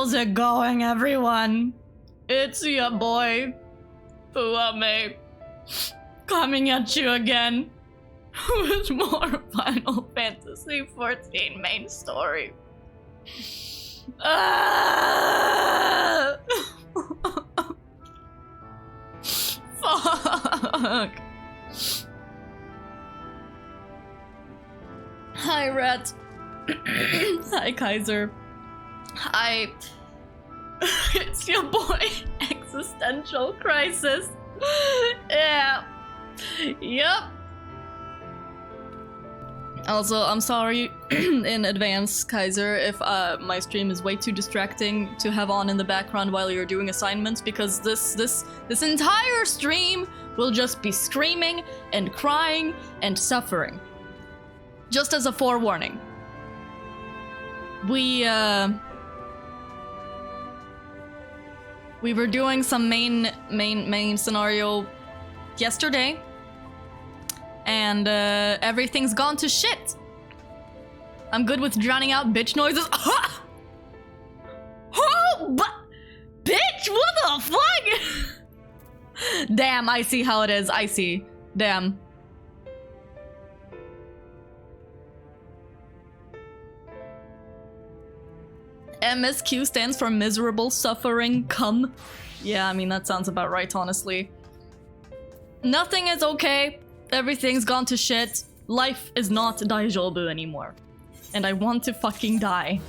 How's it going, everyone? It's your boy, Fuame, coming at you again with more Final Fantasy XIV main story. Fuck. Hi, Rat. Hi, Kaiser. Hi. It's your boy, Existential Crisis. Yeah. Yup. Also, I'm sorry in advance, Kaiser, if my stream is way too distracting to have on in the background while you're doing assignments, because this entire stream will just be screaming and crying and suffering. Just as a forewarning. We were doing some main scenario yesterday, and everything's gone to shit. I'm good with drowning out bitch noises. Oh, but bitch, what the fuck? Damn, I see how it is. I see. Damn. MSQ stands for miserable, suffering, cum. Yeah, I mean, that sounds about right, honestly. Nothing is okay. Everything's gone to shit. Life is not Daijobu anymore. And I want to fucking die.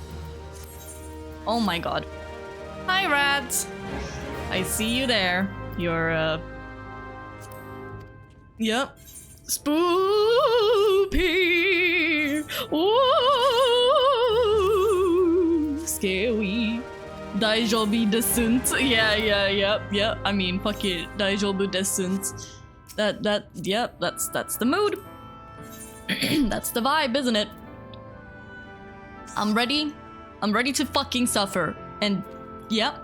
Oh my god. Hi, Rat. I see you there. You're, Yep. Spoopy. Ooh. Scary. Daijobu desunt. Yeah. I mean, fuck it. Daijobu desunt. Yep, that's the mood. That's the vibe, isn't it? I'm ready. I'm ready to fucking suffer. And, yep.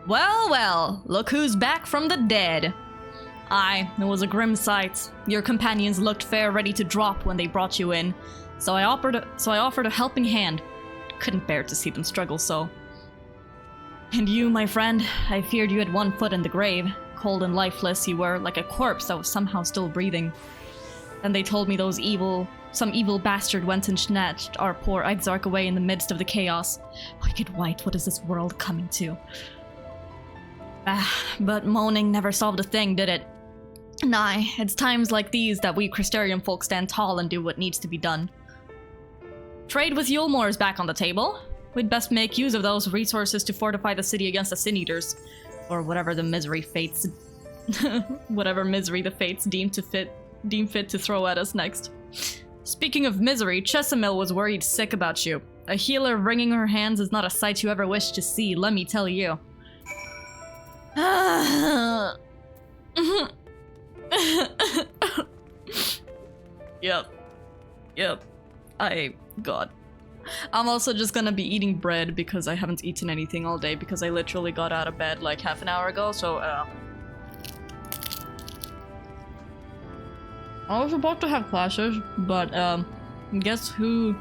Well, look who's back from the dead. Aye, it was a grim sight. Your companions looked fair ready to drop when they brought you in. So I offered a helping hand. Couldn't bear to see them struggle so. And you, my friend, I feared you had one foot in the grave. Cold and lifeless you were, like a corpse that was somehow still breathing. Then they told me some evil bastard went and snatched our poor Eidzark away in the midst of the chaos. Wicked White, what is this world coming to? But moaning never solved a thing, did it? Nah, it's times like these that we Crystarium folk stand tall and do what needs to be done. Trade with Yulmore is back on the table. We'd best make use of those resources to fortify the city against the Sin Eaters. Or whatever the misery fates... whatever misery the fates deem fit to throw at us next. Speaking of misery, Chesamil was worried sick about you. A healer wringing her hands is not a sight you ever wish to see, let me tell you. Yep. God. I'm also just gonna be eating bread because I haven't eaten anything all day because I literally got out of bed like half an hour ago, so I was about to have classes, but guess who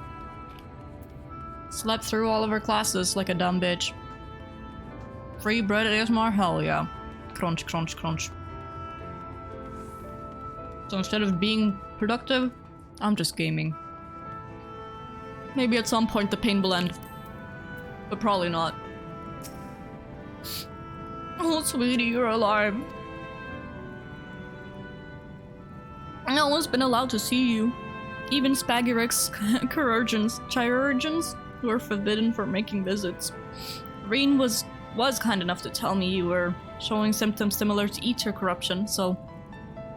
slept through all of her classes like a dumb bitch? Free bread ASMR? Hell yeah. Crunch, crunch, crunch. So instead of being productive, I'm just gaming. Maybe at some point the pain will end. But probably not. Oh, sweetie, you're alive. No one's been allowed to see you. Even Spagyrix, chirurgeons who are forbidden for making visits. Reen was kind enough to tell me you were showing symptoms similar to Eater corruption, so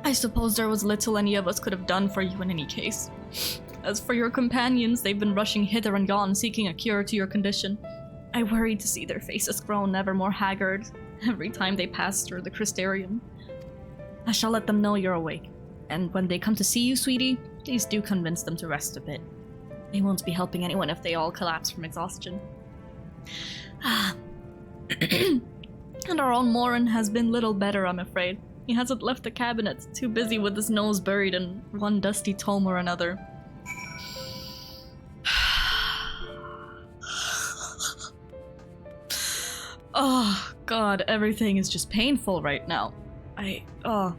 I suppose there was little any of us could have done for you in any case. As for your companions, they've been rushing hither and yon seeking a cure to your condition. I worried to see their faces grown ever more haggard every time they pass through the Crystarium. I shall let them know you're awake, and when they come to see you, sweetie, please do convince them to rest a bit. They won't be helping anyone if they all collapse from exhaustion. And our own Morin has been little better, I'm afraid. He hasn't left the cabinet, too busy with his nose buried in one dusty tome or another. Oh, God, everything is just painful right now. Oh.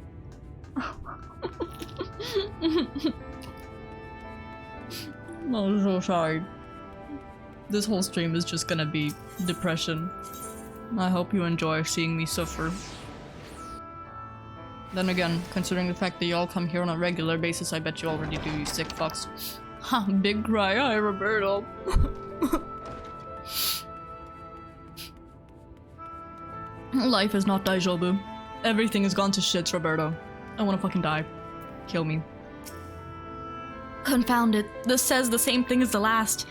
I'm so sorry. This whole stream is just gonna be depression. I hope you enjoy seeing me suffer. Then again, considering the fact that y'all come here on a regular basis, I bet you already do, you sick fucks. Ha, big cry, hi Roberto. Life is not daijoubu. Everything has gone to shit, Roberto. I wanna fucking die. Kill me. Confound it. This says the same thing as the last.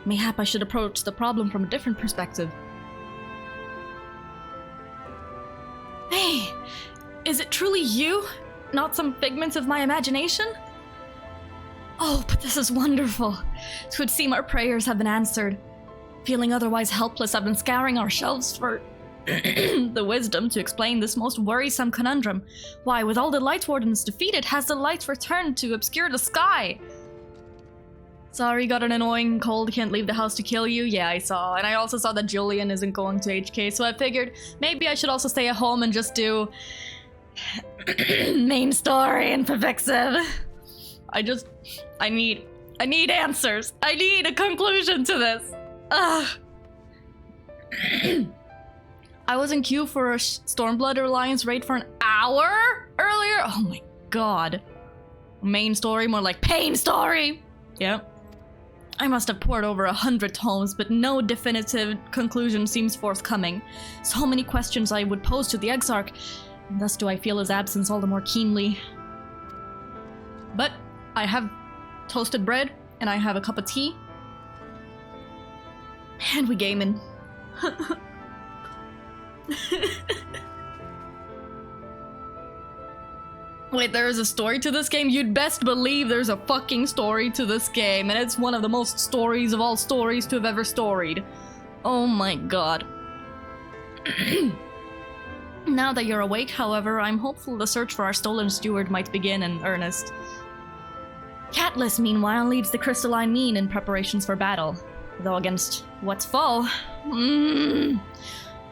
Mayhap I should approach the problem from a different perspective. Hey! Is it truly you? Not some figment of my imagination? Oh, but this is wonderful. It would seem our prayers have been answered. Feeling otherwise helpless, I've been scouring our shelves for the wisdom to explain this most worrisome conundrum. Why, with all the Light Wardens defeated, has the light returned to obscure the sky? Sorry, got an annoying cold, can't leave the house to kill you? Yeah, I saw. And I also saw that Julian isn't going to HK, so I figured maybe I should also stay at home and just do main story and Pervexive. I need answers. I need a conclusion to this. Ugh. I was in queue for a Stormblood Alliance raid for an hour earlier? Oh my god. Main story, more like pain story. Yep. I must have poured over 100 tomes, but no definitive conclusion seems forthcoming. So many questions I would pose to the Exarch, and thus do I feel his absence all the more keenly. But I have toasted bread, and I have a cup of tea. And we gamin'. Wait, there is a story to this game? You'd best believe there's a fucking story to this game, and it's one of the most stories of all stories to have ever storied. Oh my god. Now that you're awake, however, I'm hopeful the search for our stolen steward might begin in earnest. Catless, meanwhile, leads the crystalline mean in preparations for battle. Though against what foe?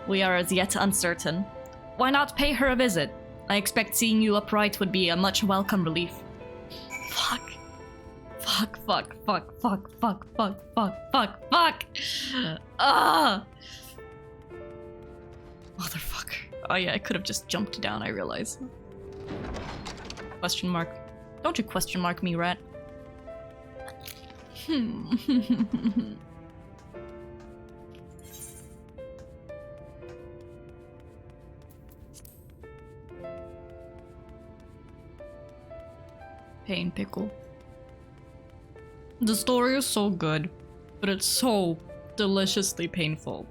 We are as yet uncertain. Why not pay her a visit? I expect seeing you upright would be a much welcome relief. Fuck. Ah! Motherfucker. Oh yeah, I could have just jumped down, I realize. Question mark. Don't you question mark me, rat. Pain pickle. The story is so good, but it's so deliciously painful.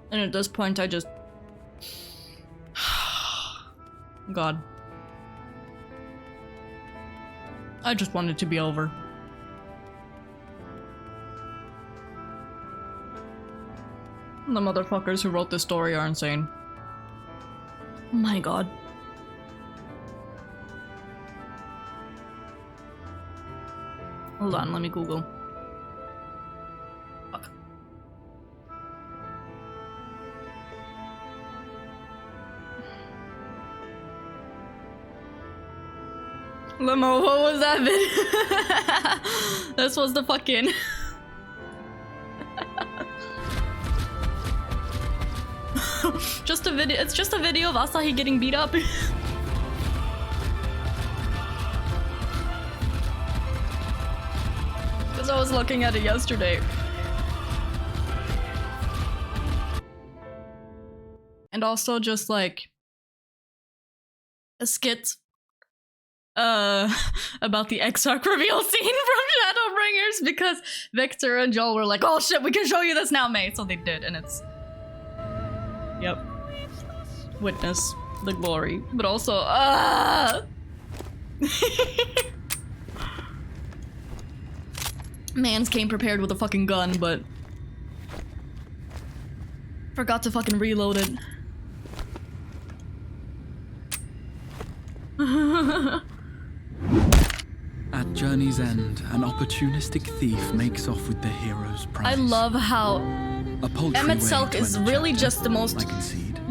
And at this point, I just... God. I just want it to be over. The motherfuckers who wrote this story are insane. Oh my god. Hold on, let me Google. Fuck. Limo, what was that video? This was the fucking... just a video. It's just a video of Asahi getting beat up. Because I was looking at it yesterday. And also just like a skit about the Exarch reveal scene from Shadowbringers, because Victor and Joel were like, oh shit, we can show you this now, mate. So they did, and it's... Yep. Witness the glory. But also, Mans came prepared with a fucking gun, but forgot to fucking reload it. At journey's end, an opportunistic thief makes off with the hero's prize. I love how Emmett Selk is really just the most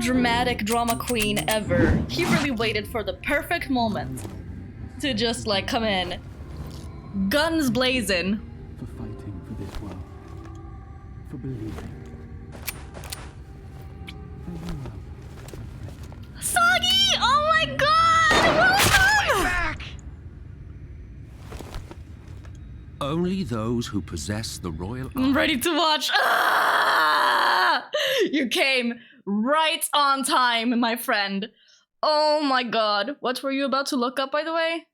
dramatic drama queen ever. He really waited for the perfect moment to just like come in, guns blazing. For fighting for this world. For believing. Soggy! Oh my god! Welcome! Back! Only those who possess the royal I'm ready to watch. Ah! You came right on time, my friend. Oh my god. What were you about to look up, by the way?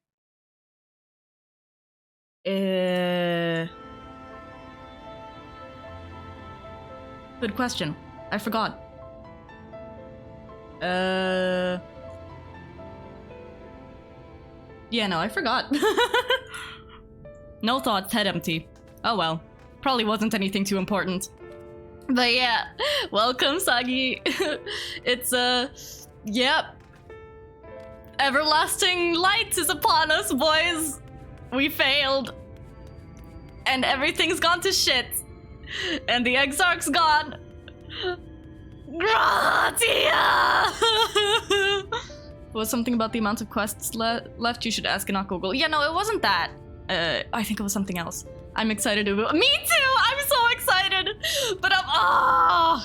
Good question. I forgot. Yeah, no, I forgot. No thoughts, head empty. Oh well. Probably wasn't anything too important. But yeah, welcome, Sagi. It's, yep. Everlasting light is upon us, boys. We failed. And everything's gone to shit. And the Exarch's gone. Gratia! Was something about the amount of quests left? You should ask and not Google. Yeah, no, it wasn't that. I think it was something else. I'm excited to. Me too! I'm so excited! But I'm.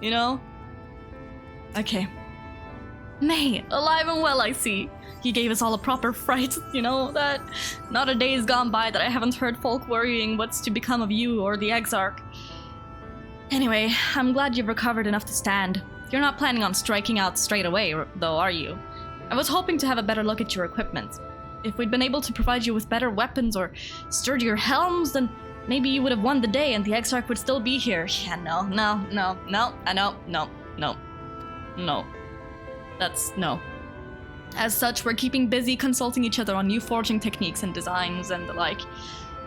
You know? Okay. May, alive and well, I see. He gave us all a proper fright, you know, that not a day's gone by that I haven't heard folk worrying what's to become of you or the Exarch. Anyway, I'm glad you've recovered enough to stand. You're not planning on striking out straight away, though, are you? I was hoping to have a better look at your equipment. If we'd been able to provide you with better weapons or sturdier helms, then maybe you would have won the day and the Exarch would still be here. Yeah, no. That's no. As such, we're keeping busy consulting each other on new forging techniques and designs and the like.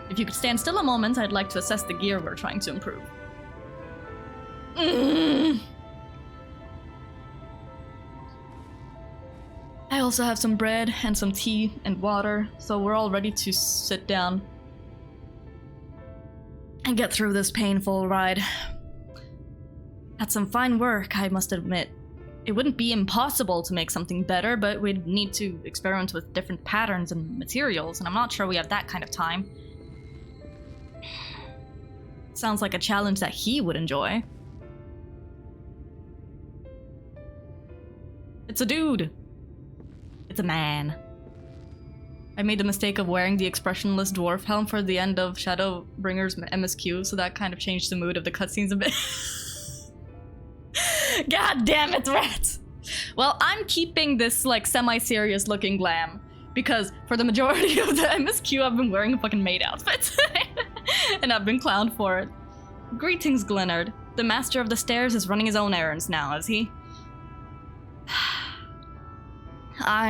If you could stand still a moment, I'd like to assess the gear we're trying to improve. I also have some bread and some tea and water, so we're all ready to sit down and get through this painful ride. That's some fine work, I must admit. It wouldn't be impossible to make something better, but we'd need to experiment with different patterns and materials, and I'm not sure we have that kind of time. Sounds like a challenge that he would enjoy. It's a dude. It's a man. I made the mistake of wearing the expressionless dwarf helm for the end of Shadowbringer's MSQ, so that kind of changed the mood of the cutscenes a bit. God damn it, Rat! Well, I'm keeping this, like, semi-serious looking glam, because for the majority of the MSQ, I've been wearing a fucking maid outfit. And I've been clowned for it. Greetings, Glennard. The master of the stairs is running his own errands now, is he?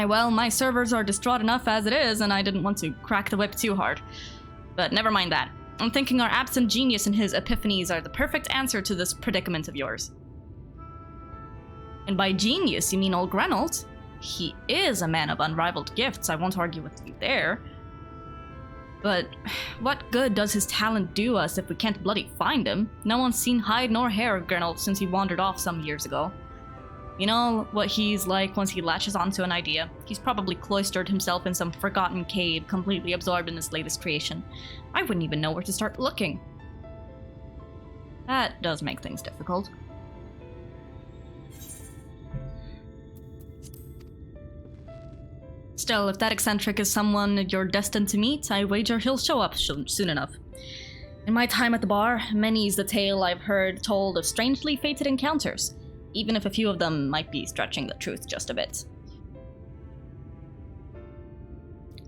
Well, my servers are distraught enough as it is, and I didn't want to crack the whip too hard. But never mind that. I'm thinking our absent genius and his epiphanies are the perfect answer to this predicament of yours. And by genius, you mean old Grenold? He is a man of unrivaled gifts, I won't argue with you there. But what good does his talent do us if we can't bloody find him? No one's seen hide nor hair of Grenold since he wandered off some years ago. You know what he's like once he latches onto an idea. He's probably cloistered himself in some forgotten cave, completely absorbed in his latest creation. I wouldn't even know where to start looking. That does make things difficult. Still, if that eccentric is someone you're destined to meet, I wager he'll show up soon enough. In my time at the bar, many's the tale I've heard told of strangely fated encounters, even if a few of them might be stretching the truth just a bit.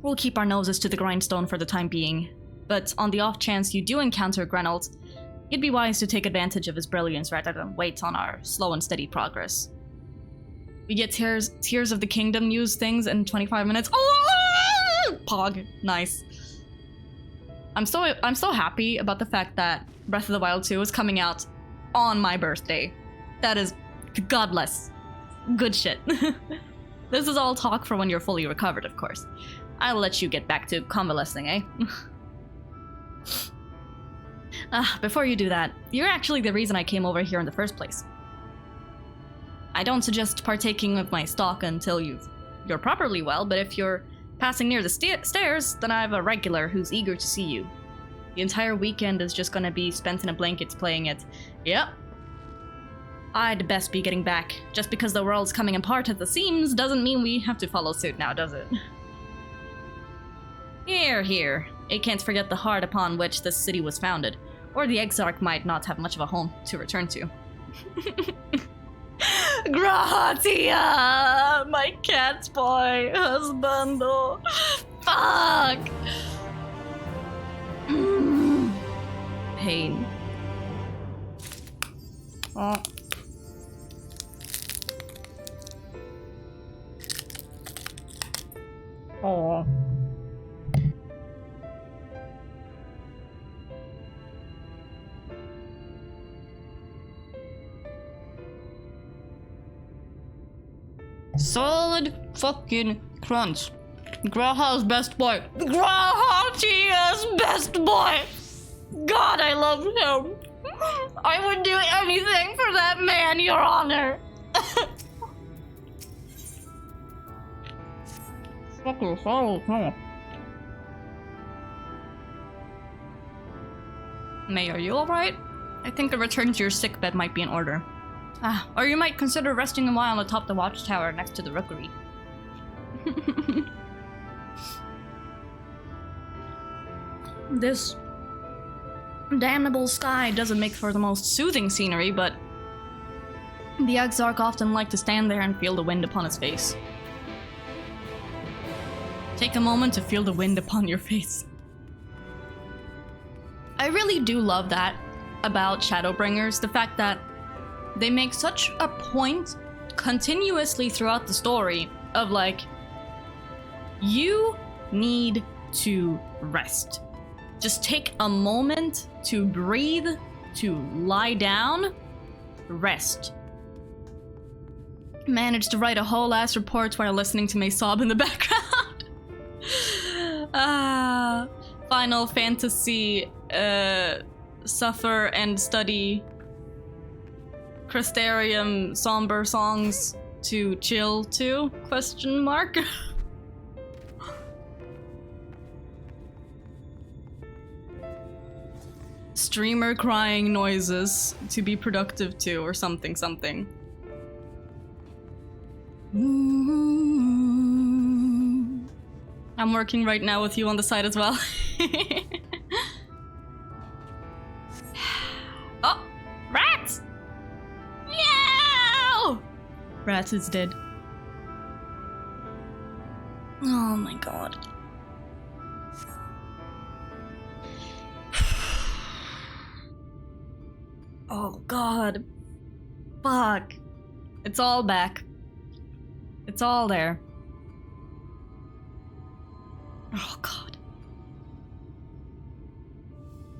We'll keep our noses to the grindstone for the time being, but on the off chance you do encounter Grenold, it'd be wise to take advantage of his brilliance rather than wait on our slow and steady progress. We get Tears of the Kingdom news things in 25 minutes. Oh! Pog. Nice. I'm so happy about the fact that Breath of the Wild 2 is coming out on my birthday. That is godless. Good shit. This is all talk for when you're fully recovered, of course. I'll let you get back to convalescing, eh? Before you do that, you're actually the reason I came over here in the first place. I don't suggest partaking of my stock until you're properly well, but if you're passing near the stairs, then I have a regular who's eager to see you. The entire weekend is just gonna be spent in a blankets playing it. Yep. I'd best be getting back. Just because the world's coming apart at the seams doesn't mean we have to follow suit now, does it? Here. I can't forget the heart upon which this city was founded, or the Exarch might not have much of a home to return to. Gratia! My cat's boy husbando. Fuck! Pain. Oh. Oh. Solid fucking crunch. Graha's best boy. Grahatia's best boy. God, I love him. I would do anything for that man, Your Honor. Fucking solid, huh? May, are you alright? I think a return to your sickbed might be in order. Or you might consider resting a while on atop the watchtower next to the rookery. This damnable sky doesn't make for the most soothing scenery, but the Exarch often liked to stand there and feel the wind upon his face. Take a moment to feel the wind upon your face. I really do love that about Shadowbringers, the fact that they make such a point continuously throughout the story of like, you need to rest. Just take a moment to breathe, to lie down, rest. Managed to write a whole ass report while listening to me sob in the background. Final Fantasy, suffer and study Crystarium somber songs to chill to? Question mark. Streamer crying noises to be productive to, or something. I'm working right now with you on the side as well. Oh, rats! Meow! Rats is dead. Oh my god. Oh god. Fuck. It's all back. It's all there. Oh god.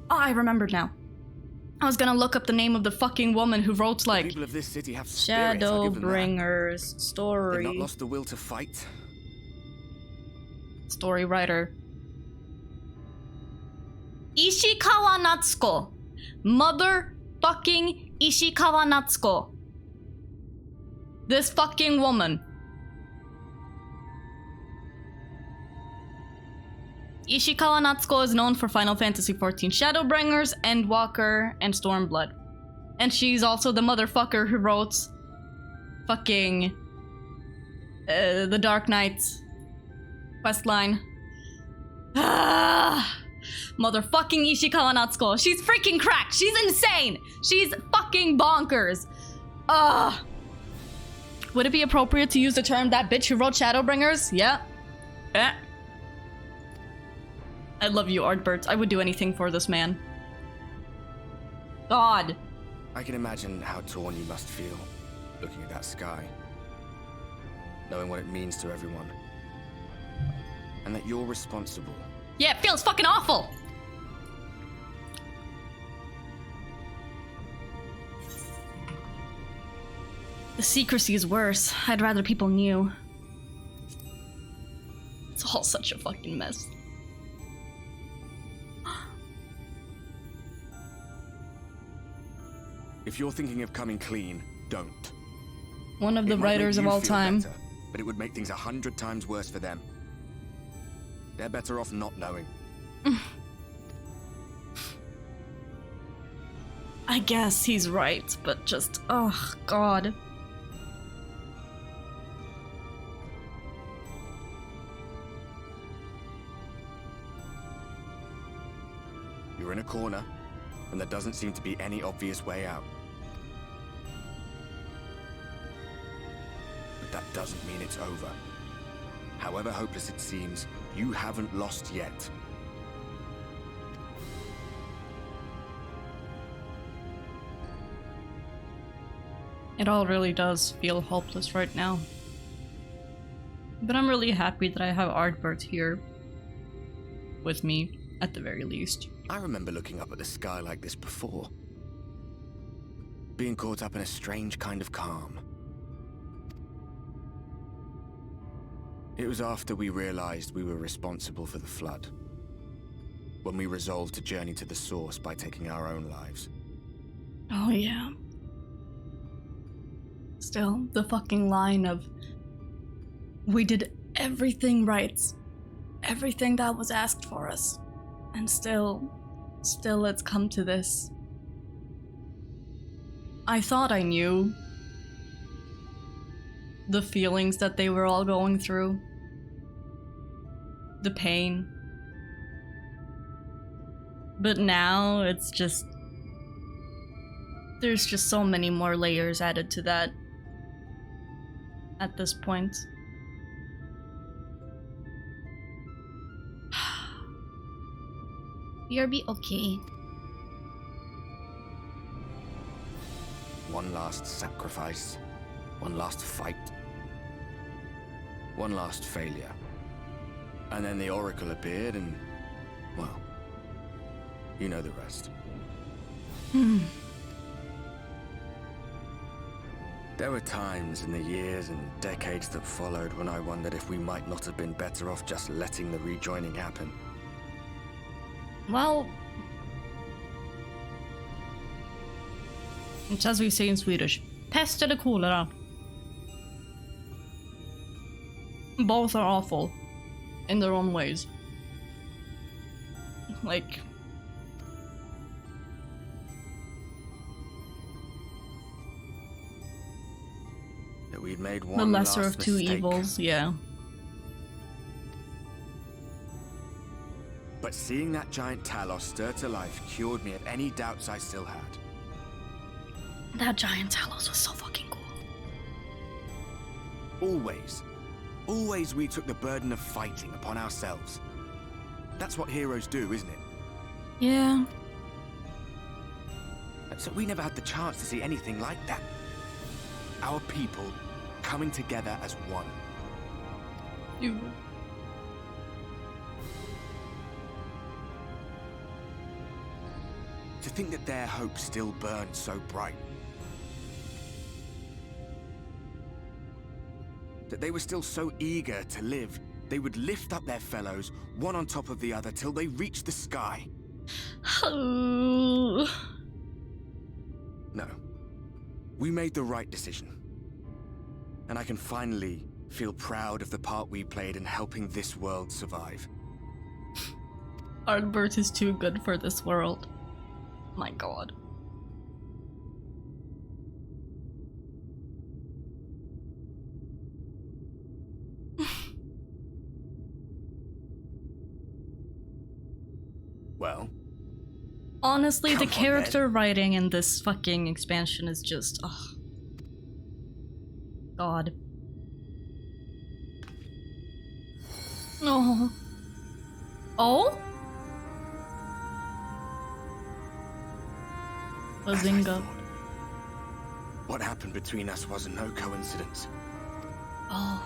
Oh, I remembered now. I was gonna look up the name of the fucking woman who wrote like People of this city have spirits, I'll give them that. Shadowbringers story. They've not lost the will to fight. Story writer. Ishikawa Natsuko. Motherfucking Ishikawa Natsuko. This fucking woman. Ishikawa Natsuko is known for Final Fantasy XIV Shadowbringers, Endwalker, and Stormblood. And she's also the motherfucker who wrote fucking the Dark Knight questline. Motherfucking Ishikawa Natsuko. She's freaking cracked. She's insane. She's fucking bonkers. Would it be appropriate to use the term that bitch who wrote Shadowbringers? Yeah. I love you, Artbert. I would do anything for this man. God. I can imagine how torn you must feel, looking at that sky. Knowing what it means to everyone. And that you're responsible. Yeah, it feels fucking awful! The secrecy is worse. I'd rather people knew. It's all such a fucking mess. If you're thinking of coming clean, don't. One of the It might make writers of you all feel time. better, but it would make things 100 times worse for them. They're better off not knowing. I guess he's right, but just, oh god. You're in a corner, and there doesn't seem to be any obvious way out. But that doesn't mean it's over. However hopeless it seems, you haven't lost yet. It all really does feel hopeless right now. But I'm really happy that I have Ardbert here with me, at the very least. I remember looking up at the sky like this before. Being caught up in a strange kind of calm. It was after we realized we were responsible for the flood. When we resolved to journey to the source by taking our own lives. Oh yeah. Still, the fucking line of, we did everything right. Everything that was asked for us. And still it's come to this. I thought I knew the feelings that they were all going through. The pain. But now it's just, there's just so many more layers added to that at this point. You'll be okay. One last sacrifice. One last fight. One last failure. And then the Oracle appeared and, well, you know the rest. There were times in the years and decades that followed when I wondered if we might not have been better off just letting the rejoining happen. Well, it's as we say in Swedish, pest eller kolera. Both are awful in their own ways. Like, That we'd made the one lesser last of two mistake. evils, yeah. But seeing that giant Talos stir to life cured me of any doubts I still had. That giant Talos was so fucking cool. Always we took the burden of fighting upon ourselves. That's what heroes do, isn't it? Yeah. So we never had the chance to see anything like that. Our people coming together as one. You. To think that their hope still burned so bright. That they were still so eager to live, they would lift up their fellows, one on top of the other, till they reached the sky. No. We made the right decision. And I can finally feel proud of the part we played in helping this world survive. Ardbert is too good for this world. My god. Well, Honestly, the Come on, character writing in this fucking expansion is just, ugh. God. Oh. Oh? as I Bazinga. thought, what happened between us was no coincidence. Oh.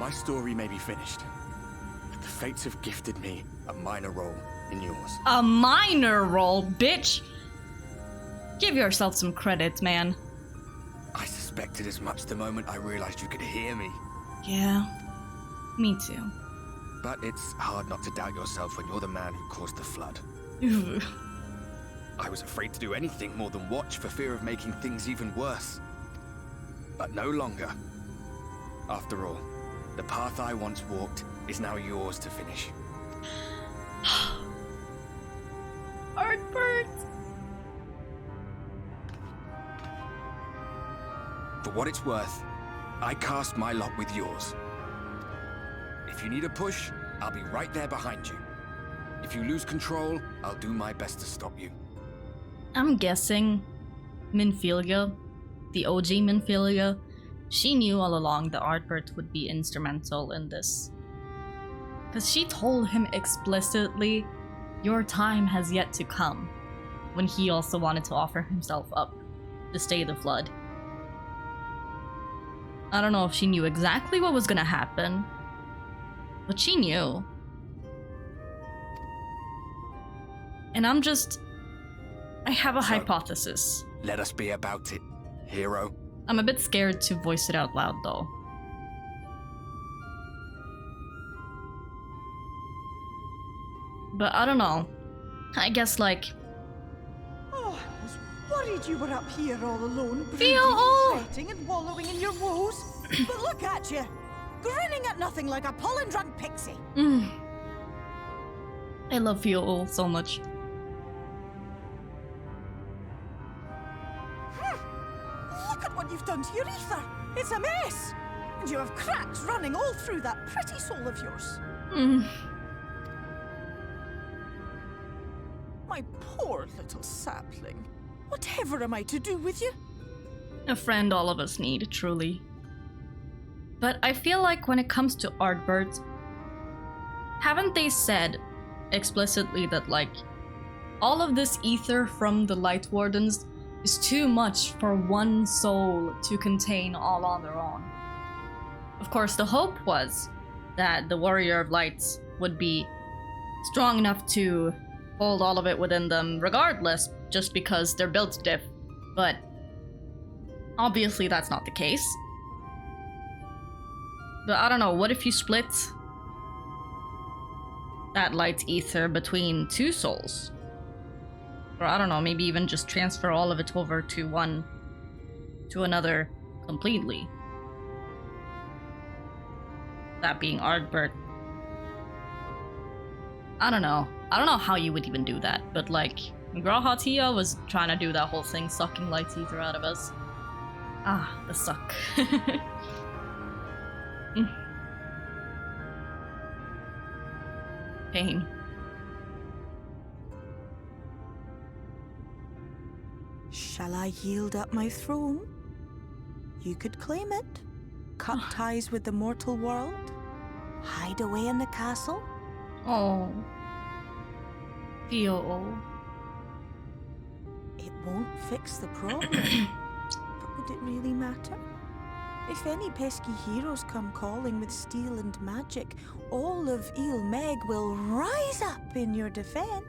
My story may be finished, but the fates have gifted me a minor role in yours. A minor role, bitch! Give yourself some credit, man. I suspected as much the moment I realized you could hear me. Yeah. Me too. But it's hard not to doubt yourself when you're the man who caused the flood. Ooh. I was afraid to do anything more than watch for fear of making things even worse. But no longer. After all, the path I once walked is now yours to finish. Artbert! For what it's worth, I cast my lot with yours. If you need a push, I'll be right there behind you. If you lose control, I'll do my best to stop you. I'm guessing Minfilia, the OG Minfilia, she knew all along that Artbert would be instrumental in this. Because she told him explicitly, your time has yet to come, when he also wanted to offer himself up to stay the Flood. I don't know if she knew exactly what was gonna happen, but she knew. And I have a hypothesis. Let us be about it, hero. I'm a bit scared to voice it out loud though. But I don't know. I guess like... Oh, I was worried you were up here all alone, Theo! brooding, fretting and wallowing in your woes. But look at you, grinning at nothing like a pollen-drunk pixie. I love Theo so much. Look at what you've done to your ether. It's a mess. And you have cracks running all through that pretty soul of yours. My poor little sapling. Whatever am I to do with you? A friend all of us need, truly. But I feel like when it comes to Artbert, haven't they said explicitly that like all of this ether from the Light Wardens is too much for one soul to contain all on their own? Of course, the hope was that the Warrior of Lights would be strong enough to hold all of it within them regardless, just because they're built diff. But obviously that's not the case. But I don't know, what if you split that light ether between two souls? Or I don't know, maybe even just transfer all of it over to another completely. That being Artbert. I don't know. I don't know how you would even do that, but like, G'raha Tia was trying to do that whole thing, sucking light ether out of us. Ah, the suck. Pain. Shall I yield up my throne? You could claim it, cut ties with the mortal world, hide away in the castle. Oh. Theo. It won't fix the problem. But would it really matter? If any pesky heroes come calling with steel and magic, all of Il Meg will rise up in your defense.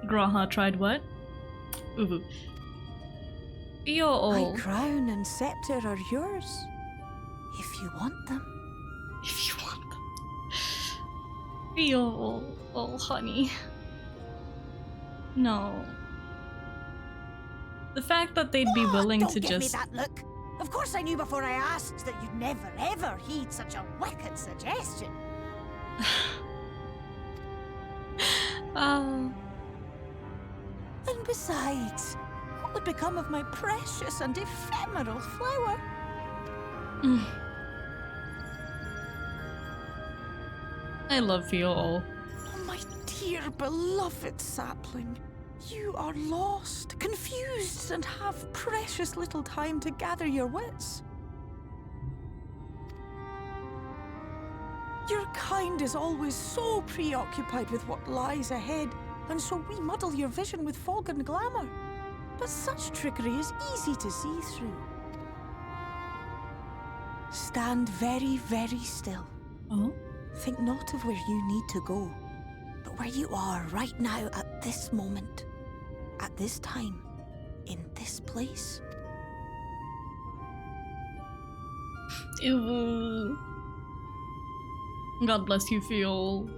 G'raha tried what? Ooh. Theo. My crown and scepter are yours, if you want them. If you want them. Theo. Oh, honey. No. The fact that they'd be willing don't to give just... me that look. Of course I knew before I asked that you'd never ever heed such a wicked suggestion. And besides, what would become of my precious and ephemeral flower? I love Theo. Oh, my dear beloved sapling. You are lost, confused, and have precious little time to gather your wits. Your kind is always so preoccupied with what lies ahead, and so we muddle your vision with fog and glamour. But such trickery is easy to see through. Stand very, very still. Oh? Think not of where you need to go, but where you are right now at this moment. At this time, in this place. Ew. God bless you, Theo.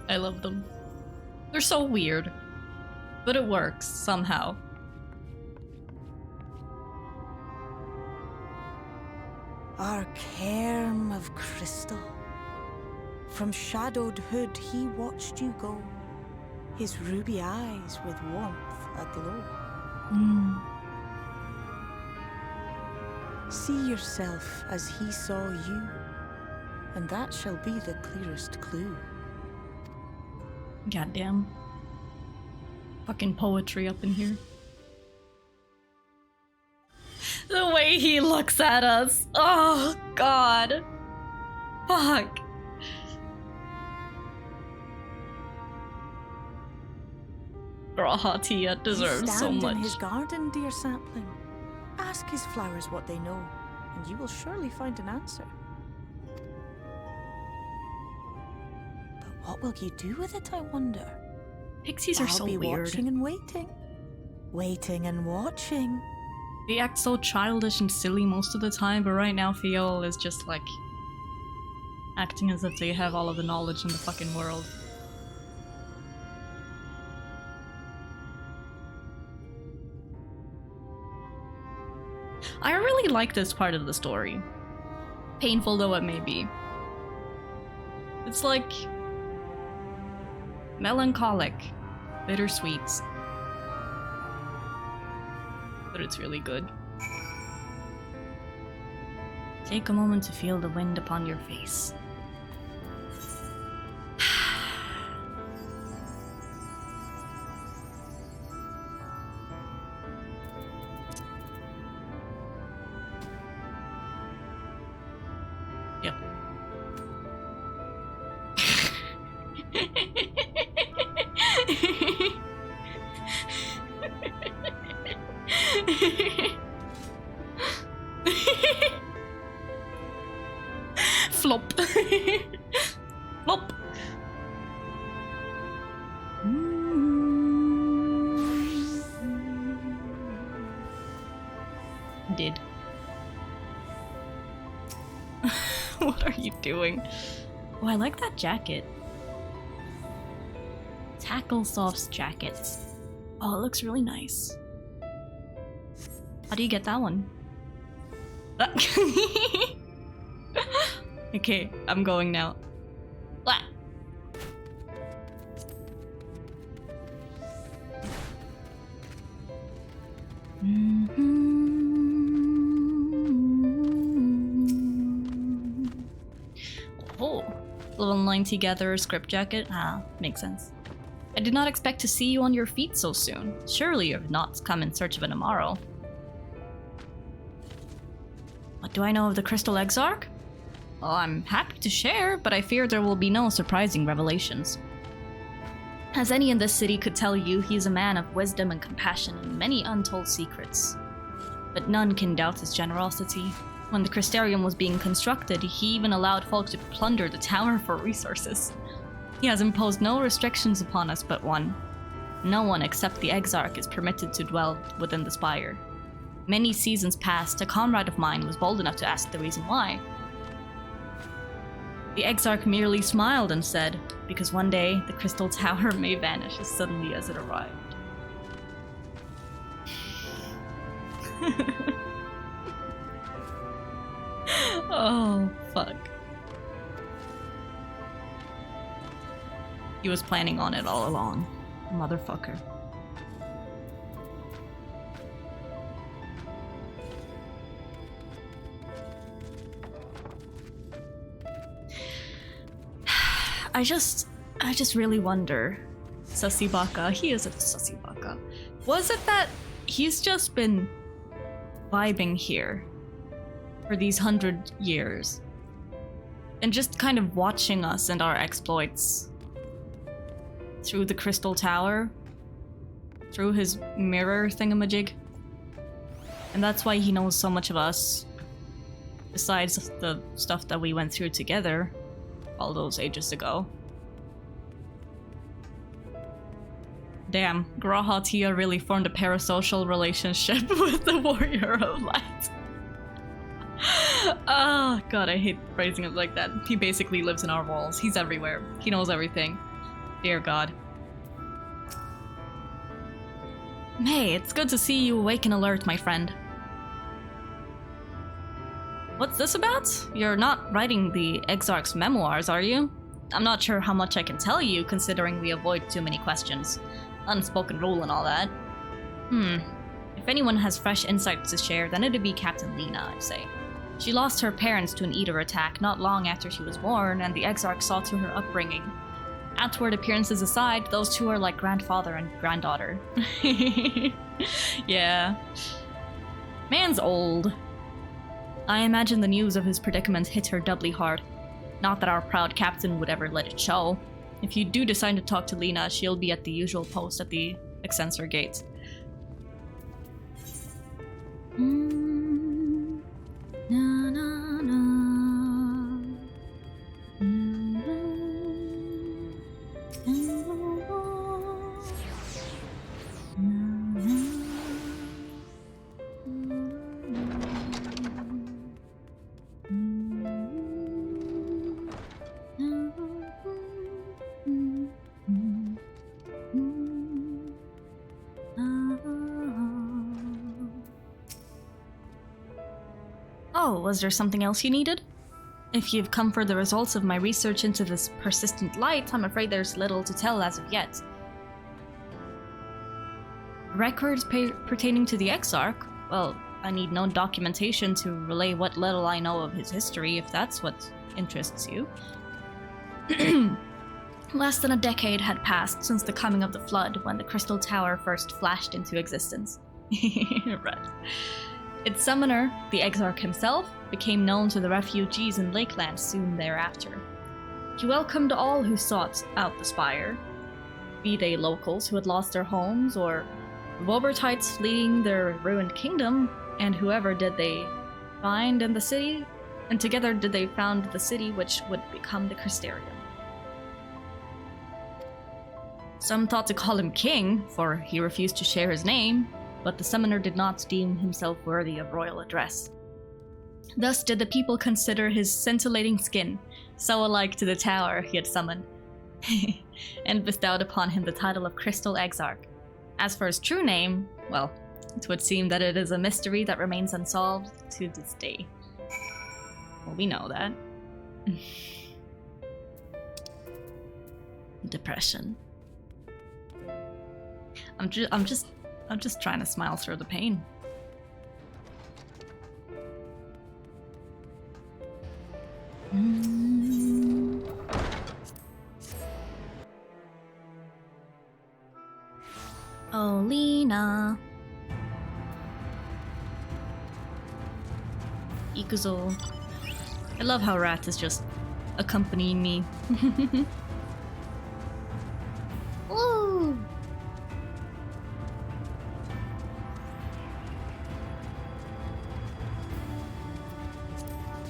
I love them. They're so weird. But it works, somehow. Our cairn of crystal. From shadowed hood he watched you go, his ruby eyes with warmth aglow. See yourself as he saw you, and that shall be the clearest clue. Goddamn. Fucking poetry up in here. The way he looks at us. Oh, God. Fuck. Grahatia deserves so Stand much. in his garden, dear sapling. Ask his flowers what they know, and you will surely find an answer. But what will you do with it, I wonder? Pixies are so I'll be weird. watching and waiting. Waiting and watching. They act so childish and silly most of the time, but right now Theo is just like acting as if they have all of the knowledge in the fucking world. I really like this part of the story. Painful though it may be. It's like melancholic, bittersweet. But it's really good. Take a moment to feel the wind upon your face. Yep. Flop. Flop. Did. What are you doing? Oh, I like that jacket. Tackle Soft's jacket. Oh, it looks really nice. How do you get that one? Okay, I'm going now. Blah. Oh, level 90 Gatherer script jacket. Ah, makes sense. I did not expect to see you on your feet so soon. Surely you have not come in search of an Amaurot. What do I know of the Crystal Exarch? Well, I'm happy to share, but I fear there will be no surprising revelations. As any in this city could tell you, he is a man of wisdom and compassion and many untold secrets. But none can doubt his generosity. When the Crystarium was being constructed, he even allowed folk to plunder the tower for resources. He has imposed no restrictions upon us but one. No one except the Exarch is permitted to dwell within the spire. Many seasons past, a comrade of mine was bold enough to ask the reason why. The Exarch merely smiled and said, because one day the crystal tower may vanish as suddenly as it arrived. Oh, fuck. He was planning on it all along, motherfucker. I just really wonder, Sussy Baka, he is a Sussy Baka. Was it that he's just been vibing here for these 100 years and just kind of watching us and our exploits through the Crystal Tower, through his mirror thingamajig? And that's why he knows so much of us, besides the stuff that we went through together all those ages ago. Damn, Grahatia really formed a parasocial relationship with the Warrior of Light. Oh god, I hate phrasing it like that. He basically lives in our walls. He's everywhere. He knows everything. Dear god. Hey, it's good to see you awake and alert, my friend. What's this about? You're not writing the Exarch's memoirs, are you? I'm not sure how much I can tell you, considering we avoid too many questions. Unspoken rule and all that. If anyone has fresh insights to share, then it'd be Captain Lena, I'd say. She lost her parents to an Eater attack not long after she was born, and the Exarch saw to her upbringing. Outward appearances aside, those two are like grandfather and granddaughter. Yeah. Man's old. I imagine the news of his predicament hit her doubly hard. Not that our proud captain would ever let it show. If you do decide to talk to Lena, she'll be at the usual post at the Exensor Gate. Na, na, na. Oh, was there something else you needed? If you've come for the results of my research into this persistent light, I'm afraid there's little to tell as of yet. Records pertaining to the Exarch? Well, I need no documentation to relay what little I know of his history, if that's what interests you. Less than a decade had passed since the coming of the Flood, when the Crystal Tower first flashed into existence. Right. Its summoner, the Exarch himself, became known to the refugees in Lakeland soon thereafter. He welcomed all who sought out the spire, be they locals who had lost their homes, or Wobertites fleeing their ruined kingdom, and whoever did they find in the city, and together did they found the city which would become the Crystarium. Some thought to call him king, for he refused to share his name, but the summoner did not deem himself worthy of royal address. Thus did the people consider his scintillating skin, so alike to the tower he had summoned, and bestowed upon him the title of Crystal Exarch. As for his true name, well, it would seem that it is a mystery that remains unsolved to this day. Well, we know that. Depression. I'm just trying to smile through the pain. Oh, Lena. Ikuzo. I love how Rat is just accompanying me. Woo!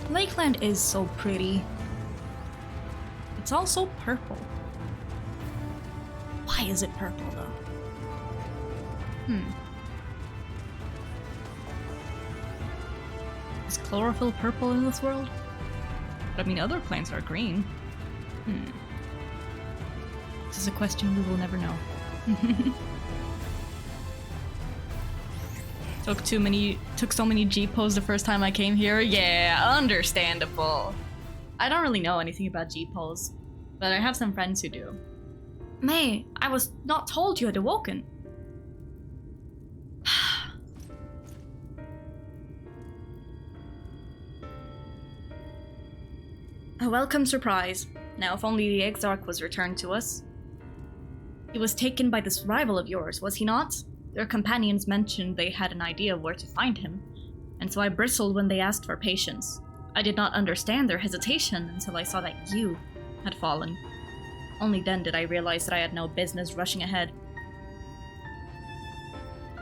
Lakeland is so pretty. It's all so purple. Why is it purple, though? Is chlorophyll purple in this world? But I mean, other plants are green. This is a question we will never know. Took so many G-pos the first time I came here. Yeah, understandable. I don't really know anything about G-pos, but I have some friends who do. May, I was not told you had awoken. A welcome surprise. Now, if only the Exarch was returned to us. He was taken by this rival of yours, was he not? Your companions mentioned they had an idea of where to find him, and so I bristled when they asked for patience. I did not understand their hesitation until I saw that you had fallen. Only then did I realize that I had no business rushing ahead.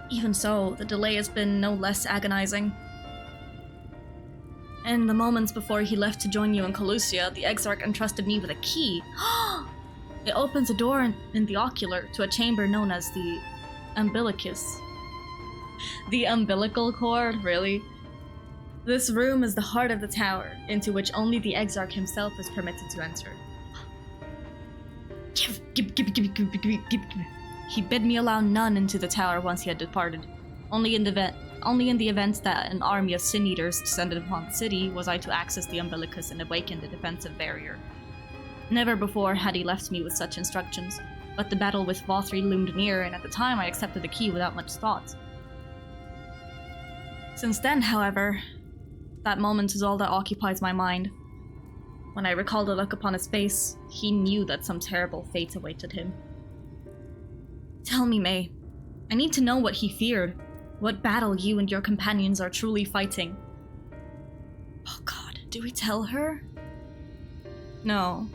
Even so, the delay has been no less agonizing. In the moments before he left to join you in Colusia, the Exarch entrusted me with a key. It opens a door in the ocular to a chamber known as the umbilicus. The umbilical cord, really? This room is the heart of the tower, into which only the Exarch himself is permitted to enter. He bid me allow none into the tower once he had departed. Only in the event that an army of Sin Eaters descended upon the city was I to access the umbilicus and awaken the defensive barrier. Never before had he left me with such instructions, but the battle with Vothri loomed near, and at the time I accepted the key without much thought. Since then, however, that moment is all that occupies my mind. When I recall the look upon his face, he knew that some terrible fate awaited him. Tell me, May. I need to know what he feared. What battle you and your companions are truly fighting. Oh god, do we tell her? No.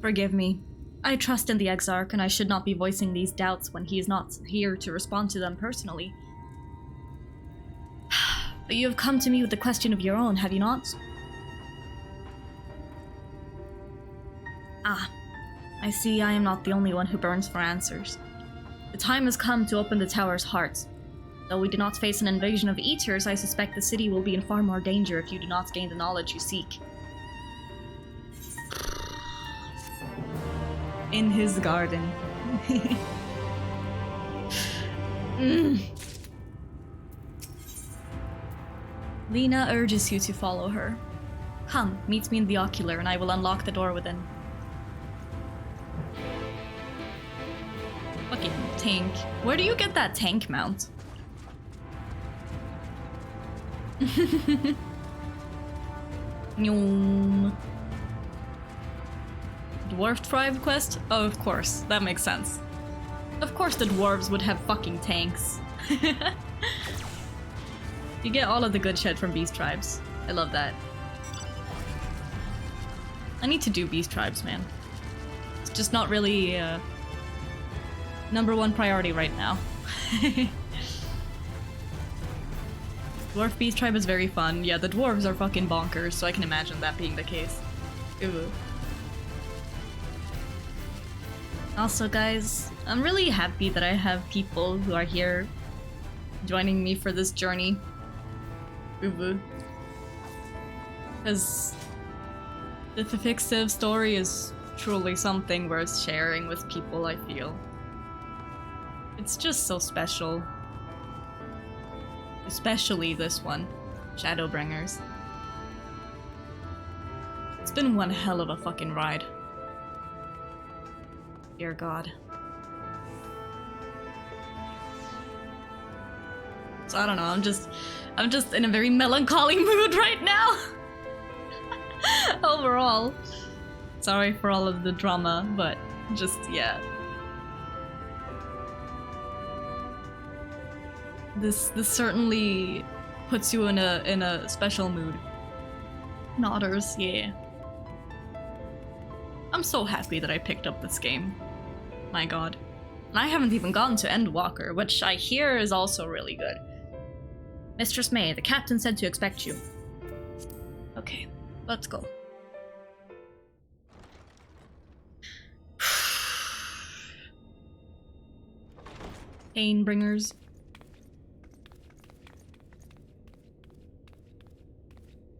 Forgive me. I trust in the Exarch, and I should not be voicing these doubts when he is not here to respond to them personally. But you have come to me with a question of your own, have you not? Ah, I see I am not the only one who burns for answers. The time has come to open the tower's heart. Though we do not face an invasion of Eaters, I suspect the city will be in far more danger if you do not gain the knowledge you seek. In his garden. Lena urges you to follow her. Come, meet me in the ocular, and I will unlock the door within. Fucking tank. Where do you get that tank mount? Nyom. Dwarf tribe quest? Oh, of course. That makes sense. Of course the dwarves would have fucking tanks. You get all of the good shit from beast tribes. I love that. I need to do beast tribes, man. It's just not really #1 priority right now. Dwarf beast tribe is very fun. Yeah, the dwarves are fucking bonkers, so I can imagine that being the case. Ooh. Also, guys, I'm really happy that I have people who are here joining me for this journey. Because the fictive story is truly something worth sharing with people, I feel. It's just so special. Especially this one, Shadowbringers. It's been one hell of a fucking ride. Dear God. So I don't know, I'm just in a very melancholy mood right now. Overall. Sorry for all of the drama, but just, yeah. This certainly puts you in a special mood. Nodders, yeah. I'm so happy that I picked up this game. My god. And I haven't even gotten to Endwalker, which I hear is also really good. Mistress May, the captain said to expect you. Okay, let's go. Painbringers.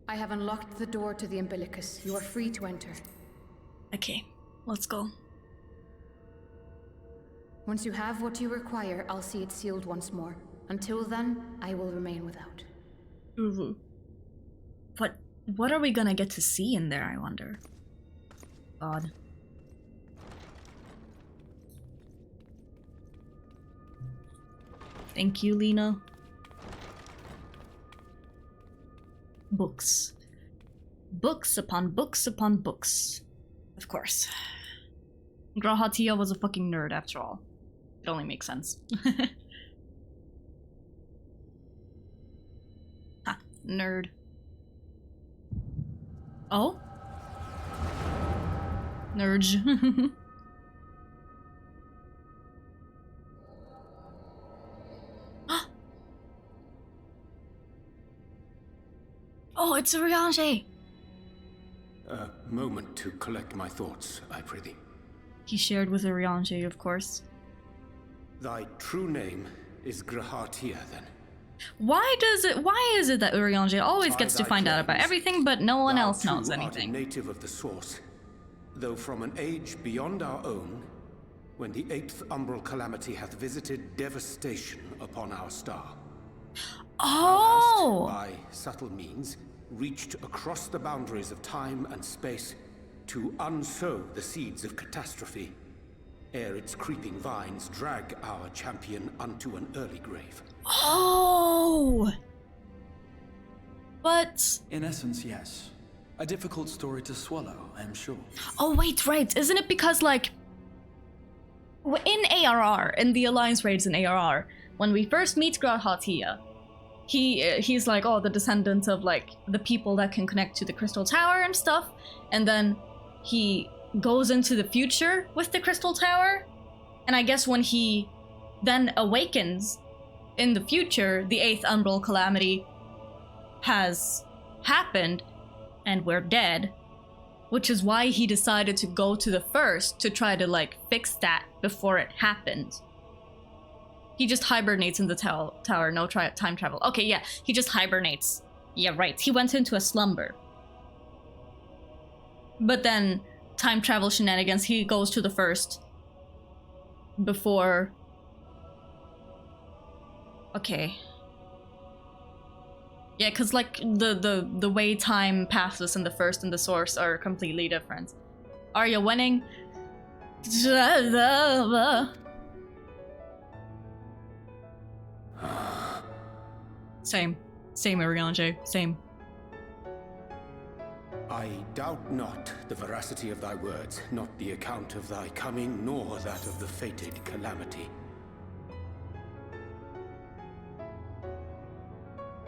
I have unlocked the door to the umbilicus. You are free to enter. Okay, let's go. Once you have what you require, I'll see it sealed once more. Until then, I will remain without. Ooh. What are we gonna get to see in there, I wonder? God. Thank you, Lena. Books. Books upon books upon books. Of course. Grahatia was a fucking nerd after all. It only makes sense. Ha, nerd. Oh? Nerd. Oh, it's a Riange! A moment to collect my thoughts, I prithee. He shared with Riange, of course. Thy true name is Grahatia, then. Why is it that Uriange always gets to find out about everything, but no one else knows anything? Thou too art a native of the source. though from an age beyond our own, when the 8th umbral calamity hath visited devastation upon our star. Oh! Thou hast, by subtle means, reached across the boundaries of time and space to unsow the seeds of catastrophe, ere its creeping vines drag our champion unto an early grave. Oh! But... In essence, yes. A difficult story to swallow, I am sure. Oh, wait, right. Isn't it because, like... In ARR, in the Alliance raids in ARR, when we first meet Grad Hatia, he's like, oh, the descendant of, like, the people that can connect to the Crystal Tower and stuff. And then he goes into the future with the Crystal Tower. And I guess when he then awakens in the future, the 8th Umbral Calamity has happened and we're dead. Which is why he decided to go to the first to try to, like, fix that before it happened. He just hibernates in the tower, no time travel. Okay, yeah, he just hibernates. Yeah, right. He went into a slumber. But then, time travel shenanigans, he goes to the first. Before... Okay. Yeah, because, like, the way time passes in the first and the source are completely different. Are you winning? Same. Same, Ariane, same. I doubt not the veracity of thy words, not the account of thy coming, nor that of the fated calamity.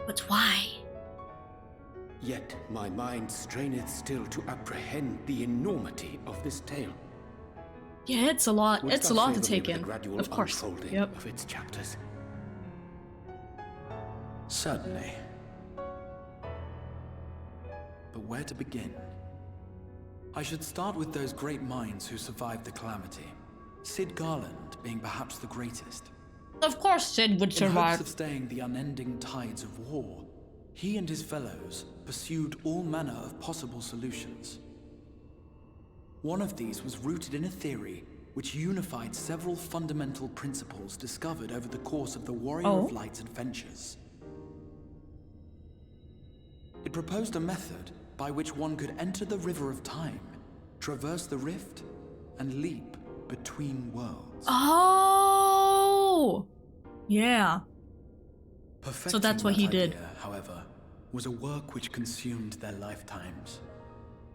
But why? Yet my mind straineth still to apprehend the enormity of this tale. Yeah, it's a lot. Wouldst It's a thou lot to favour me take with in. the gradual Of course. unfolding Yep. of its chapters? Certainly. But where to begin? I should start with those great minds who survived the calamity. Sid Garland being perhaps the greatest. Of course Sid would In survive. hopes of staying the unending tides of war, he and his fellows pursued all manner of possible solutions. One of these was rooted in a theory which unified several fundamental principles discovered over the course of the Warrior of Light's adventures. It proposed a method by which one could enter the river of time, traverse the rift, and leap between worlds. Oh! Yeah. Perfecting So that's what that he did. idea, however, was a work which consumed their lifetimes.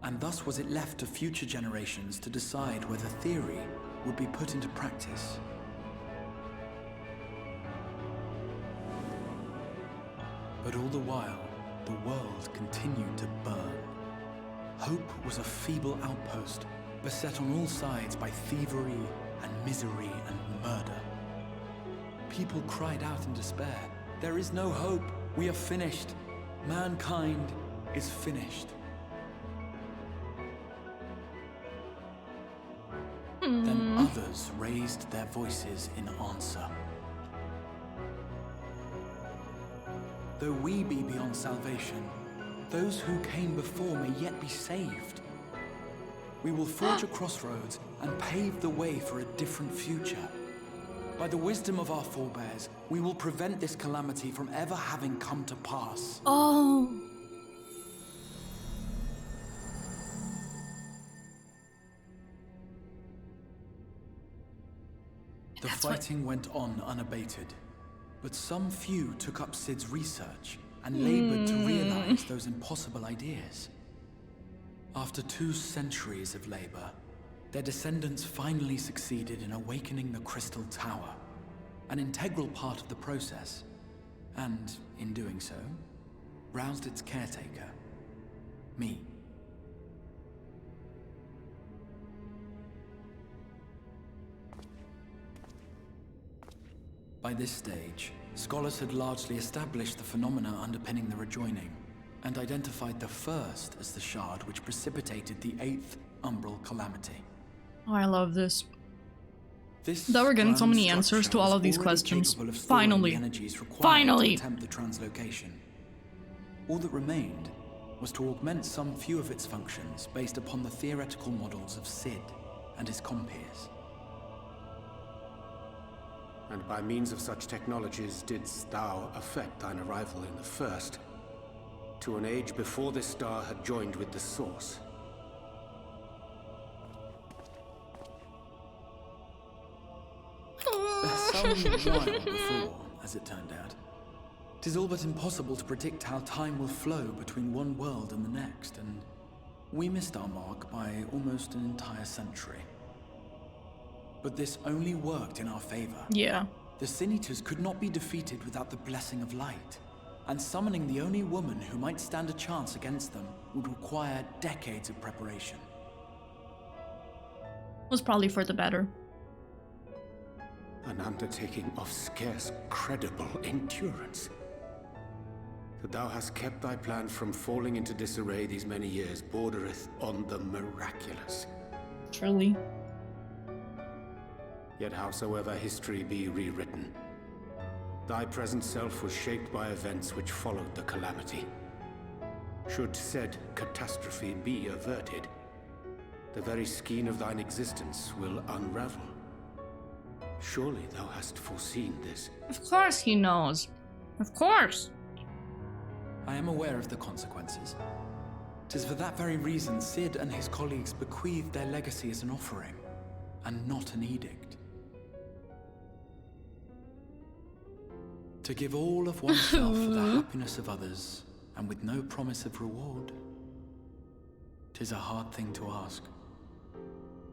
And thus was it left to future generations to decide whether theory would be put into practice. But all the while, the world continued to burn. Hope was a feeble outpost, beset on all sides by thievery and misery and murder. People cried out in despair, "There is no hope, we are finished. Mankind is finished." Then others raised their voices in answer. Though we be beyond salvation, those who came before may yet be saved. We will forge a crossroads and pave the way for a different future. By the wisdom of our forebears, we will prevent this calamity from ever having come to pass. Oh. The fighting went on unabated, but some few took up Sid's research and labored to realize those impossible ideas. After 2 centuries of labor, their descendants finally succeeded in awakening the Crystal Tower, an integral part of the process, and, in doing so, roused its caretaker, me. By this stage, scholars had largely established the phenomena underpinning the rejoining, and identified the first as the shard which precipitated the 8th Umbral Calamity. Oh, I love this. This That we're getting so grand many answers to structure all was of these already questions. capable of storing the Finally. energies required Finally. to attempt the translocation. All that remained was to augment some few of its functions based upon the theoretical models of Sid and his compeers. And by means of such technologies didst thou affect thine arrival in the first, to an age before this star had joined with the Source. Some while before, as it turned out. 'Tis all but impossible to predict how time will flow between one world and the next, and we missed our mark by almost an entire century. But this only worked in our favor. Yeah. The Sin Eaters could not be defeated without the blessing of light, and summoning the only woman who might stand a chance against them would require decades of preparation. Was probably for the better. An undertaking of scarce credible endurance. That thou hast kept thy plan from falling into disarray these many years bordereth on the miraculous. Truly. Yet howsoever history be rewritten, thy present self was shaped by events which followed the calamity. Should said catastrophe be averted, the very skein of thine existence will unravel. Surely thou hast foreseen this. Of course he knows. Of course. I am aware of the consequences. 'Tis for that very reason Sid and his colleagues bequeathed their legacy as an offering, and not an edict. To give all of oneself for the happiness of others, and with no promise of reward. 'Tis a hard thing to ask.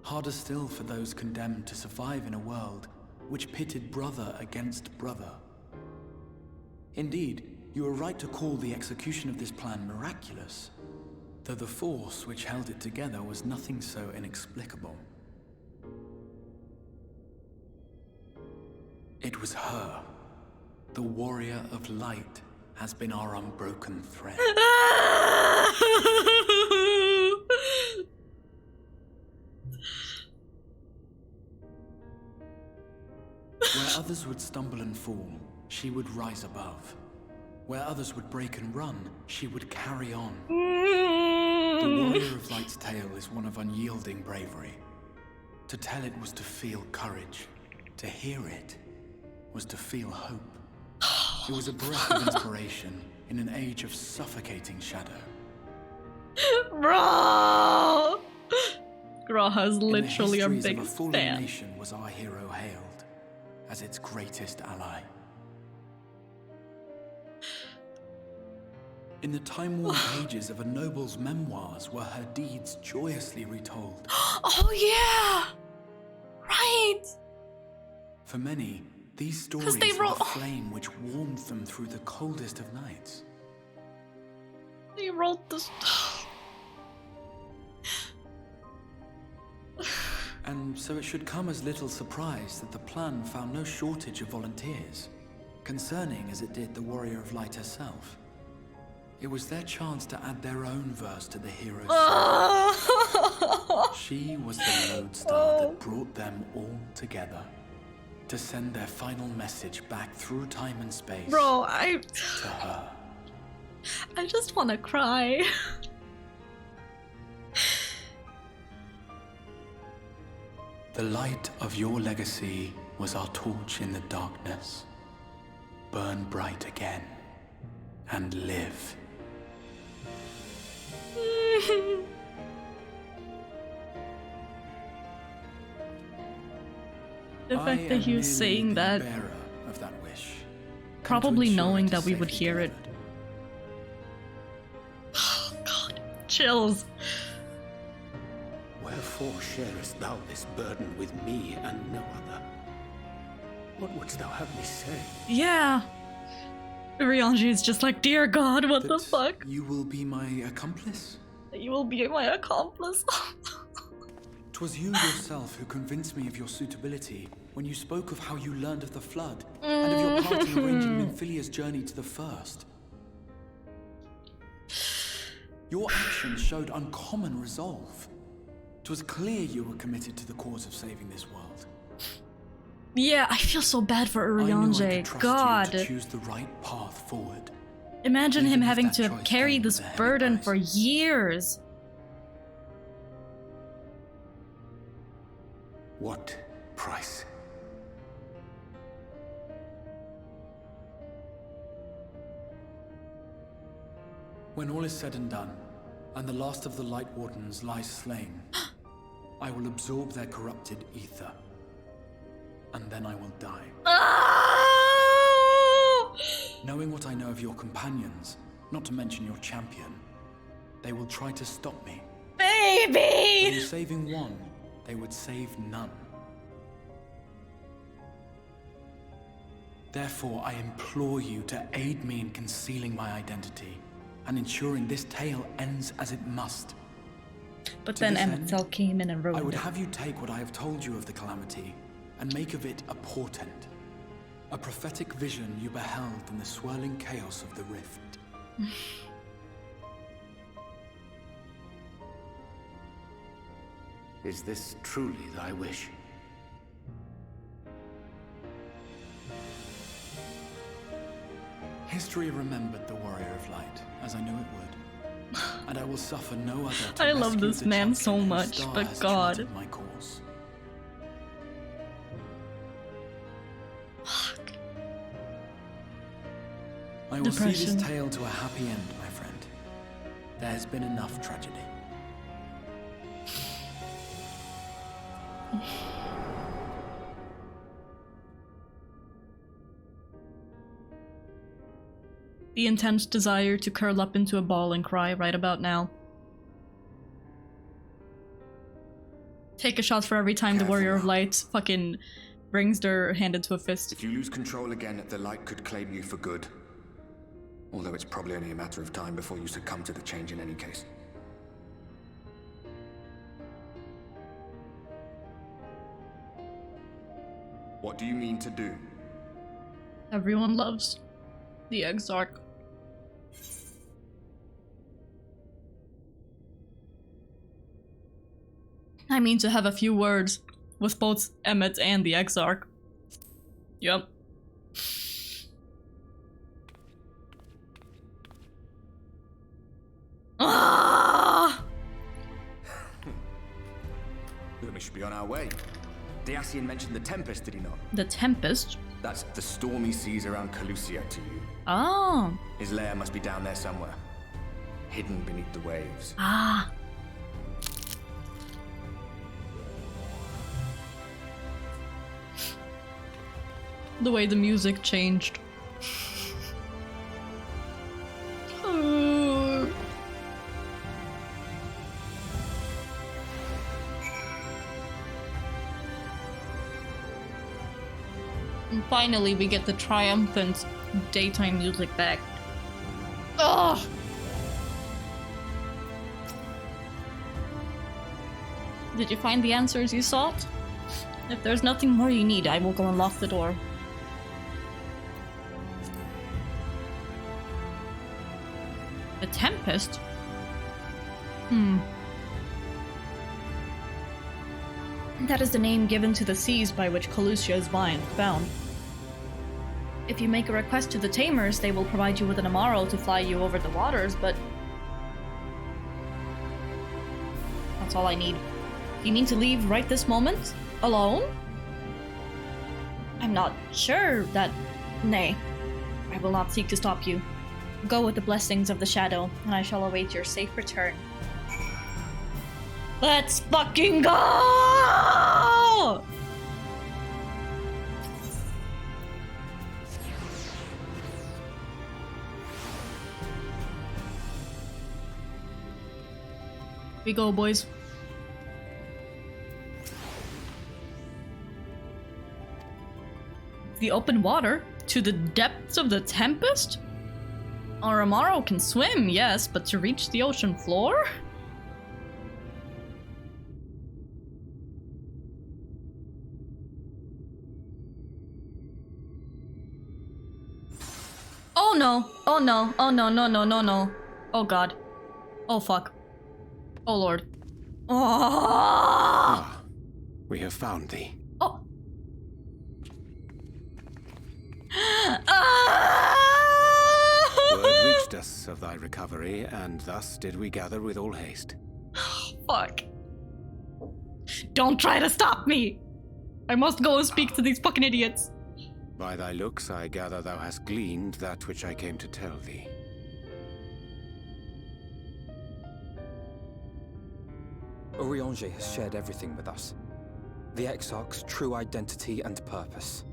Harder still for those condemned to survive in a world which pitted brother against brother. Indeed, you are right to call the execution of this plan miraculous, though the force which held it together was nothing so inexplicable. It was her. The warrior of light has been our unbroken thread. Where others would stumble and fall, she would rise above. Where others would break and run, she would carry on. The warrior of light's tale is one of unyielding bravery. To tell it was to feel courage. To hear it was to feel hope. It was a breath of inspiration in an age of suffocating shadow. Bro! Graha's In the literally our histories of a biggest fallen fan. nation was our hero hailed as its greatest ally. In the time-worn pages of a noble's memoirs were her deeds joyously retold. Oh yeah! Right! For many, these stories they were wrote- the flame which warmed them through the coldest of nights. He wrote this. And so it should come as little surprise that the plan found no shortage of volunteers, concerning as it did the Warrior of Light herself. It was their chance to add their own verse to the hero's story. She was the lodestar that brought them all together, to send their final message back through time and space Bro, to her. I just wanna cry. The light of your legacy was our torch in the darkness. Burn bright again and live. The I fact that am he was merely saying the that, bearer of that wish, come to probably ensure knowing it is that we would safely hear it. delivered. Oh god, chills. Wherefore sharest thou this burden with me and no other? What wouldst thou have me say? Yeah. Ryanji is just like, dear god, what the That fuck? You will be my accomplice? You will be my accomplice. 'Twas you yourself who convinced me of your suitability when you spoke of how you learned of the flood and of your part in arranging Nymphilea's journey to the First. Your actions showed uncommon resolve. 'Twas clear you were committed to the cause of saving this world. Yeah, I feel so bad for I knew I could Urianger. trust God. you to choose the right path forward. Imagine Even him if having that to choice carry came this with a heavy burden price. for years. What price? When all is said and done, and the last of the Light Wardens lies slain, I will absorb their corrupted ether. And then I will die. Oh! Knowing what I know of your companions, not to mention your champion, they will try to stop me. But Baby! in saving one, they would save none. Therefore, I implore you to aid me in concealing my identity and ensuring this tale ends as it must. But To then this Emmett end, Cell came in and I ruined would it. have you take what I have told you of the calamity and make of it a portent. A prophetic vision you beheld in the swirling chaos of the rift. Is this truly thy wish? History remembered the Warrior of Light, as I knew it would. And I will suffer no other to I love rescue this the man champion so whose much, star but has God. charted my course. I will see Depression. this tale to a happy end, my friend. There has been enough tragedy. The intense desire to curl up into a ball and cry right about now. Take a shot for every time the Careful Warrior of now. Light fucking brings their hand into a fist. If you lose control again, the light could claim you for good. Although it's probably only a matter of time before you succumb to the change in any case. What do you mean to do? Everyone loves the Exarch. I mean to have a few words with both Emmett and the Exarch. Yep. Ah! Then we should be on our way. Dacian mentioned the Tempest, did he not? The Tempest? That's the stormy seas around Calusia to you. Oh. His lair must be down there somewhere. Hidden beneath the waves. Ah. The way the music changed. And finally, we get the triumphant daytime music back. Ugh! Did you find the answers you sought? If there's nothing more you need, I will go and lock the door. The Tempest? That is the name given to the seas by which Calusia is bound. If you make a request to the Tamers, they will provide you with an Amaurot to fly you over the waters, but... that's all I need. You mean to leave right this moment? Alone? I'm not sure that... Nay, I will not seek to stop you. Go with the blessings of the Shadow, and I shall await your safe return. Let's fucking go! We go, boys. The open water? To the depths of the Tempest? Our Amaurot can swim, yes, but to reach the ocean floor? Oh no! Oh no! Oh no, no, no, no, no. Oh god. Oh fuck. Oh lord. Oh! We have found thee. Oh! Ah! Word of thy recovery, and thus did we gather with all haste. Fuck. Don't try to stop me! I must go and speak to these fucking idiots. By thy looks, I gather thou hast gleaned that which I came to tell thee. Urianger has shared everything with us. The Exarch's true identity and purpose.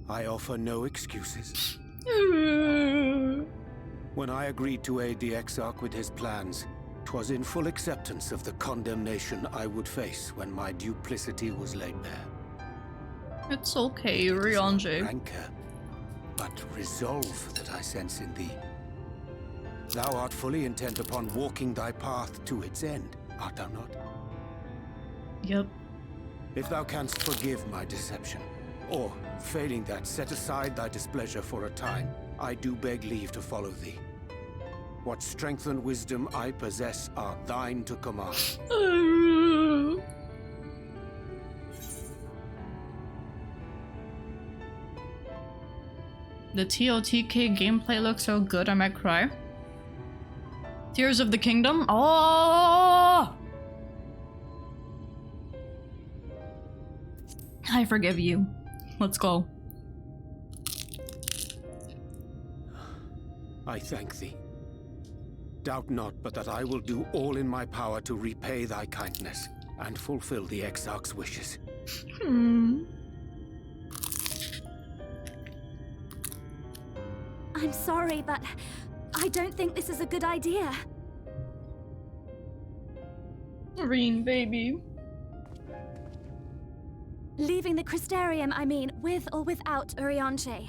I offer no excuses. When I agreed to aid the Exarch with his plans, 'twas in full acceptance of the condemnation I would face when my duplicity was laid bare. It's okay, It is not Urianger. rancor, but resolve that I sense in thee. Thou art fully intent upon walking thy path to its end, art thou not? Yep. If thou canst forgive my deception, or, failing that, set aside thy displeasure for a time, I do beg leave to follow thee. What strength and wisdom I possess are thine to command. The TOTK gameplay looks so good, I might cry. Tears of the Kingdom? Oh! I forgive you. Let's go. I thank thee. Doubt not but that I will do all in my power to repay thy kindness and fulfill the Exarch's wishes. I'm sorry, but I don't think this is a good idea. Reen, baby. Leaving the Crystarium, I mean, with or without Urianger.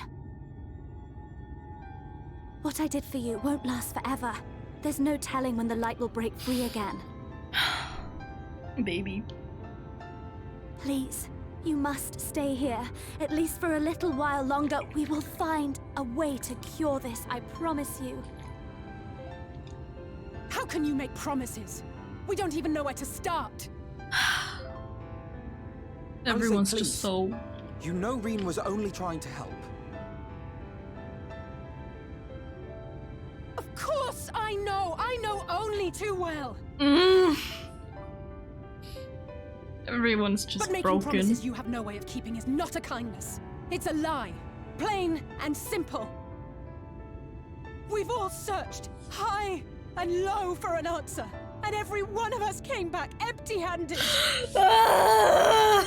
What I did for you won't last forever. There's no telling when the light will break free again. Baby. Please, you must stay here. At least for a little while longer. We will find a way to cure this, I promise you. How can you make promises? We don't even know where to start. Everyone's please. just so... You know Reen was only trying to help. Of course I know! I know only too well! Everyone's just But making broken. promises you have no way of keeping is not a kindness. It's a lie. Plain and simple. We've all searched high and low for an answer, and every one of us came back empty-handed. I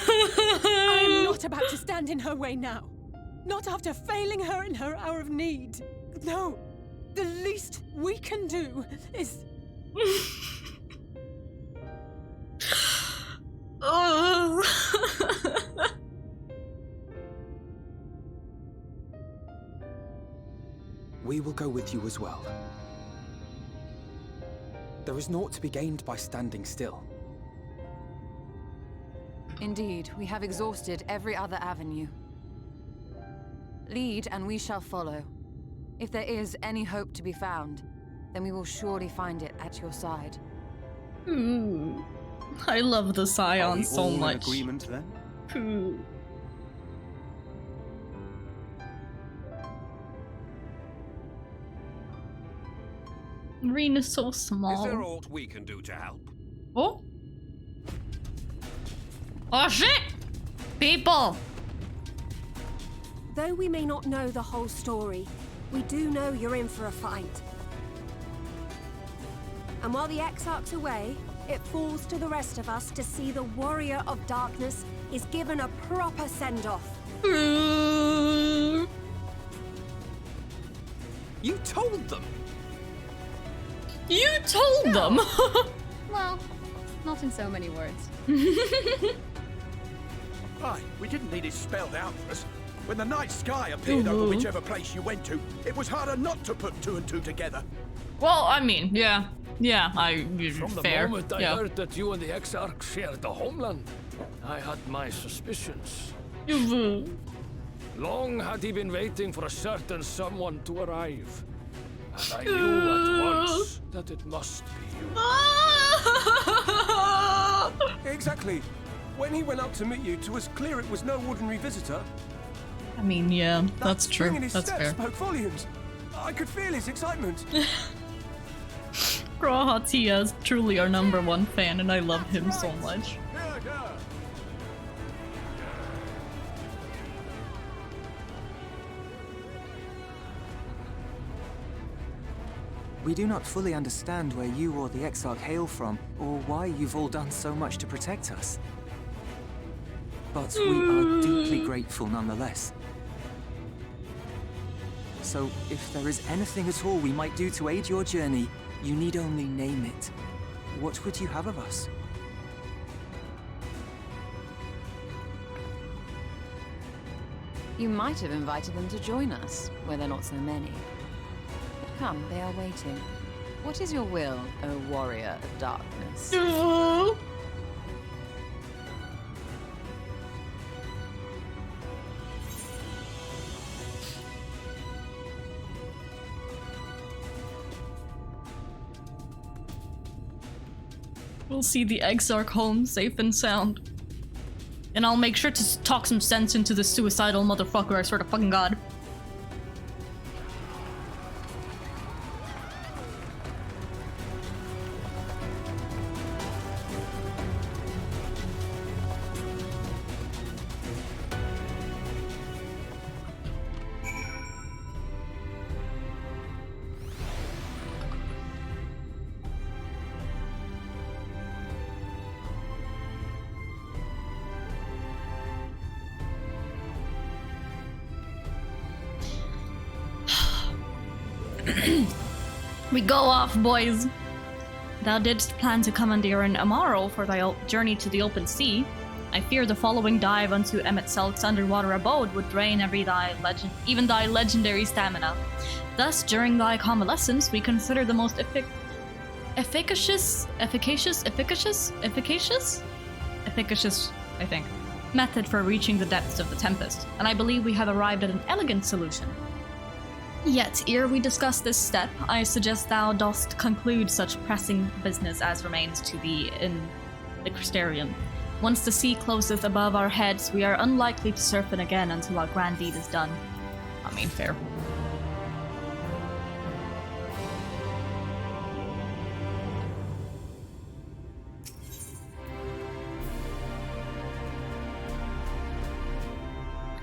am not about to stand in her way now. Not after failing her in her hour of need. No, the least we can do is... We will go with you as well. There is naught to be gained by standing still. Indeed, we have exhausted every other avenue. Lead, and we shall follow. If there is any hope to be found, then we will surely find it at your side. I love the Scion so all much. in agreement then? Reen is so small. Is there aught we can do to help? Oh? Oh shit! People! Though we may not know the whole story, we do know you're in for a fight. And while the Exarch's away, it falls to the rest of us to see the Warrior of Darkness is given a proper send-off. You told them! You told them! Well, not in so many words. Aye, we didn't need it spelled out for us. When the night sky appeared over whichever place you went to, it was harder not to put two and two together. Well, I mean, yeah. Yeah, From the fair. moment I yeah. heard that you and the Exarch shared the homeland, I had my suspicions. Long had he been waiting for a certain someone to arrive. And I knew at once that it must be you. Exactly. When he went up to meet you, it was clear it was no ordinary visitor. I mean, yeah, that's That spring true. in his That's step fair. spoke volumes. I could feel his excitement. Grahatia is truly our #1 fan, and I love him so much. We do not fully understand where you or the Exarch hail from, or why you've all done so much to protect us. But we are deeply grateful nonetheless. So, if there is anything at all we might do to aid your journey, you need only name it. What would you have of us? You might have invited them to join us, where there are not so many. But come, they are waiting. What is your will, O warrior of darkness? We'll see the Exarch home safe and sound. And I'll make sure to talk some sense into this suicidal motherfucker, I swear to fucking god. We go off, boys. Thou didst plan to commandeer an Amaurot for thy journey to the open sea. I fear the following dive unto Emet-Selk's underwater abode would drain even thy legendary stamina. Thus, during thy convalescence, we consider the most efficacious, I think, method for reaching the depths of the Tempest, and I believe we have arrived at an elegant solution. Yet, ere we discuss this step, I suggest thou dost conclude such pressing business as remains to thee in the Crystarium. Once the sea closeth above our heads, we are unlikely to surfen again until our grand deed is done. I mean, fair.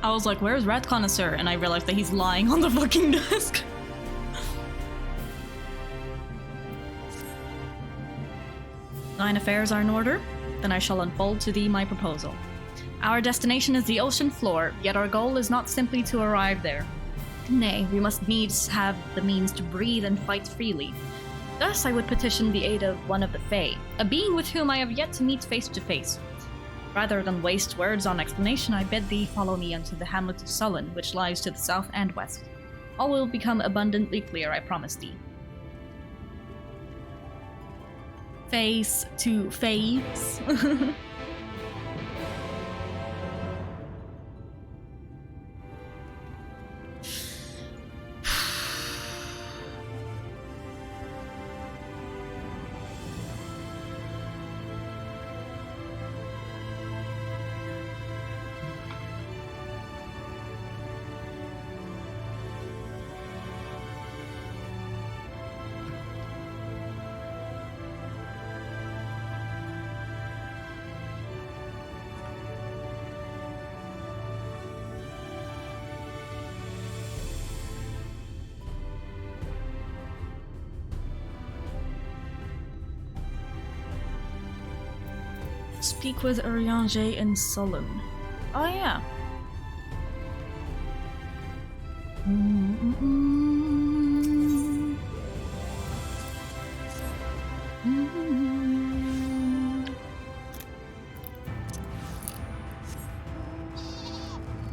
I was like, where's Rat Connoisseur? And I realized that he's lying on the fucking desk. Thine affairs are in order? Then I shall unfold to thee my proposal. Our destination is the ocean floor, yet our goal is not simply to arrive there. Nay, we must needs have the means to breathe and fight freely. Thus I would petition the aid of one of the Fae, a being with whom I have yet to meet face to face. Rather than waste words on explanation, I bid thee follow me unto the hamlet of Sullen, which lies to the south and west. All will become abundantly clear, I promise thee. Face to face. Speak with Urianger and Sullen. Oh yeah.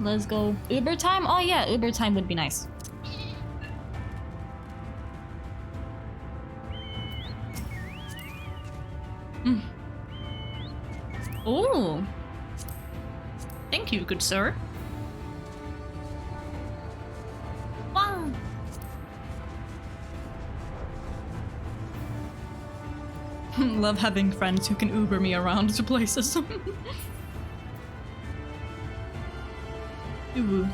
Let's go. Uber time? Oh yeah, Uber time would be nice. Oh, thank you, good sir. Wow. Love having friends who can Uber me around to places. Ooh.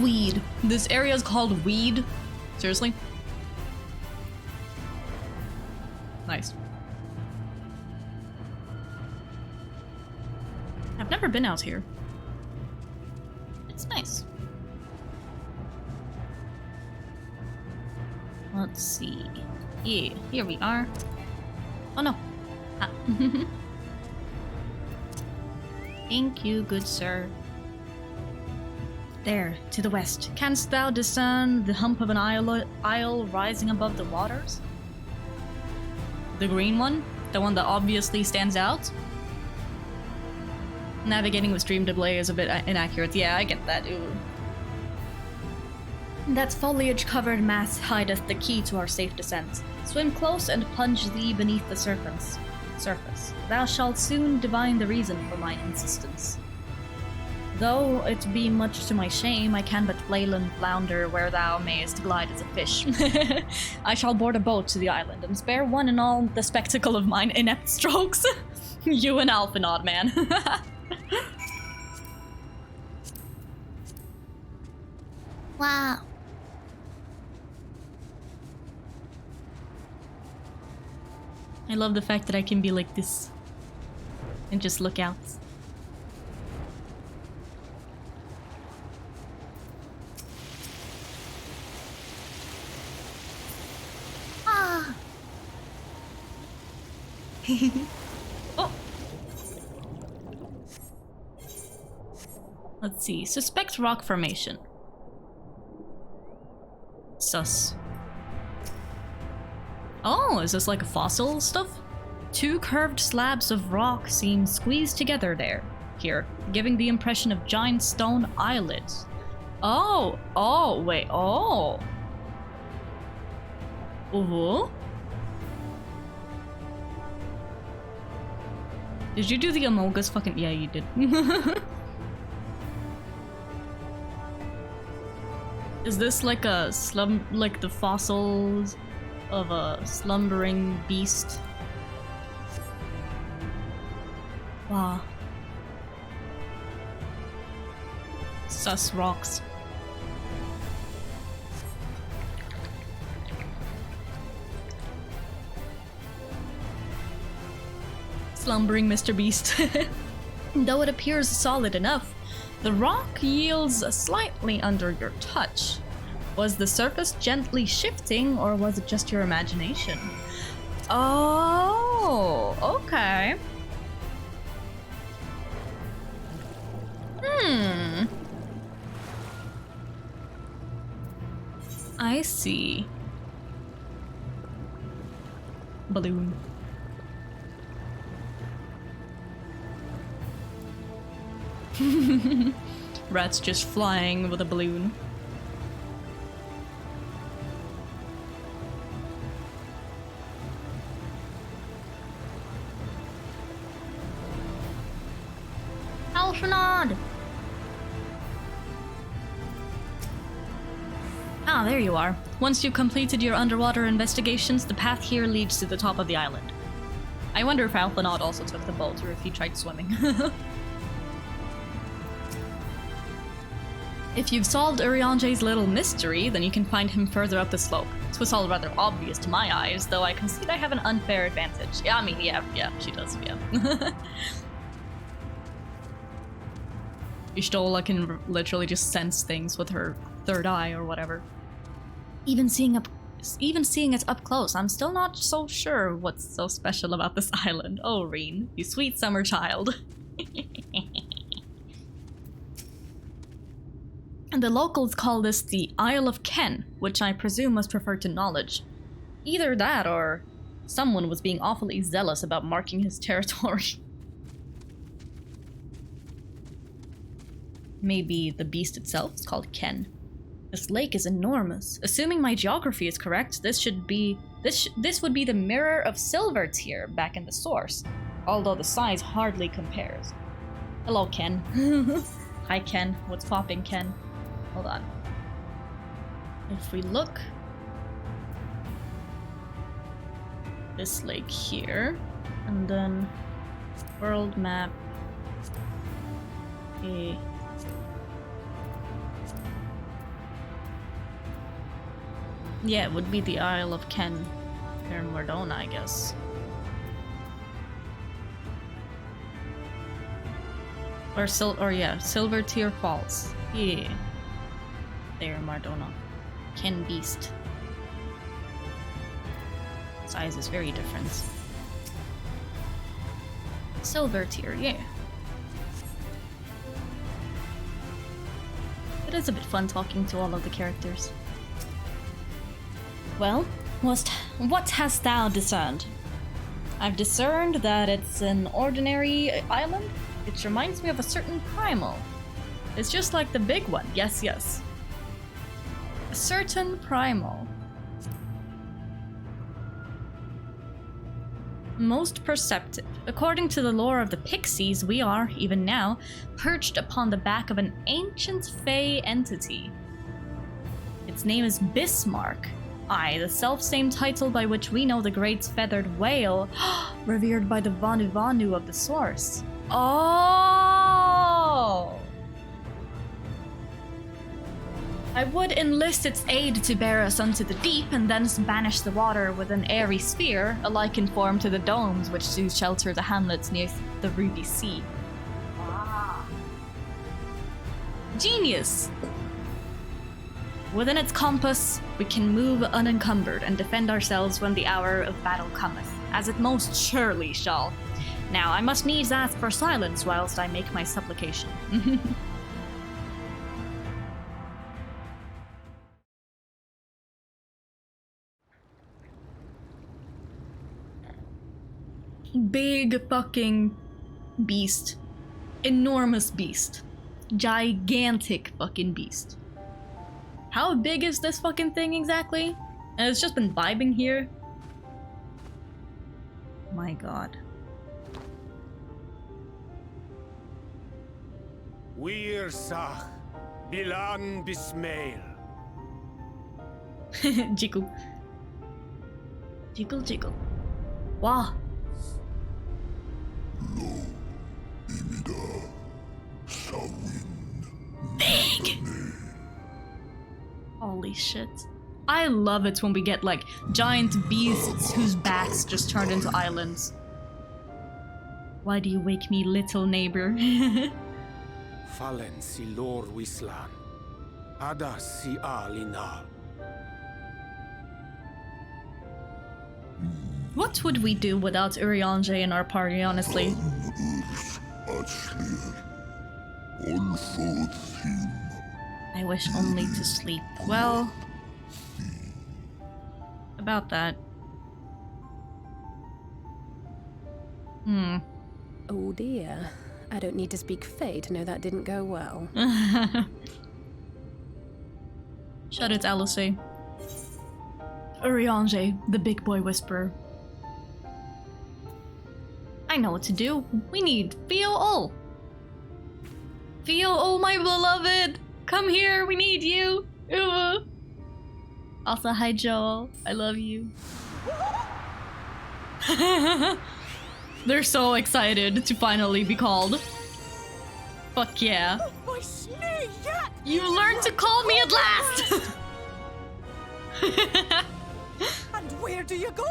Weed. This area is called Weed. Seriously? Nice. I've never been out here. It's nice. Let's see. Yeah, here we are. Oh no. Ah. Thank you, good sir. There, to the west. Canst thou discern the hump of an isle rising above the waters? The green one? The one that obviously stands out? Navigating with stream delay is a bit inaccurate. Yeah, I get that. Ooh. That foliage-covered mass hideth the key to our safe descent. Swim close and plunge thee beneath the surface. Thou shalt soon divine the reason for my insistence. Though it be much to my shame, I can but flail and flounder where thou mayest glide as a fish. I shall board a boat to the island and spare one and all the spectacle of mine inept strokes. You and Alphanod, man. Wow. I love the fact that I can be like this and just look out. Oh. Let's see. Suspect rock formation. Sus. Oh, is this like a fossil stuff? Two curved slabs of rock seem squeezed together here, giving the impression of giant stone islets. Oh, wait, oh. Uh-huh. Did you do the Among Us fucking— yeah, you did. Is this like a like the fossils of a slumbering beast? Wow. Sus rocks. Slumbering Mr. Beast. Though it appears solid enough, the rock yields slightly under your touch. Was the surface gently shifting, or was it just your imagination? Oh, okay. I see. Balloon. Rat's just flying with a balloon. Alphanod! Ah, there you are. Once you've completed your underwater investigations, the path here leads to the top of the island. I wonder if Alphanod also took the boat, or if he tried swimming. If you've solved Uriange's little mystery, then you can find him further up the slope. This was all rather obvious to my eyes, though I concede I have an unfair advantage. Yeah, I mean, yeah, she does, yeah. Y'shtola can literally just sense things with her third eye or whatever. Even seeing it up close, I'm still not so sure what's so special about this island. Oh, Reen, you sweet summer child. And the locals call this the Isle of Ken, which I presume must refer to knowledge. Either that, or someone was being awfully zealous about marking his territory. Maybe the beast itself is called Ken. This lake is enormous. Assuming my geography is correct, this would be the mirror of Silver Tier back in the source, although the size hardly compares. Hello, Ken. Hi, Ken. What's popping, Ken? Hold on. If we look... this lake here, and then world map. Okay. Yeah, it would be the Isle of Ken here in Mordona, I guess. Or Silver Tier Falls. Yeah. There, Mordona. Ken Beast. Size is very different. Silver Tier, yeah. It is a bit fun talking to all of the characters. Well, what hast thou discerned? I've discerned that it's an ordinary island. It reminds me of a certain primal. It's just like the big one. Yes, yes. A certain primal. Most perceptive. According to the lore of the Pixies, we are, even now, perched upon the back of an ancient Fey entity. Its name is Bismarck. Aye, the self-same title by which we know the great feathered whale, revered by the Vanu Vanu of the source. Oh! I would enlist its aid to bear us unto the deep, and thence banish the water with an airy sphere, alike in form to the domes which do shelter the hamlets near the Ruby Sea. Genius! Within its compass, we can move unencumbered and defend ourselves when the hour of battle cometh, as it most surely shall. Now, I must needs ask for silence whilst I make my supplication. Big fucking beast. Enormous beast. Gigantic fucking beast. How big is this fucking thing exactly? And it's just been vibing here. My god. Wir sach bilang bismail. Jiggle. Jiggle jiggle. Wow. Big! Holy shit. I love it when we get like giant beasts whose backs just turned into islands. Why do you wake me, little neighbor? Fallen si lor wislan. Ada si alina. What would we do without Urianger in our party, honestly? I wish only to sleep. Well, about that. Oh dear. I don't need to speak Fey to know that didn't go well. Shut it, Alice. Urianger, the big boy whisperer. I know what to do. We need Fio-Ol. Fio-Ol, my beloved! Come here, we need you! Also, hi Joel. I love you. They're so excited to finally be called. Fuck yeah. Oh, my snake! You learned to call me at last! And where do you go?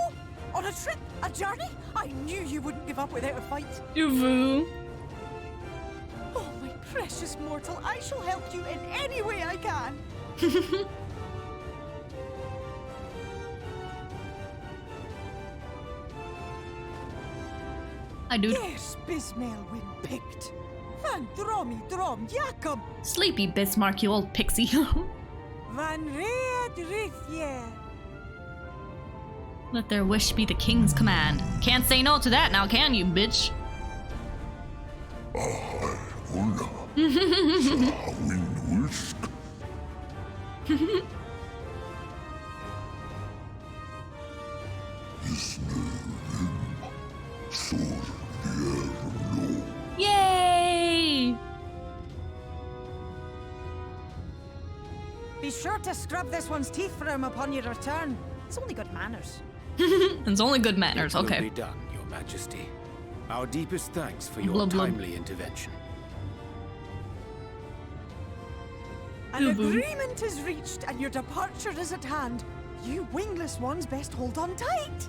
On a trip? A journey? I knew you wouldn't give up without a fight. Uvu. Oh, my precious mortal, I shall help you in any way I can. Hi, dude. Yes, Bismail win picked. Van Dromi Drom Jacob. Sleepy Bismarck, you old pixie. Van Red Rithye. Let their wish be the king's command. Can't say no to that now, can you, bitch? Yay! Be sure to scrub this one's teeth for him upon your return. It's only good manners. It's only good manners, It will okay. be done, Your Majesty. Our deepest thanks for your Blub, blub. timely intervention. An agreement is reached and your departure is at hand. You wingless ones best hold on tight.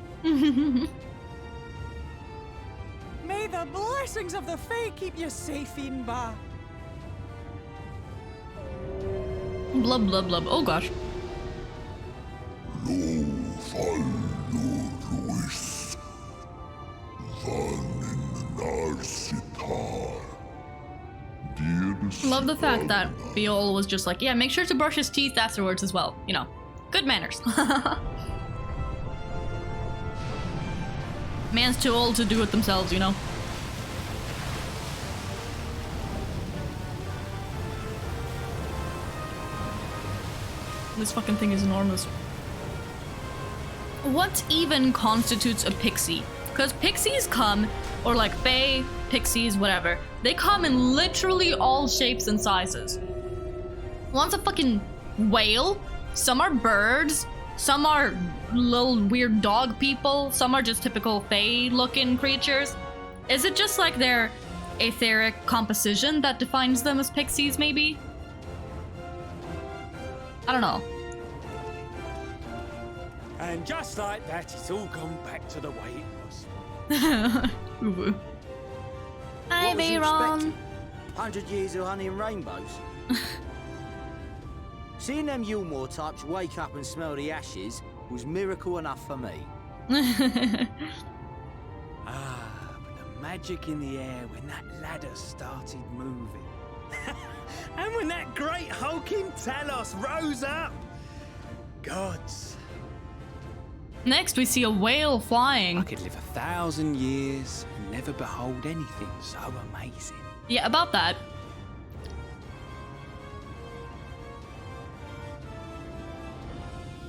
May the blessings of the Fae keep you safe, Inba. Blub, blub, blub. Oh gosh. Love the fact that Viol was just like, yeah, make sure to brush his teeth afterwards as well. You know, good manners. Man's too old to do it themselves, you know? This fucking thing is enormous. What even constitutes a pixie? Because pixies come, or like fae, pixies, whatever. They come in literally all shapes and sizes. One's a fucking whale, some are birds, some are little weird dog people, some are just typical fae looking creatures. Is it just like their etheric composition that defines them as pixies, maybe? I don't know. And just like that, it's all gone back to the way it was. Hi, What was you Veyron. expecting? 100 years of honey and rainbows? Seeing them Yulmore types wake up and smell the ashes was miracle enough for me. But the magic in the air when that ladder started moving. And when that great hulking Talos rose up. Gods. Next, we see a whale flying. I could live 1,000 years and never behold anything so amazing. Yeah, about that.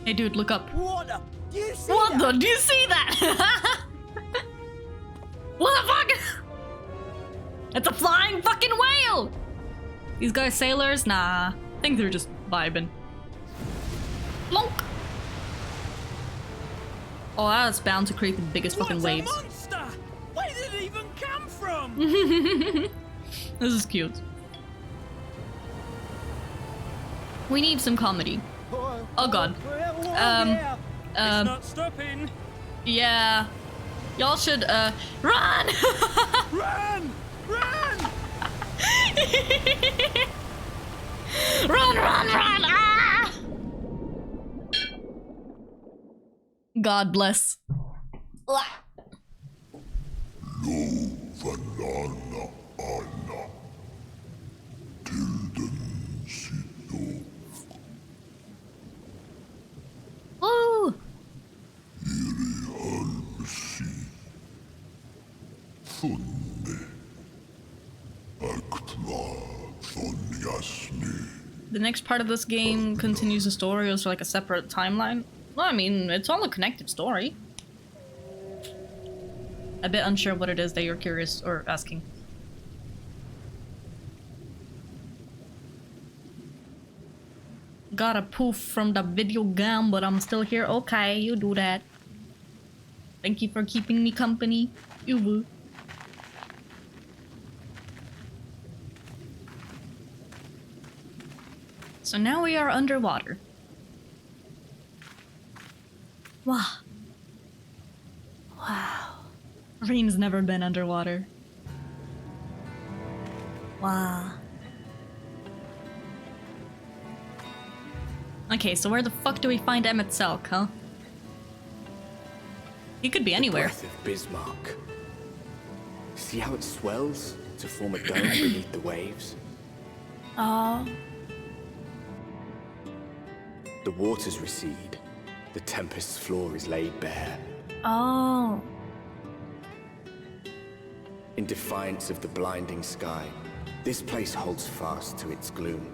Hey, dude, look up. What the? Do you see What that? the? Do you see that? What the fuck? It's a flying fucking whale! These guys sailors? Nah. I think they're just vibing. Plonk! Oh, that's bound to create the biggest fucking waves. Monster! Where did it even come from? This is cute. We need some comedy. Oh god. It's not stopping. Yeah. Y'all should, run! Run! Run! Run, run, run! Ah! God bless. Woo! The next part of this game continues the story as like a separate timeline. Well, I mean, it's all a connected story. A bit unsure what it is that you're curious or asking. Got a poof from the video game, but I'm still here. Okay, you do that. Thank you for keeping me company. You woo. So now we are underwater. Wow. Wow. Reen's never been underwater. Wow. Okay, so where the fuck do we find Emmett Selk, huh? He could be anywhere. Breath of Bismarck. See how it swells to form a dome beneath the waves? Oh. The waters recede. The tempest's floor is laid bare. Oh. In defiance of the blinding sky, this place holds fast to its gloom.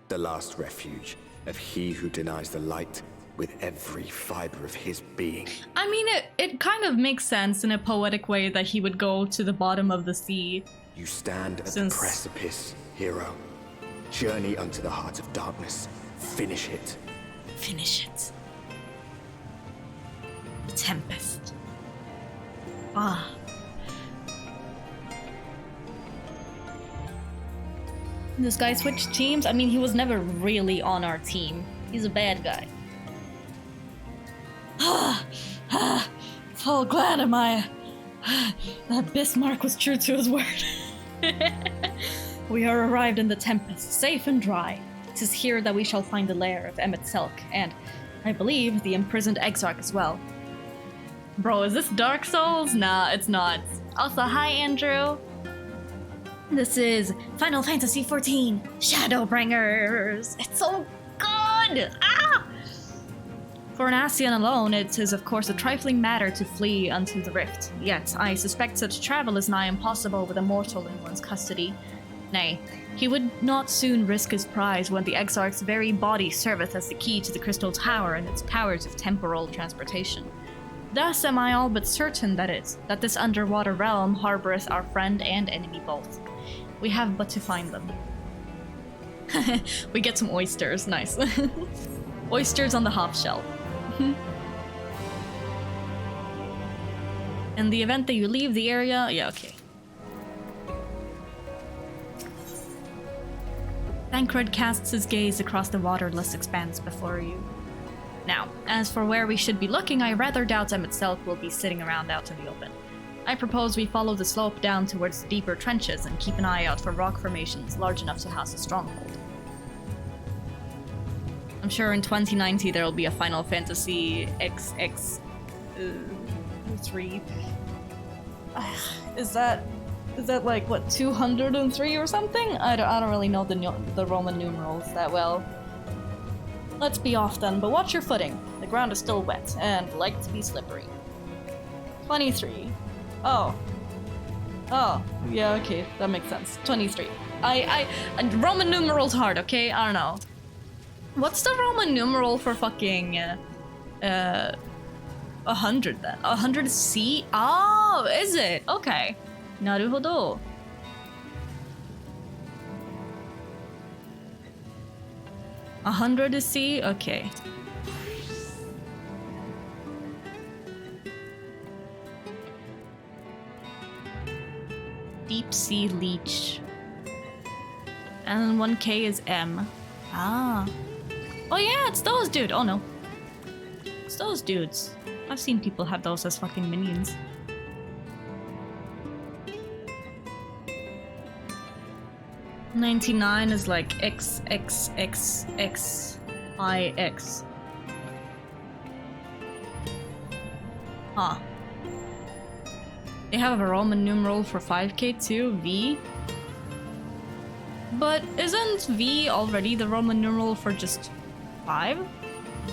the last refuge of he who denies the light with every fiber of his being. I mean, it kind of makes sense in a poetic way that he would go to the bottom of the sea. You stand at the precipice, hero. Journey unto the heart of darkness. Finish it. Finish it. The Tempest. Ah. This guy switched teams? I mean, he was never really on our team. He's a bad guy. Full glad am I that Bismarck was true to his word. We are arrived in the Tempest, safe and dry. 'Tis here that we shall find the lair of Emmett Selk, and, I believe, the imprisoned Exarch as well. Bro, is this Dark Souls? Nah, it's not. Also, hi, Andrew. This is Final Fantasy XIV, Shadowbringers. It's so good! Ah! For an Ascian alone, it is of course a trifling matter to flee unto the rift. Yet, I suspect such travel is nigh impossible with a mortal in one's custody. Nay, he would not soon risk his prize when the Exarch's very body serveth as the key to the Crystal Tower and its powers of temporal transportation. Thus am I all but certain that this underwater realm harboureth our friend and enemy both. We have but to find them. We get some oysters, nice. Oysters on the half shell. In the event that you leave the area, yeah, okay. Thancred casts his gaze across the waterless expanse before you. Now, as for where we should be looking, I rather doubt Emmett Selk will be sitting around out in the open. I propose we follow the slope down towards the deeper trenches and keep an eye out for rock formations large enough to house a stronghold. I'm sure in 2090 there will be a Final Fantasy XX 3. Is that like what 203 or something? I don't really know the Roman numerals that well. Let's be off then, but watch your footing. The ground is still wet and like to be slippery. 23. Oh, yeah, okay, that makes sense. 23. And Roman numerals hard, okay? I don't know. What's the Roman numeral for fucking 100 then? 100 is C? Oh, is it? Okay. Naruhodo. A 100 is C? Okay. Deep Sea Leech. And 1K is M. Ah. Oh yeah, it's those dude. Oh no. It's those dudes. I've seen people have those as fucking minions. $99 is like XXXXIX. Huh. They have a Roman numeral for 5K too, V. But isn't V already the Roman numeral for just 5?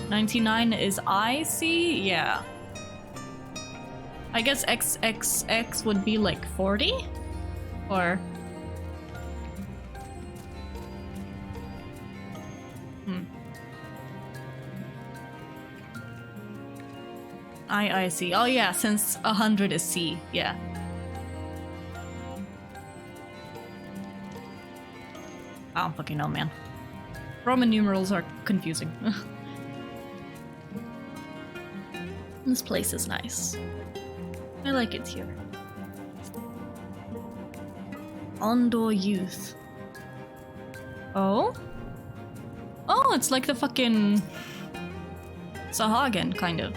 99 is IC? Yeah. I guess XXX would be like 40? Or... I see. Oh yeah, since 100 is C, yeah. I don't fucking know, man. Roman numerals are confusing. This place is nice. I like it here. Ondor Youth. Oh? Oh, it's like the fucking... Sahagin, kind of.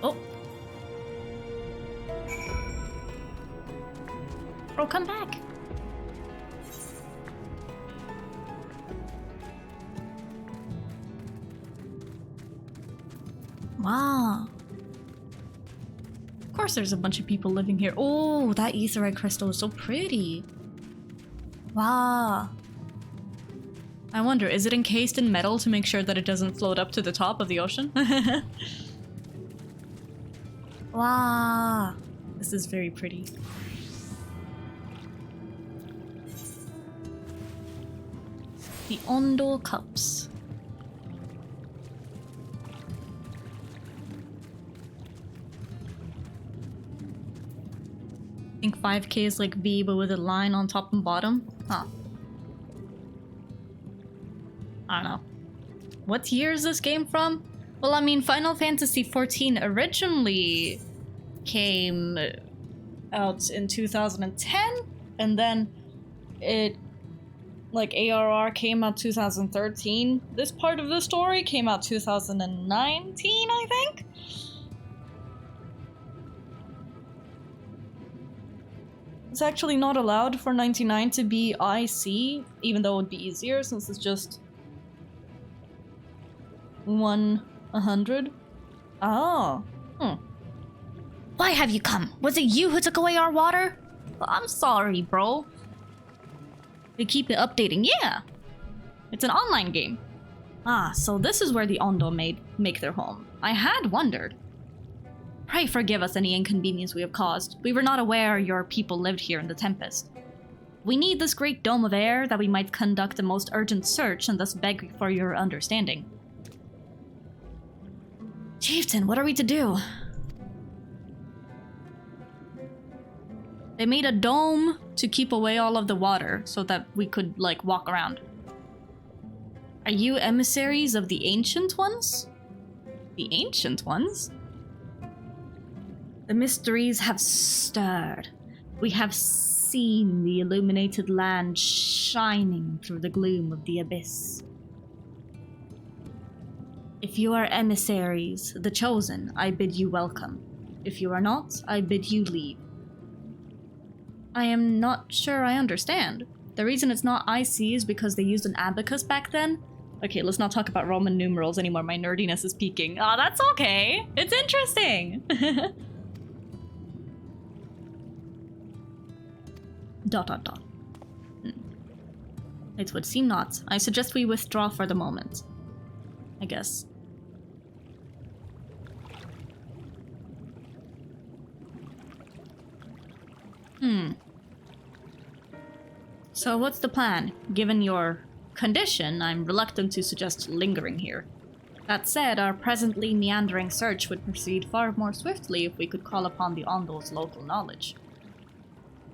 Oh. Bro, come back. Wow. Of course there's a bunch of people living here. Oh, that Aetheryte crystal is so pretty. Wow. I wonder, is it encased in metal to make sure that it doesn't float up to the top of the ocean? Wow. This is very pretty. The Ondo cups. I think 5K is like V, but with a line on top and bottom. Huh. I don't know. What year is this game from? Well, I mean, Final Fantasy XIV originally came out in 2010, and then it, like, ARR came out 2013. This part of the story came out 2019, I think? It's actually not allowed for 99 to be IC, even though it would be easier since it's just 100. Oh. Why have you come? Was it you who took away our water? I'm sorry, bro. They keep it updating. Yeah. It's an online game. Ah, so this is where the Ondo make their home. I had wondered. Pray forgive us any inconvenience we have caused. We were not aware your people lived here in the Tempest. We need this great dome of air that we might conduct a most urgent search and thus beg for your understanding. Chieftain, what are we to do? They made a dome to keep away all of the water so that we could, like, walk around. Are you emissaries of the Ancient Ones? The Ancient Ones? The mysteries have stirred. We have seen the illuminated land shining through the gloom of the abyss. If you are emissaries, the chosen, I bid you welcome. If you are not, I bid you leave. I am not sure I understand. The reason it's not IC is because they used an abacus back then. Okay, let's not talk about Roman numerals anymore. My nerdiness is peaking. Oh, that's okay. It's interesting. ... It would seem not. I suggest we withdraw for the moment. I guess. So what's the plan? Given your condition, I'm reluctant to suggest lingering here. That said, our presently meandering search would proceed far more swiftly if we could call upon the Ondo's local knowledge.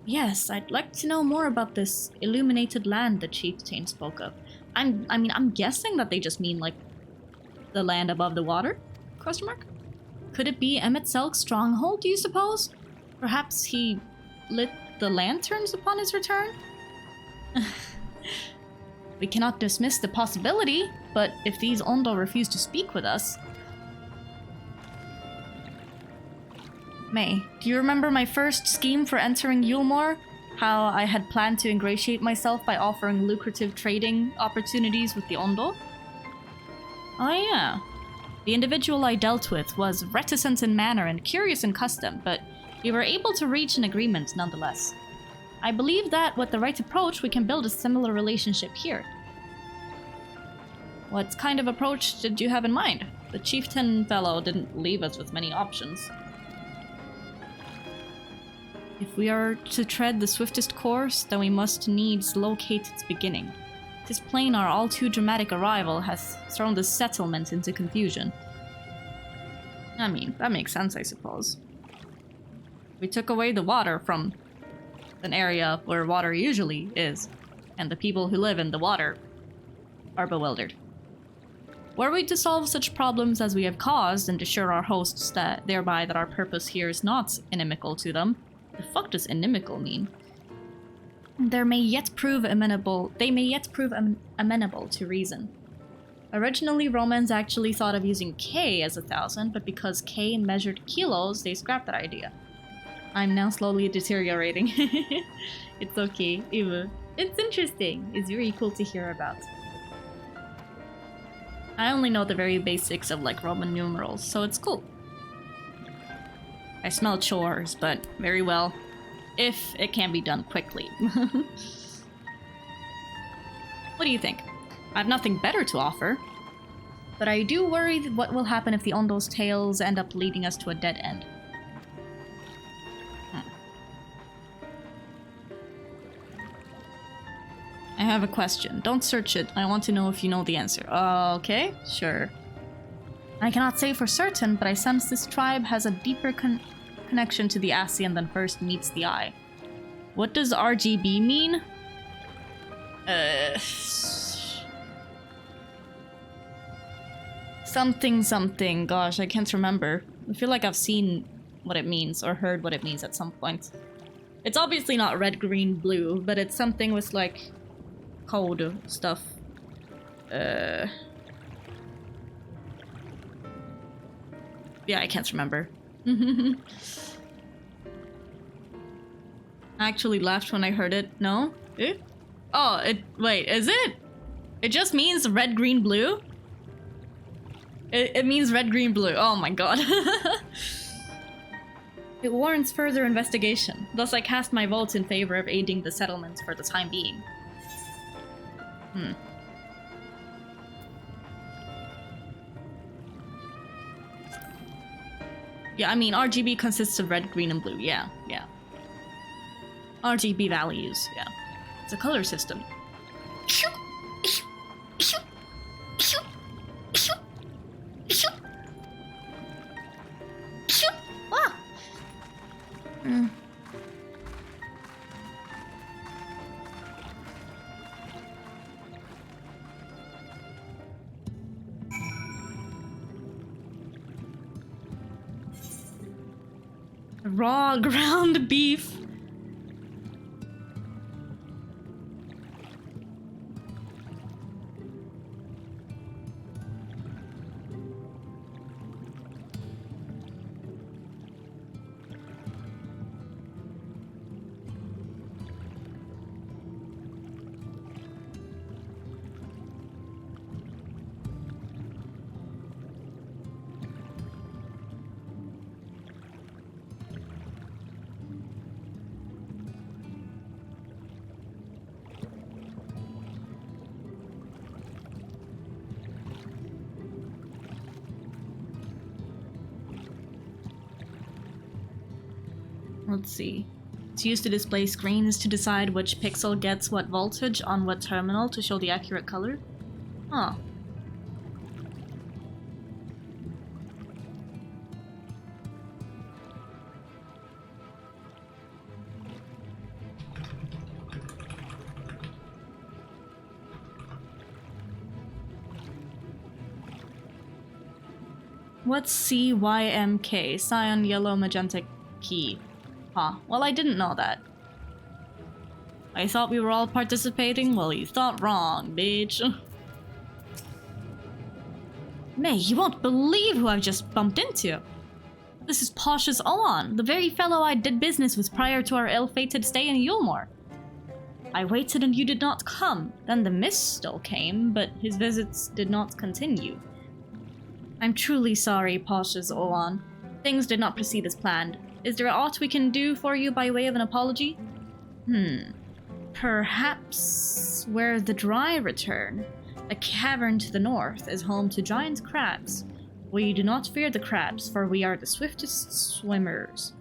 Yes, I'd like to know more about this illuminated land the chieftain spoke of. I'm guessing that they just mean, like, the land above the water? Question mark? Could it be Emmett Selk's stronghold, do you suppose? Perhaps he lit the lanterns upon his return? We cannot dismiss the possibility, but if these Ondo refuse to speak with us... May, do you remember my first scheme for entering Yulmore? How I had planned to ingratiate myself by offering lucrative trading opportunities with the Ondo? Oh yeah. The individual I dealt with was reticent in manner and curious in custom, but we were able to reach an agreement nonetheless. I believe that, with the right approach, we can build a similar relationship here. What kind of approach did you have in mind? The chieftain fellow didn't leave us with many options. If we are to tread the swiftest course, then we must needs locate its beginning. 'Tis plain our all too dramatic arrival has thrown the settlement into confusion. I mean, that makes sense, I suppose. We took away the water from an area where water usually is, and the people who live in the water are bewildered. Were we to solve such problems as we have caused and assure our hosts that thereby that our purpose here is not inimical to them, the fuck does inimical mean? They may yet prove amenable to reason. Originally, Romans actually thought of using K as 1,000, but because K measured kilos, they scrapped that idea. I'm now slowly deteriorating. It's okay, Eva. It's interesting. It's very cool to hear about. I only know the very basics of, like, Roman numerals, so it's cool. I smell chores, but very well. If it can be done quickly. What do you think? I have nothing better to offer. But I do worry what will happen if the Ondo's tales end up leading us to a dead end. have a question. Don't search it. I want to know if you know the answer. Okay, sure. I cannot say for certain, but I sense this tribe has a deeper connection to the Ascian than first meets the eye. What does RGB mean? Something. Gosh, I can't remember. I feel like I've seen what it means or heard what it means at some point. It's obviously not red, green, blue, but it's something with like code stuff. Yeah, I can't remember. I actually laughed when I heard it. No? Eh? Oh, wait, is it? It just means red, green, blue? It means red, green, blue. Oh my god. It warrants further investigation. Thus I cast my vote in favor of aiding the settlements for the time being. Yeah, I mean, RGB consists of red, green, and blue. Yeah. RGB values, yeah. It's a color system. Raw ground beef. Let's see. It's used to display screens to decide which pixel gets what voltage on what terminal to show the accurate color. Huh. What's CYMK? Cyan, yellow, magenta key. Huh. Well, I didn't know that. I thought we were all participating? Well, you thought wrong, bitch. May, you won't believe who I've just bumped into. This is Posh's Oan, the very fellow I did business with prior to our ill-fated stay in Yulmore. I waited and you did not come. Then the mist still came, but his visits did not continue. I'm truly sorry, Posh's Oan. Things did not proceed as planned. Is there aught we can do for you by way of an apology? Perhaps where the Dry return. A cavern to the north is home to giant crabs. We do not fear the crabs, for we are the swiftest swimmers.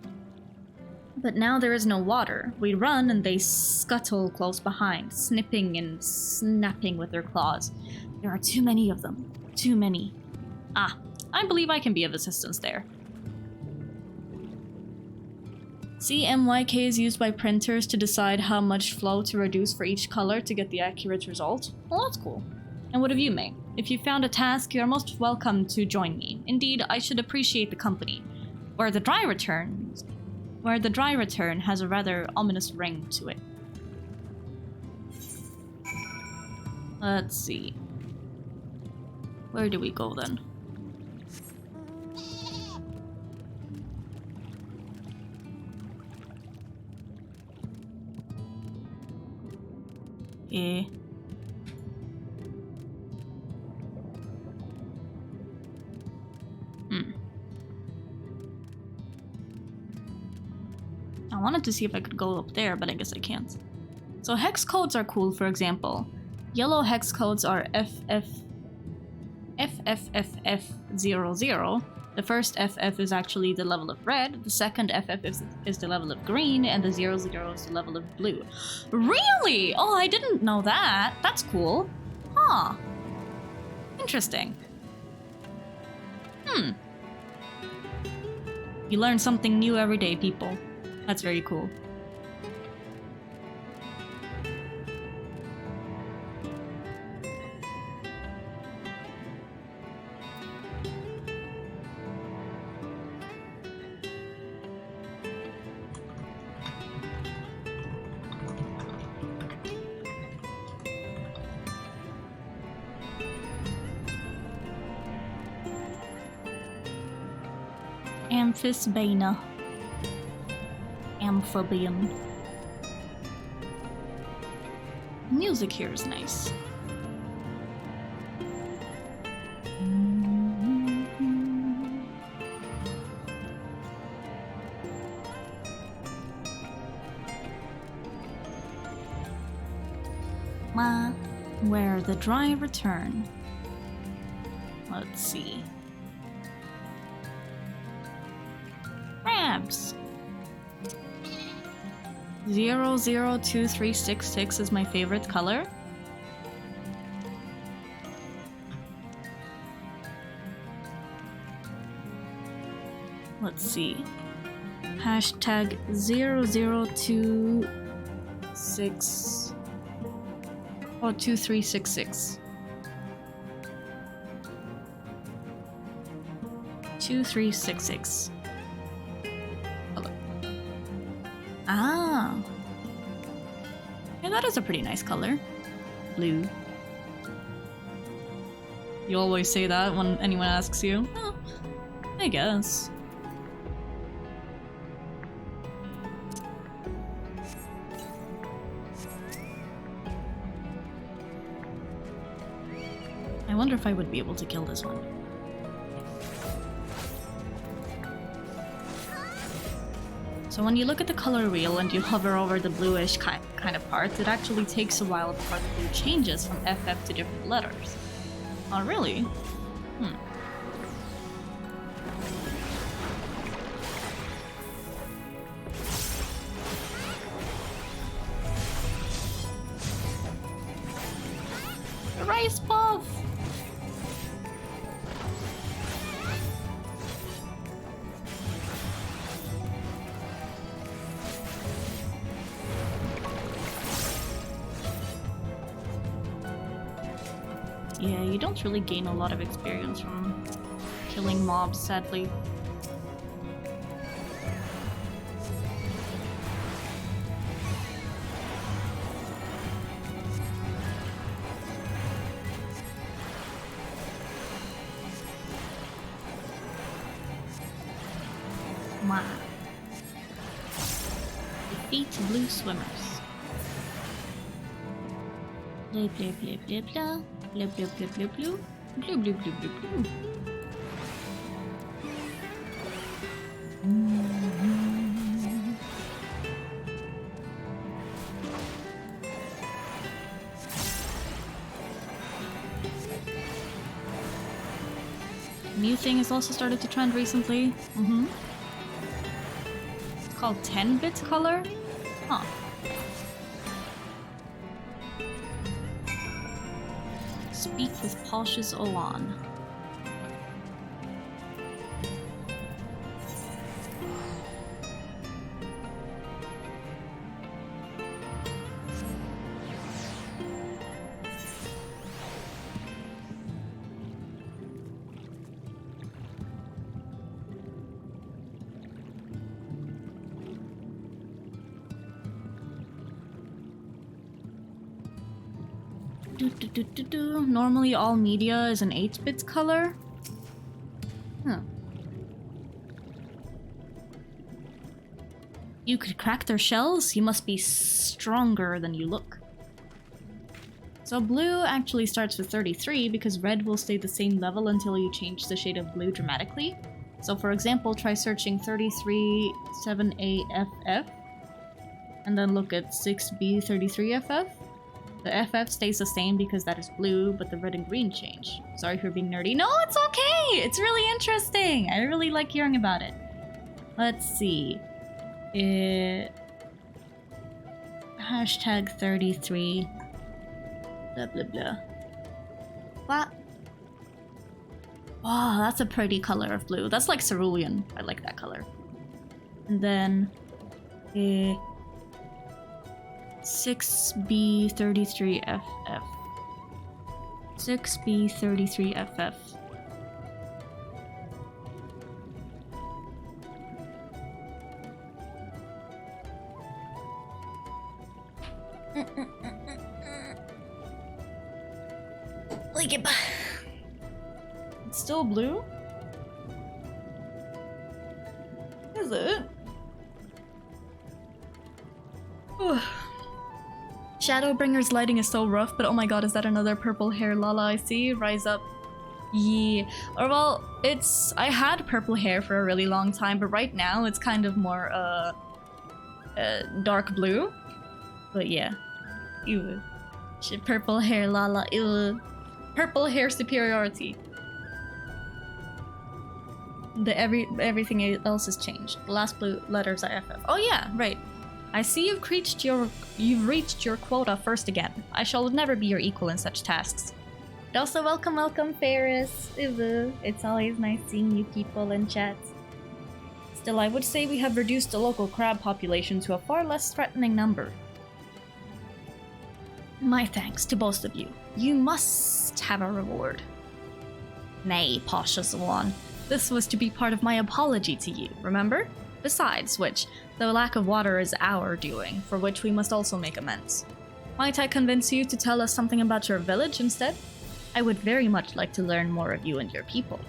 But now there is no water. We run and they scuttle close behind, snipping and snapping with their claws. There are too many of them. Too many. Ah, I believe I can be of assistance there. CMYK is used by printers to decide how much flow to reduce for each color to get the accurate result. Well, that's cool. And what of you, May? If you found a task, you are most welcome to join me. Indeed, I should appreciate the company. Where the Dry return has a rather ominous ring to it. Let's see. Where do we go then? I wanted to see if I could go up there, but I guess I can't. So hex codes are cool, for example. Yellow hex codes are FFFFF00, The first FF is actually the level of red, the second FF is the level of green, and the 00 is the level of blue. Really? Oh, I didn't know that. That's cool. Huh. Interesting. You learn something new every day, people. That's very cool. Amphisbaena. Amphibian. Music here is nice. Where the dry return. Let's see. Crabs. 002366 is my favorite color. Let's see. Hashtag 0026 or 2366. 2366. Ah. Yeah, that is a pretty nice color. Blue. You always say that when anyone asks you. Oh, I guess. I wonder if I would be able to kill this one. So when you look at the color wheel and you hover over the bluish kind of part, it actually takes a while before the blue changes from FF to different letters. Oh, really? Rice puff! Yeah, you don't really gain a lot of experience from killing mobs, sadly. Wow. Defeat blue swimmers. Blah blah blah blah blah. Blue, blue, blue, blue, blue. Blue, blue, blue, blue, blue. New thing has also started to trend recently. It's called 10-bit color? Huh. Speak with Posh's Olan. Normally all media is an 8-bit color. Huh. You could crack their shells? You must be stronger than you look. So blue actually starts with 33 because red will stay the same level until you change the shade of blue dramatically. So for example, try searching 337AFF and then look at 6B33FF. The FF stays the same because that is blue, but the red and green change. Sorry for being nerdy. No, it's okay! It's really interesting! I really like hearing about it. Let's see. Hashtag 33. Blah blah blah. What? Wow, that's a pretty color of blue. That's like cerulean. I like that color. And then 6B33FF. 6B33FF. Like it. It's still blue? Is it? Shadowbringer's lighting is so rough, but oh my god, is that another purple hair Lala I see? Rise up. Yeah. Or well, I had purple hair for a really long time, but right now it's kind of more dark blue. But yeah. Ew. Shit, purple hair Lala. Ew. Purple hair superiority. Everything else has changed. The last blue letters are FF. Oh yeah, right. I see you've reached your quota first again. I shall never be your equal in such tasks. But also welcome Ferris. It's always nice seeing you people in chat. Still, I would say we have reduced the local crab population to a far less threatening number. My thanks to both of you. You must have a reward. Nay, Pasha Zawan. This was to be part of my apology to you, remember? Besides which, the lack of water is our doing, for which we must also make amends. Might I convince you to tell us something about your village instead? I would very much like to learn more of you and your people.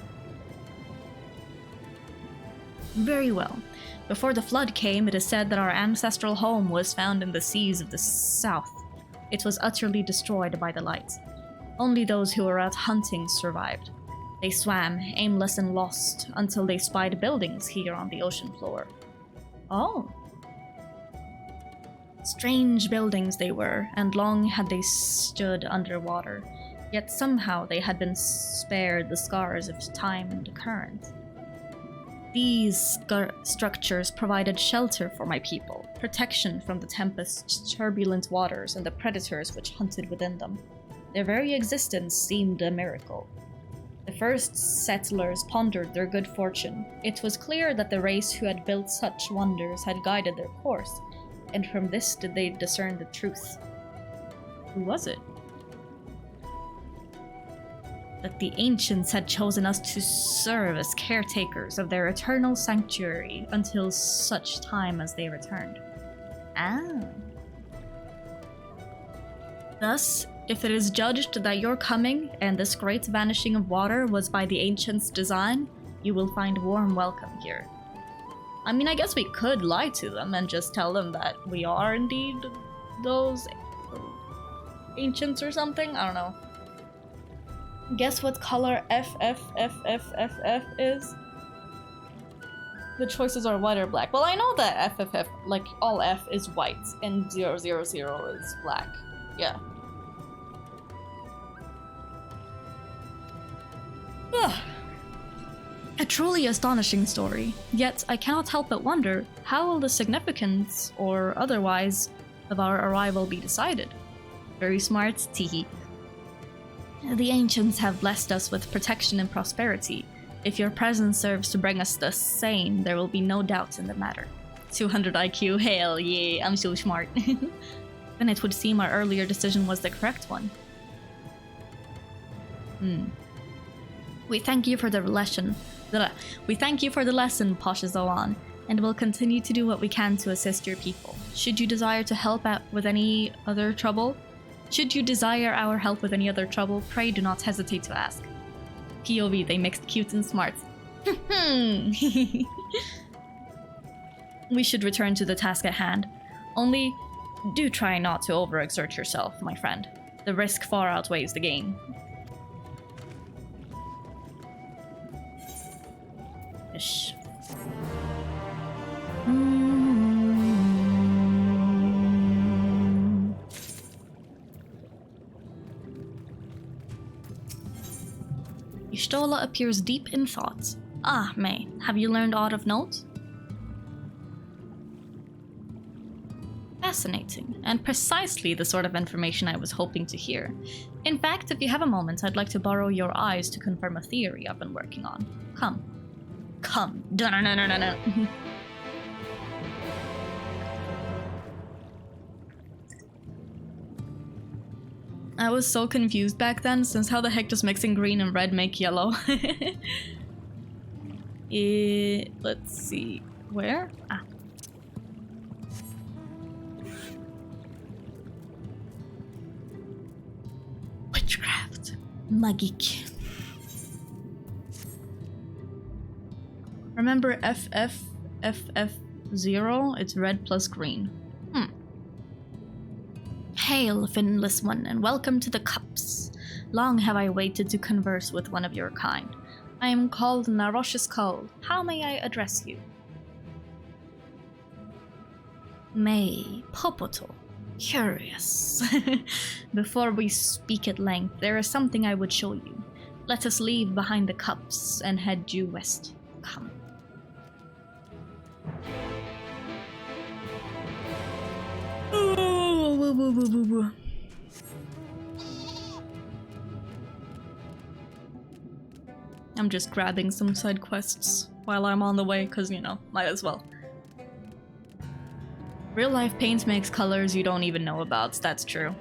Very well. Before the flood came, it is said that our ancestral home was found in the seas of the south. It was utterly destroyed by the light. Only those who were out hunting survived. They swam, aimless and lost, until they spied buildings here on the ocean floor. Oh. Strange buildings they were, and long had they stood underwater, yet somehow they had been spared the scars of time and current. These structures provided shelter for my people, protection from the tempest's turbulent waters and the predators which hunted within them. Their very existence seemed a miracle. The first settlers pondered their good fortune. It was clear that the race who had built such wonders had guided their course, and from this did they discern the truth. Who was it? That the ancients had chosen us to serve as caretakers of their eternal sanctuary until such time as they returned. Ah. Thus, if it is judged that your coming and this great vanishing of water was by the ancients' design, you will find warm welcome here. I mean, I guess we could lie to them and just tell them that we are indeed those ancients or something? I don't know. Guess what color FFFFFF is? The choices are white or black. Well, I know that FFF, like all F is white and 000 is black. Yeah. A truly astonishing story, yet I cannot help but wonder, how will the significance, or otherwise, of our arrival be decided? Very smart, teehee. The ancients have blessed us with protection and prosperity. If your presence serves to bring us the same, there will be no doubt in the matter. 200 IQ, hell yeah, I'm so smart. Then it would seem our earlier decision was the correct one. We thank you for the lesson. Pasha Zawan, and will continue to do what we can to assist your people. Should you desire to help out with any other trouble? Should you desire our help with any other trouble, pray do not hesitate to ask. POV, they mixed cute and smart. We should return to the task at hand. Only, do try not to overexert yourself, my friend. The risk far outweighs the gain. Ish. Stola appears deep in thought. Ah, May, have you learned aught of note? Fascinating, and precisely the sort of information I was hoping to hear. In fact, if you have a moment, I'd like to borrow your eyes to confirm a theory I've been working on. Come. Come. No. I was so confused back then, since how the heck does mixing green and red make yellow? Let's see. Where? Ah. Witchcraft. Magic. Remember FF0? It's red plus green. Hail, finless one, and welcome to the Cups. Long have I waited to converse with one of your kind. I am called Narosh's Cole. How may I address you? May Popoto. Curious. Before we speak at length, there is something I would show you. Let us leave behind the Cups and head due west. Come. I'm just grabbing some side quests while I'm on the way, because, you know, might as well. Real life paint makes colors you don't even know about, that's true.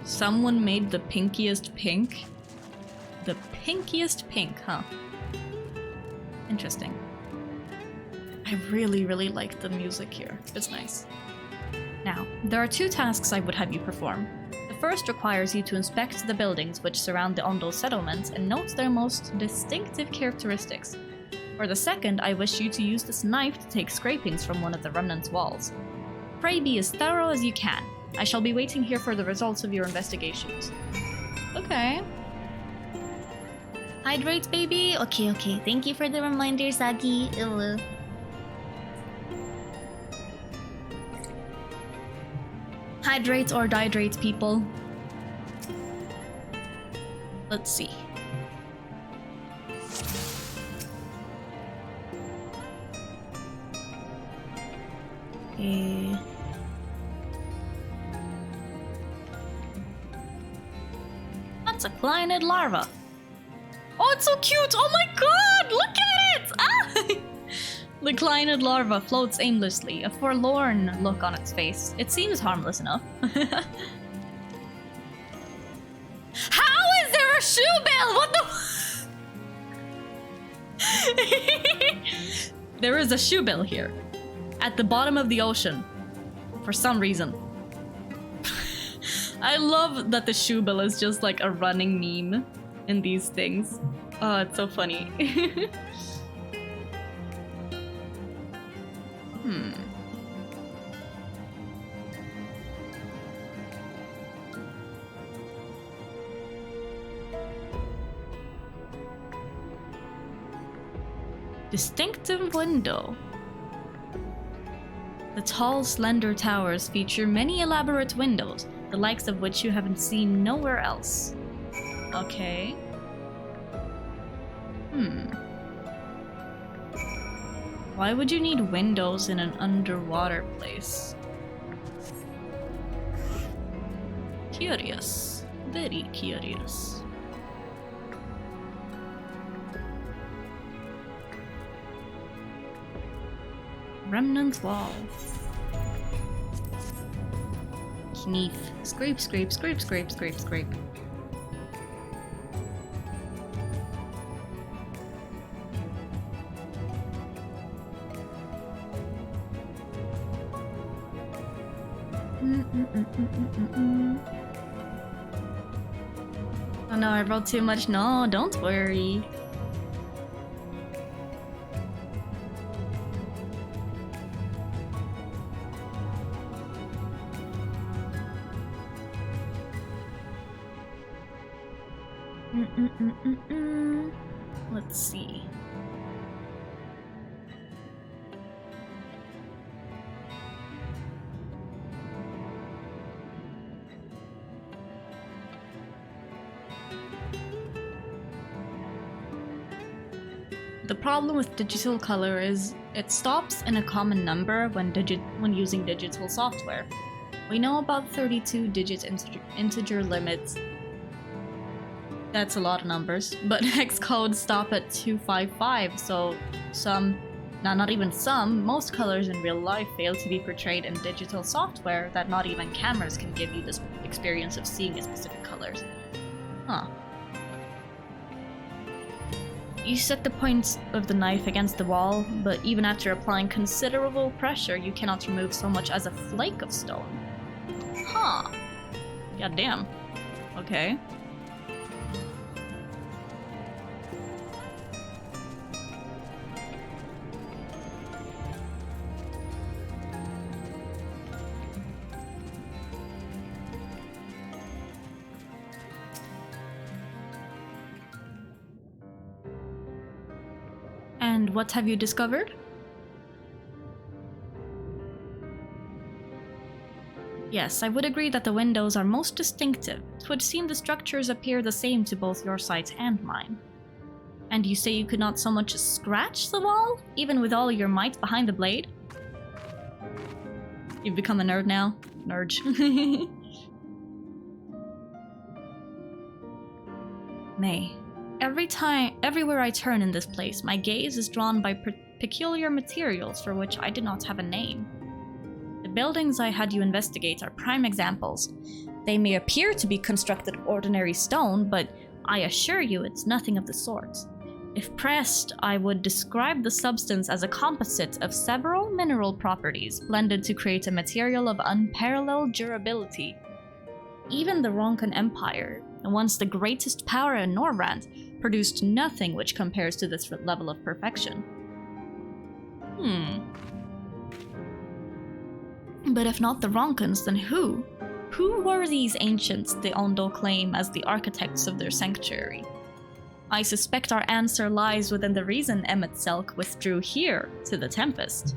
Someone made the pinkiest pink? The pinkiest pink, huh? Interesting. I really like the music here. It's nice. Now, there are 2 tasks I would have you perform. The first requires you to inspect the buildings which surround the Ondo settlement and note their most distinctive characteristics. For the second, I wish you to use this knife to take scrapings from one of the remnant's walls. Pray be as thorough as you can. I shall be waiting here for the results of your investigations. Okay. Hydrate, baby? Okay. Thank you for the reminder, Sagi. Hydrate or dihydrate, people. Let's see. That's a Clynid larva. Oh, it's so cute! Oh my god! Look at it! Ah! The Clynid larva floats aimlessly, a forlorn look on its face. It seems harmless enough. How is there a shoe bill? What the? There is a shoe bill here. At the bottom of the ocean. For some reason. I love that the shoe bill is just like a running meme in these things. Oh, it's so funny. Distinctive window. The tall, slender towers feature many elaborate windows, the likes of which you haven't seen nowhere else. Okay. Why would you need windows in an underwater place? Curious. Very curious. Remnant wall. Knief. Scrape, scrape, scrape, scrape, scrape, scrape. Oh no, I wrote too much. No, don't worry. Let's see. The problem with digital color is it stops in a common number when using digital software. We know about 32-digit integer limits. That's a lot of numbers, but hex codes stop at 255, so not even some, most colors in real life fail to be portrayed in digital software that not even cameras can give you this experience of seeing specific colors. Huh. You set the point of the knife against the wall, but even after applying considerable pressure, you cannot remove so much as a flake of stone. Huh. God damn. Okay. And what have you discovered? Yes, I would agree that the windows are most distinctive. It would seem the structures appear the same to both your sight and mine. And you say you could not so much as scratch the wall, even with all your might behind the blade? You've become a nerd now. Nerd. May. Everywhere I turn in this place, my gaze is drawn by peculiar materials for which I do not have a name. The buildings I had you investigate are prime examples. They may appear to be constructed of ordinary stone, but I assure you it's nothing of the sort. If pressed, I would describe the substance as a composite of several mineral properties blended to create a material of unparalleled durability. Even the Ronkan Empire, once the greatest power in Norbrand, produced nothing which compares to this level of perfection. But if not the Ronkans, then who? Who were these ancients the Ondo claim as the architects of their sanctuary? I suspect our answer lies within the reason Emmet Selk withdrew here to the Tempest.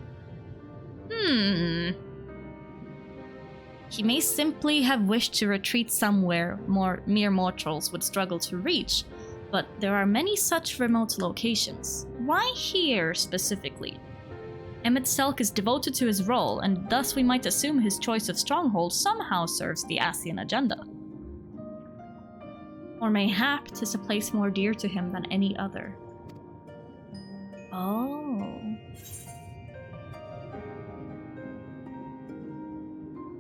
He may simply have wished to retreat somewhere mere mortals would struggle to reach, but there are many such remote locations. Why here specifically? Emmet Selk is devoted to his role, and thus we might assume his choice of stronghold somehow serves the Ascian agenda. Or mayhap 'tis a place more dear to him than any other. Oh.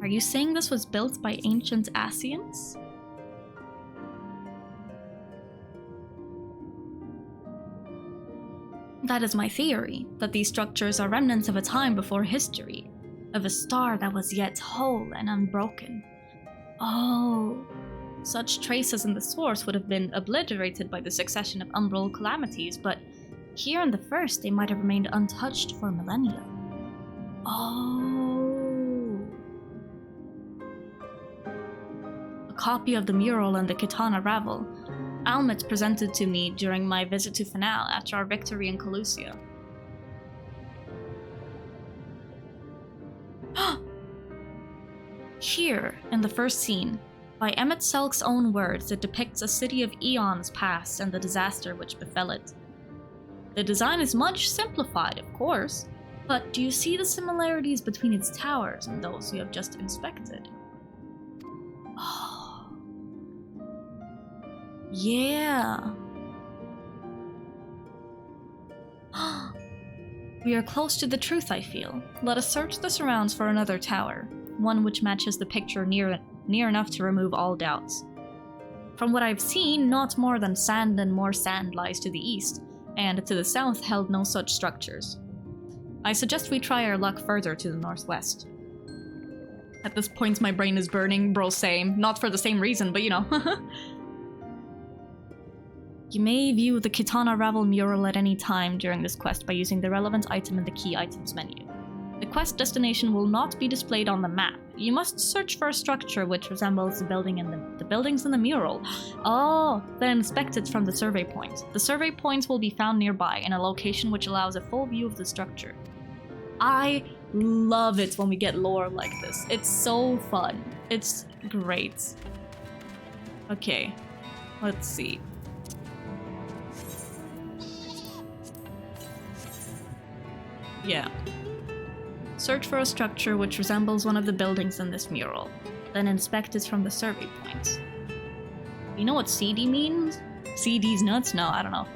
Are you saying this was built by ancient Ascians? That is my theory, that these structures are remnants of a time before history, of a star that was yet whole and unbroken. Oh, such traces in the source would have been obliterated by the succession of umbral calamities, but here in the first they might have remained untouched for millennia. Oh. A copy of the mural in the Kitana Ravel. Almet presented to me during my visit to Fanal after our victory in Colusia. Here, in the first scene, by Emmet Selk's own words, it depicts a city of eons past and the disaster which befell it. The design is much simplified, of course, but do you see the similarities between its towers and those you have just inspected? Oh. Yeah. We are close to the truth, I feel. Let us search the surrounds for another tower, one which matches the picture near enough to remove all doubts. From what I've seen, not more than sand and more sand lies to the east, and to the south held no such structures. I suggest we try our luck further to the northwest. At this point, my brain is burning, bro, same. Not for the same reason, but you know. You may view the Kitana Ravel mural at any time during this quest by using the relevant item in the key items menu. The quest destination will not be displayed on the map. You must search for a structure which resembles the buildings in the mural. Oh, then inspect it from the survey point. The survey points will be found nearby in a location which allows a full view of the structure. I love it when we get lore like this. It's so fun. It's great. Okay, let's see. Yeah. Search for a structure which resembles one of the buildings in this mural. Then inspect it from the survey points. You know what CD means? CD's nuts? No, I don't know.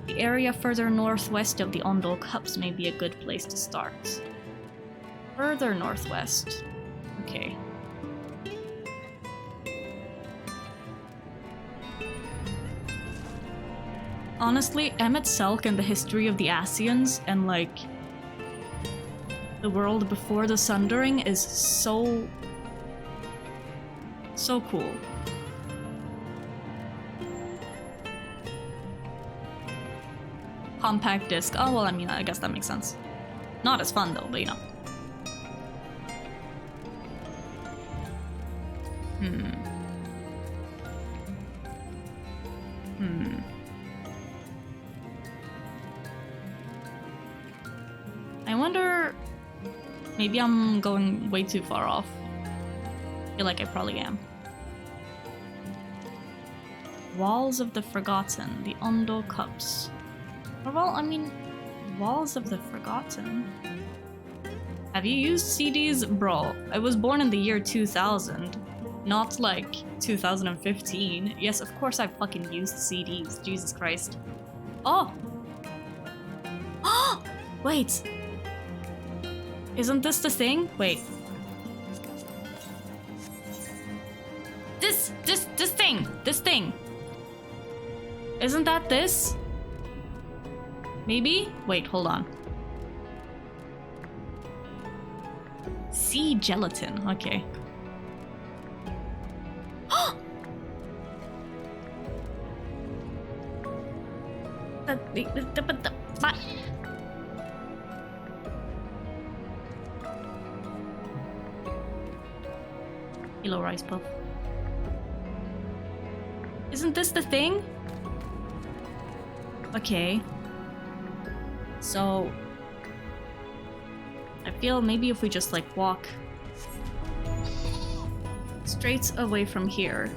The area further northwest of the Ondol Cups may be a good place to start. Further northwest. Okay. Honestly, Emmet Selk and the history of the Asians and like the world before the Sundering is so cool. Compact disc. Oh well, I mean, I guess that makes sense. Not as fun though, but you know. I wonder... Maybe I'm going way too far off. I feel like I probably am. Walls of the Forgotten. The Ondo Cups. Or, well, I mean... Walls of the Forgotten? Have you used CDs? Bro, I was born in the year 2000. Not like 2015. Yes, of course I fucking used CDs. Jesus Christ. Oh! Oh! Wait! Isn't this the thing? Wait. This thing! This thing! Isn't that this? Maybe? Wait, hold on. Sea gelatin, okay. Kilo rice puff. Isn't this the thing? Okay. So... I feel maybe if we just like walk straight away from here.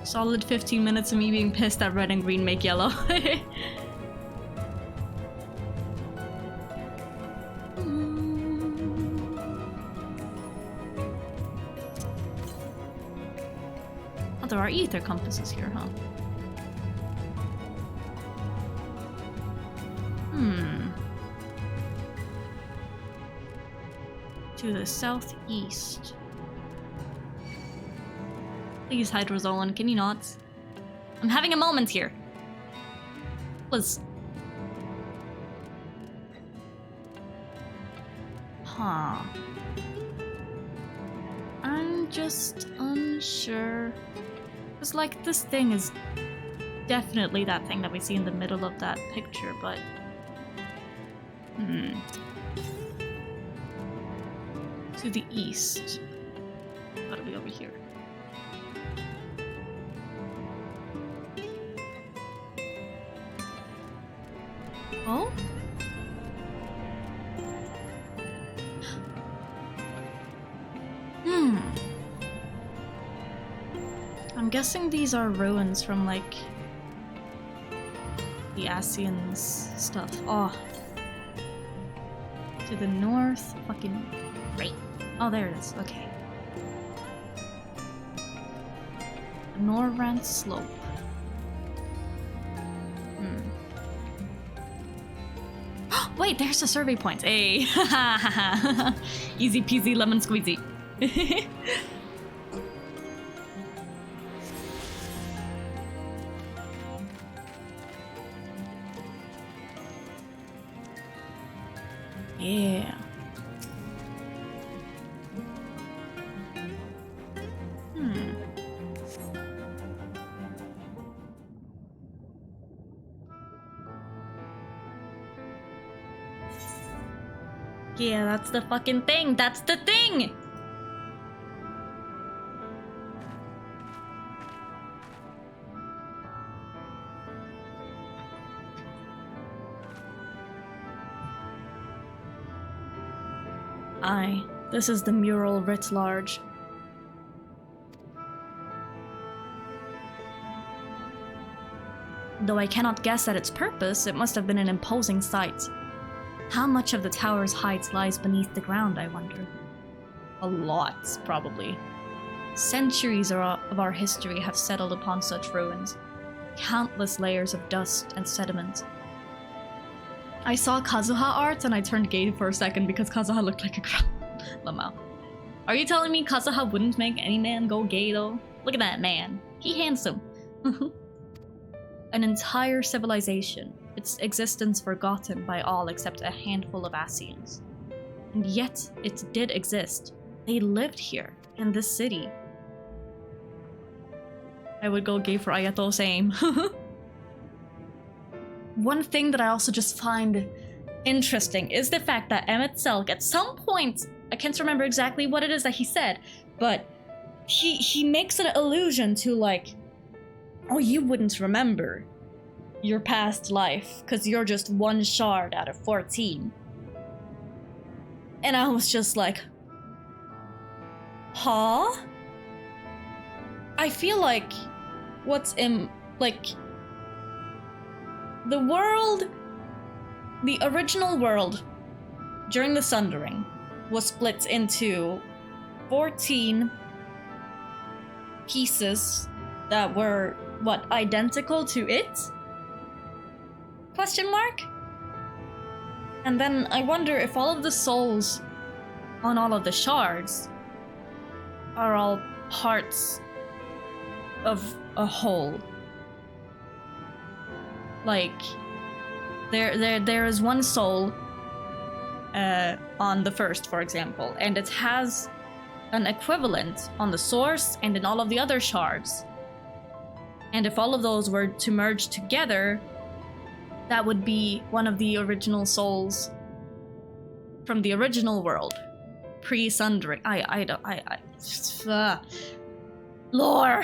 Solid 15 minutes of me being pissed that red and green make yellow. Oh, there are ether compasses here, huh? To the southeast. Please, Hydrozoan, can you not? I'm having a moment here. Please. Huh. I'm just unsure. Because, like, this thing is definitely that thing that we see in the middle of that picture, but... To the east. Gotta be over here. Oh? I'm guessing these are ruins from, like, the Asians stuff. Oh. To the north. Fucking... Right. Oh, there it is. Okay. Norrand Slope. Wait, there's a survey point. Hey. Easy peasy lemon squeezy. Yeah. Yeah, that's the fucking thing. That's the thing. Aye, this is the mural writ large. Though I cannot guess at its purpose, it must have been an imposing sight. How much of the tower's height lies beneath the ground, I wonder? A lot, probably. Centuries of our history have settled upon such ruins. Countless layers of dust and sediment. I saw Kazuha art and I turned gay for a second because Kazuha looked like a girl. Lamau. Are you telling me Kazuha wouldn't make any man go gay though? Look at that man. He handsome. An entire civilization, its existence forgotten by all except a handful of Asians. And yet, it did exist. They lived here, in this city. I would go gay for Ayato, same. One thing that I also just find interesting is the fact that Emmett Selk, at some point, I can't remember exactly what it is that he said, but he makes an allusion to like, oh, you wouldn't remember your past life because you're just one shard out of 14. And I was just like, huh? I feel like what's in, like, the world, the original world during the Sundering was split into 14 pieces that were, what, identical to it? Question mark? And then I wonder if all of the souls on all of the shards are all parts of a whole. Like, there is one soul on the first, for example, and it has an equivalent on the source and in all of the other shards. And if all of those were to merge together, that would be one of the original souls from the original world, pre-Sundering. Lore!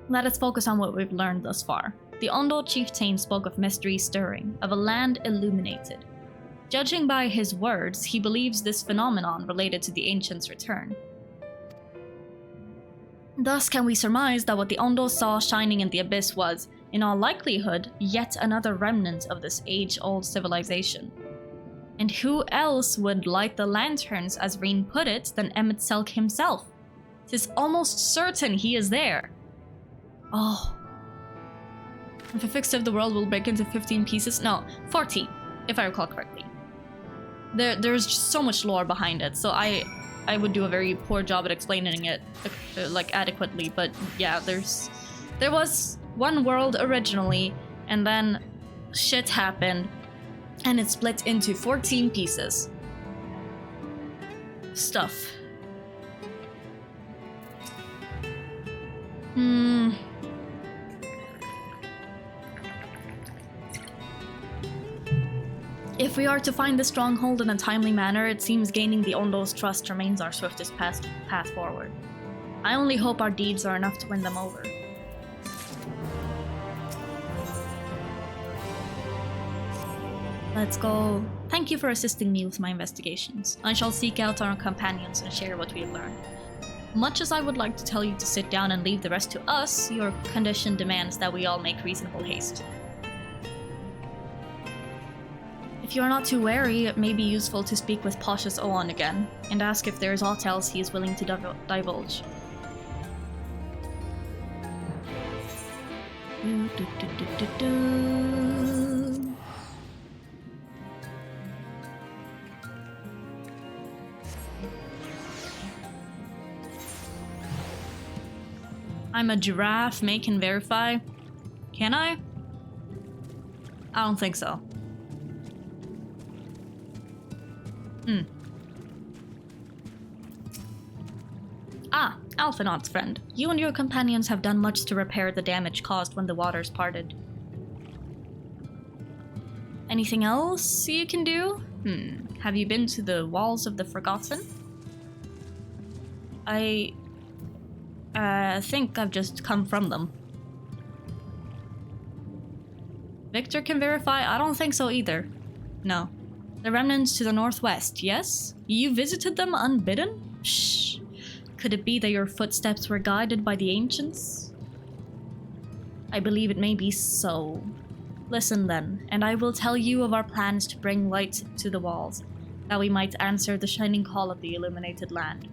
Let us focus on what we've learned thus far. The Ondo chieftain spoke of mystery stirring, of a land illuminated. Judging by his words, he believes this phenomenon related to the ancients' return. Thus can we surmise that what the Ondo saw shining in the abyss was, in all likelihood, yet another remnant of this age-old civilization. And who else would light the lanterns, as Reen put it, than Emmett Selk himself? 'Tis almost certain he is there. Oh. If a fixed of the world will break into 15 pieces? No, 14, if I recall correctly. There's just so much lore behind it, so I would do a very poor job at explaining it, like, adequately, but yeah, there was one world originally, and then shit happened, and it split into 14 pieces. Stuff. If we are to find the stronghold in a timely manner, it seems gaining the Ondo's trust remains our swiftest path forward. I only hope our deeds are enough to win them over. Let's go. Thank you for assisting me with my investigations. I shall seek out our companions and share what we have learned. Much as I would like to tell you to sit down and leave the rest to us, your condition demands that we all make reasonable haste. If you are not too wary, it may be useful to speak with Pasha's Oon again, and ask if there is aught else he is willing to divulge. I'm a giraffe, make and verify. Can I? I don't think so. Ah, Alphinaud's friend. You and your companions have done much to repair the damage caused when the waters parted. Anything else you can do? Have you been to the Walls of the Forgotten? I think I've just come from them. Victor can verify? I don't think so either. No. The remnants to the northwest, yes? You visited them unbidden? Shh. Could it be that your footsteps were guided by the ancients? I believe it may be so. Listen then, and I will tell you of our plans to bring light to the walls, that we might answer the shining call of the illuminated land.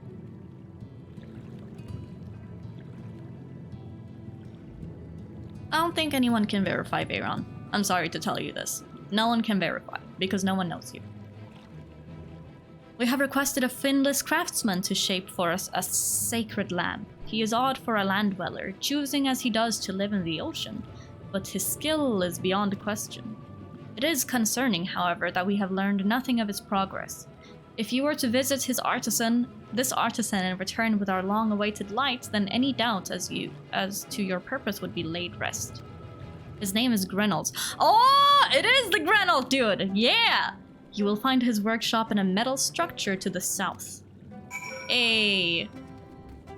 I don't think anyone can verify Veyron. I'm sorry to tell you this. No one can verify, because no one knows you. We have requested a finless craftsman to shape for us a sacred lamp. He is odd for a land dweller, choosing as he does to live in the ocean, but his skill is beyond question. It is concerning, however, that we have learned nothing of his progress. If you were to visit this artisan and return with our long-awaited light, then any doubt as to your purpose would be laid rest. His name is Grenald. Oh, it is the Grenald dude! Yeah! You will find his workshop in a metal structure to the south. Hey.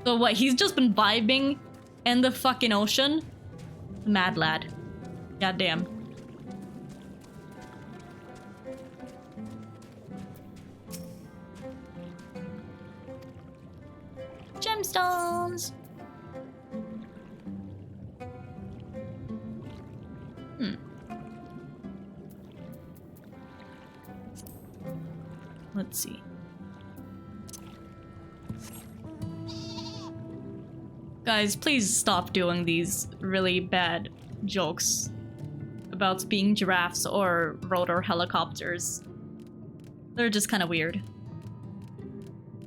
So what, he's just been vibing in the fucking ocean? Mad lad. Goddamn. Gemstones! Let's see. Guys, please stop doing these really bad jokes about being giraffes or rotor helicopters. They're just kind of weird.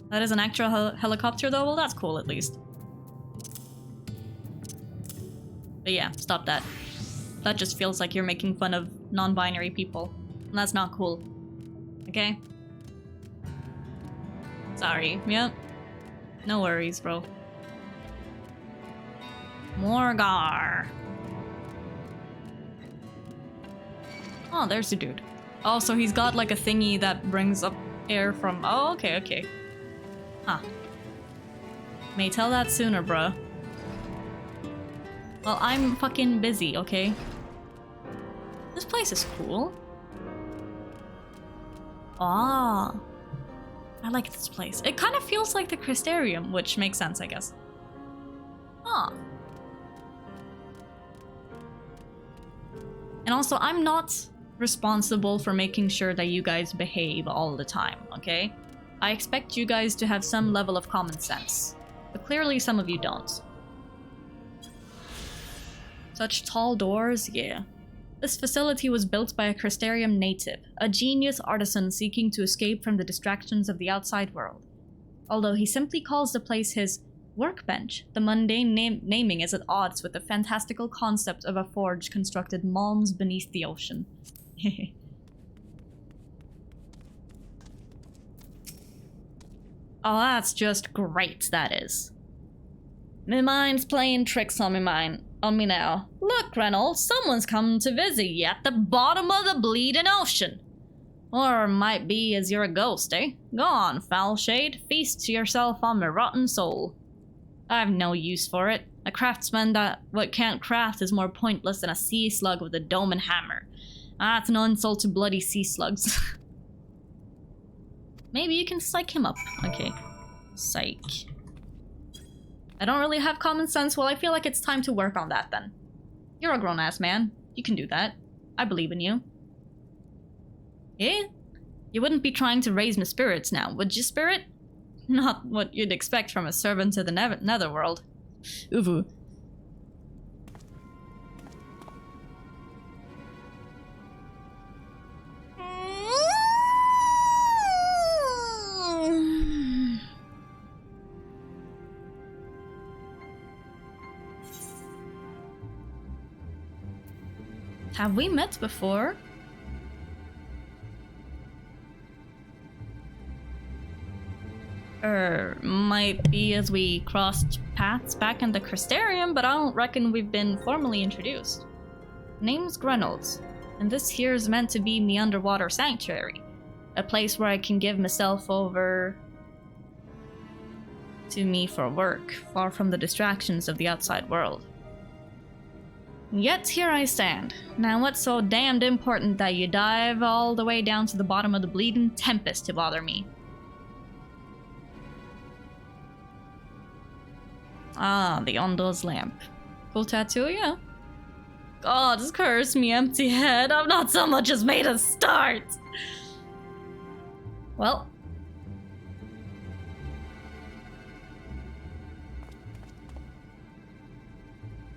That is an actual helicopter though? Well, that's cool at least. But yeah, stop that. That just feels like you're making fun of non-binary people. And that's not cool. Okay? Sorry. Yep. No worries, bro. Morgar. Oh, there's the dude. Oh, so he's got like a thingy that brings up air from... Oh, okay, okay. Huh. May tell that sooner, bruh. Well, I'm fucking busy, okay? This place is cool. Ah. I like this place. It kind of feels like the Crystarium, which makes sense, I guess. Huh. And also, I'm not responsible for making sure that you guys behave all the time, okay? I expect you guys to have some level of common sense. But clearly some of you don't. Such tall doors, yeah. This facility was built by a Crystarium native, a genius artisan seeking to escape from the distractions of the outside world. Although he simply calls the place his workbench, the mundane naming is at odds with the fantastical concept of a forge constructed malms beneath the ocean. Oh, that's just great, that is. My mind's playing tricks on me now. Look, Reynolds, someone's come to visit you at the bottom of the bleeding ocean. Or might be as you're a ghost, eh? Go on, foul shade, feast yourself on my rotten soul. I've no use for it. A craftsman that what can't craft is more pointless than a sea slug with a dome and hammer. That's an insult to bloody sea slugs. Maybe you can psych him up. Okay. Psych. I don't really have common sense. Well, I feel like it's time to work on that then. You're a grown-ass man. You can do that. I believe in you. Eh? You wouldn't be trying to raise my spirits now, would you, spirit? Not what you'd expect from a servant of the netherworld. Uvu. Have we met before? Might be as we crossed paths back in the Crystarium, but I don't reckon we've been formally introduced. Name's Grenald, and this here's meant to be me underwater sanctuary. A place where I can give myself over to me for work, far from the distractions of the outside world. Yet here I stand. Now what's so damned important that you dive all the way down to the bottom of the bleeding tempest to bother me? Ah, the Ondo's lamp. Cool tattoo, yeah. Gods curse me, empty head. I've not so much as made a start. Well.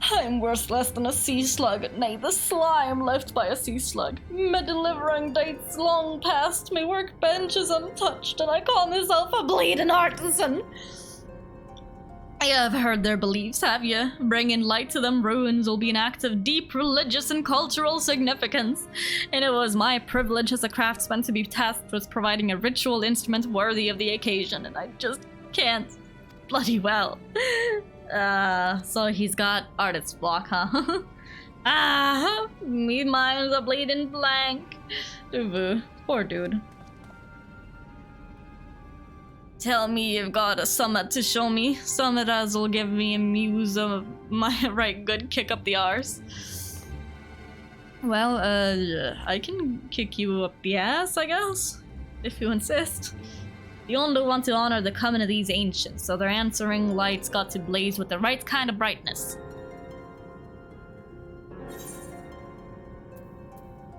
I'm worth less than a sea slug, nay, the slime left by a sea slug. My delivering dates long past, my workbench is untouched, and I call myself a bleeding artisan. You have heard their beliefs, have you? Bringing light to them ruins will be an act of deep religious and cultural significance. And it was my privilege as a craftsman to be tasked with providing a ritual instrument worthy of the occasion, and I just can't bloody well. So he's got artist's block, huh? Me mine's a bleeding blank. Poor dude. Tell me you've got a summit to show me. Summit as'll give me a muse of my right good kick up the arse. Well, I can kick you up the ass, I guess, if you insist. The Ondo want to honor the coming of these ancients, so their answering lights got to blaze with the right kind of brightness.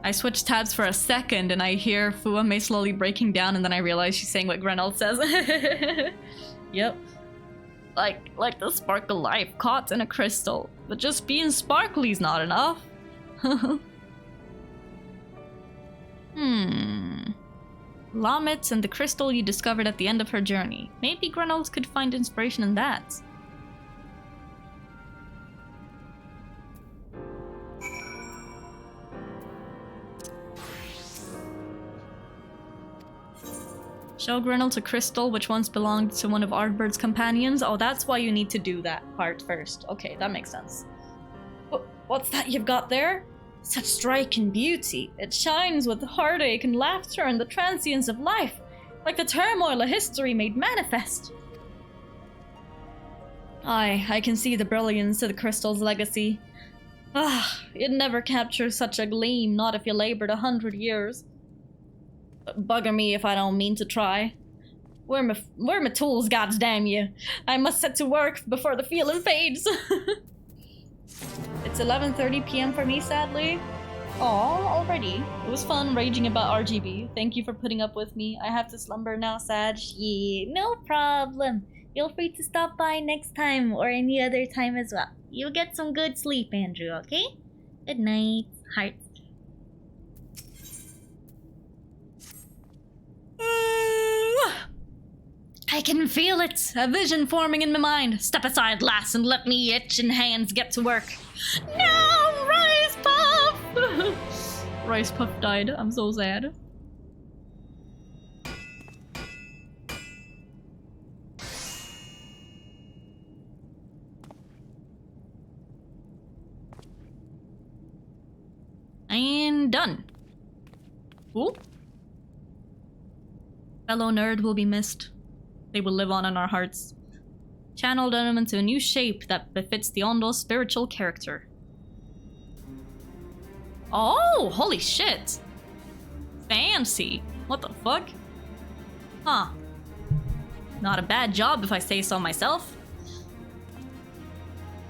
I switched tabs for a second and I hear Fuame slowly breaking down, and then I realize she's saying what Grenald says. Yep. Like the spark of life caught in a crystal. But just being sparkly's not enough. Lamet and the crystal you discovered at the end of her journey. Maybe Grenald could find inspiration in that. Show Grenald a crystal which once belonged to one of Ardbird's companions. Oh, that's why you need to do that part first. Okay, that makes sense. What's that you've got there? Such striking beauty. It shines with heartache and laughter and the transience of life, like the turmoil of history made manifest. Aye, I can see the brilliance of the crystal's legacy. You'd never capture such a gleam, not if you labored 100 years. Bugger me if I don't mean to try. Where my tools, goddamn you? I must set to work before the feeling fades. It's 11:30 p.m. for me, sadly. Aw, already. It was fun raging about RGB. Thank you for putting up with me. I have to slumber now, Sag. Yeah, no problem. Feel free to stop by next time or any other time as well. You'll get some good sleep, Andrew, okay? Good night, heart. I can feel it! A vision forming in my mind. Step aside, lass, and let me itching hands get to work. No! Rice Puff! Rice Puff died. I'm so sad. And done. Cool. Fellow nerd will be missed. They will live on in our hearts. Channeled them into a new shape that befits the Ondo's spiritual character. Oh, holy shit! Fancy! What the fuck? Huh. Not a bad job if I say so myself.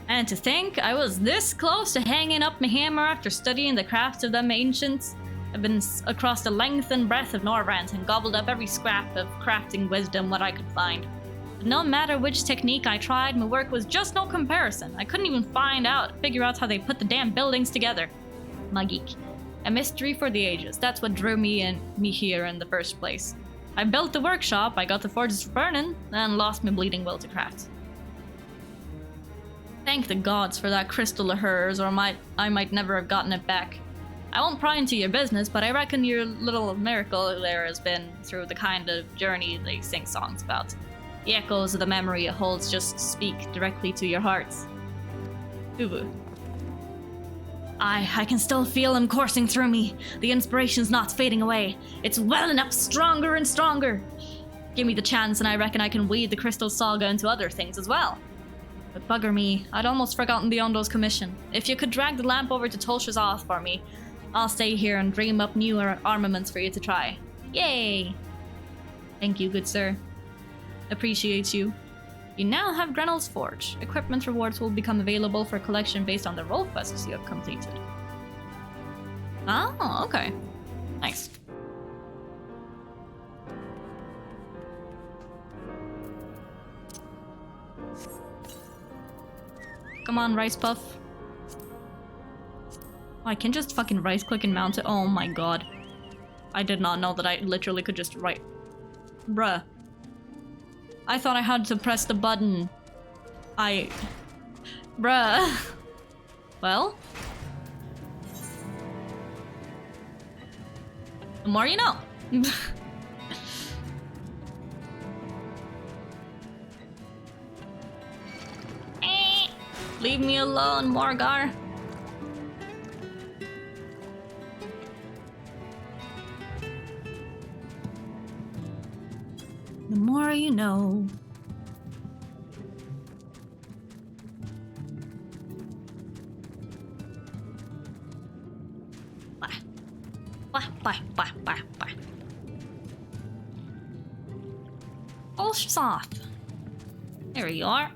And to think I was this close to hanging up my hammer after studying the craft of them ancients. I've been across the length and breadth of Norrant and gobbled up every scrap of crafting wisdom what I could find. But no matter which technique I tried, my work was just no comparison. I couldn't even figure out how they put the damn buildings together. Magique. A mystery for the ages. That's what drew me here in the first place. I built the workshop, I got the forges burning, and lost my bleeding will to craft. Thank the gods for that crystal of hers, or I might never have gotten it back. I won't pry into your business, but I reckon your little miracle there has been through the kind of journey they sing songs about. The echoes of the memory it holds just speak directly to your hearts. Ubu. I can still feel him coursing through me. The inspiration's not fading away. It's welling up stronger and stronger. Give me the chance and I reckon I can weave the Crystal Saga into other things as well. But bugger me, I'd almost forgotten the Ondo's commission. If you could drag the lamp over to Tolsha's Oth for me, I'll stay here and dream up newer armaments for you to try. Yay! Thank you, good sir. Appreciate you. You now have Grenel's Forge. Equipment rewards will become available for collection based on the role quests you have completed. Oh, okay. Nice. Come on, Rice Puff. Oh, I can just fucking right click and mount it. Oh my god. I did not know that I literally could just right. Bruh. I thought I had to press the button. Bruh. Well. The more you know. Leave me alone, Morgar. The more you know. Bye. Soft. There you are.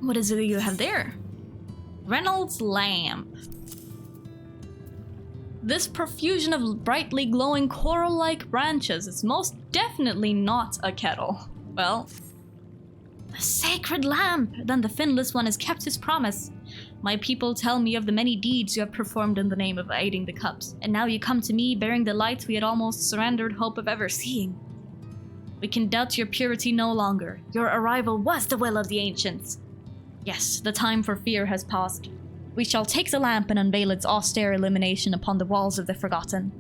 What is it you have there? Reynolds lamp. This profusion of brightly glowing coral-like branches is most definitely not a kettle. Well, a sacred lamp! Then the finless one has kept his promise. My people tell me of the many deeds you have performed in the name of aiding the cups, and now you come to me bearing the light we had almost surrendered hope of ever seeing. We can doubt your purity no longer. Your arrival was the will of the ancients. Yes, the time for fear has passed. We shall take the lamp and unveil its austere illumination upon the walls of the Forgotten.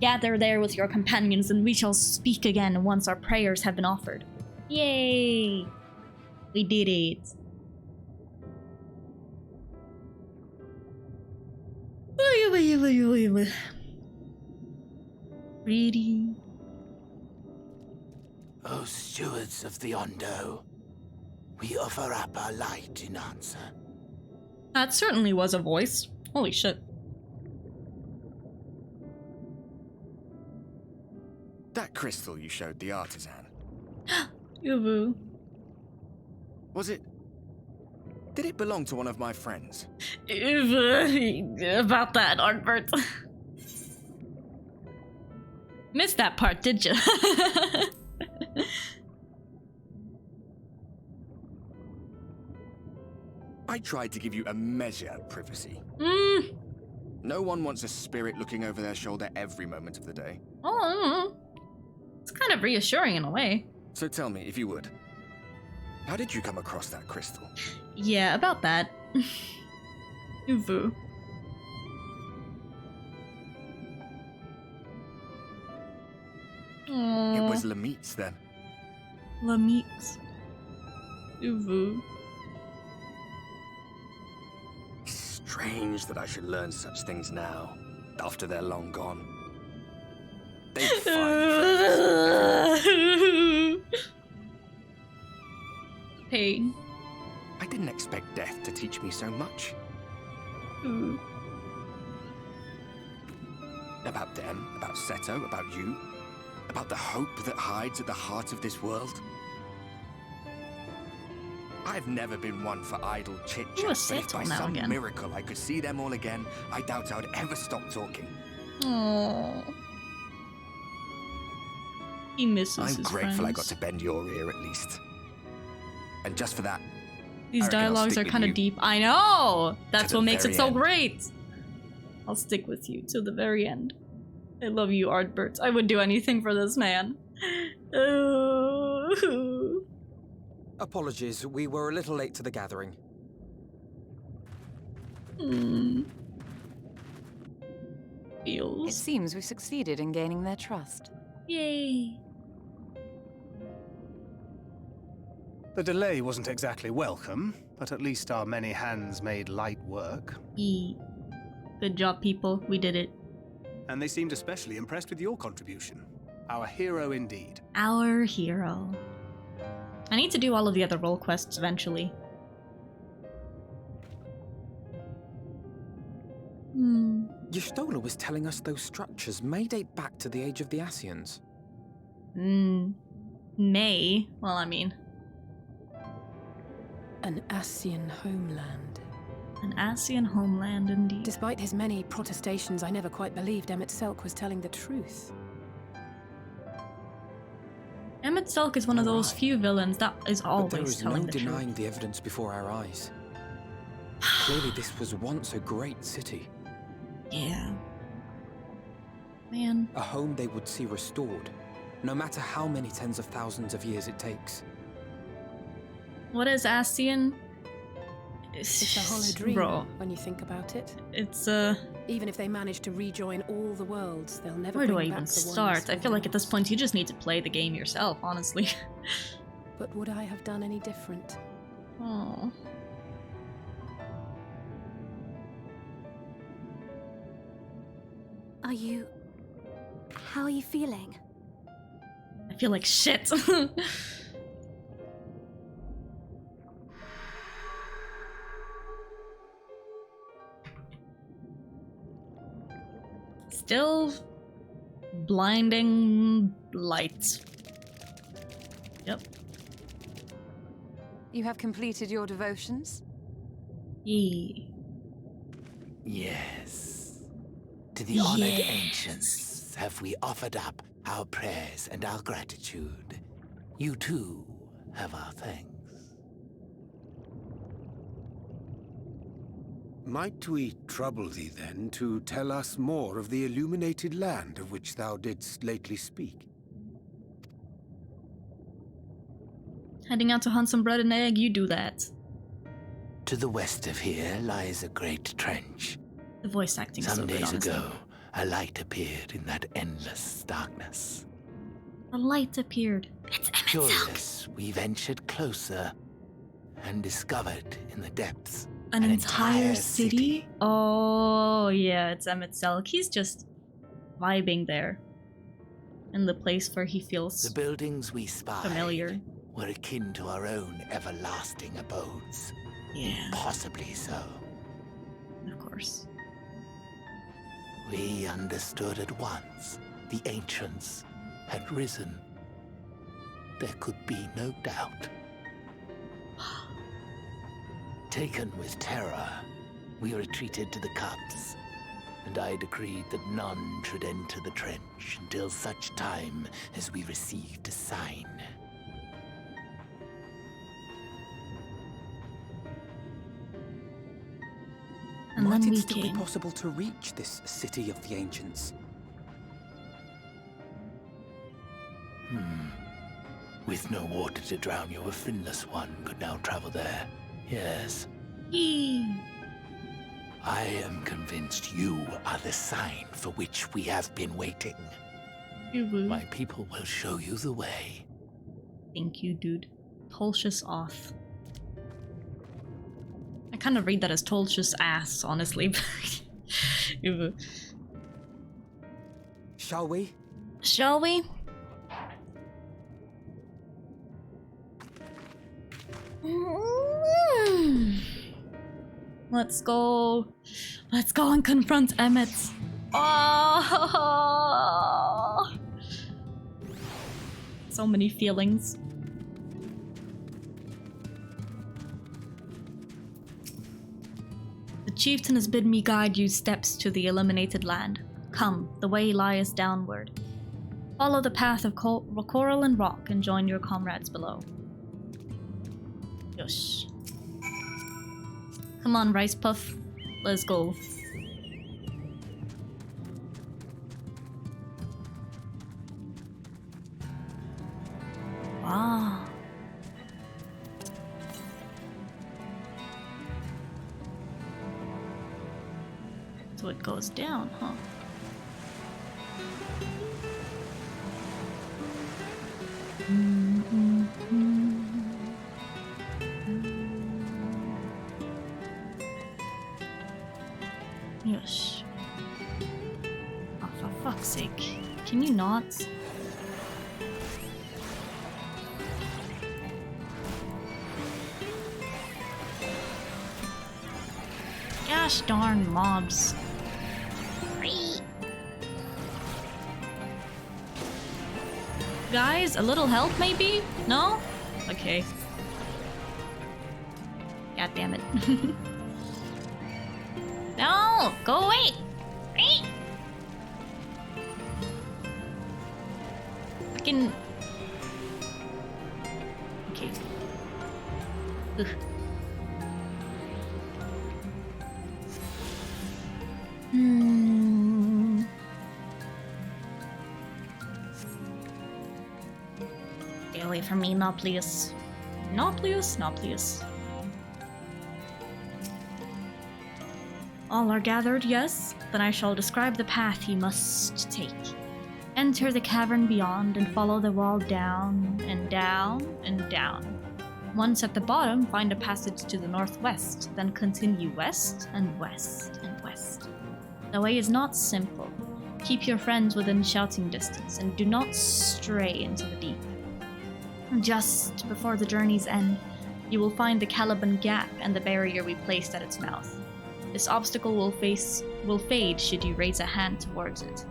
Gather there with your companions and we shall speak again once our prayers have been offered. Yay! We did it. Pretty. O stewards of the Ondo, we offer up our light in answer. That certainly was a voice. Holy shit. That crystal you showed the artisan. Yoo-hoo. Was it... Did it belong to one of my friends? About that, Artbert. Missed that part, did you? I tried to give you a measure of privacy. No one wants a spirit looking over their shoulder every moment of the day. Oh, it's kind of reassuring in a way. So tell me, if you would, how did you come across that crystal? Yeah, about that. Yoo-hoo. It was Lamit's then. Lamit's. Yoo-hoo. Strange that I should learn such things now, after they're long gone. They find pain. I didn't expect death to teach me so much. About them, about Seto, about you, about the hope that hides at the heart of this world. I've never been one for idle chit-chat, but if by some miracle I could see them all again, I doubt I would ever stop talking. Aww. He misses his I'm grateful friends. I got to bend your ear at least. And just for that, these dialogues are kind of deep. I know! That's what makes it so great! I'll stick with you till the very end. I love you, Artbert. I would do anything for this man. Apologies, we were a little late to the gathering. Feels. It seems we succeeded in gaining their trust. Yay. The delay wasn't exactly welcome, but at least our many hands made light work. Good job, people. We did it. And they seemed especially impressed with your contribution. Our hero indeed. Our hero. I need to do all of the other role quests eventually. Y'shtola was telling us those structures may date back to the age of the Ascians. May. Well, I mean. An Ascian homeland. An Ascian homeland, indeed. Despite his many protestations, I never quite believed Emmett Selk was telling the truth. Emmett Selk is one of those few villains that is But always there is telling no the denying truth. the evidence before our eyes. Clearly this was once a great city. Yeah. Man. A home they would see restored, no matter how many tens of thousands of years it takes. What is Ascian? It's a hollow dream Bro. when you think about it. It's Even if they manage to rejoin all the worlds, they'll never where do I bring even back the ones start? I they feel like at this lost. point you just need to play the game yourself, honestly. But would I have done any different? Oh. How are you feeling? I feel like shit. Still blinding light. Yep. You have completed your devotions? Yeah. Yes. To the honored ancients have we offered up our prayers and our gratitude. You too have our thanks. Might we trouble thee then to tell us more of the illuminated land of which thou didst lately speak? Heading out to hunt some bread and egg, you do that. To the west of here lies a great trench. The voice acting is so Some good, days honestly. ago, a light appeared in that endless darkness. A light appeared. It's Emmett Curious, we ventured closer and discovered in the depths An entire city? Oh, yeah, it's Emmett Selk. He's just vibing there. In the place where he feels The buildings we spied familiar. were akin to our own everlasting abodes. Yeah. Possibly so. Of course. We understood at once the ancients had risen. There could be no doubt. Taken with terror, we retreated to the cups, and I decreed that none should enter the trench until such time as we received a sign. And Might then it we still came. be possible to reach this city of the ancients? With no water to drown you, a finless one could now travel there. Yes. I am convinced you are the sign for which we have been waiting. My people will show you the way. Thank you, dude. Tolshus off. I kind of read that as Tolshus ass, honestly. Shall we? Shall we? Let's go. Let's go and confront Emmett. Oh! So many feelings. The chieftain has bid me guide you steps to the illuminated land. Come, the way lieth downward. Follow the path of coral and rock and join your comrades below. Yosh. Come on, Rice Puff. Let's go. Wow. So it goes down, huh? Yes. Oh, for fuck's sake. Can you not? Gosh darn mobs. Guys, a little help maybe? No? Okay. God damn it. No! Go away! Hey! Fucking... Okay. Ugh. Stay away from me, Nauplius. Nauplius? Nauplius. All are gathered, yes? Then I shall describe the path you must take. Enter the cavern beyond and follow the wall down and down and down. Once at the bottom, find a passage to the northwest, then continue west and west and west. The way is not simple. Keep your friends within shouting distance and do not stray into the deep. Just before the journey's end, you will find the Caliban Gap and the barrier we placed at its mouth. This obstacle will fade should you raise a hand towards it.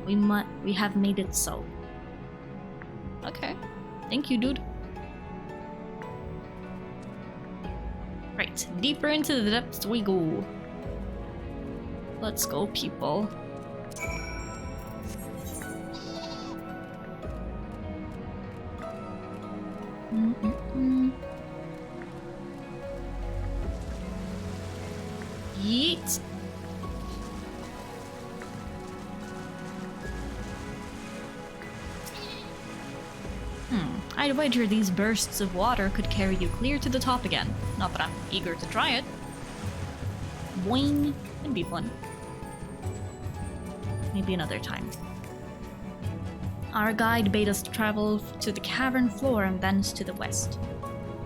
We have made it so. Okay. Thank you, dude. Right, deeper into the depths we go. Let's go, people. Yeet. I'd wager these bursts of water could carry you clear to the top again. Not that I'm eager to try it. Boing. It'd be fun. Maybe another time. Our guide bade us to travel to the cavern floor and thence to the west.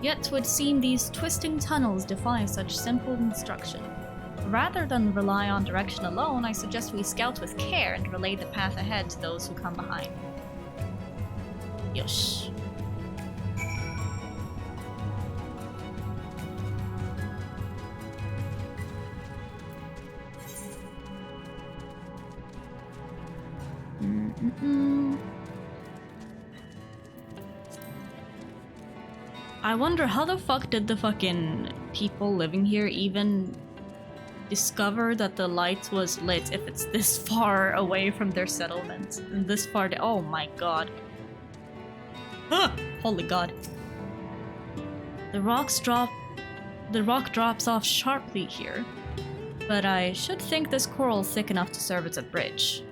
Yet 'twould seem these twisting tunnels defy such simple instruction. Rather than rely on direction alone, I suggest we scout with care and relay the path ahead to those who come behind. Yosh. I wonder how the fuck did the fucking people living here even discover that the light was lit if it's this far away from their settlement and this far oh my god. Ah! Holy god. The rock drops off sharply here, but I should think this coral's thick enough to serve as a bridge.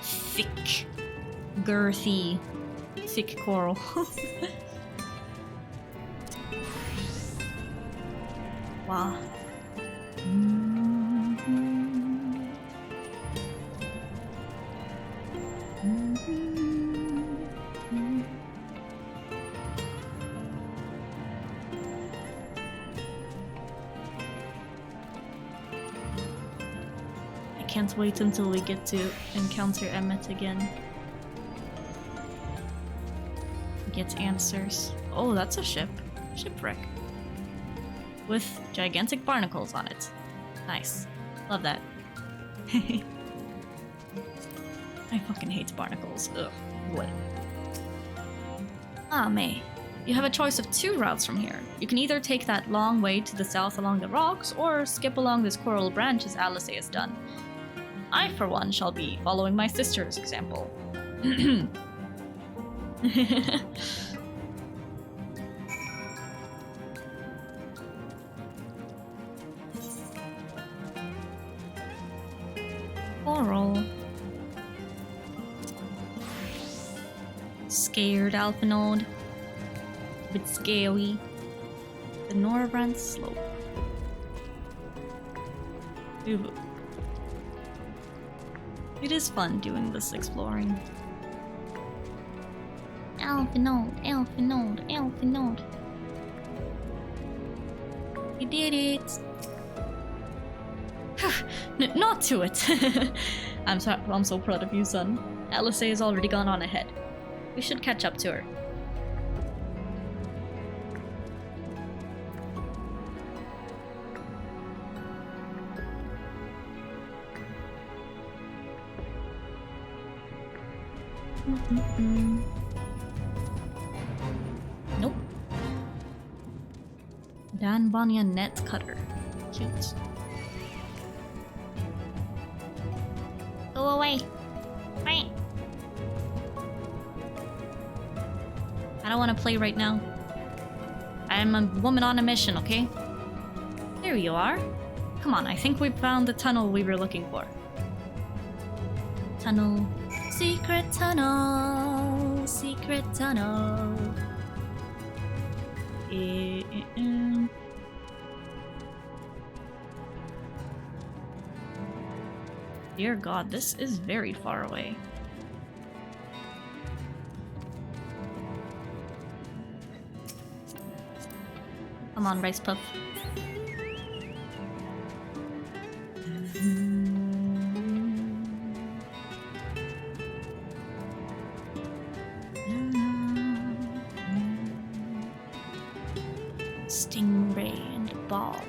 Thick. Girthy. Thick coral. Wow. I can't wait until we get to encounter Emmet again. Get answers. Oh, that's a ship. Shipwreck. With gigantic barnacles on it. Nice. Love that. I fucking hate barnacles. Ugh. What? Ah, May. You have a choice of two routes from here. You can either take that long way to the south along the rocks, or skip along this coral branch as Alice has done. I, for one, shall be following my sister's example. Coral. Scared Alphanode. A bit scary. The Norabrand Slope. Ooh. It is fun doing this exploring. Alphanode, Alphanode, Alphanode. You did it. Not to it. I'm so proud of you, son. Alice has already gone on ahead. We should catch up to her. Nope. Dan Vanya net cutter. Cute. Go away. Right. I don't want to play right now. I'm a woman on a mission, okay? There you are. Come on, I think we found the tunnel we were looking for. Tunnel. Secret tunnel. Secret tunnel. Dear God, this is very far away. Come on, Rice Puff. Stingray and ball.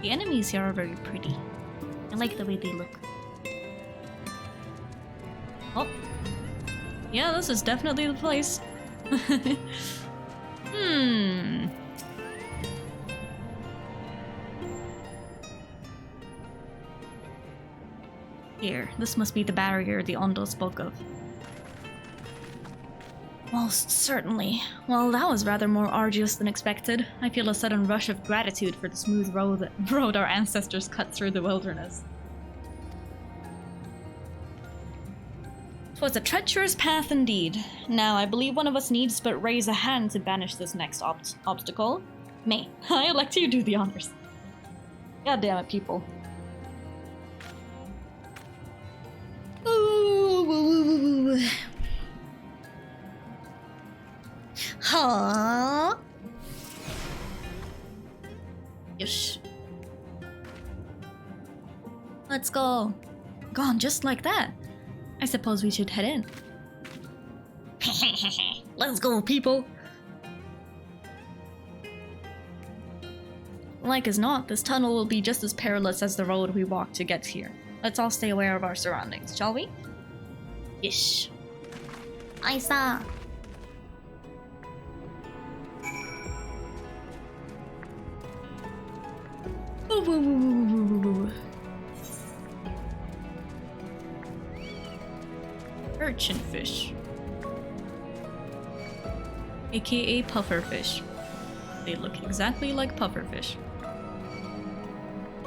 The enemies here are very pretty. I like the way they look. Oh. Yeah, this is definitely the place. Here, this must be the barrier the Ondo spoke of. Most certainly. Well, that was rather more arduous than expected. I feel a sudden rush of gratitude for the smooth road our ancestors cut through the wilderness. 'Twas a treacherous path indeed. Now, I believe one of us needs but raise a hand to banish this next obstacle. Me. I elect you do the honors. God damn it, people. Ooh. Huh? Yosh. Let's go. Gone just like that. I suppose we should head in. Let's go, people. Like as not, this tunnel will be just as perilous as the road we walked to get here. Let's all stay aware of our surroundings, shall we? Yish. Isa. Urchin fish, aka pufferfish. They look exactly like pufferfish.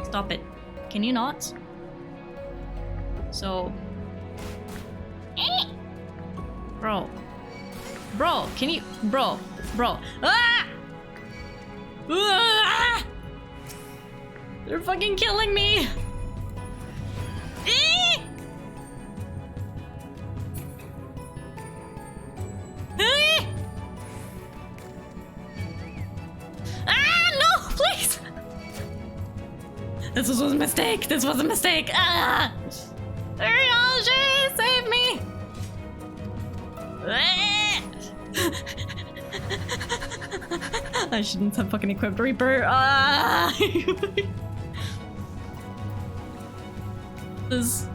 Stop it. Can you not? So... Bro. Bro, can you... Bro. Ah! Ah! They're fucking killing me! This was a mistake! This was a mistake! Ah! Ariaji, save me! I shouldn't have fucking equipped Reaper. Ah! This...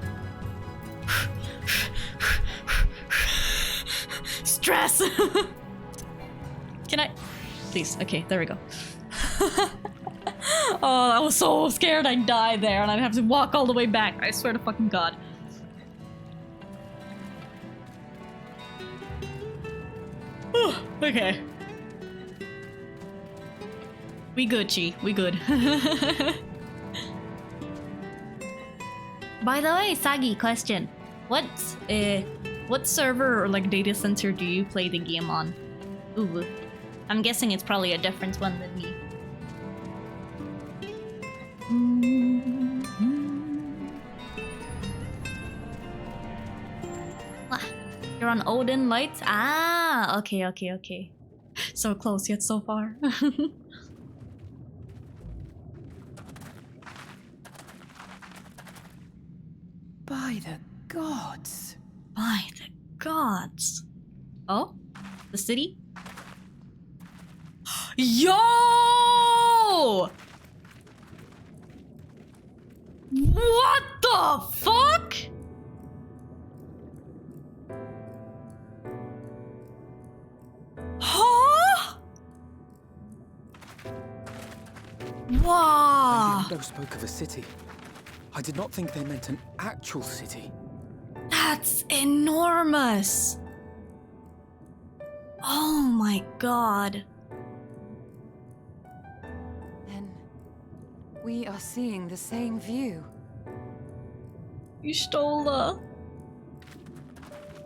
Stress! Can I... Please, okay, there we go. Oh, I was so scared I'd die there and I'd have to walk all the way back. I swear to fucking God. Okay. We good, Chi. We good. By the way, Sagi, question. What server or like data center do you play the game on? Ooh. I'm guessing it's probably a different one than me. You're on Odin Lights? Ah, okay. So close yet so far. By the gods. By the gods. Oh? The city? Yo! What the The fuck? Huh? Wow. And the Undo spoke of a city. I did not think they meant an actual city. That's enormous. Oh my god. Then we are seeing the same view. You stole the...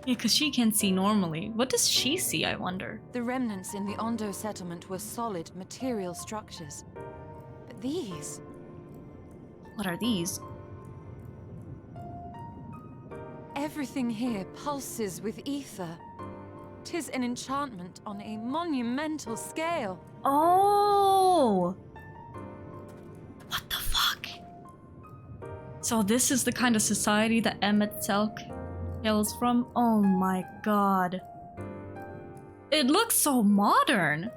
Yeah, because she can't see normally. What does she see, I wonder? The remnants in the Ondo settlement were solid material structures. But these... What are these? Everything here pulses with ether. 'Tis an enchantment on a monumental scale. Oh! What the fuck? So this is the kind of society that Emet-Selch hails from? Oh my god. It looks so modern!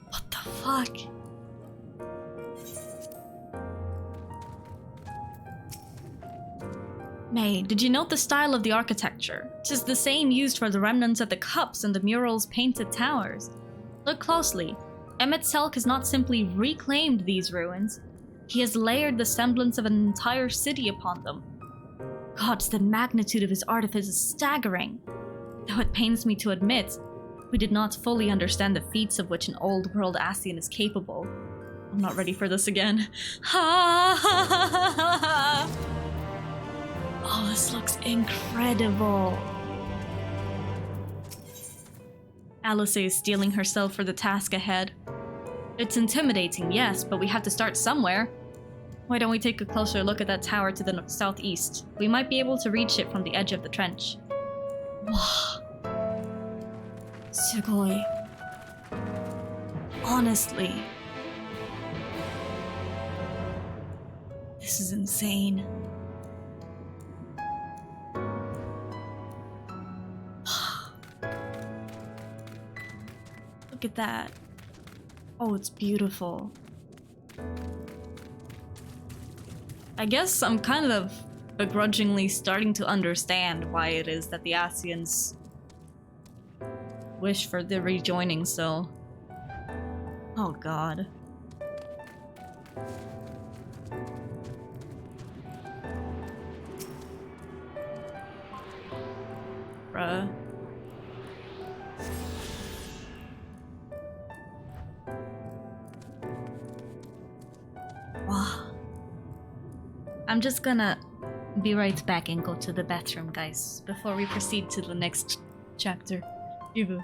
What the fuck? May, did you note the style of the architecture? 'Tis the same used for the remnants of the cups and the mural's painted towers. Look closely. Emet-Selch has not simply reclaimed these ruins, he has layered the semblance of an entire city upon them. Gods, the magnitude of his artifice is staggering. Though it pains me to admit, we did not fully understand the feats of which an old-world Ascian is capable. I'm not ready for this again. Ha ha ha ha ha! Oh, this looks incredible. Alice is steeling herself for the task ahead. It's intimidating, yes, but we have to start somewhere. Why don't we take a closer look at that tower to the southeast? We might be able to reach it from the edge of the trench. Wow. Sugoi. Honestly. This is insane. Look at that. Oh, it's beautiful. I guess I'm kind of begrudgingly starting to understand why it is that the Ascians wish for the rejoining, so... Oh god. Bruh. Wow. I'm just gonna be right back and go to the bathroom, guys, before we proceed to the next chapter. Ibu.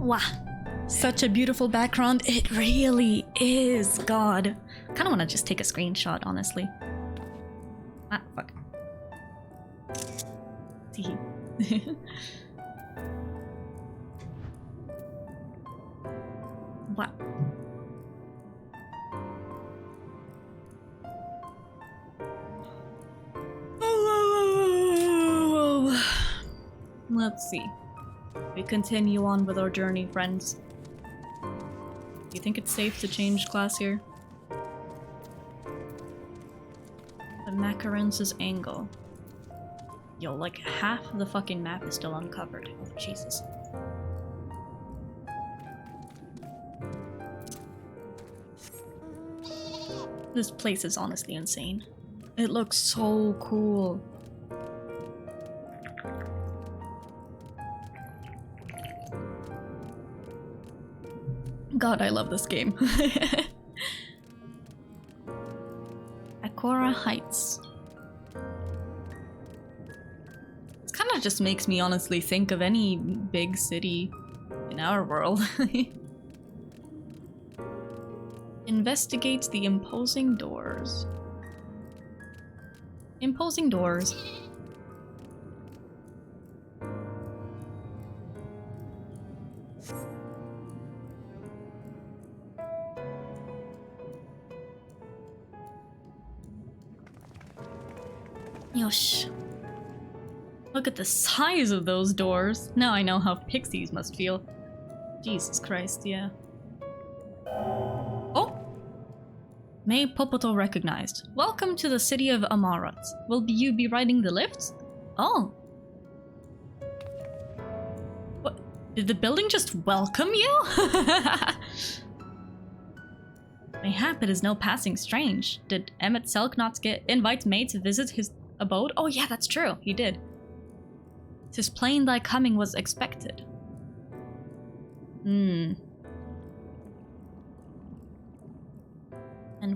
Wow. Such a beautiful background. It really is. God. I kind of want to just take a screenshot, honestly. Ah, fuck. Wow. Let's see. We continue on with our journey, friends. Do you think it's safe to change class here? The Macarence's angle. Yo, like half of the fucking map is still uncovered. Oh, Jesus. This place is honestly insane. It looks so cool. God, I love this game. Akora Heights. This kind of just makes me honestly think of any big city in our world. Investigate the imposing doors. Imposing doors. Yosh. Look at the size of those doors. Now I know how pixies must feel. Jesus Christ, yeah. Oh! May Popoto recognized. Welcome to the city of Amaurot. Will you be riding the lift? Oh. What? Did the building just welcome you? Mayhap it is no passing strange. Did Emmett Selk not invite May to visit his abode? Oh yeah, that's true. He did. 'Tis plain thy coming was expected. And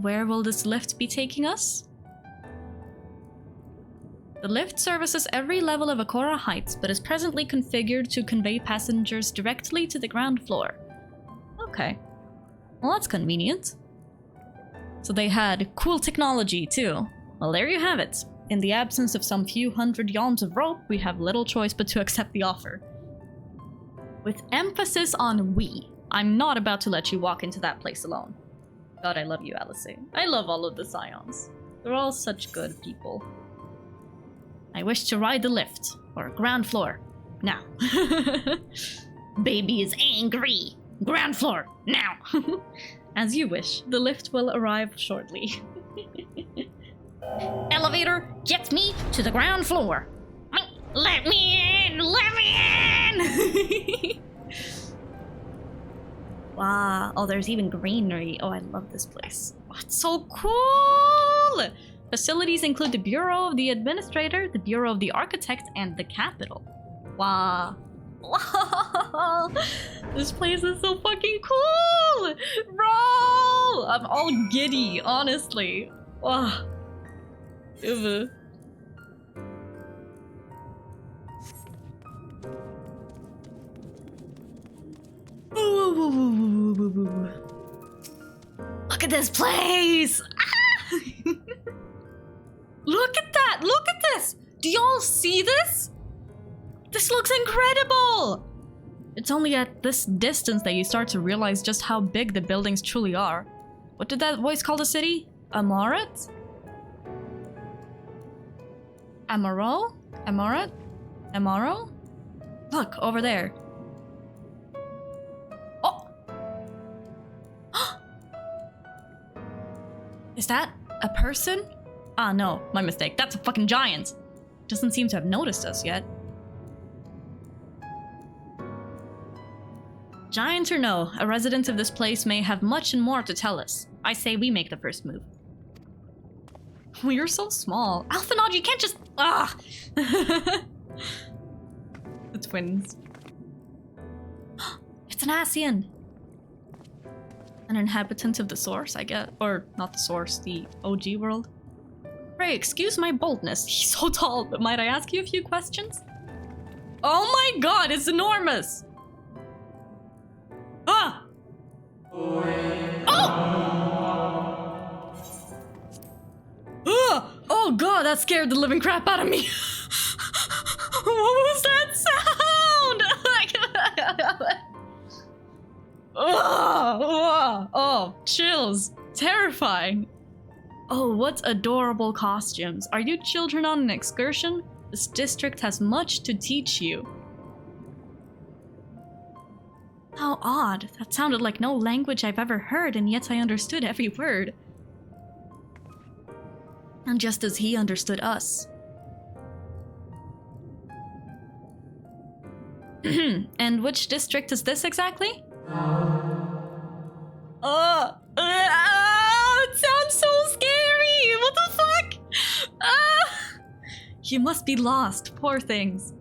where will this lift be taking us? The lift services every level of Akora Heights, but is presently configured to convey passengers directly to the ground floor. Okay. Well, that's convenient. So they had cool technology, too. Well, there you have it. In the absence of some few hundred yawns of rope, we have little choice but to accept the offer. With emphasis on we. I'm not about to let you walk into that place alone. God, I love you, Alice. I love all of the Scions. They're all such good people. I wish to ride the lift, or ground floor, now. Baby is angry. Ground floor, now. As you wish, the lift will arrive shortly. Elevator, get me to the ground floor. Let me in! Let me in! Wow. Oh, there's even greenery. Oh, I love this place. Oh, it's so cool! Facilities include the Bureau of the Administrator, the Bureau of the Architect, and the Capitol. Wow. Wow. This place is so fucking cool! Bro! I'm all giddy, honestly. Wow. Ew. Look at this place! Ah! Look at that! Look at this! Do y'all see this? This looks incredible! It's only at this distance that you start to realize just how big the buildings truly are. What did that voice call the city? Amaurot? Amaurot? Amaurot? Amaurot? Look, over there. Oh! Is that a person? Ah, no, my mistake. That's a fucking giant. Doesn't seem to have noticed us yet. Giant or no, a resident of this place may have much and more to tell us. I say we make the first move. We're so small. Alphanod, you can't just... Ah! The twins. It's an Asian. An inhabitant of the source, I guess. Or not the source, the OG world. Pray, excuse my boldness. He's so tall, but might I ask you a few questions? Oh my god, it's enormous! that scared the living crap out of me. What was that sound? Oh, chills. Terrifying. Oh, what adorable costumes. Are you children on an excursion? This district has much to teach you. How odd. That sounded like no language I've ever heard, and yet I understood every word. And just as he understood us. And which district is this exactly? It sounds so scary! What the fuck? You must be lost, poor things.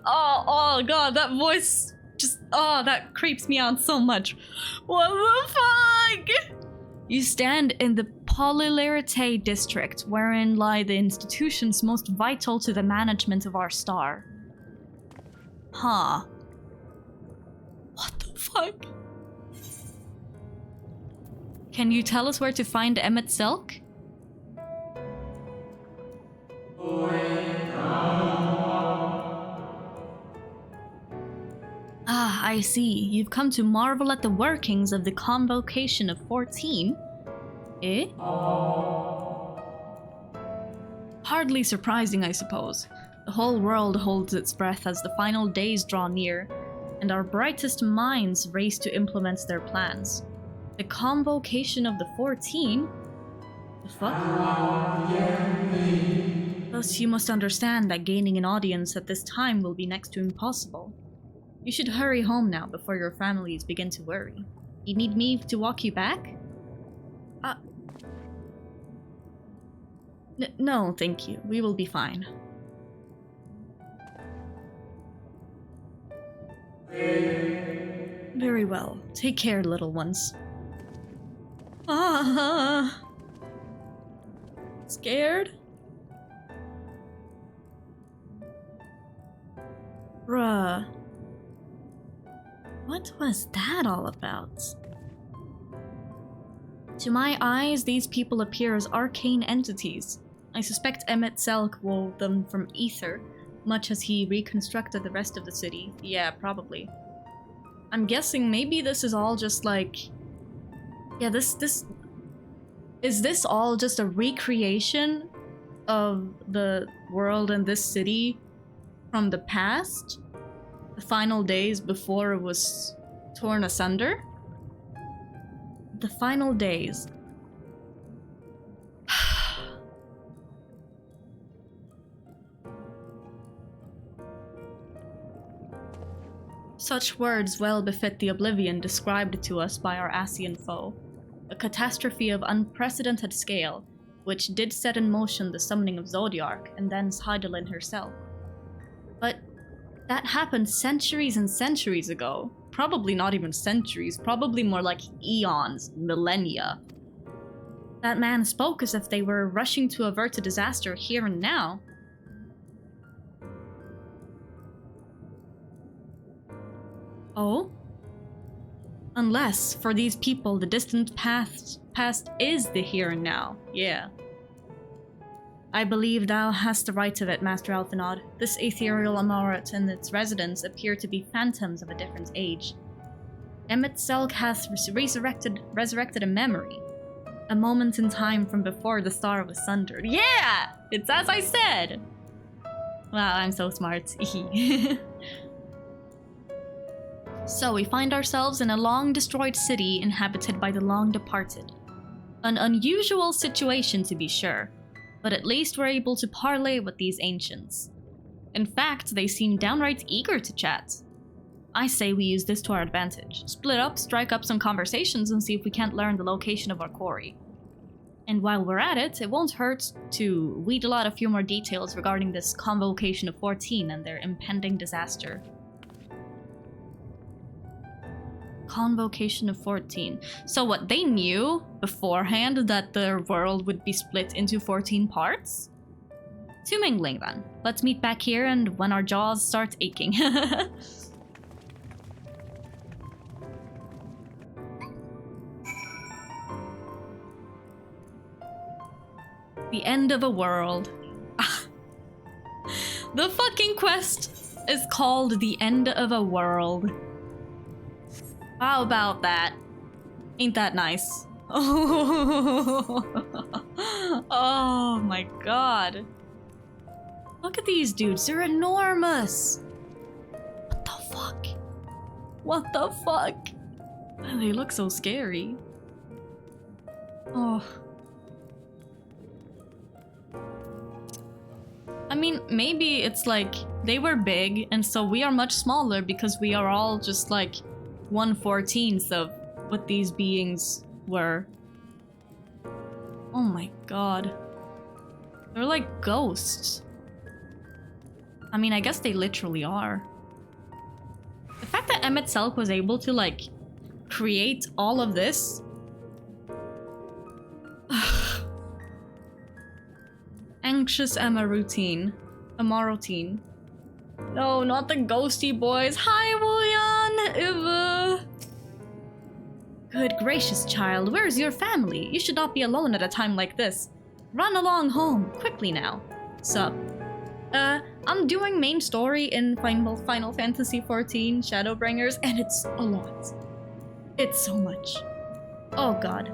Oh god, that voice just, that creeps me out so much. What the fuck? You stand in the Polylarité district, wherein lie the institutions most vital to the management of our star. Huh. What the fuck? Can you tell us where to find Emmett Selk? Ah, I see. You've come to marvel at the workings of the Convocation of 14. Eh? Hardly surprising, I suppose. The whole world holds its breath as the final days draw near, and our brightest minds race to implement their plans. The Convocation of the 14? The fuck? Thus you must understand that gaining an audience at this time will be next to impossible. You should hurry home now before your families begin to worry. You need me to walk you back? No, thank you. We will be fine. Very well. Take care, little ones. Scared? Bruh. What was that all about? To my eyes, these people appear as arcane entities. I suspect Emmett Selk wove them from ether, much as he reconstructed the rest of the city. Yeah, probably. I'm guessing maybe this is all just like... Yeah, is this all just a recreation of the world and this city from the past? The final days before it was torn asunder? The final days. Such words well befit the oblivion described to us by our Asian foe. A catastrophe of unprecedented scale, which did set in motion the summoning of Zodiark and thence Hydaelyn herself. But that happened centuries and centuries ago. Probably not even centuries, probably more like eons, millennia. That man spoke as if they were rushing to avert a disaster here and now. Oh? Unless, for these people, the distant past is the here and now. Yeah. I believe thou hast the right of it, Master Alphenod. This ethereal Amaurot and its residents appear to be phantoms of a different age. Emmett Selk hath resurrected a memory. A moment in time from before the star was sundered. Yeah! It's as I said! Wow, I'm so smart. So we find ourselves in a long-destroyed city inhabited by the long-departed. An unusual situation, to be sure, but at least we're able to parley with these ancients. In fact, they seem downright eager to chat. I say we use this to our advantage. Split up, strike up some conversations, and see if we can't learn the location of our quarry. And while we're at it, it won't hurt to wheedle out a few more details regarding this Convocation of 14 and their impending disaster. Convocation of 14. So what, they knew beforehand that their world would be split into 14 parts? To mingling then. Let's meet back here and when our jaws start aching. The end of a world. The fucking quest is called The End of a World. How about that? Ain't that nice? Oh my god. Look at these dudes, they're enormous. What the fuck? What the fuck? They look so scary. Oh. I mean, maybe it's like they were big and so we are much smaller because we are all just like 1/14th of what these beings were. Oh my god. They're like ghosts. I mean, I guess they literally are. The fact that Emmet Selk was able to like create all of this. Anxious Amaurot. No, not the ghosty boys. Hi, Willian! Good gracious, child, where's your family? You should not be alone at a time like this. Run along home, quickly now. Sup? I'm doing main story in Final Fantasy XIV Shadowbringers, and it's a lot. It's so much. Oh god.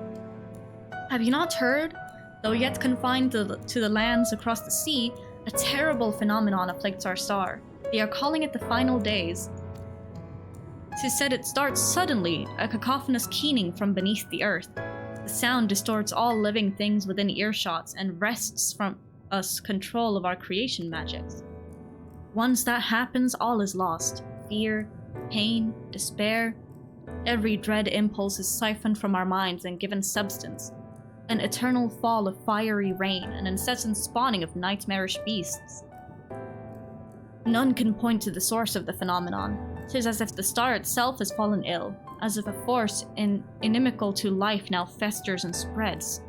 Have you not heard? Though yet confined to the lands across the sea, a terrible phenomenon afflicts our star. They are calling it the final days. 'Tis said it starts suddenly, a cacophonous keening from beneath the earth. The sound distorts all living things within earshots and wrests from us control of our creation magics. Once that happens, all is lost. Fear, pain, despair. Every dread impulse is siphoned from our minds and given substance. An eternal fall of fiery rain, an incessant spawning of nightmarish beasts. None can point to the source of the phenomenon. 'Tis as if the star itself has fallen ill, as if a force inimical to life now festers and spreads.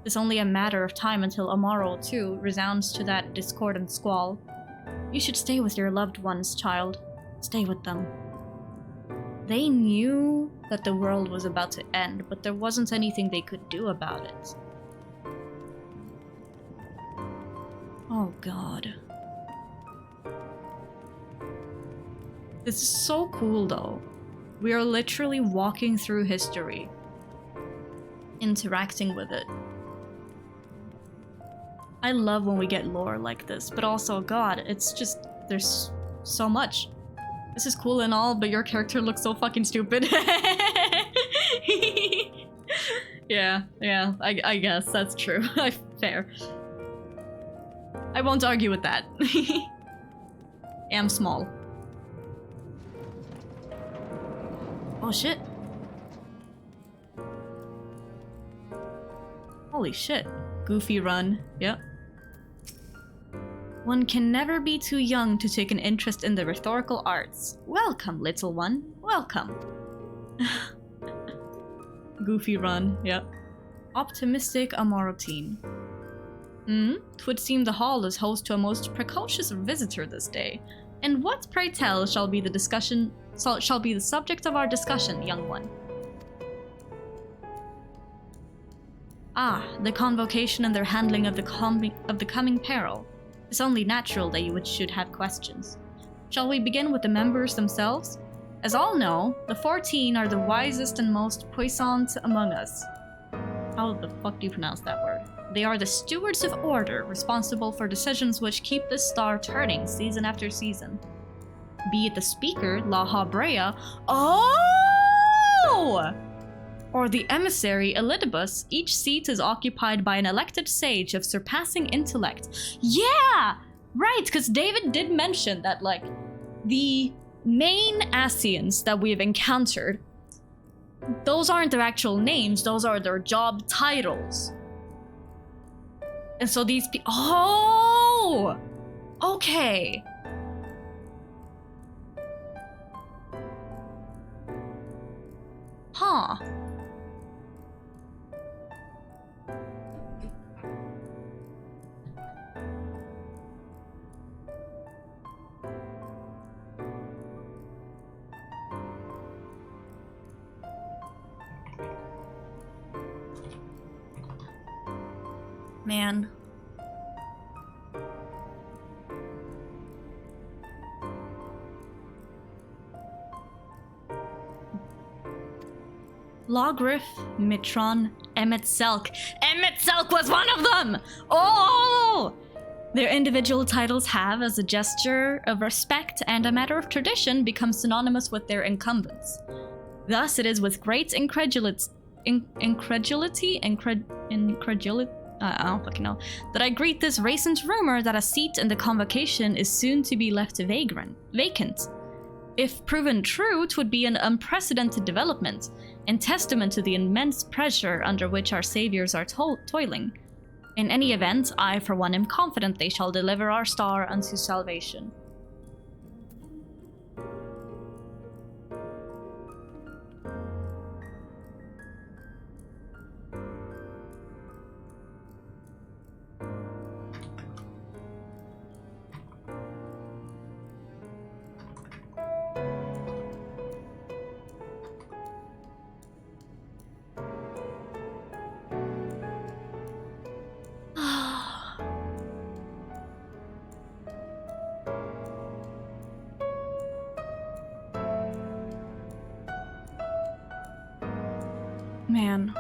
It's only a matter of time until Amaurot too resounds to that discordant squall. You should stay with your loved ones, child. Stay with them. They knew that the world was about to end, but there wasn't anything they could do about it. Oh god. This is so cool though. We are literally walking through history, interacting with it. I love when we get lore like this, but also, god, it's just, there's so much. This is cool and all, but your character looks so fucking stupid. Yeah, I guess that's true. Fair. I won't argue with that. Am small. Oh shit. Holy shit. Goofy run. Yep. One can never be too young to take an interest in the rhetorical arts. Welcome, little one. Welcome. Goofy run. Yep. Optimistic Amaurot. Twould seem the hall is host to a most precocious visitor this day. And what, pray tell, shall be the subject of our discussion, young one? Ah, the convocation and their handling of the coming peril. It's only natural that you should have questions. Shall we begin with the members themselves? As all know, the 14 are the wisest and most puissant among us. How the fuck do you pronounce that word? They are the stewards of order, responsible for decisions which keep this star turning season after season. Be it the speaker, La Habrea, or the emissary, Elidibus, each seat is occupied by an elected sage of surpassing intellect. Yeah! Right, because David did mention that, like, the main Asians that we've encountered, those aren't their actual names, those are their job titles. And so these people... Oh! Okay. Huh. Man, Logriff, Mitron, Emmet Selk. Emmet Selk was one of them! Oh! Their individual titles have, as a gesture of respect and a matter of tradition, become synonymous with their incumbents. Thus, it is with great incredulity, I don't fucking know, that I greet this recent rumor that a seat in the convocation is soon to be left vacant. If proven true, it would be an unprecedented development, and testament to the immense pressure under which our saviors are toiling. In any event, I for one am confident they shall deliver our star unto salvation. Man.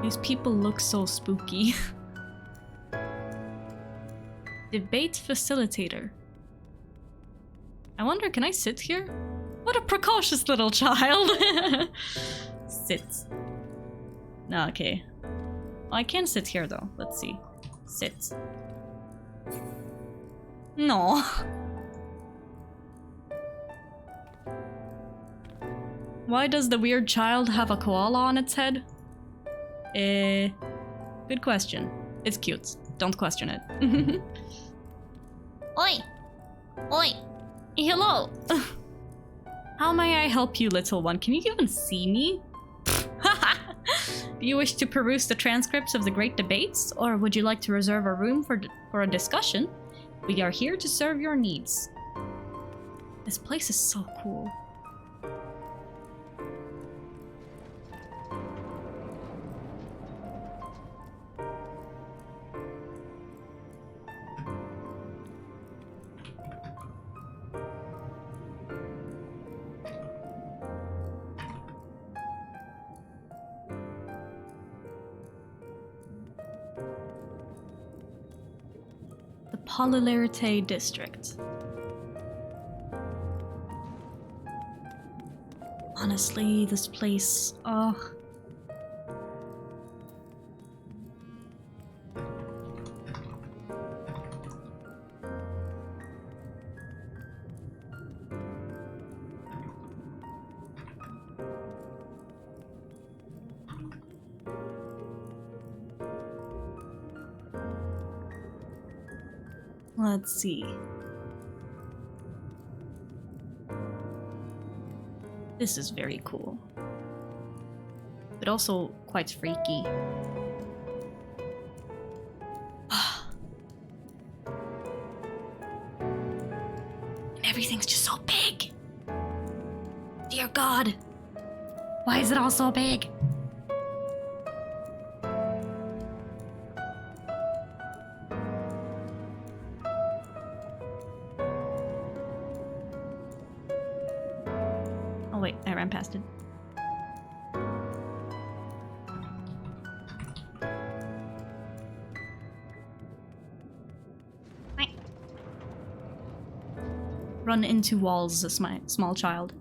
These people look so spooky. Debate facilitator. I wonder, can I sit here? What a precocious little child! Sit. No, okay. Oh, I can sit here though. Let's see. Sit. No. Why does the weird child have a koala on its head? Good question. It's cute. Don't question it. Oi! Oi! Hello! How may I help you, little one? Can you even see me? Do you wish to peruse the transcripts of the great debates? Or would you like to reserve a room for a discussion? We are here to serve your needs. This place is so cool. Polarité District. Honestly, this place, oh. Let's see. This is very cool. But also quite freaky. And everything's just so big. Dear God. Why is it all so big? Oh wait, I ran past it. Run into walls, a small child.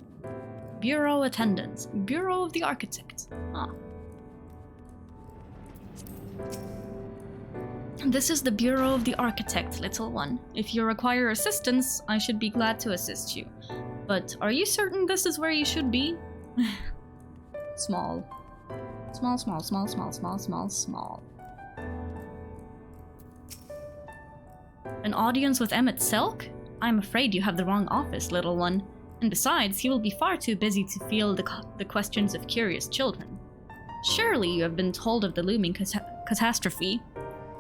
Bureau attendant. Bureau of the architect. Ah. This is the Bureau of the Architect, little one. If you require assistance, I should be glad to assist you. But are you certain this is where you should be? Small. Small, small, small, small, small, small, small. An audience with Emmet Selk? I'm afraid you have the wrong office, little one. And besides, he will be far too busy to field the questions of curious children. Surely you have been told of the looming catastrophe.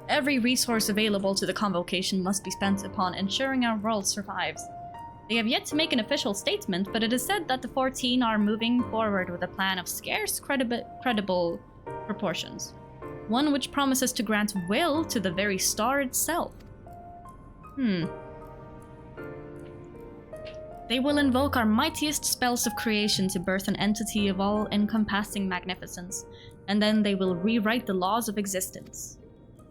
Every resource available to the convocation must be spent upon ensuring our world survives. They have yet to make an official statement, but it is said that the 14 are moving forward with a plan of scarce credible proportions. One which promises to grant will to the very star itself. They will invoke our mightiest spells of creation to birth an entity of all-encompassing magnificence, and then they will rewrite the laws of existence.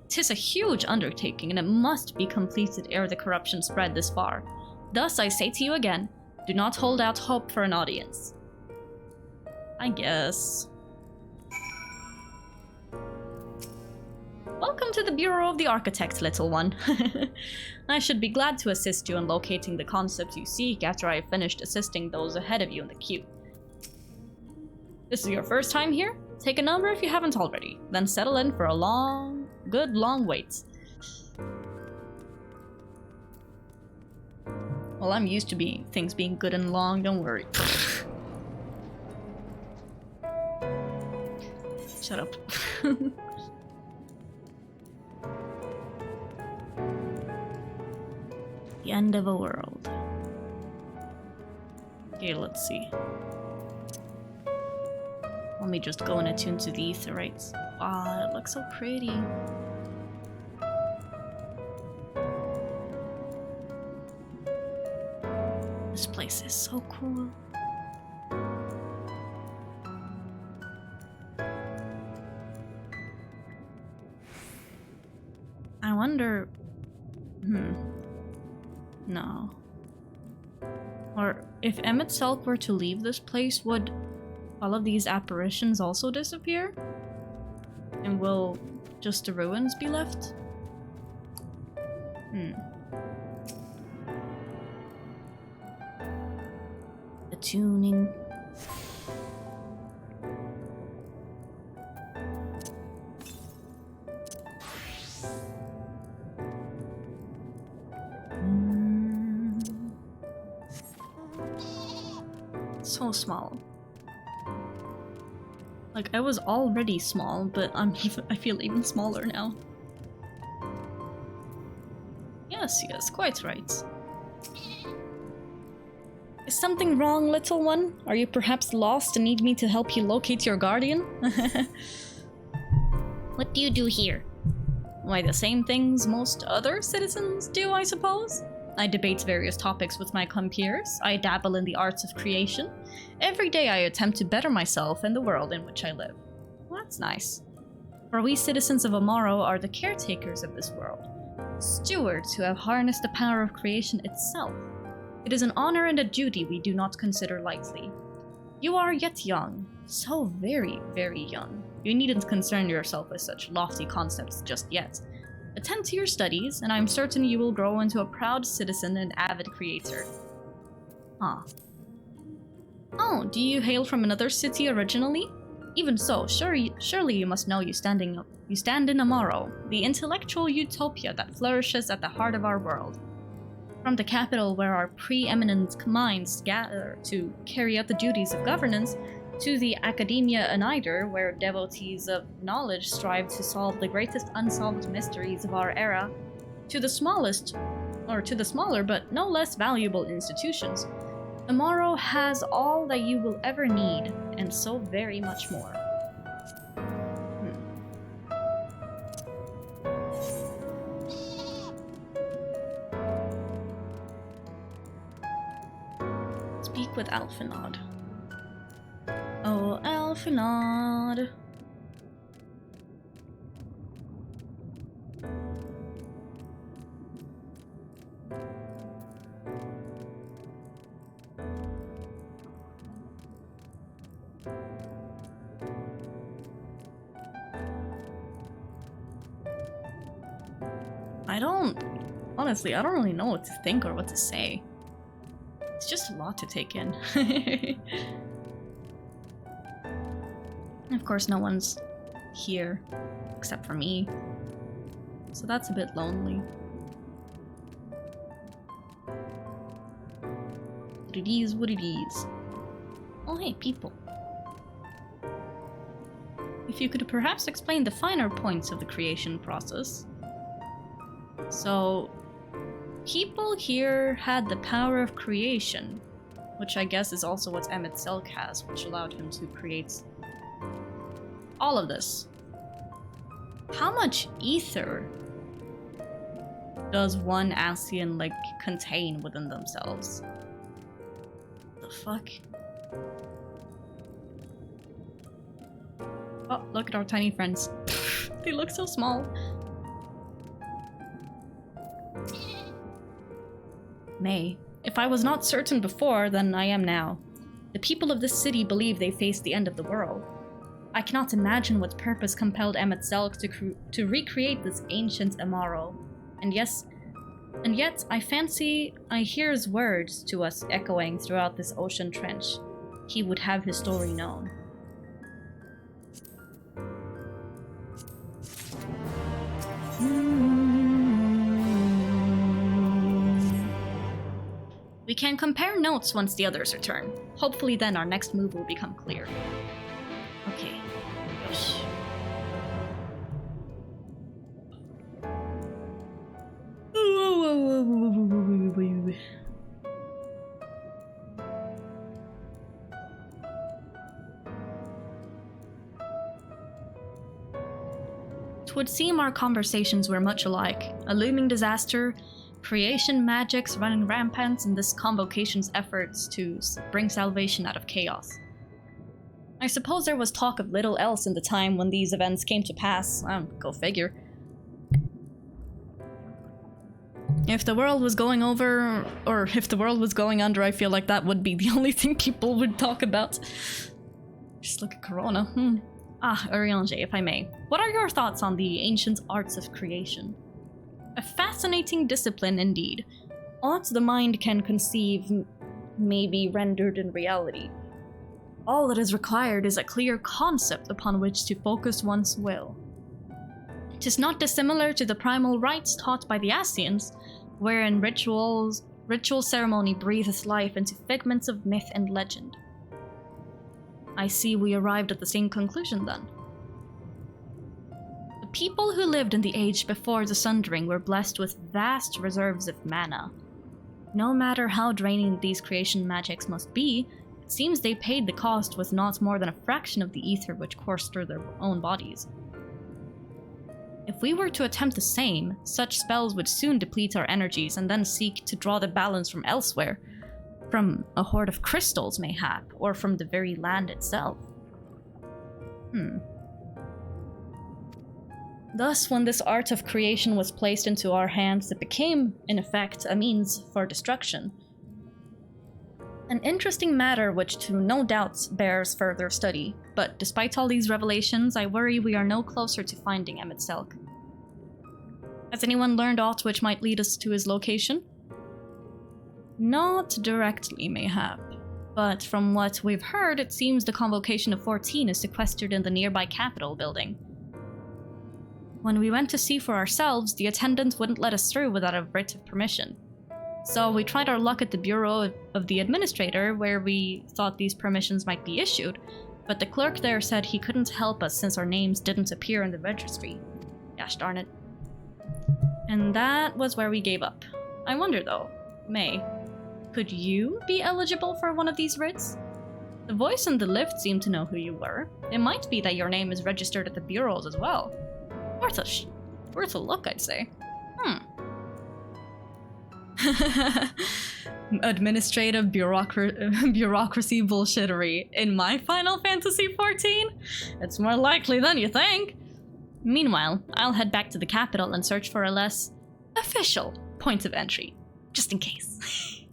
'Tis a huge undertaking, and it must be completed ere the corruption spread this far. Thus I say to you again, do not hold out hope for an audience. I guess. Welcome to the Bureau of the Architect, little one. I should be glad to assist you in locating the concepts you seek after I have finished assisting those ahead of you in the queue. This is your first time here? Take a number if you haven't already, then settle in for a good long wait. Well, I'm used to things being good and long, don't worry. Shut up. The end of a world. Okay, let's see. Let me just go and attune to the Aetherites. Wow, it looks so pretty. This place is so cool. I wonder... No. Or if Emmett Selk were to leave this place, would all of these apparitions also disappear? And will just the ruins be left? Attuning. So small. Like, I was already small, but I feel even smaller now. Yes, quite right. Is something wrong, little one? Are you perhaps lost and need me to help you locate your guardian? What do you do here? Why, the same things most other citizens do, I suppose? I debate various topics with my compeers. I dabble in the arts of creation. Every day I attempt to better myself and the world in which I live. Well, that's nice. For we citizens of Amaurot are the caretakers of this world. Stewards who have harnessed the power of creation itself. It is an honor and a duty we do not consider lightly. You are yet young. So very, very young. You needn't concern yourself with such lofty concepts just yet. Attend to your studies, and I'm certain you will grow into a proud citizen and avid creator. Ah. Oh, do you hail from another city originally? Even so, surely you must know you stand in Amaurot, the intellectual utopia that flourishes at the heart of our world. From the capital where our preeminent minds gather to carry out the duties of governance, to the Academia Unider, where devotees of knowledge strive to solve the greatest unsolved mysteries of our era, to the smaller but no less valuable institutions, Amaurot has all that you will ever need, and so very much more. Speak with Alphenod. Oh, Alphenod. Honestly, I don't really know what to think or what to say. It's just a lot to take in. Of course, no one's here except for me, so that's a bit lonely. But it is what it is. Oh, hey, people. If you could perhaps explain the finer points of the creation process. So, people here had the power of creation, which I guess is also what Emmett Selk has, which allowed him to create all of this. How much ether does one Ascian, contain within themselves? the fuck? Oh, look at our tiny friends. They look so small. May, if I was not certain before, then I am now. The people of this city believe they face the end of the world. I cannot imagine what purpose compelled Amaurot to recreate this ancient Amaurot. And yet, I fancy I hear his words to us echoing throughout this ocean trench. He would have his story known. We can compare notes once the others return. Hopefully then our next move will become clear. Okay. Yosh. It would seem our conversations were much alike. A looming disaster, creation magics running rampant, and this convocation's efforts to bring salvation out of chaos. I suppose there was talk of little else in the time when these events came to pass. Go figure. If the world was going over, or if the world was going under, I feel like that would be the only thing people would talk about. Just look at Corona. Urianger, if I may. What are your thoughts on the ancient arts of creation? A fascinating discipline indeed. Aught the mind can conceive may be rendered in reality. All that is required is a clear concept upon which to focus one's will. 'Tis not dissimilar to the primal rites taught by the Ascians, wherein ritual ceremony breatheth life into figments of myth and legend. I see we arrived at the same conclusion then. The people who lived in the age before the Sundering were blessed with vast reserves of mana. No matter how draining these creation magics must be, it seems they paid the cost with not more than a fraction of the ether which coursed through their own bodies. If we were to attempt the same, such spells would soon deplete our energies and then seek to draw the balance from elsewhere. From a hoard of crystals, mayhap, or from the very land itself. Thus, when this art of creation was placed into our hands, it became, in effect, a means for destruction. An interesting matter which to no doubt bears further study, but despite all these revelations, I worry we are no closer to finding Amaurot. Has anyone learned aught which might lead us to his location? Not directly, mayhap, but from what we've heard, it seems the Convocation of 14 is sequestered in the nearby Capitol building. When we went to see for ourselves, the attendant wouldn't let us through without a writ of permission. So we tried our luck at the Bureau of the Administrator, where we thought these permissions might be issued, but the clerk there said he couldn't help us since our names didn't appear in the registry. Gosh darn it. And that was where we gave up. I wonder though, May, could you be eligible for one of these writs? The voice in the lift seemed to know who you were. It might be that your name is registered at the bureaus as well. Worth a look, I'd say. Administrative bureaucracy bullshittery in my Final Fantasy XIV? It's more likely than you think. Meanwhile, I'll head back to the capital and search for a less official point of entry, just in case.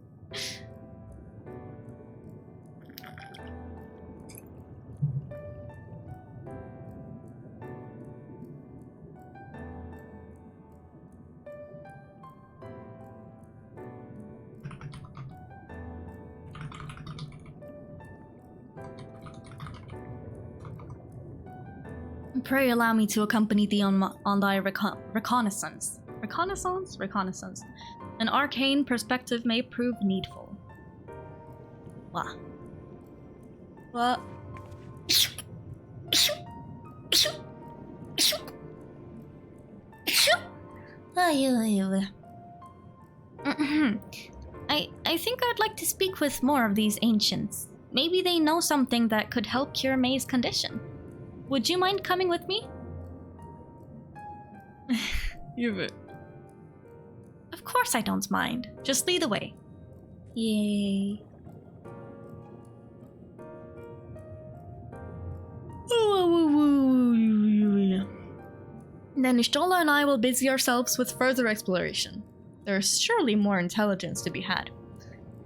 Pray allow me to accompany thee on thy reconnaissance. Reconnaissance? An arcane perspective may prove needful. What? I think I'd like to speak with more of these ancients. Maybe they know something that could help cure May's condition. Would you mind coming with me? Of course I don't mind. Just lead the way. Yay. Then Ishtola and I will busy ourselves with further exploration. There is surely more intelligence to be had.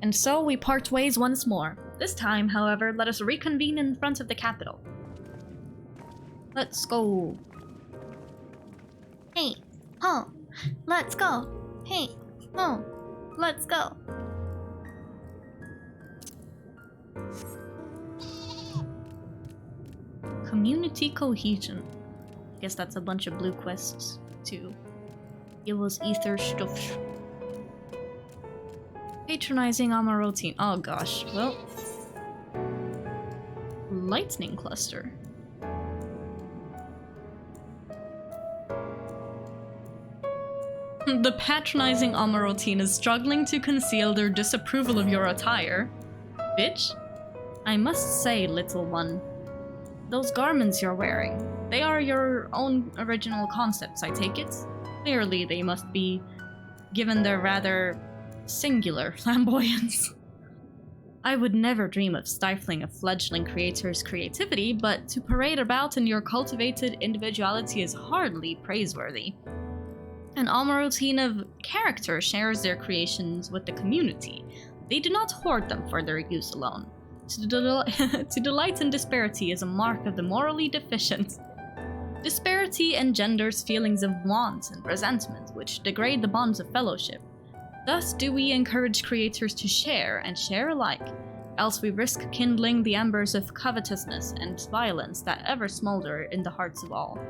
And so we part ways once more. This time, however, let us reconvene in front of the capital. Let's go. Hey, oh, let's go. Hey, oh, let's go. Community cohesion. Guess that's a bunch of blue quests to give us ether stuff. Patronizing Amaurot. Oh gosh, well. Lightning cluster. The patronizing Amaurot is struggling to conceal their disapproval of your attire. Bitch? I must say, little one, those garments you're wearing, they are your own original concepts, I take it? Clearly they must be given their rather singular flamboyance. I would never dream of stifling a fledgling creator's creativity, but to parade about in your cultivated individuality is hardly praiseworthy. An Amaurot of character shares their creations with the community. They do not hoard them for their use alone. To delight in disparity is a mark of the morally deficient. Disparity engenders feelings of want and resentment, which degrade the bonds of fellowship. Thus do we encourage creators to share, and share alike, else we risk kindling the embers of covetousness and violence that ever smolder in the hearts of all.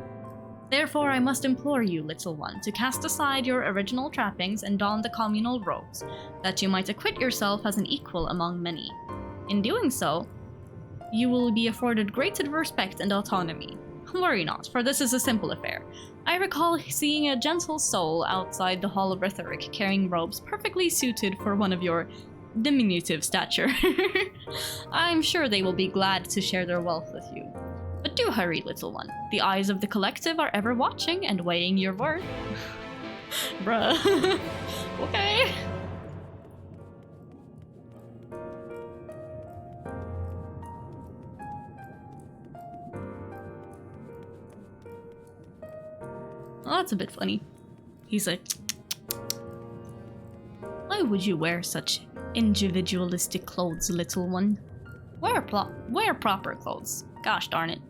Therefore I must implore you, little one, to cast aside your original trappings and don the communal robes, that you might acquit yourself as an equal among many. In doing so, you will be afforded great respect and autonomy. Worry not, for this is a simple affair. I recall seeing a gentle soul outside the Hall of Rhetoric carrying robes perfectly suited for one of your diminutive stature. I'm sure they will be glad to share their wealth with you. But do hurry, little one. The eyes of the collective are ever watching and weighing your worth. Bruh. Okay. Well, that's a bit funny. He's like, why would you wear such individualistic clothes, little one? Wear proper clothes. Gosh darn it.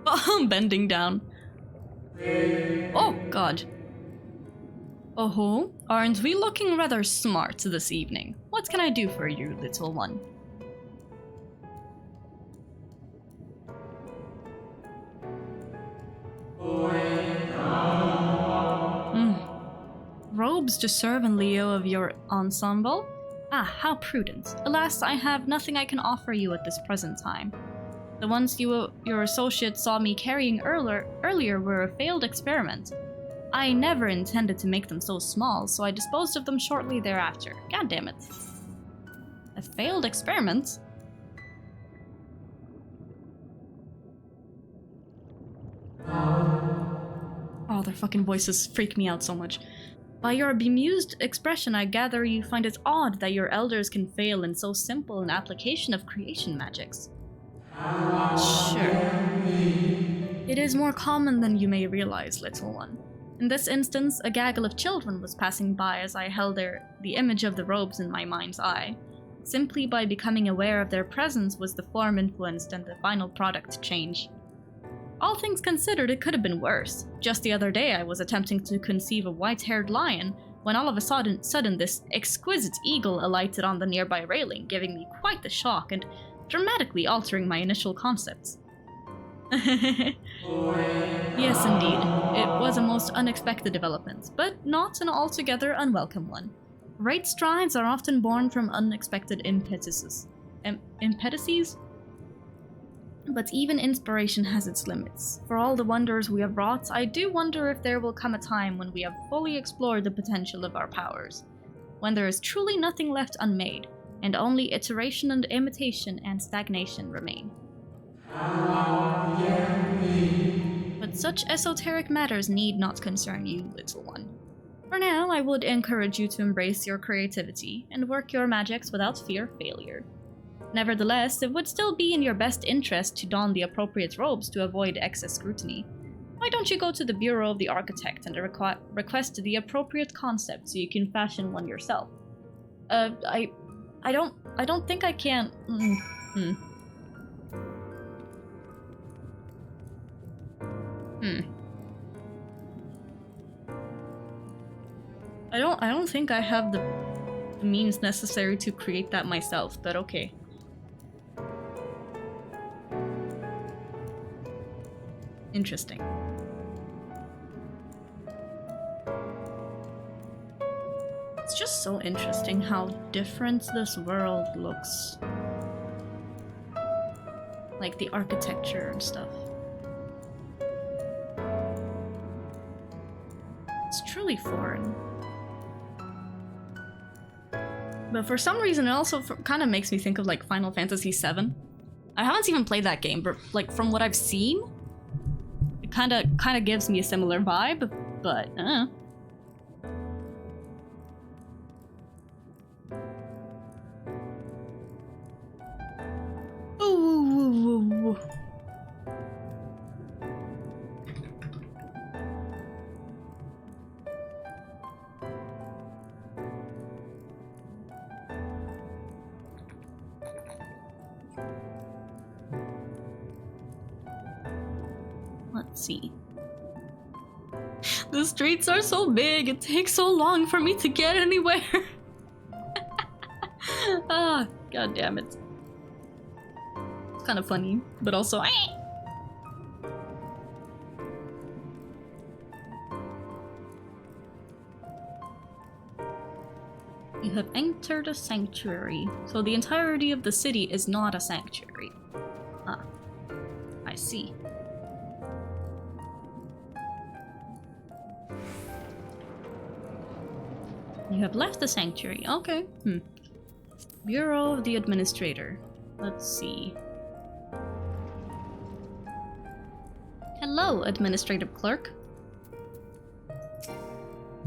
I'm bending down. Oh god. Oh, aren't we looking rather smart this evening? What can I do for you, little one? Robes to serve in lieu of your ensemble? Ah, how prudent. Alas, I have nothing I can offer you at this present time. The ones your associates saw me carrying earlier were a failed experiment. I never intended to make them so small, so I disposed of them shortly thereafter. God damn it. A failed experiment? Oh, their fucking voices freak me out so much. By your bemused expression, I gather you find it odd that your elders can fail in so simple an application of creation magics. Sure. It is more common than you may realize, little one. In this instance, a gaggle of children was passing by as I held the image of the robes in my mind's eye. Simply by becoming aware of their presence was the form influenced and the final product change. All things considered, it could have been worse. Just the other day I was attempting to conceive a white-haired lion, when all of a sudden this exquisite eagle alighted on the nearby railing, giving me quite the shock and dramatically altering my initial concepts. Yes, indeed. It was a most unexpected development, but not an altogether unwelcome one. Great strides are often born from unexpected impetuses. Impetuses? But even inspiration has its limits. For all the wonders we have wrought, I do wonder if there will come a time when we have fully explored the potential of our powers. When there is truly nothing left unmade, and only iteration and imitation and stagnation remain. But such esoteric matters need not concern you, little one. For now, I would encourage you to embrace your creativity and work your magics without fear of failure. Nevertheless, it would still be in your best interest to don the appropriate robes to avoid excess scrutiny. Why don't you go to the Bureau of the Architect and request the appropriate concept so you can fashion one yourself? I don't think I can. I don't think I have the means necessary to create that myself, but okay. Interesting. It's just so interesting how different this world looks. Like the architecture and stuff. It's truly foreign. But for some reason it also kind of makes me think of like Final Fantasy VII. I haven't even played that game, but like from what I've seen, it kind of gives me a similar vibe, but Ooh. Let's see. The streets are so big, it takes so long for me to get anywhere. Ah, god damn it. It's kind of funny, but also You have entered a sanctuary. So the entirety of the city is not a sanctuary. Ah, I see. You have left the sanctuary. Okay. Bureau of the Administrator. Let's see. Hello, Administrative Clerk.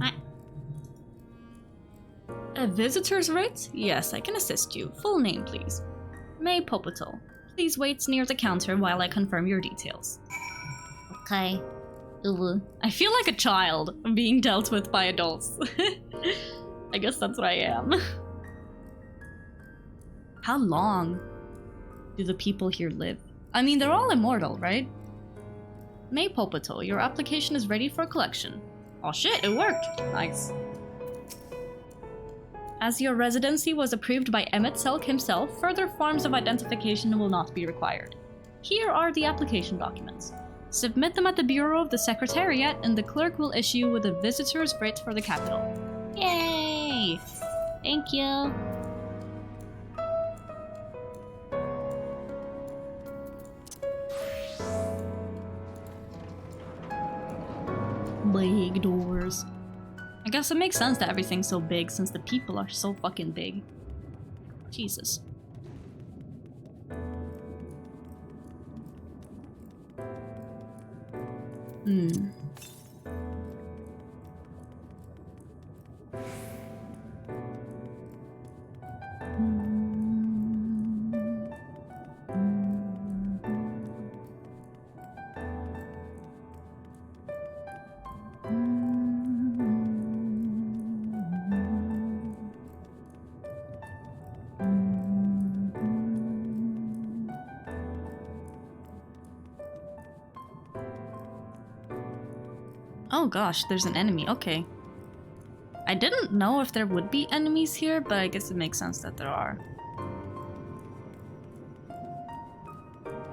Hi. A visitor's writ? Yes, I can assist you. Full name, please. May Popital. Please wait near the counter while I confirm your details. Okay. I feel like a child being dealt with by adults. I guess that's what I am. How long do the people here live? I mean, they're all immortal, right? May Popital, your application is ready for collection. Oh shit, it worked! Nice. As your residency was approved by Emmett Selk himself, further forms of identification will not be required. Here are the application documents. Submit them at the Bureau of the Secretariat, and the clerk will issue with a visitor's writ for the capital. Yay! Thank you. Big doors. I guess it makes sense that everything's so big since the people are so fucking big. Jesus. Oh gosh, there's an enemy. Okay. I didn't know if there would be enemies here, but I guess it makes sense that there are.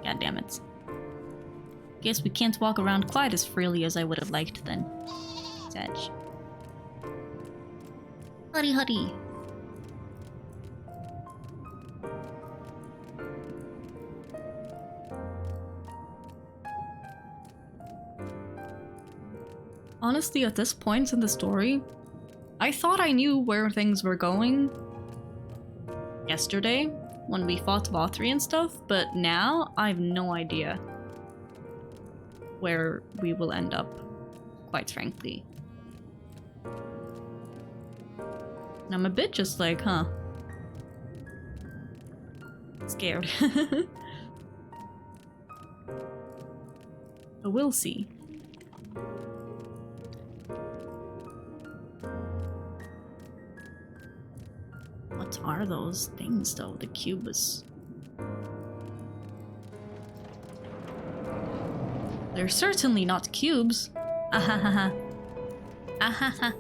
God damn it. Guess we can't walk around quite as freely as I would have liked then. Sedge. Hurry, hurry. Honestly, at this point in the story, I thought I knew where things were going yesterday when we fought Vothri and stuff, but now I have no idea where we will end up, quite frankly. And I'm a bit just like, huh. Scared. But we'll see. What are those things though? The cubes. They're certainly not cubes. Ahahaha. Ahaha.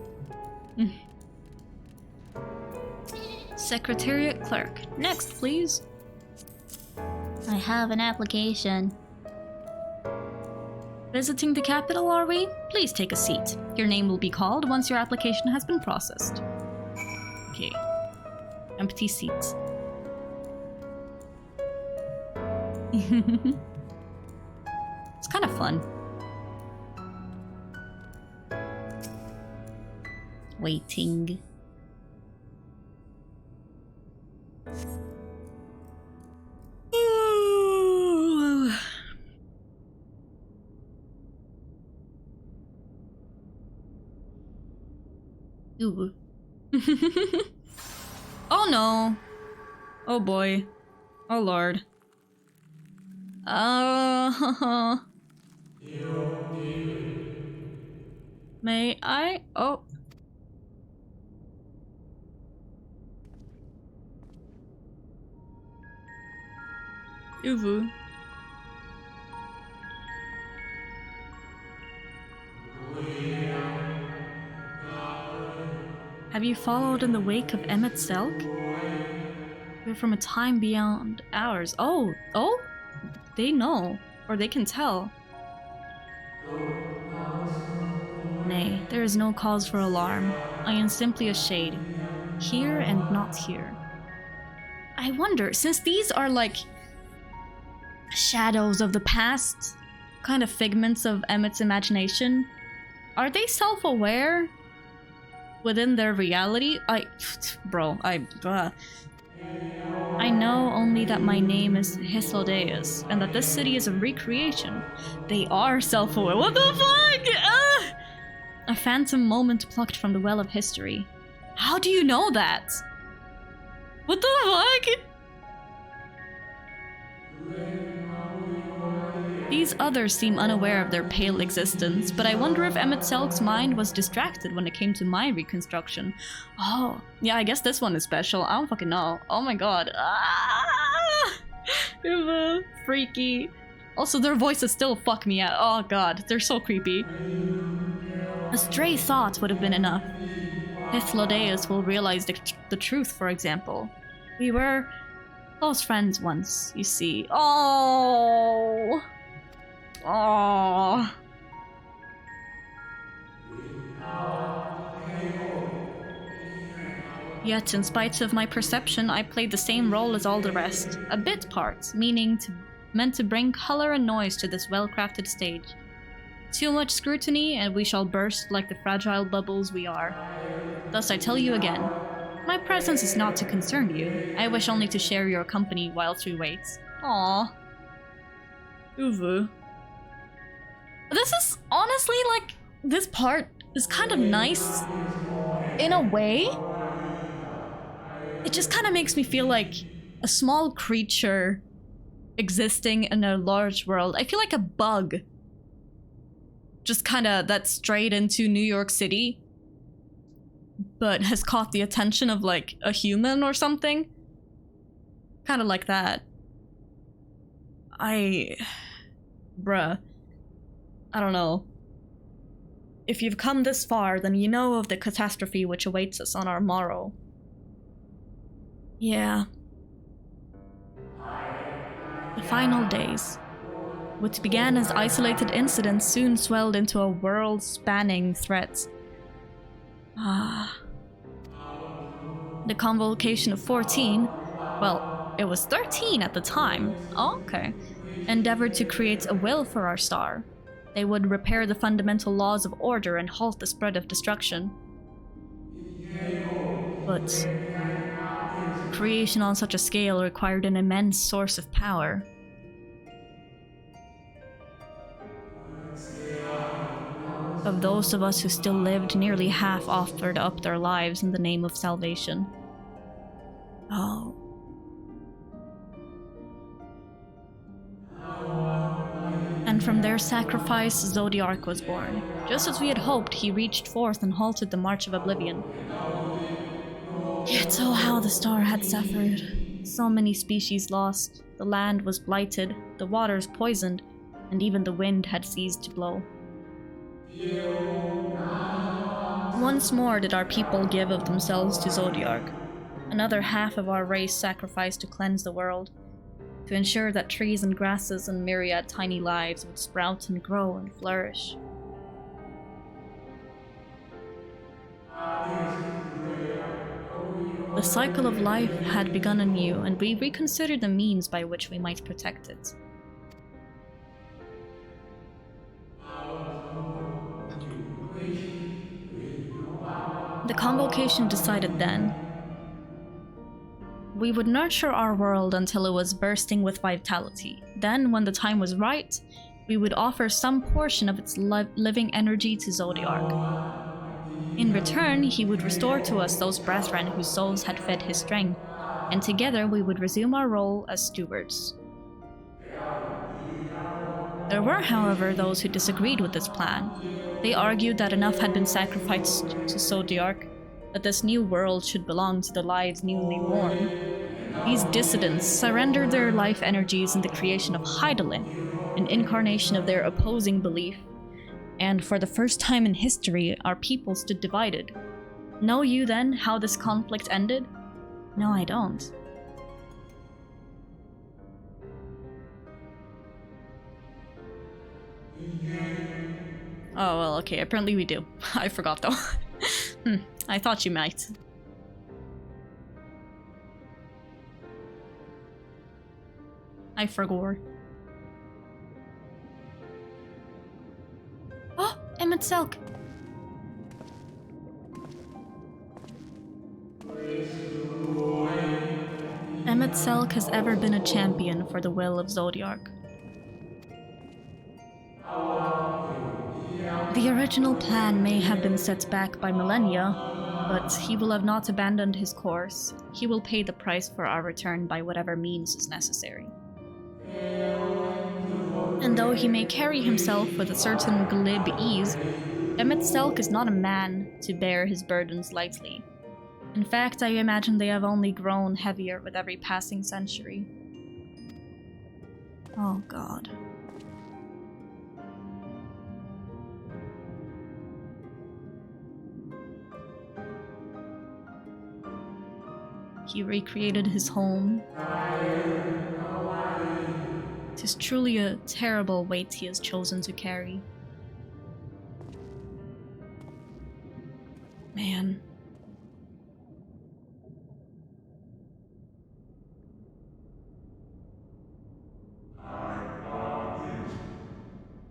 Secretariat clerk. Next, please. I have an application. Visiting the capital, are we? Please take a seat. Your name will be called once your application has been processed. Okay. Empty seats. It's kind of fun. Waiting. Ooh. Oh no. Oh boy. Oh lord. May I? Oh. Uvu. Have you followed in the wake of Emmett Selk? We're from a time beyond ours. Oh, oh? They know, or they can tell. Nay, there is no cause for alarm. I am simply a shade, here and not here. I wonder, since these are like shadows of the past, kind of figments of Emmett's imagination, are they self-aware within their reality? I know only that my name is Hythlodaeus, and that this city is a recreation. They are self-aware. What the fuck? A phantom moment plucked from the well of history. How do you know that? What the fuck? These others seem unaware of their pale existence, but I wonder if Emmett Selk's mind was distracted when it came to my reconstruction. Oh, yeah, I guess this one is special. I don't fucking know. Oh my god. Freaky. Also, their voices still fuck me out. Oh god, they're so creepy. A stray thought would have been enough. Hythlodaeus will realize the truth, for example. We were close friends once, you see. Oh. Oh. Yet, in spite of my perception, I played the same role as all the rest. A bit part, meaning meant to bring color and noise to this well-crafted stage. Too much scrutiny, and we shall burst like the fragile bubbles we are. Thus I tell you again, my presence is not to concern you. I wish only to share your company whilst we wait. Aww. Uvu. This is honestly, like, this part is kind of nice in a way. It just kind of makes me feel like a small creature existing in a large world. I feel like a bug just kind of that strayed into New York City but has caught the attention of like a human or something. Kind of like that. Bruh. I don't know. If you've come this far, then you know of the catastrophe which awaits us on our morrow. Yeah. The final days. What began as isolated incidents soon swelled into a world-spanning threat. The convocation of 14, well, it was 13 at the time, okay, endeavored to create a will for our star. They would repair the fundamental laws of order and halt the spread of destruction. But creation on such a scale required an immense source of power. Of Of those of us who still lived, nearly half offered up their lives in the name of salvation. Oh. And from their sacrifice, Zodiark was born. Just as we had hoped, he reached forth and halted the march of oblivion. Yet oh how the star had suffered. So many species lost, the land was blighted, the waters poisoned, and even the wind had ceased to blow. Once more did our people give of themselves to Zodiark. Another half of our race sacrificed to cleanse the world, to ensure that trees and grasses and myriad tiny lives would sprout and grow and flourish. The cycle of life had begun anew, and we reconsidered the means by which we might protect it. The convocation decided then. We would nurture our world until it was bursting with vitality. Then, when the time was right, we would offer some portion of its living energy to Zodiark. In return, he would restore to us those brethren whose souls had fed his strength, and together we would resume our role as stewards. There were, however, those who disagreed with this plan. They argued that enough had been sacrificed to Zodiark, that this new world should belong to the lives newly born. These dissidents surrendered their life energies in the creation of Hydaelyn, an incarnation of their opposing belief. And for the first time in history, our people stood divided. Know you then how this conflict ended? No, I don't. Oh, well, okay, apparently we do. I forgot though. I thought you might. I forgot. Oh, Emmett Selk. Emmett Selk has ever been a champion for the will of Zodiark. The original plan may have been set back by millennia, but he will have not abandoned his course. He will pay the price for our return by whatever means is necessary. And though he may carry himself with a certain glib ease, Emmett Selk is not a man to bear his burdens lightly. In fact, I imagine they have only grown heavier with every passing century. Oh God. He recreated his home. It is truly a terrible weight he has chosen to carry. Man.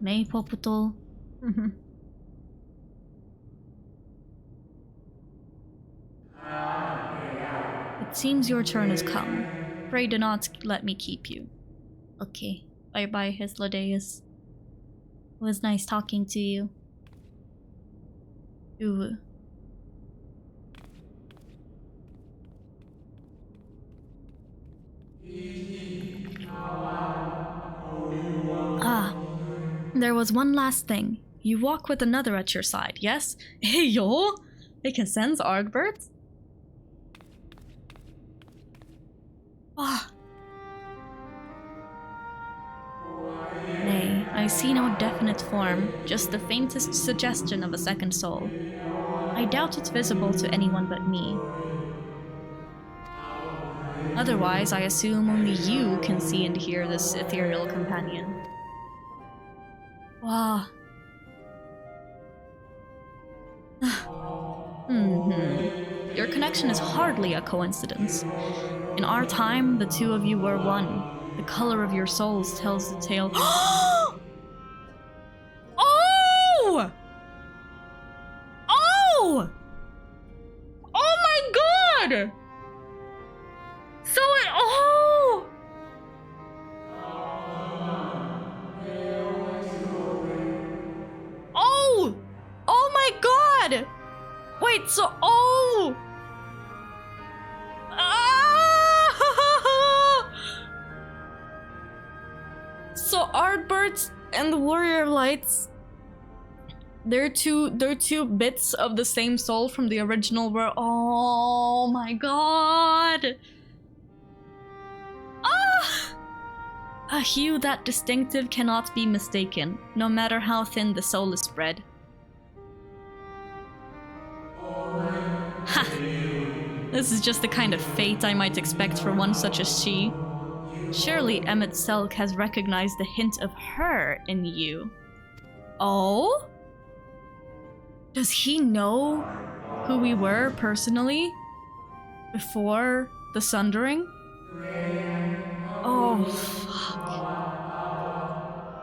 May Poputol. It seems your turn has come. Pray do not let me keep you. Okay. Bye-bye, Hysladeus. It was nice talking to you. Ooh. Ah. There was one last thing. You walk with another at your side, yes? Hey, yo! They can sense Argbert? Ah. Nay, I see no definite form, just the faintest suggestion of a second soul. I doubt it's visible to anyone but me. Otherwise, I assume only you can see and hear this ethereal companion. Wow. Your connection is hardly a coincidence. In our time, the two of you were one. The color of your souls tells the tale. Oh! Oh! Oh my God! So it. Oh! Oh! Ardbert and the Warrior of Lights. They're two bits of the same soul from the original world. Oh my god! Ah! A hue that distinctive cannot be mistaken, no matter how thin the soul is spread. Ha! This is just the kind of fate I might expect for one such as she. Surely Emmett Selk has recognized the hint of her in you. Oh? Does he know who we were personally? Before the Sundering? Oh, fuck.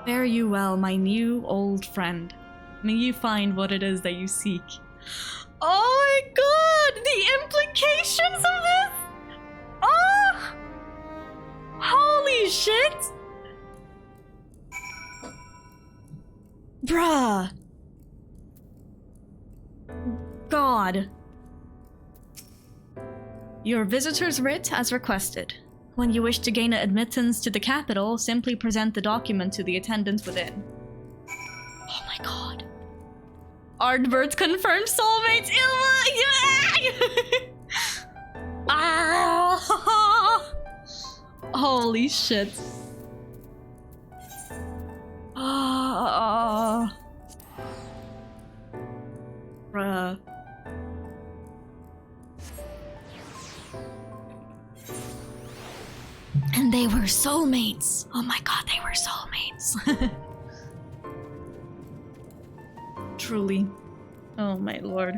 Fare you well, my new old friend. May you find what it is that you seek. Oh my god! The implications of this! Oh! Holy shit! Bruh! God. Your visitor's writ as requested. When you wish to gain admittance to the capital, simply present the document to the attendant within. Oh my god. Ardbert confirmed soulmates! Ah! Holy shit. Ah. Bruh. And they were soulmates. Oh my god, they were soulmates. Truly. Oh my lord.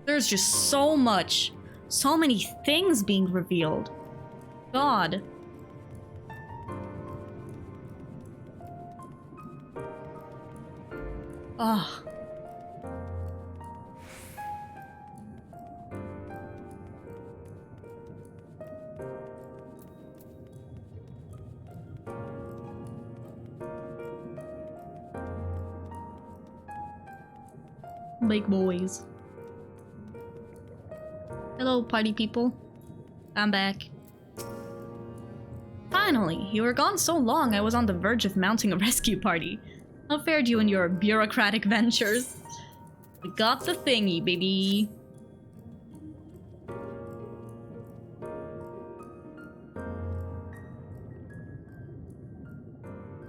There's just so much. So many things being revealed. God. Ugh. Big boys. Hello, party people. I'm back. Finally, you were gone so long I was on the verge of mounting a rescue party. How fared you in your bureaucratic ventures? We got the thingy, baby.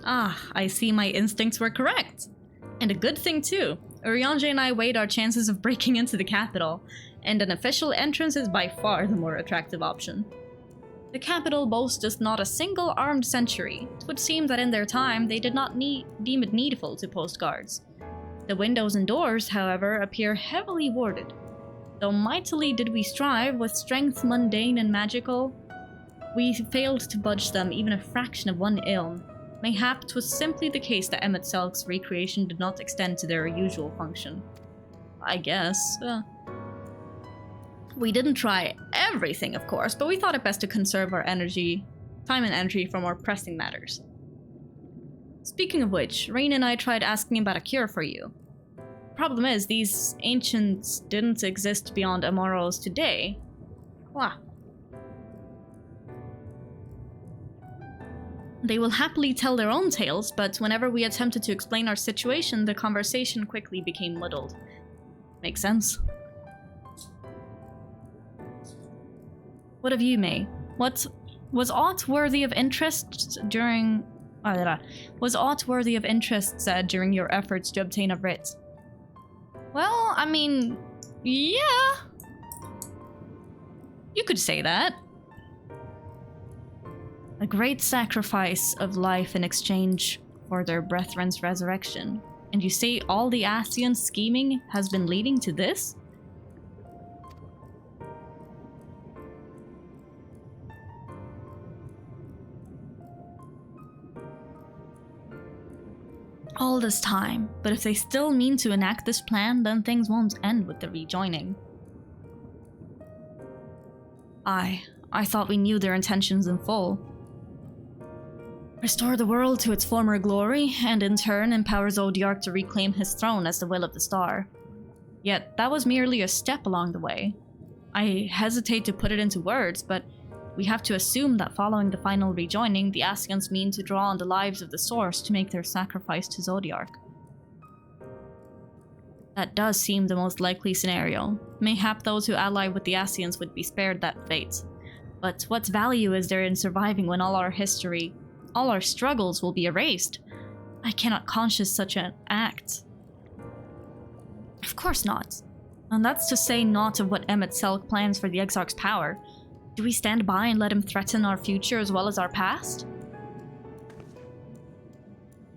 Ah, I see my instincts were correct. And a good thing too. Urianger and I weighed our chances of breaking into the capital, and an official entrance is by far the more attractive option. The capital boasts not a single armed sentry. It would seem that in their time they did not deem it needful to post guards. The windows and doors, however, appear heavily warded. Though mightily did we strive with strength mundane and magical, we failed to budge them even a fraction of one ilm. Mayhap 'twas simply the case that Emmett Selk's recreation did not extend to their usual function. I guess. We didn't try everything, of course, but we thought it best to conserve our energy, time and energy for more pressing matters. Speaking of which, Rain and I tried asking about a cure for you. Problem is, these ancients didn't exist beyond Amaurot today. Wah. They will happily tell their own tales, but whenever we attempted to explain our situation, the conversation quickly became muddled. Makes sense. What of you, May? What was aught worthy of interest during... was aught worthy of interest said during your efforts to obtain a writ? Well, I mean, yeah. You could say that. A great sacrifice of life in exchange for their brethren's resurrection. And you say all the Ascian scheming has been leading to this? All this time, but if they still mean to enact this plan, then things won't end with the rejoining. I thought we knew their intentions in full. Restore the world to its former glory, and in turn empower Zodiark to reclaim his throne as the will of the star. Yet that was merely a step along the way. I hesitate to put it into words, but We have to assume that following the final rejoining, the Ascians mean to draw on the lives of the Source to make their sacrifice to Zodiark. That does seem the most likely scenario. Mayhap those who ally with the Ascians would be spared that fate. But what value is there in surviving when all our history, all our struggles will be erased? I cannot conscience such an act. Of course not. And that's to say naught of what Emmett Selk plans for the Exarch's power. Do we stand by and let him threaten our future as well as our past?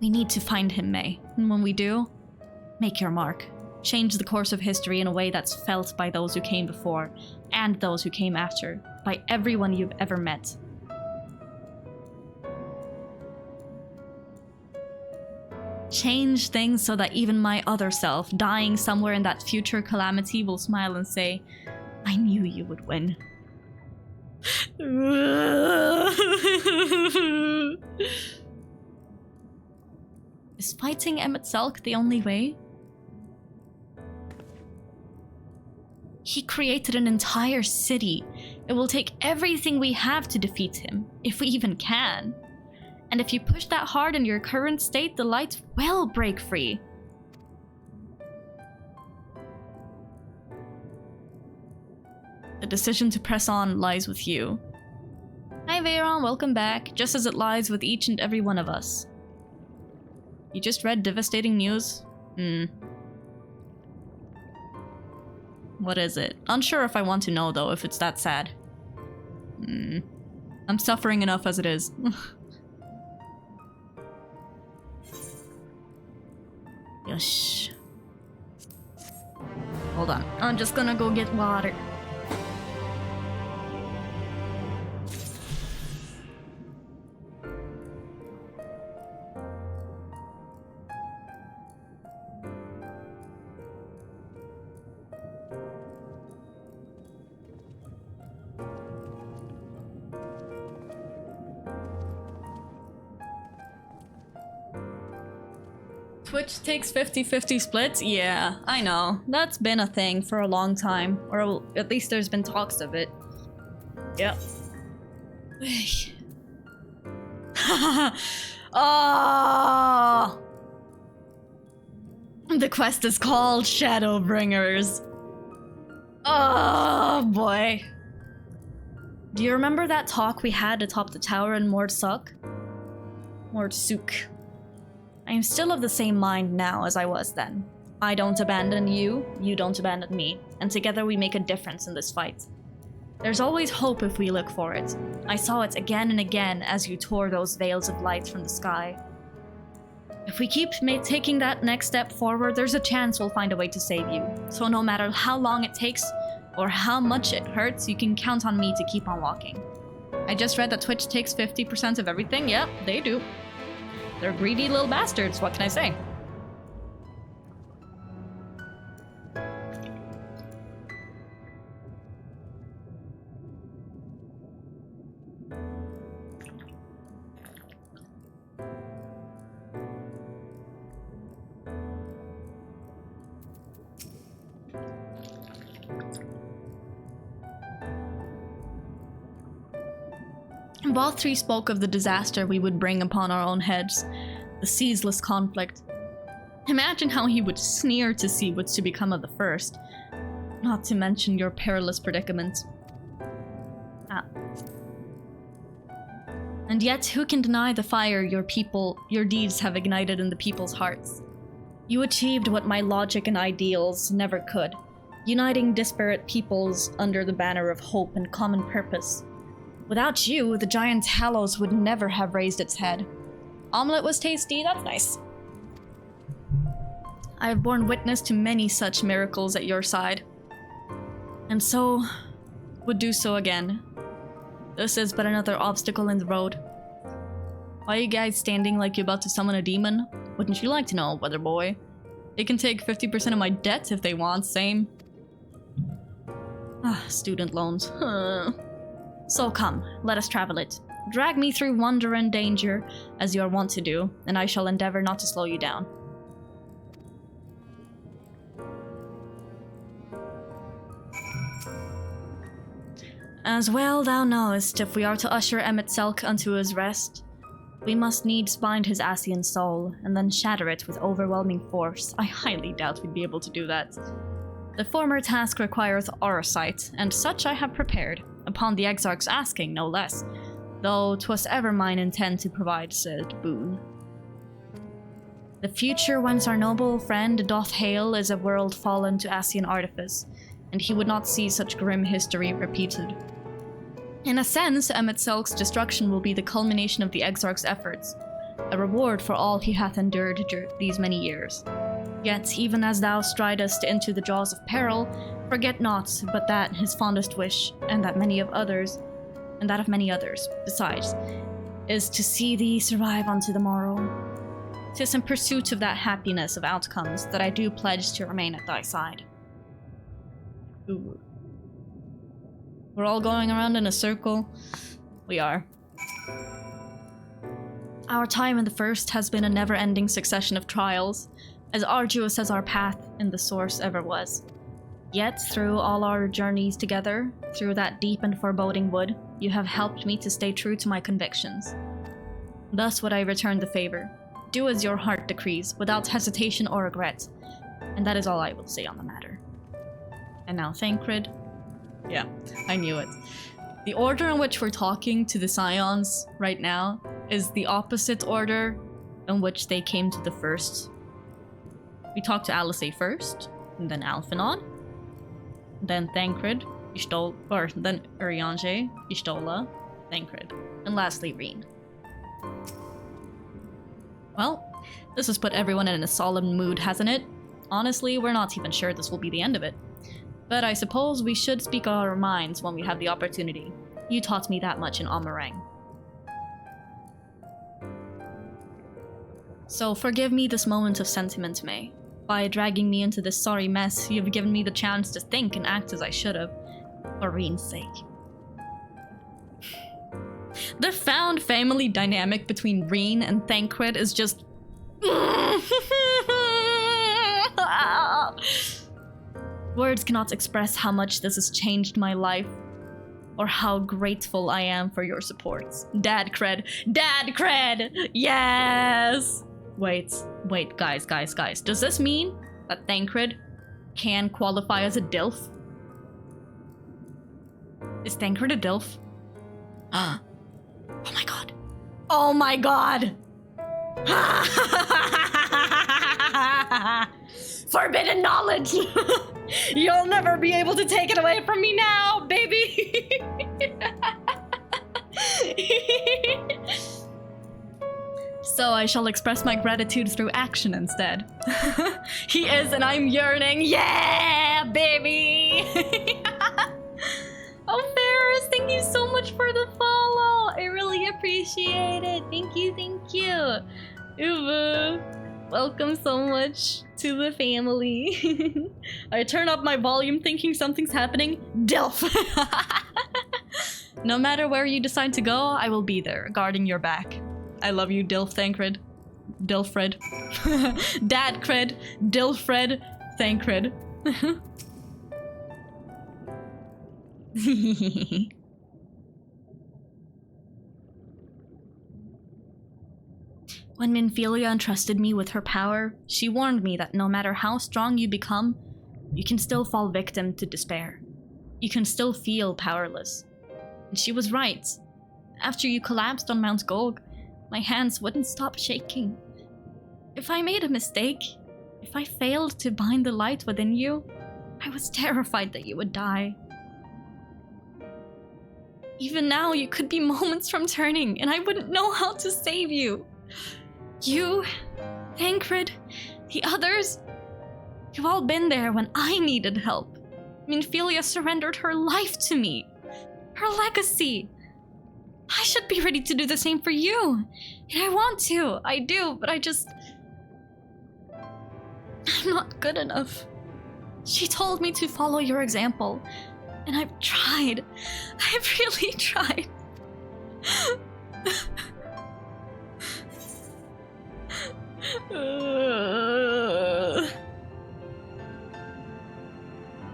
We need to find him, May. And when we do, make your mark. Change the course of history in a way that's felt by those who came before, and those who came after, by everyone you've ever met. Change things so that even my other self, dying somewhere in that future calamity, will smile and say, I knew you would win. Is fighting Emmett Selk the only way? He created an entire city. It will take everything we have to defeat him, if we even can. And if you push that hard in your current state, the light will break free. The decision to press on lies with you. Hi Veyron, welcome back, just as it lies with each and every one of us. You just read devastating news? What is it? Unsure if I want to know though, if it's that sad. I'm suffering enough as it is. Yosh. Hold on, I'm just gonna go get water. Twitch takes 50-50 splits? Yeah, I know. That's been a thing for a long time. Or at least there's been talks of it. Yep. Oh! The quest is called Shadowbringers. Oh boy. Do you remember that talk we had atop the tower in Mordsuk? Mordsuk. I am still of the same mind now as I was then. I don't abandon you, you don't abandon me, and together we make a difference in this fight. There's always hope if we look for it. I saw it again and again as you tore those veils of light from the sky. If we keep taking that next step forward, there's a chance we'll find a way to save you. So no matter how long it takes, or how much it hurts, you can count on me to keep on walking. I just read that Twitch takes 50% of everything. Yep, they do. They're greedy little bastards, what can I say? All three spoke of the disaster we would bring upon our own heads, the ceaseless conflict. Imagine how he would sneer to see what's to become of the first, not to mention your perilous predicament. And yet, who can deny the fire your deeds have ignited in the people's hearts? You achieved what my logic and ideals never could, uniting disparate peoples under the banner of hope and common purpose. Without you, the giant Hallows would never have raised its head. Omelette was tasty, that's nice. I have borne witness to many such miracles at your side, and so would do so again. This is but another obstacle in the road. Why are you guys standing like you're about to summon a demon? Wouldn't you like to know, weather boy? They can take 50% of my debt if they want, same. Student loans. So come, let us travel it. Drag me through wonder and danger, as you are wont to do, and I shall endeavor not to slow you down. As well thou knowest, if we are to usher Emet-Selch unto his rest, we must needs bind his Ascian soul, and then shatter it with overwhelming force. I highly doubt we'd be able to do that. The former task requireth aurasight, and such I have prepared, upon the Exarch's asking, no less, though 'twas ever mine intent to provide said boon. The future whence our noble friend doth hail is a world fallen to Ascian artifice, and he would not see such grim history repeated. In a sense, Emet-Selch's destruction will be the culmination of the Exarch's efforts, a reward for all he hath endured these many years. Yet, even as thou stridest into the jaws of peril, forget not but that his fondest wish, and that of many others besides, is to see thee survive unto the morrow. 'Tis in pursuit of that happiness of outcomes that I do pledge to remain at thy side. Ooh. We're all going around in a circle. We are. Our time in the First has been a never-ending succession of trials, as arduous as our path in the Source ever was. Yet, through all our journeys together, through that deep and foreboding wood, you have helped me to stay true to my convictions. Thus would I return the favor. Do as your heart decrees, without hesitation or regret. And that is all I will say on the matter. And now, Thancred. Yeah, I knew it. The order in which we're talking to the Scions right now is the opposite order in which they came to the First. We talked to Alisay first, and then Alphinaud, then Thancred, then Urianger, Y'shtola, Thancred, and lastly Reen. Well, this has put everyone in a solemn mood, hasn't it? Honestly, we're not even sure this will be the end of it. But I suppose we should speak our minds when we have the opportunity. You taught me that much in Amaurot. So forgive me this moment of sentiment, May. By dragging me into this sorry mess, you've given me the chance to think and act as I should have, for Reen's sake. The found family dynamic between Reen and Thancred is just... Words cannot express how much this has changed my life, or how grateful I am for your supports. Dad cred! Dad cred! Yes! Wait, guys. Does this mean that Thancred can qualify as a DILF? Is Thancred a DILF? Oh my god. Oh my god! Forbidden knowledge! You'll never be able to take it away from me now, baby! So I shall express my gratitude through action instead. He is and I'm yearning. Yeah, baby! Oh, Ferris, thank you so much for the follow. I really appreciate it. Thank you. Uva, welcome so much to the family. I turn up my volume thinking something's happening. DILF! No matter where you decide to go, I will be there, guarding your back. I love you, DILF Thancred. DILFred. Dad cred. DILFred Thancred. When Minfilia entrusted me with her power, she warned me that no matter how strong you become, you can still fall victim to despair. You can still feel powerless. And she was right. After you collapsed on Mount Gog, my hands wouldn't stop shaking. If I made a mistake, if I failed to bind the light within you, I was terrified that you would die. Even now, you could be moments from turning, and I wouldn't know how to save you. You, Thancred, the others, you've all been there when I needed help. Minfilia surrendered her life to me, her legacy. I should be ready to do the same for you. And I want to, I do, but I'm not good enough. She told me to follow your example, and I've tried. I've really tried.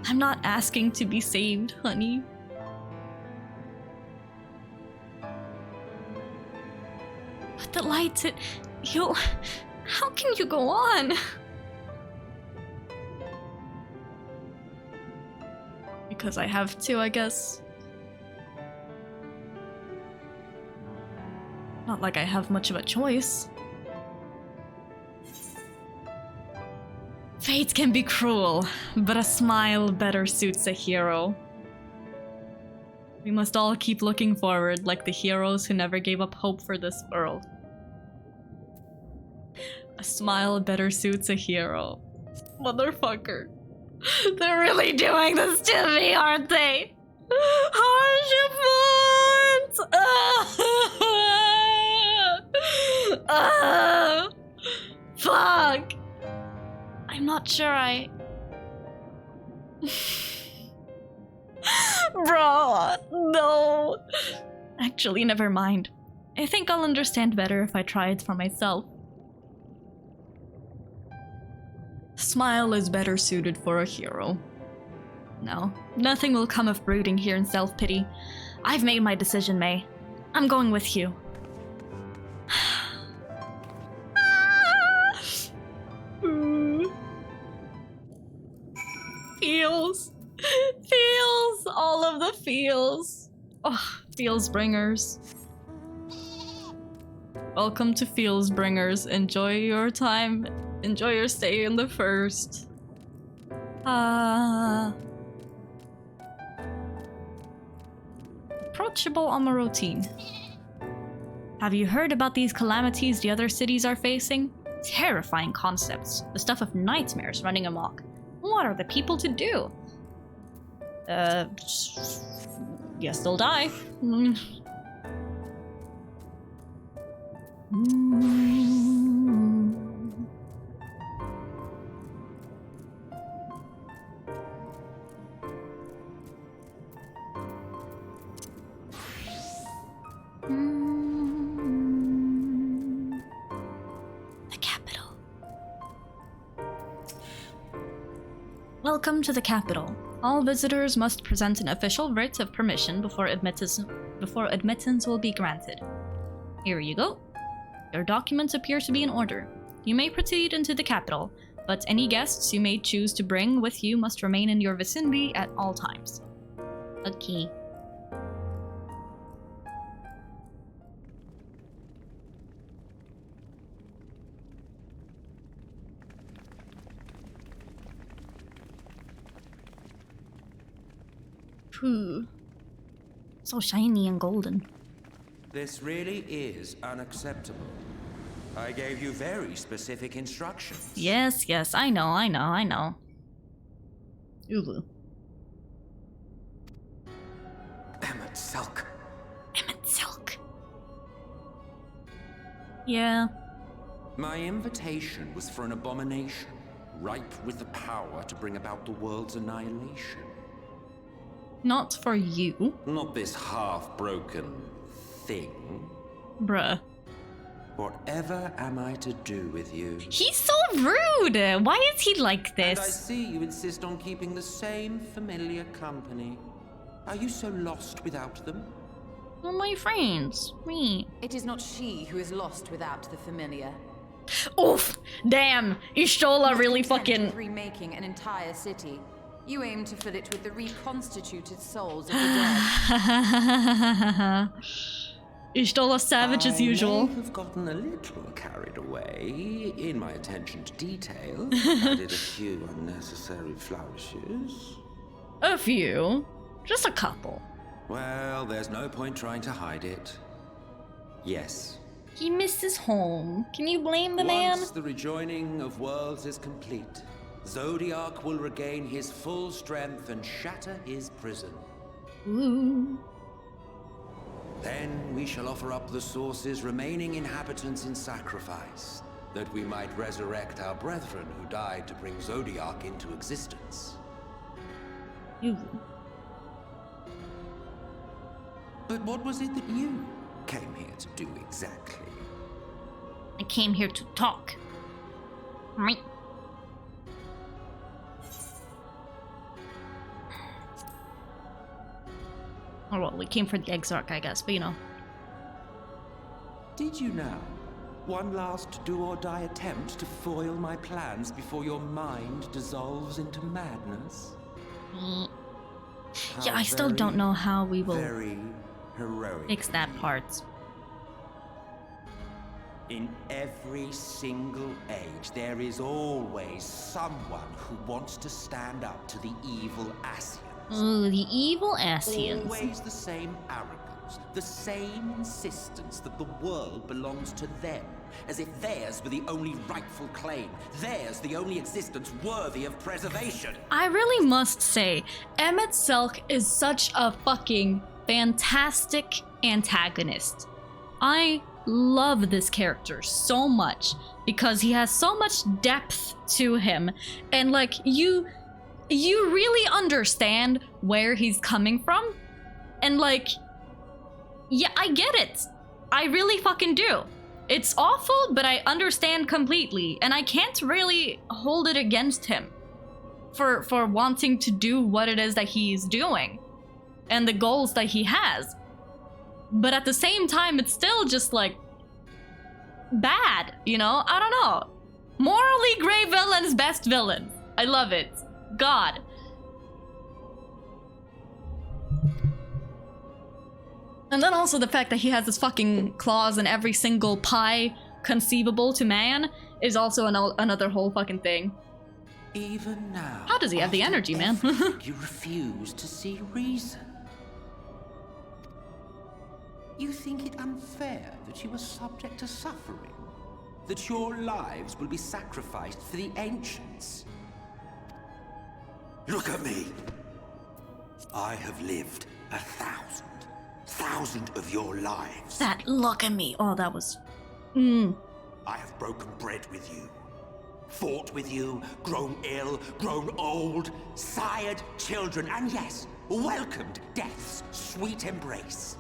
I'm not asking to be saved, honey. the lights, you'll... How can you go on? Because I have to, I guess. Not like I have much of a choice. Fate can be cruel, but a smile better suits a hero. We must all keep looking forward like the heroes who never gave up hope for this world. A smile better suits a hero. Motherfucker. They're really doing this to me, aren't they? Fuck! I'm not sure I... Bro, no. Actually, never mind. I think I'll understand better if I try it for myself. Smile is better suited for a hero. No, nothing will come of brooding here in self-pity. I've made my decision, May. I'm going with you. Feels. Feels. All of the feels. Oh, feels bringers. Welcome to Feels Bringers. Enjoy your time. Enjoy your stay in the first. Approachable Amaurot. Have you heard about these calamities the other cities are facing? Terrifying concepts. The stuff of nightmares running amok. What are the people to do? Guess they'll die. The capital. Welcome to the capital. All visitors must present an official writ of permission before admittance will be granted. Here you go. Your documents appear to be in order. You may proceed into the capital, but any guests you may choose to bring with you must remain in your vicinity at all times. Okay. Phew. So shiny and golden. This really is unacceptable. I gave you very specific instructions. Yes, yes, I know. Ulu. Emmett Silk. Emmett Silk. Yeah. My invitation was for an abomination, ripe with the power to bring about the world's annihilation. Not for you. Not this half-broken thing. Bruh. Whatever am I to do with you? He's so rude! Why is he like this? And I see you insist on keeping the same familiar company. Are you so lost without them? Well, my friends. Me. It is not she who is lost without the familiar. Oof! Damn! Ishtola really fucking... Remaking an entire city. You aim to fill it with the reconstituted souls of the dead. Ishtola savage as usual. I may have gotten a little carried away in my attention to detail. Added a few unnecessary flourishes. A few? Just a couple. Well, there's no point trying to hide it. Yes. He misses home. Can you blame the man? Once the rejoining of worlds is complete, Zodiac will regain his full strength and shatter his prison. Ooh. Then we shall offer up the Source's remaining inhabitants in sacrifice, that we might resurrect our brethren who died to bring Zodiac into existence. Ooh. But what was it that you came here to do exactly? I came here to talk. Right. Oh, well, we came for the Exarch, I guess, but you know. Did you now? One last do-or-die attempt to foil my plans before your mind dissolves into madness? Yeah, I still don't know how we will very heroic fix that part. In every single age, there is always someone who wants to stand up to the evil Ascians. Oh, the evil Ascians. Always the same arrogance, the same insistence that the world belongs to them, as if theirs were the only rightful claim, theirs the only existence worthy of preservation. I really must say, Emmett Selk is such a fucking fantastic antagonist. I love this character so much because he has so much depth to him, and like you really understand where he's coming from, and like, yeah, I get it. I really fucking do. It's awful, but I understand completely, and I can't really hold it against him for wanting to do what it is that he's doing and the goals that he has. But at the same time, it's still just like bad, you know? I don't know. Morally gray villains, best villains. I love it. God. And then also the fact that he has his fucking claws in every single pie conceivable to man is also another whole fucking thing. Even now, how does he have the energy, man? You refuse to see reason. You think it unfair that you are subject to suffering? That your lives will be sacrificed for the ancients? Look at me! I have lived 1,000 of your lives. That look at me. Oh, that was... I have broken bread with you, fought with you, grown ill, grown old, sired children, and yes, welcomed death's sweet embrace.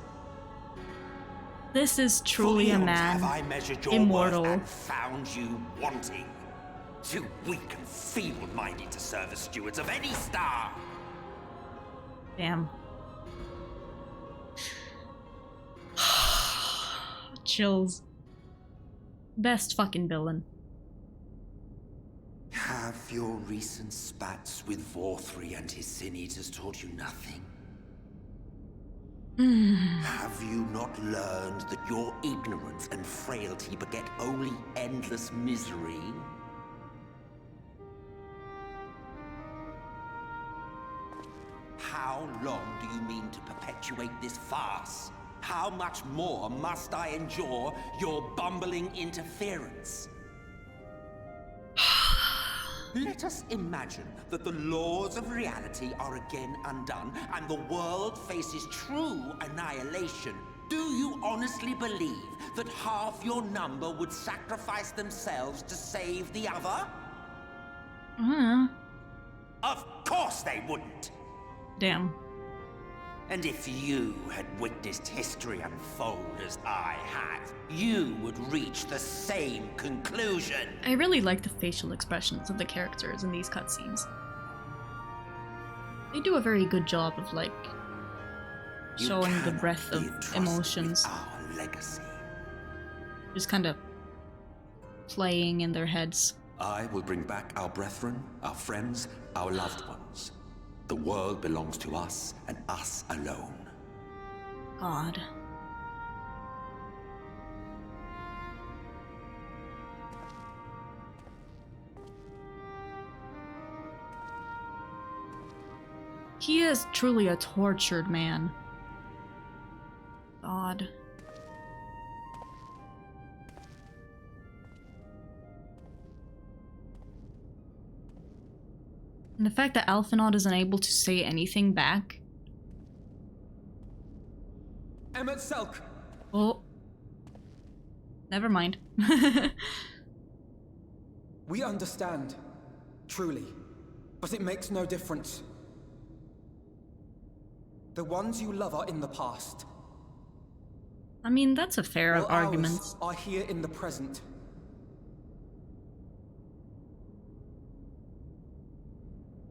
This is truly a man, have I measured your immortal. Worth and found you wanting. Too weak and feeble-minded to serve as stewards of any star. Damn. Chills. Best fucking villain. Have your recent spats with Vorthri and his Sin Eaters taught you nothing? Have you not learned that your ignorance and frailty beget only endless misery? How long do you mean to perpetuate this farce? How much more must I endure your bumbling interference? Let us imagine that the laws of reality are again undone and the world faces true annihilation. Do you honestly believe that half your number would sacrifice themselves to save the other? Of course they wouldn't! Damn. And if you had witnessed history unfold as I have, you would reach the same conclusion. I really like the facial expressions of the characters in these cutscenes. They do a very good job of, like, showing the breadth of emotions. Our legacy. Just kind of playing in their heads. I will bring back our brethren, our friends, our loved ones. The world belongs to us, and us alone. God. He is truly a tortured man. God. And the fact that Alphinaud isn't able to say anything back. Emmett Selk! Oh. Never mind. We understand, truly, but it makes no difference. The ones you love are in the past. I mean, that's a fair While argument. ours are here in the present.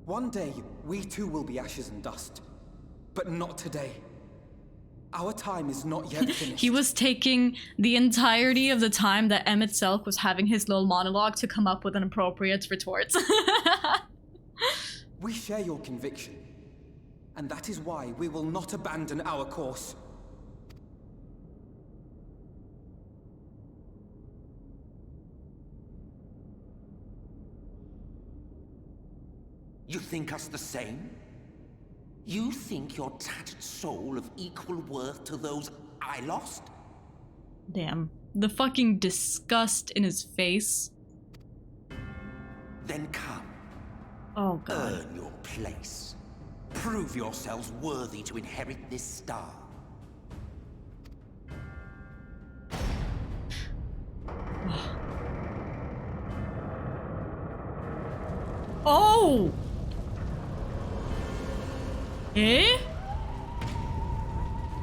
One day, we too will be ashes and dust. But not today. Our time is not yet finished. He was taking the entirety of the time that Emmett Selk was having his little monologue to come up with an appropriate retort. We share your conviction, and that is why we will not abandon our course. You think us the same? You think your tattered soul of equal worth to those I lost? Damn. The fucking disgust in his face. Then come. Oh god. Earn your place. Prove yourselves worthy to inherit this star. Oh! Eh?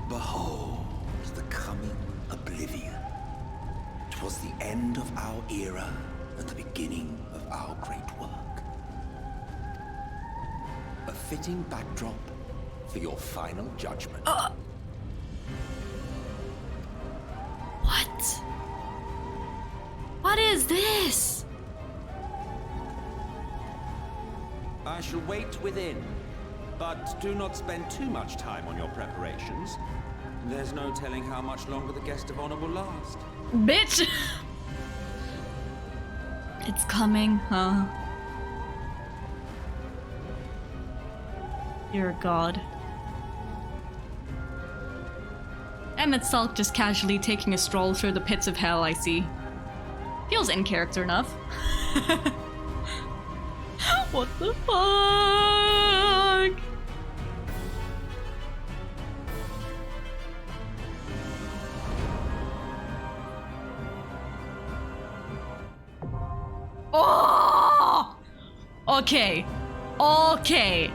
Behold the coming oblivion. 'Twas the end of our era and the beginning of our great work. A fitting backdrop for your final judgment. What? What is this? I shall wait within, but do not spend too much time on your preparations. There's no telling how much longer the guest of honor will last. Bitch! It's coming, huh? Dear God. Emmett Selk just casually taking a stroll through the pits of hell, I see. Feels in character enough. What the fuck? Oh! Okay. Okay.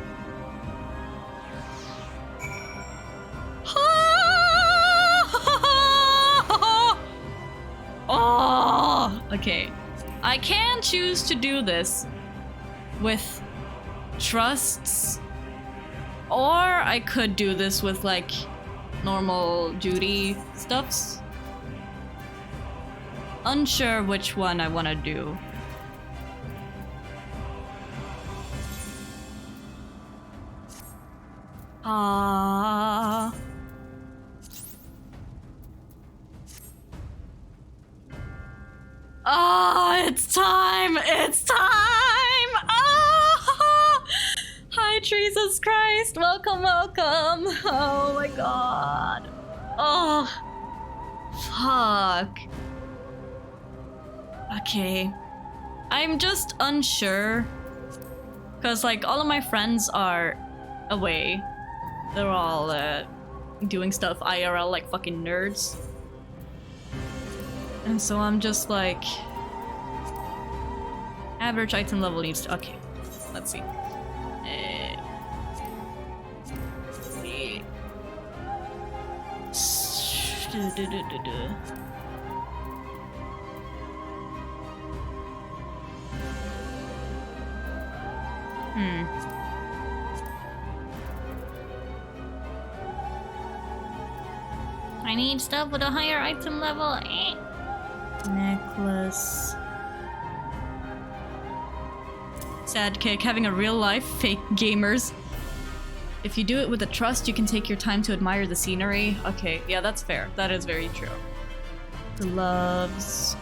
Oh! Okay. I can choose to do this with trusts, or I could do this with like normal duty stuffs. Unsure which one I want to do. It's time! It's time! Hi, Jesus Christ! Welcome, welcome! Oh my god. Oh. Fuck. Okay. I'm just unsure. Because, like, all of my friends are away. They're all, doing stuff IRL like fucking nerds. And so I'm just like... Average item level needs to... Okay. Let's see. I need stuff with a higher item level. Necklace. Sad kick, having a real life fake gamers. If you do it with a trust, you can take your time to admire the scenery. Okay, yeah, that's fair. That is very true. Gloves.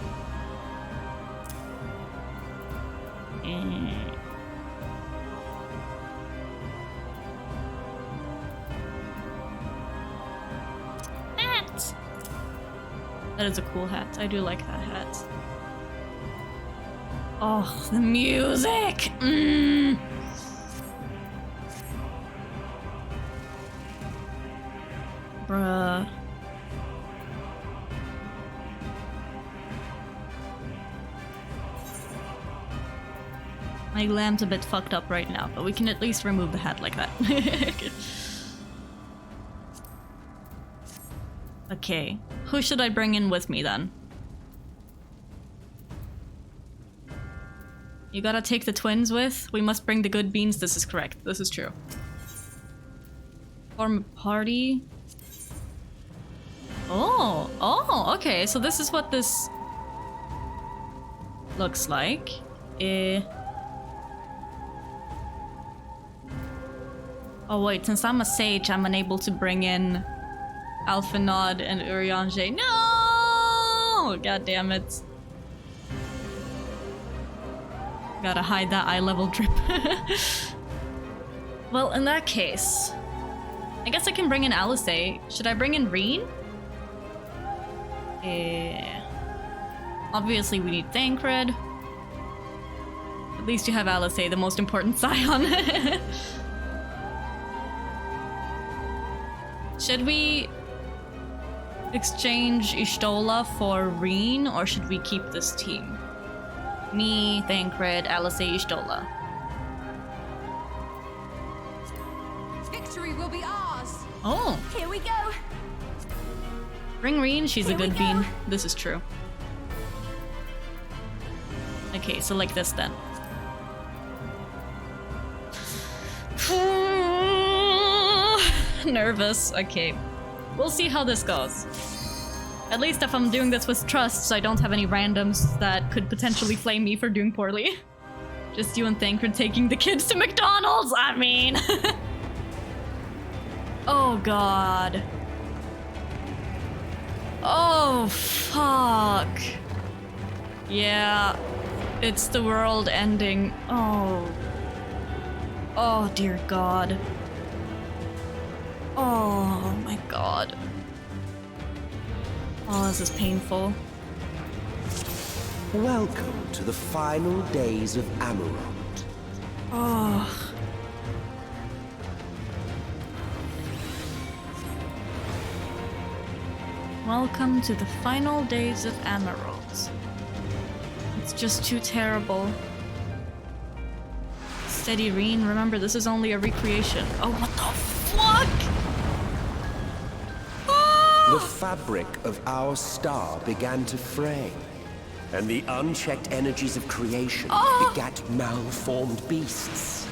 Hat! That is a cool hat. I do like that hat. Oh, the music! Bruh. My glam's a bit fucked up right now, but we can at least remove the hat like that. Okay, who should I bring in with me then? You gotta take the twins with? We must bring the good beans, this is correct. This is true. Form a party? Oh, okay, so this is what this looks like. Oh wait, since I'm a sage, I'm unable to bring in Alphanod and Urianger. No! God damn it. Gotta hide that eye level drip. Well, in that case, I guess I can bring in Alisei. Should I bring in Reen? Obviously we need Thancred. At least you have Alisei, the most important scion. Should we exchange Y'shtola for Reen, or should we keep this team? Me, Thancred, Alisei, Y'shtola. Victory will be ours. Oh. Here we go. Bring Reen, she's Here a good we go. bean. This is true. Okay, so like this then. Nervous. Okay. We'll see how this goes. At least if I'm doing this with trust, so I don't have any randoms that could potentially flame me for doing poorly. Just you and Thancred taking the kids to McDonald's, I mean. Oh god. Oh fuck. Yeah. It's the world ending. Oh. Oh dear god. Oh my god. Oh, this is painful. Welcome to the final days of Amaurot. Oh. Welcome to the final days of Amaurot. It's just too terrible. Steady, Reen. Remember, this is only a recreation. Oh, what the fuck? The fabric of our star began to fray, and the unchecked energies of creation begat malformed beasts.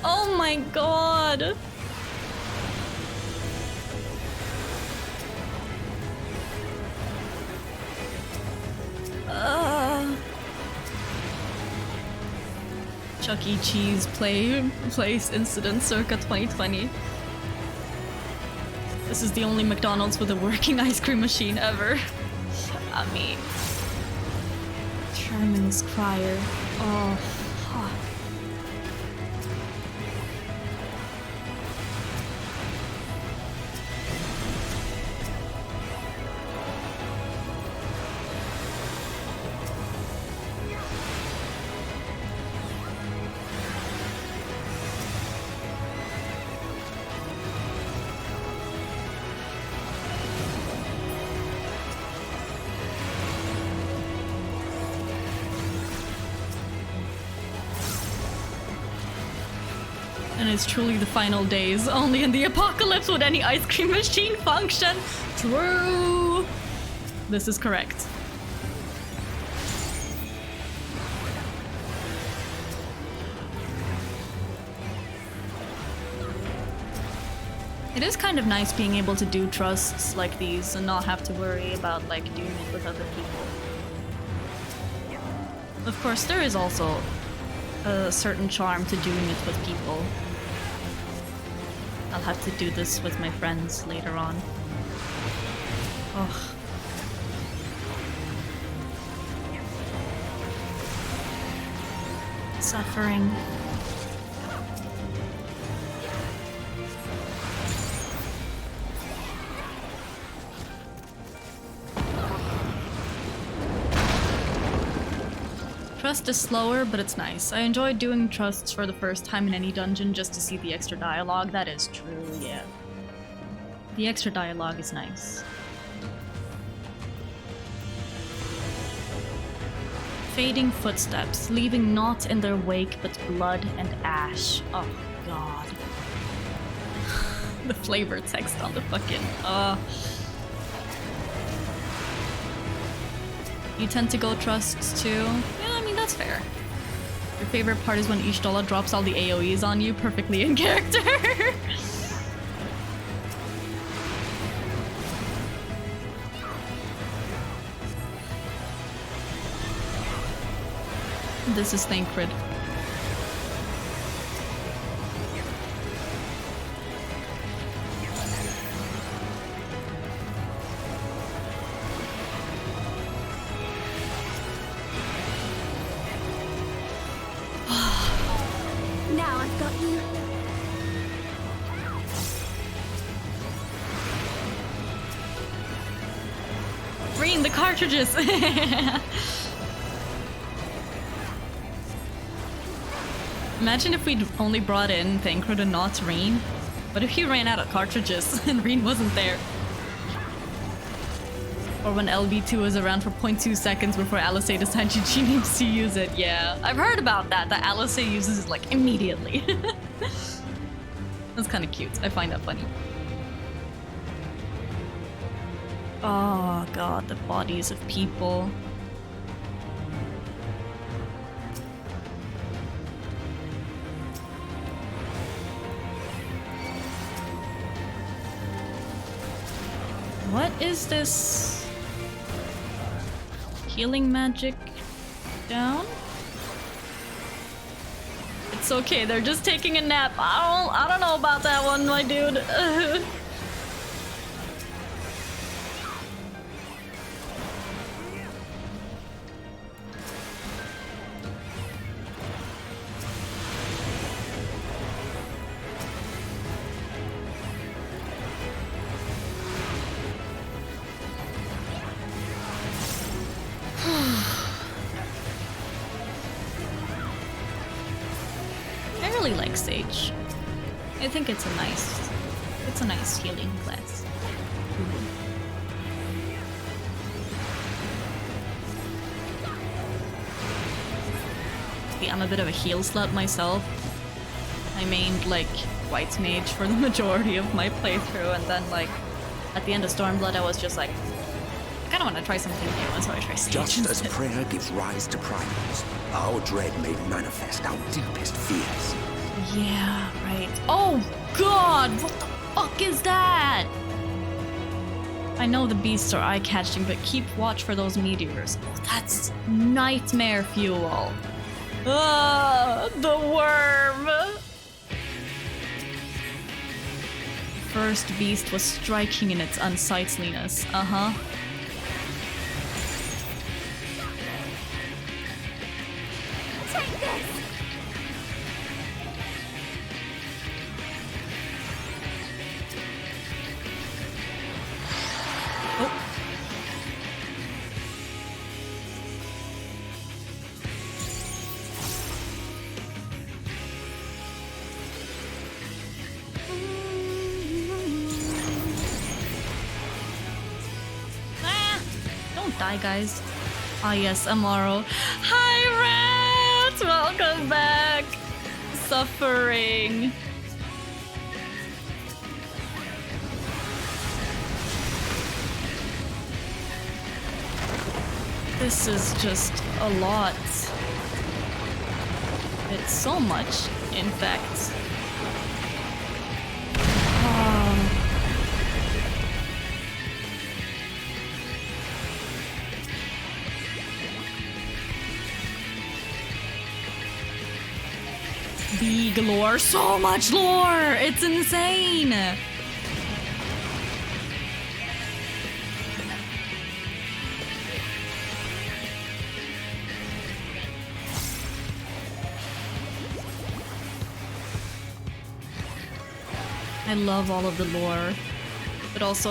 Oh my god. Chuck E. Cheese place incident circa 2020. This is the only McDonald's with a working ice cream machine ever. I mean, Sherman's Crier. Oh, fuck. And it's truly the final days. Only in the apocalypse would any ice cream machine function. True. This is correct. It is kind of nice being able to do trusts like these and not have to worry about like doing it with other people. Of course, there is also a certain charm to doing it with people. I'll have to do this with my friends later on. Ugh. Suffering. Trust is slower, but it's nice. I enjoyed doing trusts for the first time in any dungeon just to see the extra dialogue. That is true, yeah. The extra dialogue is nice. Fading footsteps, leaving naught in their wake but blood and ash. Oh god. The flavor text on the fucking... You tend to go trusts too? Yeah, I mean, that's fair. Your favorite part is when Y'shtola drops all the AoEs on you perfectly in character. this is Thancred. Now I've got you. Bring the cartridges! Imagine if we'd only brought in Thancred and not Reen. But if he ran out of cartridges and Reen wasn't there? Or when LB2 was around for 0.2 seconds before Alisei decided she needs to use it. Yeah, I've heard about that Alisei uses it like immediately. That's kind of cute. I find that funny. Oh god, the bodies of people. What is this? Healing magic down? It's okay, they're just taking a nap. I don't know about that one, my dude. I really like Sage. I think it's a nice healing class. See, I'm a bit of a heal slut myself. I mained like White Mage for the majority of my playthrough, and then like at the end of Stormblood I was just like, I kinda wanna try something new, and so I try Sage. Just as prayer gives rise to primals, our dread may manifest our deepest fears. Yeah, right. Oh god, what the fuck is that? I know the beasts are eye-catching, but keep watch for those meteors. Oh, that's nightmare fuel. Ah, the worm! First beast was striking in its unsightliness. Uh-huh. Take this! Don't die, guys. Ah, yes, Amaurot. Hi, Rat! Welcome back! Suffering. This is just a lot. It's so much, in fact. Big lore, so much lore! It's insane! I love all of the lore, but also,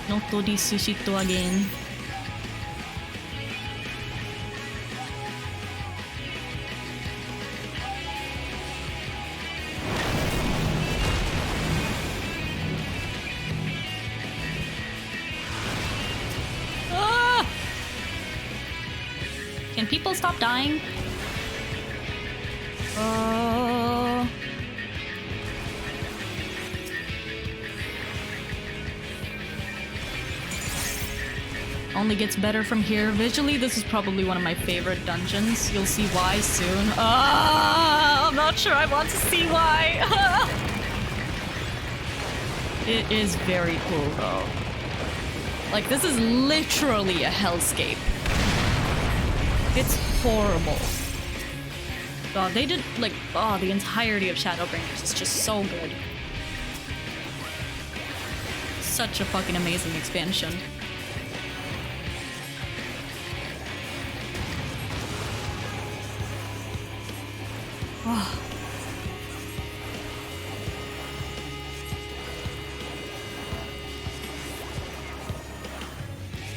not to this shit again. Can people stop dying? Only gets better from here. Visually, this is probably one of my favorite dungeons. You'll see why soon. I'm not sure I want to see why. It is very cool, though. Like, this is literally a hellscape. It's horrible. God, they did, like, oh, the entirety of Shadowbringers is just so good. Such a fucking amazing expansion. Oh.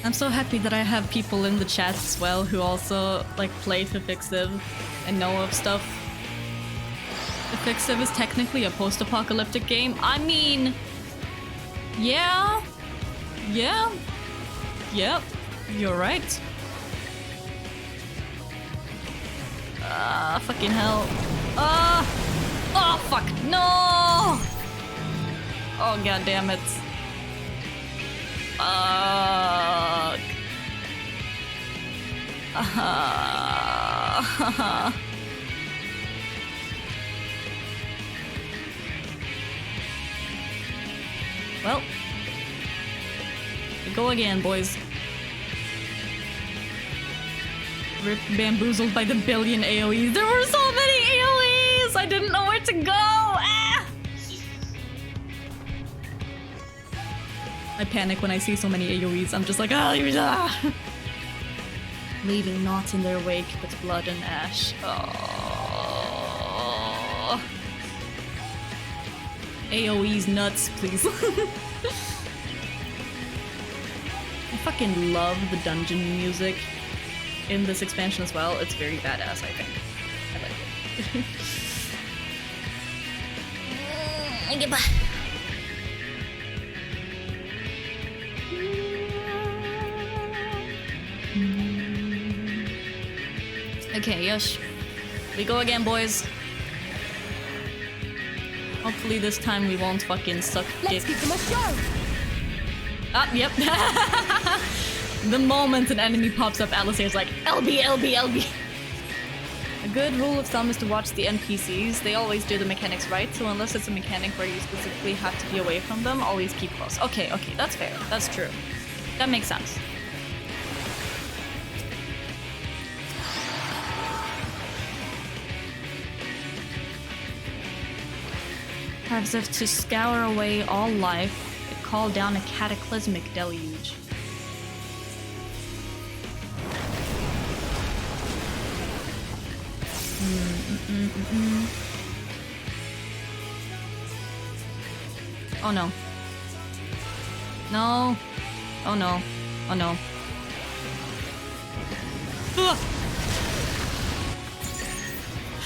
I'm so happy that I have people in the chat as well who also like play Fifixiv and know of stuff. Fifixiv is technically a post-apocalyptic game. I mean, yeah, yep, you're right. Fucking hell. Oh fuck, no! Oh god damn it. Fuck. Well, we go again, boys. Ripped, bamboozled by the billion AoEs. There were so many AoEs! I didn't know where to go! Ah! I panic when I see so many AoEs. I'm just like, ah! Leaving naught in their wake but blood and ash. Oh. AoEs nuts, please. I fucking love the dungeon music in this expansion as well. It's very badass, I think. I like it. Goodbye. Okay, yes. We go again, boys. Hopefully this time we won't fucking suck dick. Let's give them a show! Ah, yep. The moment an enemy pops up, Alistair's like, LB, LB, LB. A good rule of thumb is to watch the NPCs. They always do the mechanics right, so unless it's a mechanic where you specifically have to be away from them, always keep close. Okay, that's fair. That's true. That makes sense. As if to scour away all life, it called down a cataclysmic deluge. Oh no. No. Oh no. Oh no. Ugh.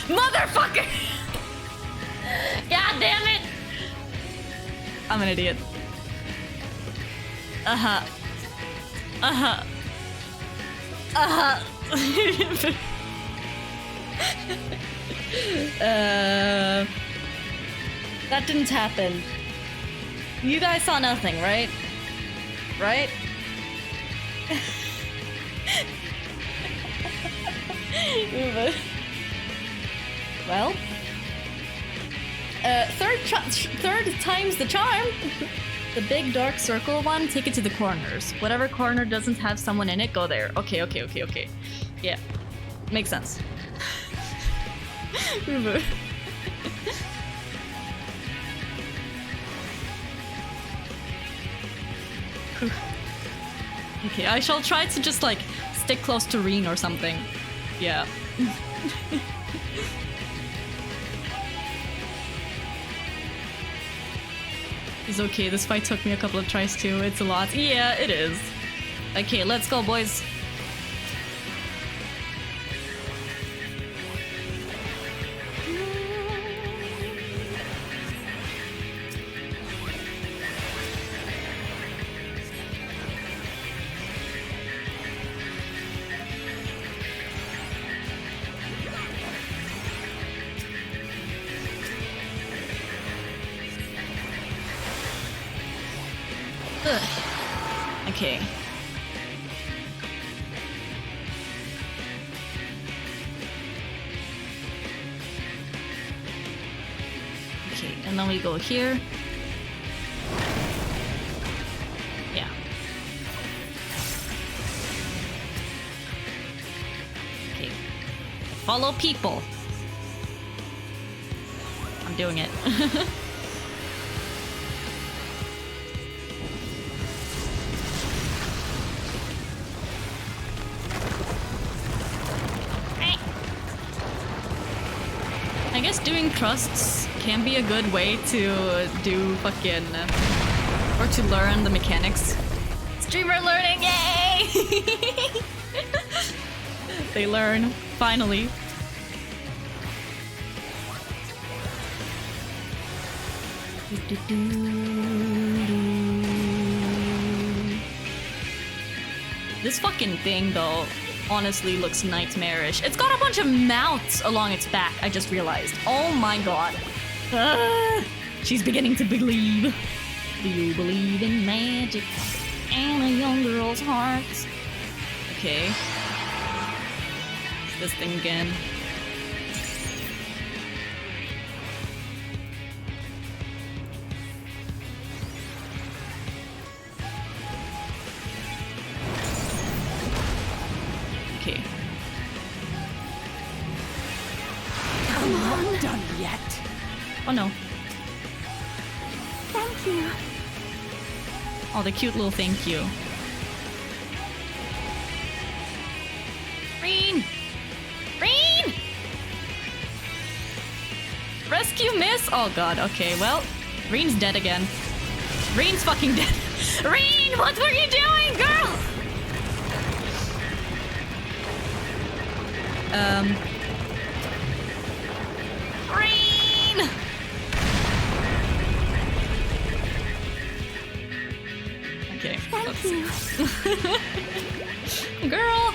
Motherfucker! God damn it! I'm an idiot. That didn't happen. You guys saw nothing, right? Right? Well, third time's the charm. The big dark circle one, take it to the corners. Whatever corner doesn't have someone in it, go there. Okay. Yeah, makes sense. Okay, I shall try to just like stick close to Reen or something. Yeah. It's okay, this fight took me a couple of tries too. It's a lot. Yeah, it is. Okay, let's go, boys. Okay. Okay, and then we go here. Yeah. Follow people. I'm doing it. I guess doing trusts can be a good way to do fucking... or to learn the mechanics. Streamer learning, yay! They learn, finally. This fucking thing, though, honestly looks nightmarish. It's got a bunch of mouths along its back, I just realized. Oh my god. She's beginning to believe. Do you believe in magic and a young girl's heart? Okay. This thing again. Okay. I'm not done yet. Oh no. Thank you. Oh, the cute little thank you. Reen! Reen! Rescue miss? Oh god, okay, well, Reen's dead again. Reen's fucking dead. Reen, what were you doing, girl? Reen! Okay. Thank you. Girl!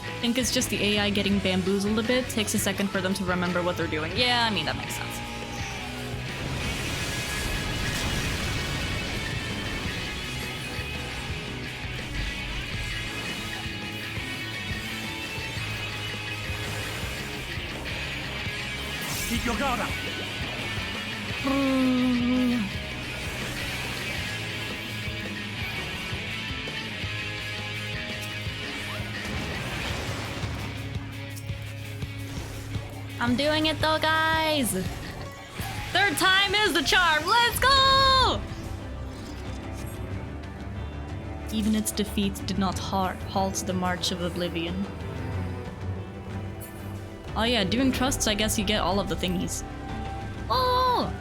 I think it's just the AI getting bamboozled a bit. Takes a second for them to remember what they're doing. Yeah, I mean, that makes sense. Keep your guard up. I'm doing it though, guys! Third time is the charm! Let's go! Even its defeat did not halt the march of oblivion. Oh yeah, doing trusts, I guess you get all of the thingies. Oh!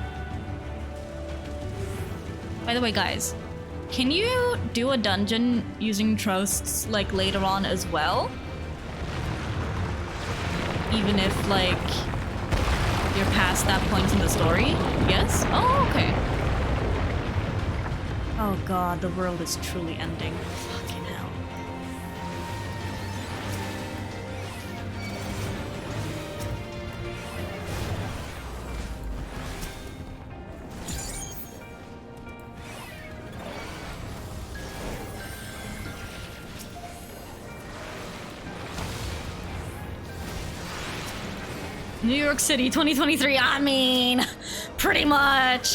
By the way, guys, can you do a dungeon using trusts, like, later on as well? Even if, like, you're past that point in the story? Yes? Oh, okay. Oh god, the world is truly ending. Fucking hell. New York City 2023, I mean, pretty much.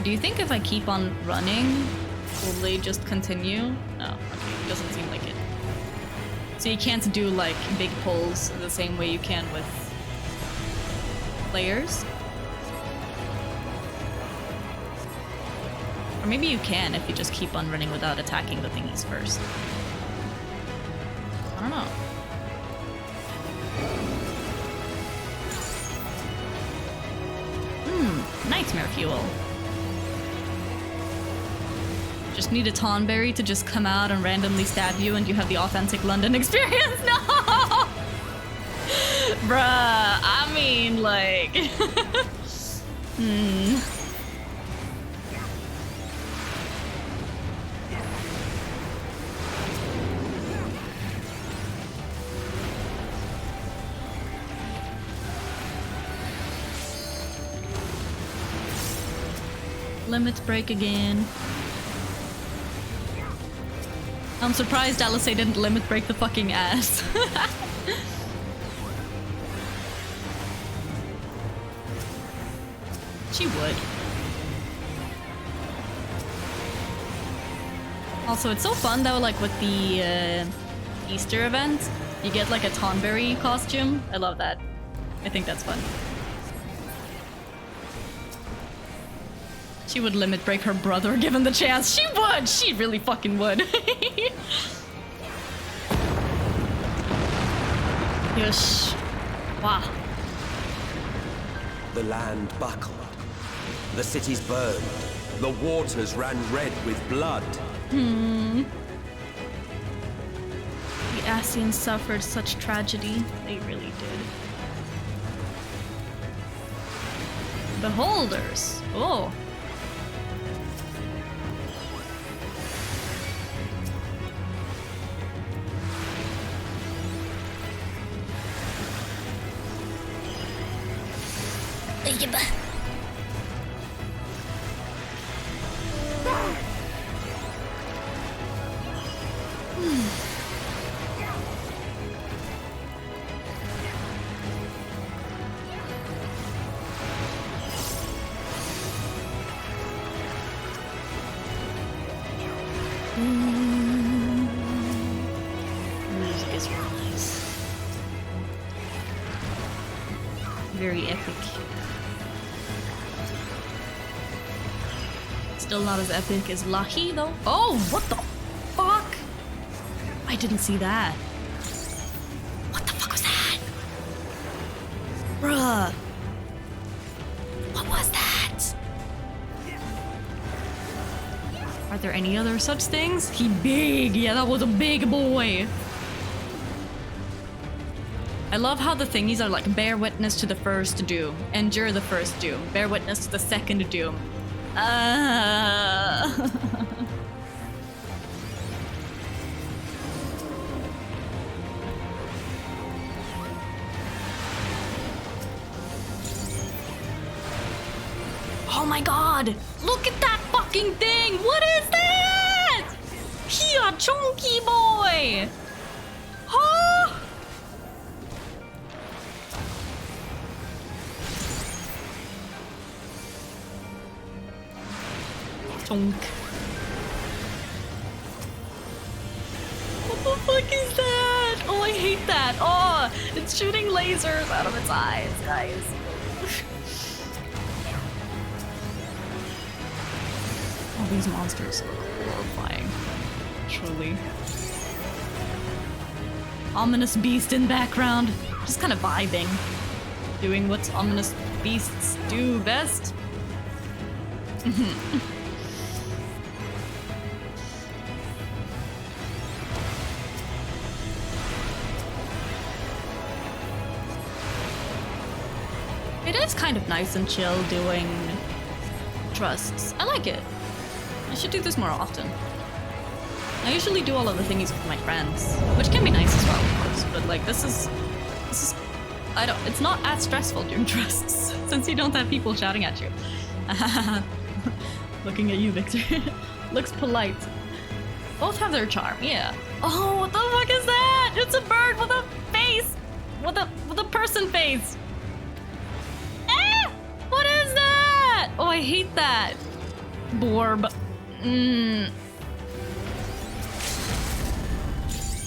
Do you think if I keep on running, Will they just continue? No, okay, it doesn't seem like it. So you can't do like big pulls the same way you can with players? Or maybe you can if you just keep on running without attacking the thingies first. I don't know. Nightmare fuel. Just need a Tonberry to just come out and randomly stab you and you have the authentic London experience? No! Bruh, I mean, like... Limit break again. I'm surprised Alice didn't limit break the fucking ass. She would. Also, it's so fun though, like with the Easter event, you get like a Tonberry costume. I love that. I think that's fun. She would limit break her brother given the chance. She would! She really fucking would. Yosh. Wow. The land buckled. The cities burned. The waters ran red with blood. The Ascians suffered such tragedy. They really did. Beholders. Oh. Music is really nice. Very epic. Still not as epic as Lahi though. Oh, what the fuck? I didn't see that. What the fuck was that? Bruh. What was that? Are there any other such things? He big. Yeah, that was a big boy. I love how the thingies are like bear witness to the first doom, endure the first doom, bear witness to the second doom. Oh my god! Look at that fucking thing! What is that? He a chunky boy! Huh? Chunk. What the fuck is that? Oh, I hate that. Oh, it's shooting lasers out of its eyes, guys. Oh, these monsters are horrifying. Truly. Ominous beast in background. Just kind of vibing. Doing what ominous beasts do best. It is kind of nice and chill doing trusts. I like it. I should do this more often. I usually do all of the thingies with my friends, which can be nice as well, of course. But like this is, it's not as stressful doing trusts since you don't have people shouting at you. Looking at you, Victor. Looks polite. Both have their charm, yeah. Oh, what the fuck is that? It's a bird with a face, with a person face. What is that? Oh, I hate that. Borb.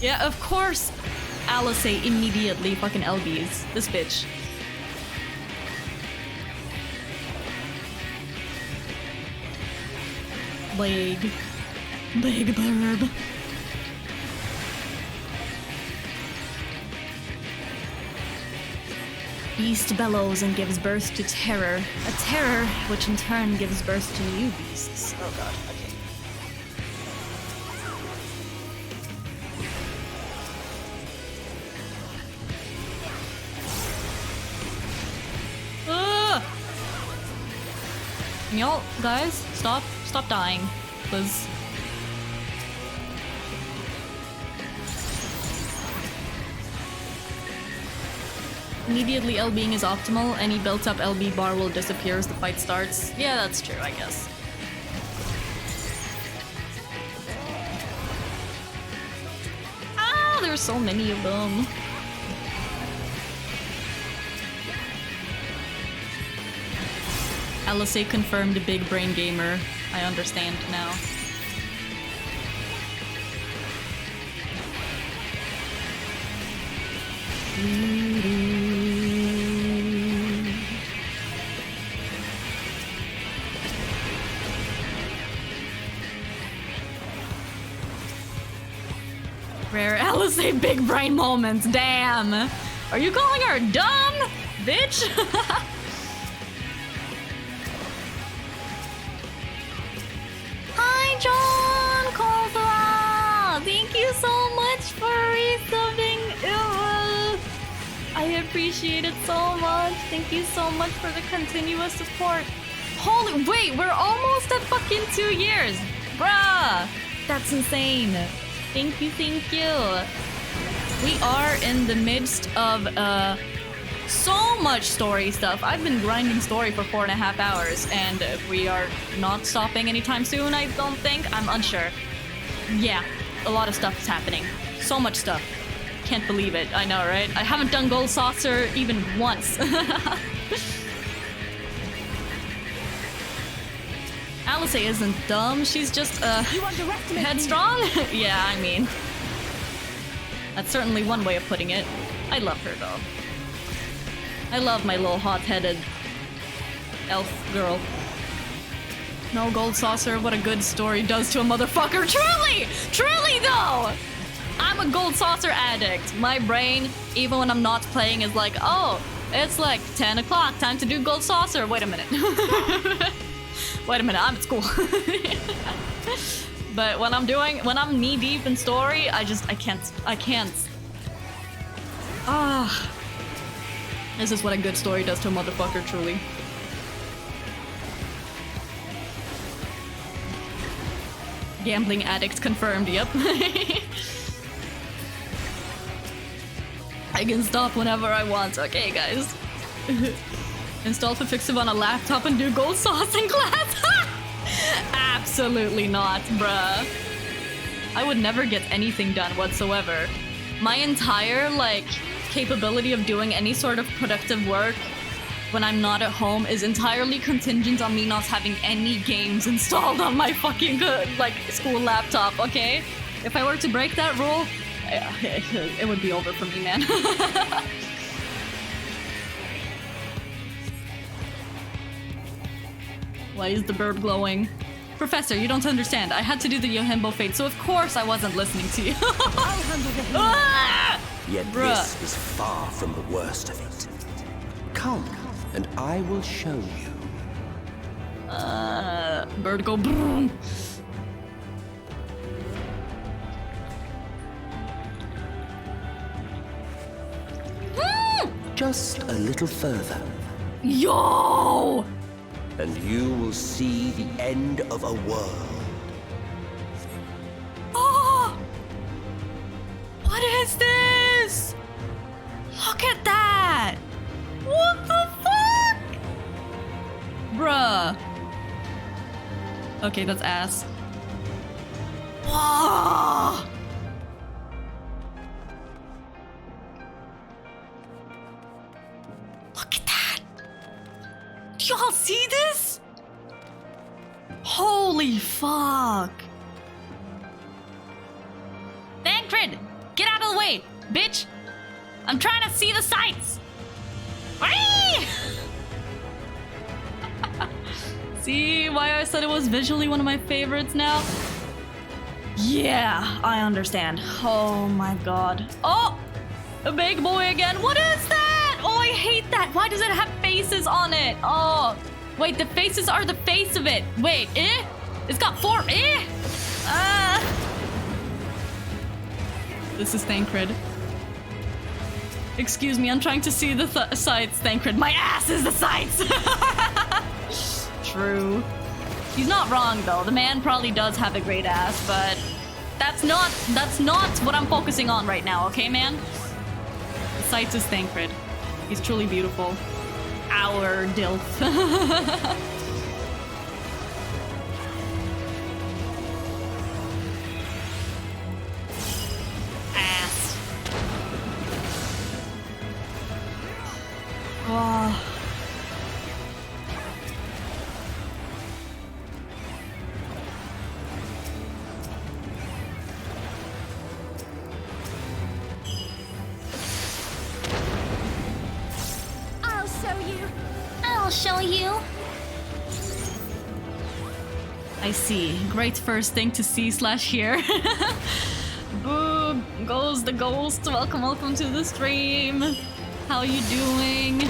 Yeah, of course. Alice immediately fucking LBs this bitch. Leg. Leg burb. Beast bellows and gives birth to terror. A terror which in turn gives birth to new beasts. Oh god, okay. Can y'all, guys, stop dying, please. Immediately LBing is optimal. Any built up LB bar will disappear as the fight starts. Yeah, that's true, I guess. Ah, there's so many of them. Alice confirmed a big brain gamer. I understand now. Rare Alice big brain moments, damn! Are you calling her dumb? Bitch? Hi, John Caldwell! Thank you so much for resubbing. I appreciate it so much. Thank you so much for the continuous support. Holy, wait, we're almost at fucking 2 years. Bruh, that's insane. Thank you, thank you. We are in the midst of so much story stuff. I've been grinding story for 4.5 hours, and we are not stopping anytime soon, I don't think. I'm unsure. Yeah, a lot of stuff is happening. So much stuff. Can't believe it. I know, right? I haven't done Gold Saucer even once. Alice isn't dumb. She's just headstrong. Yeah, I mean, that's certainly one way of putting it. I love her though. I love my little hot-headed elf girl. No Gold Saucer, what a good story does to a motherfucker. Truly! Truly though! I'm a Gold Saucer addict. My brain, even when I'm not playing, is like, oh, it's like 10 o'clock, time to do Gold Saucer. Wait a minute. Wait a minute, I'm at school. But when I'm knee deep in story, I can't. Ah. This is what a good story does to a motherfucker, truly. Gambling addict confirmed, yep. I can stop whenever I want. Okay, guys. Install Fifixiv on a laptop and do Gold Sauce in class? Absolutely not, bruh. I would never get anything done whatsoever. My entire, capability of doing any sort of productive work when I'm not at home is entirely contingent on me not having any games installed on my fucking, school laptop, okay? If I were to break that rule, it would be over for me, man. Why is the bird glowing? Professor, you don't understand. I had to do the Yohimbo Fate, so of course I wasn't listening to you. I'll handle the healing. Yet Bruh. this is far from the worst of it. Come, and I will show you. Bird go boom. Just a little further. Yo! And you will see the end of a world. Oh! What is this? Look at that! What the fuck? Bruh. Okay, that's ass. Whoa! Look at that! Do y'all see this? Holy fuck! Thancred! out of the way, bitch! I'm trying to see the sights! Whee! See why I said it was visually one of my favorites now? Yeah, I understand. Oh my god. Oh! A big boy again. What is that? Oh, I hate that. Why does it have faces on it? Oh. Wait, the faces are the face of it. Wait, eh? It's got 4 eh? This is Thancred. Excuse me, I'm trying to see the sights, Thancred. My ass is the sights! True. He's not wrong though. The man probably does have a great ass, but that's not what I'm focusing on right now, okay, man? The sights is Thancred. He's truly beautiful. Our DILF. Ass. Oh. I'll show you. I see. Great first thing to see / hear. Boo! Goes the ghost. Welcome to the stream. How you doing?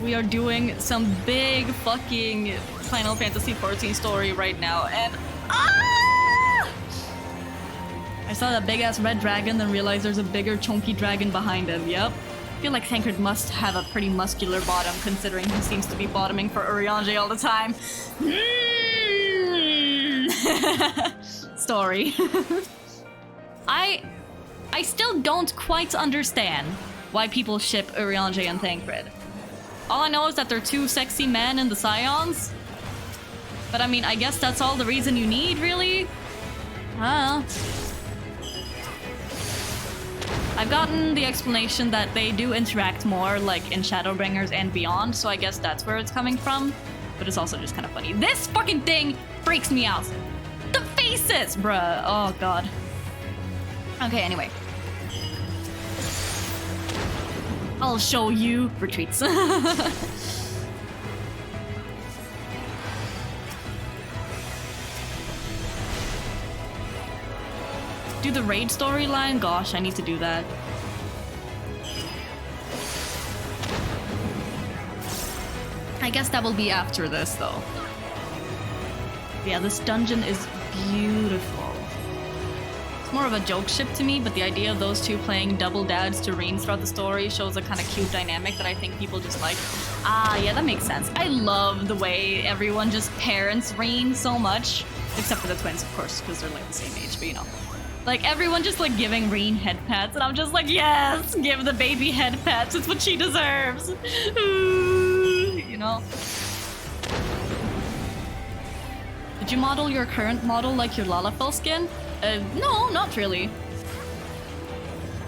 We are doing some big fucking Final Fantasy XIV story right now, and I saw that big ass red dragon, then realized there's a bigger chunky dragon behind him. Yep. I feel like Thancred must have a pretty muscular bottom, considering he seems to be bottoming for Urianger all the time. Story. I still don't quite understand why people ship Urianger and Thancred. All I know is that they're 2 sexy men in the Scions. But I mean, I guess that's all the reason you need, really? I don't know. I've gotten the explanation that they do interact more, like in Shadowbringers and beyond, so I guess that's where it's coming from. But it's also just kind of funny. This fucking thing freaks me out. The faces, bruh. Oh god. Okay, anyway. I'll show you. Retreats. Do the raid storyline? Gosh, I need to do that. I guess that will be after this, though. Yeah, this dungeon is beautiful. It's more of a joke ship to me, but the idea of those 2 playing double dads to Reen throughout the story shows a kind of cute dynamic that I think people just like. Ah, yeah, that makes sense. I love the way everyone just parents Reen so much. Except for the twins, of course, because they're like the same age, but you know. Like, everyone just, like, giving Reen head pats, and I'm just like, yes! Give the baby head pats, it's what she deserves! You know? Did you model your current model like your Lalafell skin? No, not really.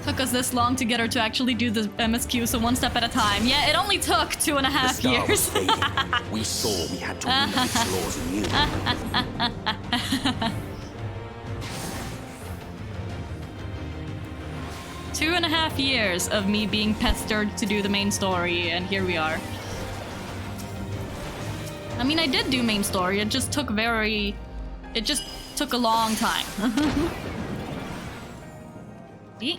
Took us this long to get her to actually do the MSQ, so 1 step at a time. Yeah, it only took 2.5 years. We saw we had to rewrite its laws anew. 2.5 years of me being pestered to do the main story, and here we are. I mean, I did do main story, it just took a long time. Yeah.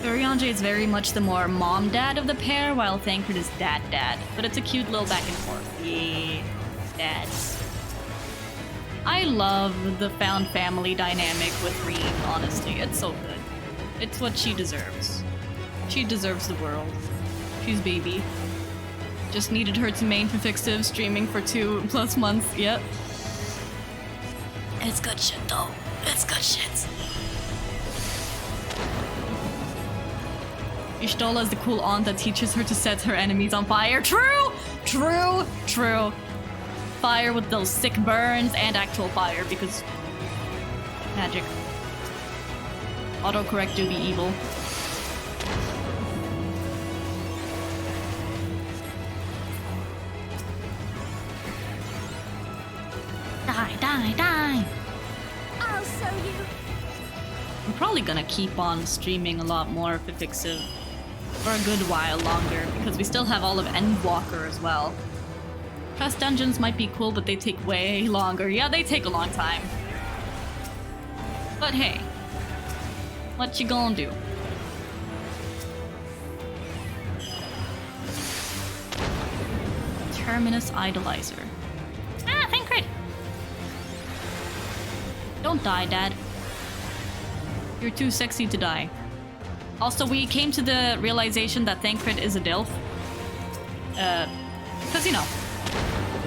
Urianger is very much the more mom-dad of the pair, while Thancred is dad-dad. But it's a cute little back and forth. Yeah, dads. I love the found family dynamic with Reen, honestly. It's so good. It's what she deserves. She deserves the world. She's baby. Just needed her to main for Fixtive, streaming for 2+ months. Yep. It's good shit, though. It's good shit. Y'shtola is the cool aunt that teaches her to set her enemies on fire. True! True! True. Fire with those sick burns and actual fire, because Magic. Autocorrect do be evil. Die, die, die! I'll show you. I'm probably gonna keep on streaming a lot more of Fifixiv for a good while longer, because we still have all of Endwalker as well. Quest dungeons might be cool, but they take way longer. Yeah, they take a long time. But hey, what you gonna do? Terminus Idolizer. Ah, Thancred! Don't die, Dad. You're too sexy to die. Also, we came to the realization that Thancred is a DILF. Because, you know,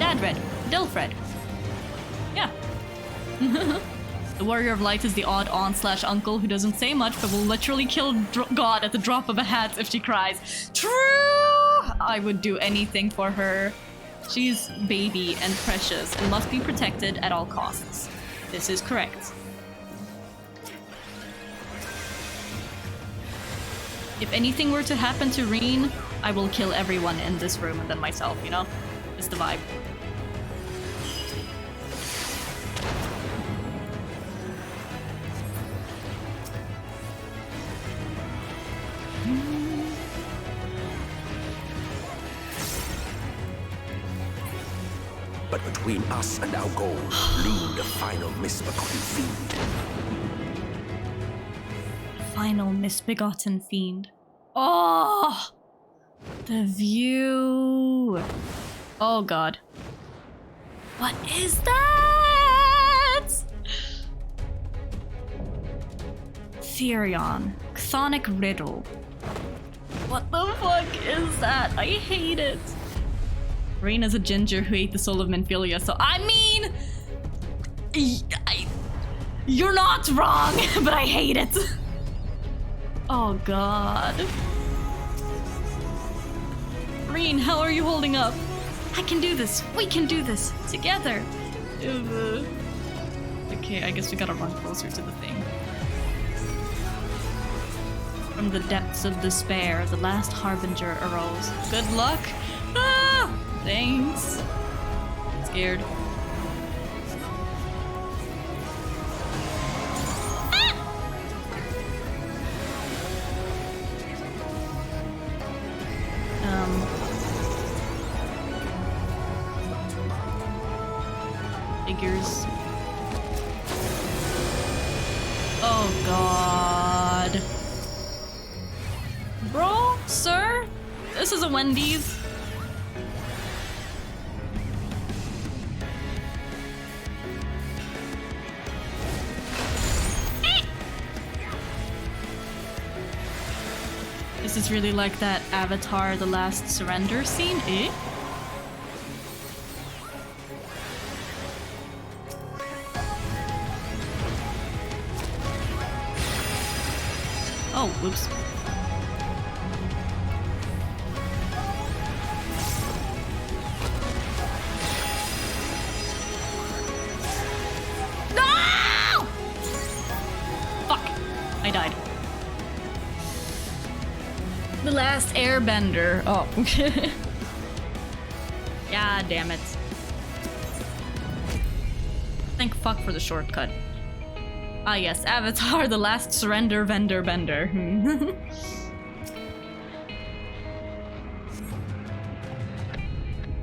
Dad Red, DILF Red. Yeah. The Warrior of Light is the odd aunt/uncle who doesn't say much but will literally kill God at the drop of a hat if she cries. True! I would do anything for her. She's baby and precious and must be protected at all costs. This is correct. If anything were to happen to Reen, I will kill everyone in this room and then myself, you know? It's the vibe. But between us and our goal, loomed a final misbegotten fiend. Final misbegotten fiend. Oh! The view! Oh god. What is that? Therion. Chthonic Riddle. What the fuck is that? I hate it. Rain is a ginger who ate the soul of Menphilia, so I mean... you're not wrong, but I hate it. Oh god. Reen, how are you holding up? I can do this. We can do this. Together. Okay, I guess we gotta run closer to the thing. From the depths of despair, the last harbinger arose. Good luck. Ah! Thanks. Scared. Figures. Oh god. Bro, sir? This is a Wendy's. This is really like that Avatar The Last Surrender scene, eh? Oh, whoops. No! Fuck. I died. The Last Airbender. Oh. God damn it. Thank fuck for the shortcut. Ah yes, Avatar, The Last Surrender Vendor Bender.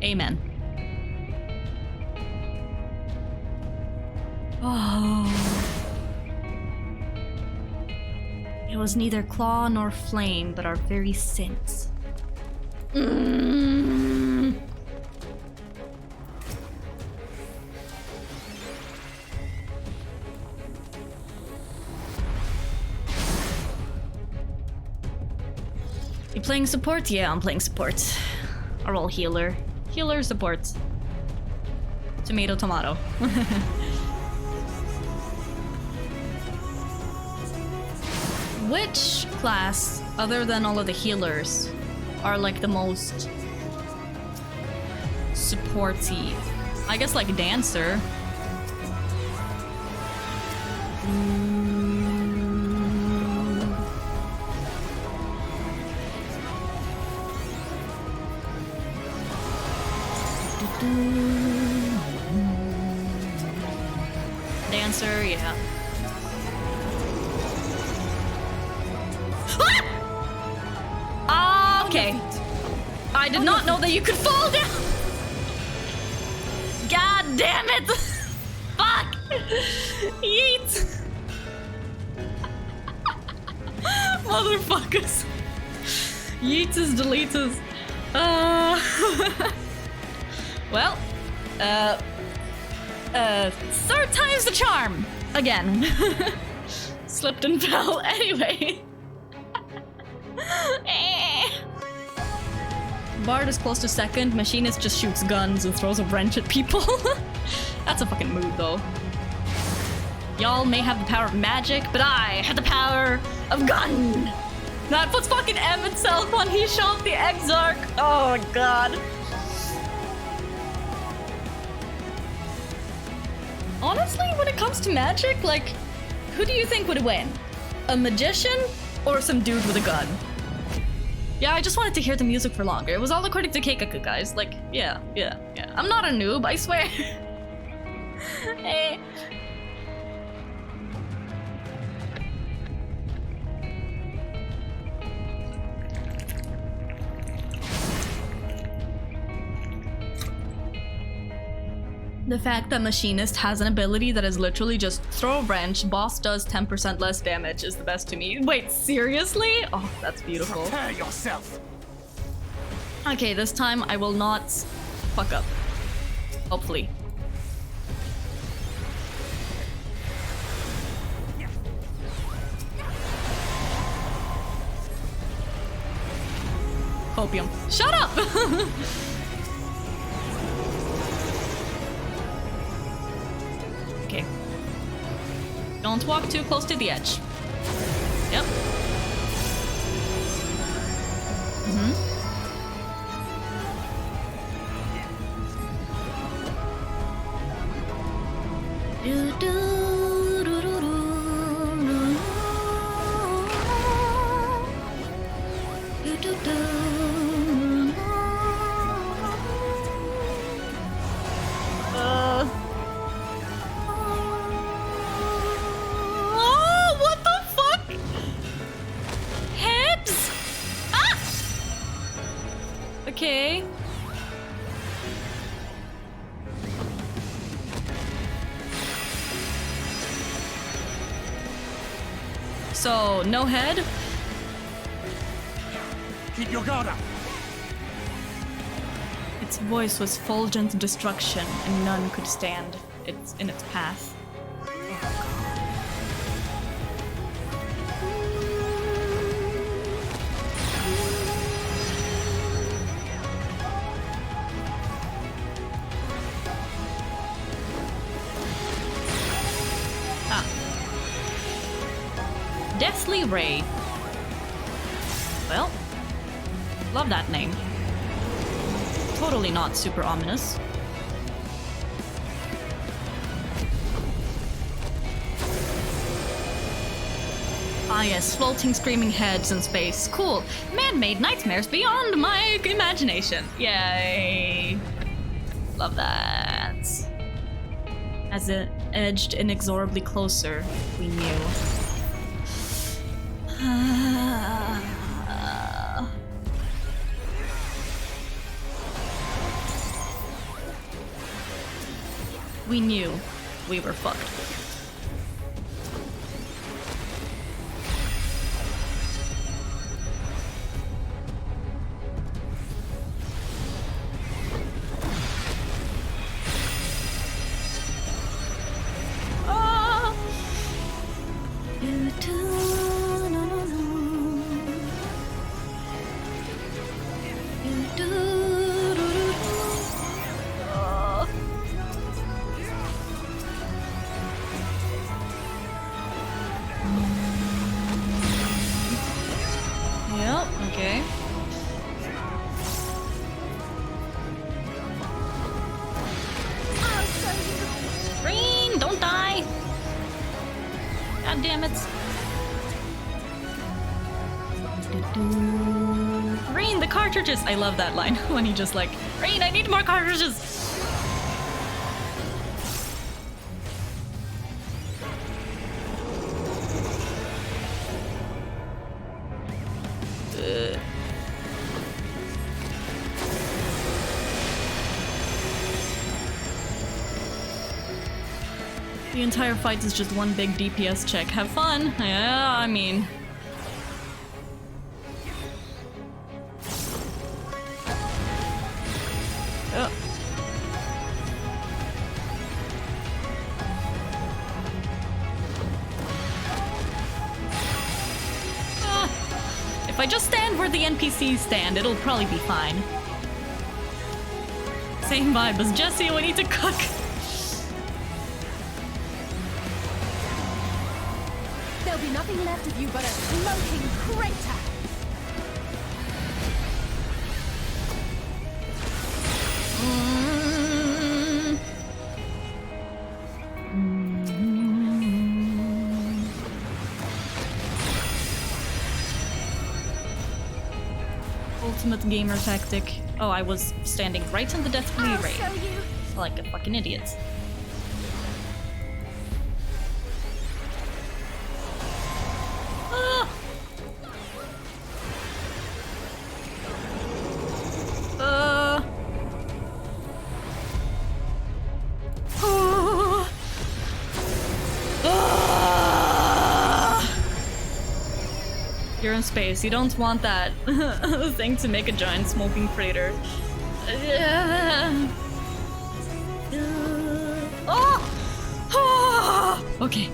Amen. Oh. It was neither claw nor flame, but our very sins. You playing support? Yeah, I'm playing support. I roll healer. Healer support. Tomato, tomato. Which class, other than all of the healers, are like the most supporty? I guess like dancer. closer, yeah. Ah! Okay. I did not know that you could fall down! God damn it! Fuck! Yeet! Motherfuckers. Yeeters deleters. Well, third time's the charm. Again. Slipped and fell. Anyway. Bard is close to second. Machinist just shoots guns and throws a wrench at people. That's a fucking mood, though. Y'all may have the power of magic, but I have the power of gun. That puts fucking M itself on he shot the Exarch. Oh my god. Honestly, when it comes to magic, like, who do you think would win? A magician or some dude with a gun? Yeah, I just wanted to hear the music for longer. It was all according to Keikaku, guys. Like, yeah. I'm not a noob, I swear. Hey. The fact that Machinist has an ability that is literally just throw a wrench, boss does 10% less damage is the best to me. Wait, seriously? Oh, that's beautiful. Prepare yourself. Okay, this time I will not fuck up. Hopefully. Copium. Shut up! Okay. Don't walk too close to the edge. Yep. Oh, what the fuck? Heads? Ah! Okay. So, no head? Keep your guard up. Its voice was fulgent destruction, and none could stand in its path. Ah. Deathly Ray. Well, love that name. Totally not super ominous. Ah yes, floating screaming heads in space. Cool. Man-made nightmares beyond my imagination. Yay. Love that. As it edged inexorably closer, we knew. We knew we were fucked. Ah! Yep, okay. Green, don't die! God damn it. Green, the cartridges! I love that line when he just like, Green, I need more cartridges! The entire fight is just one big DPS check. Have fun. Yeah, I mean. If I just stand where the NPCs stand, it'll probably be fine. Same vibe as Jesse, we need to cook. There'll be nothing left of you but a smoking crater. Ultimate gamer tactic. Oh, I was standing right in the deathly ray. Like a fucking idiot. Ah! You're in space. You don't want that thing to make a giant smoking crater. Okay.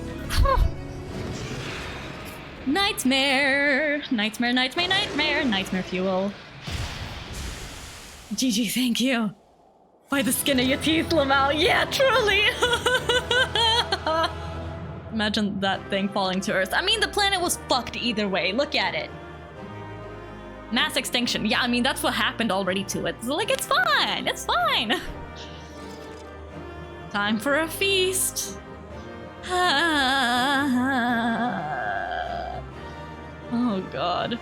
Nightmare! Nightmare, nightmare, nightmare, nightmare fuel. GG, thank you. By the skin of your teeth, Lamal. Yeah, truly! Imagine that thing falling to Earth. I mean, the planet was fucked either way. Look at it. Mass extinction. Yeah, I mean, that's what happened already to it. So, like, it's fine. It's fine. Time for a feast. Oh, God.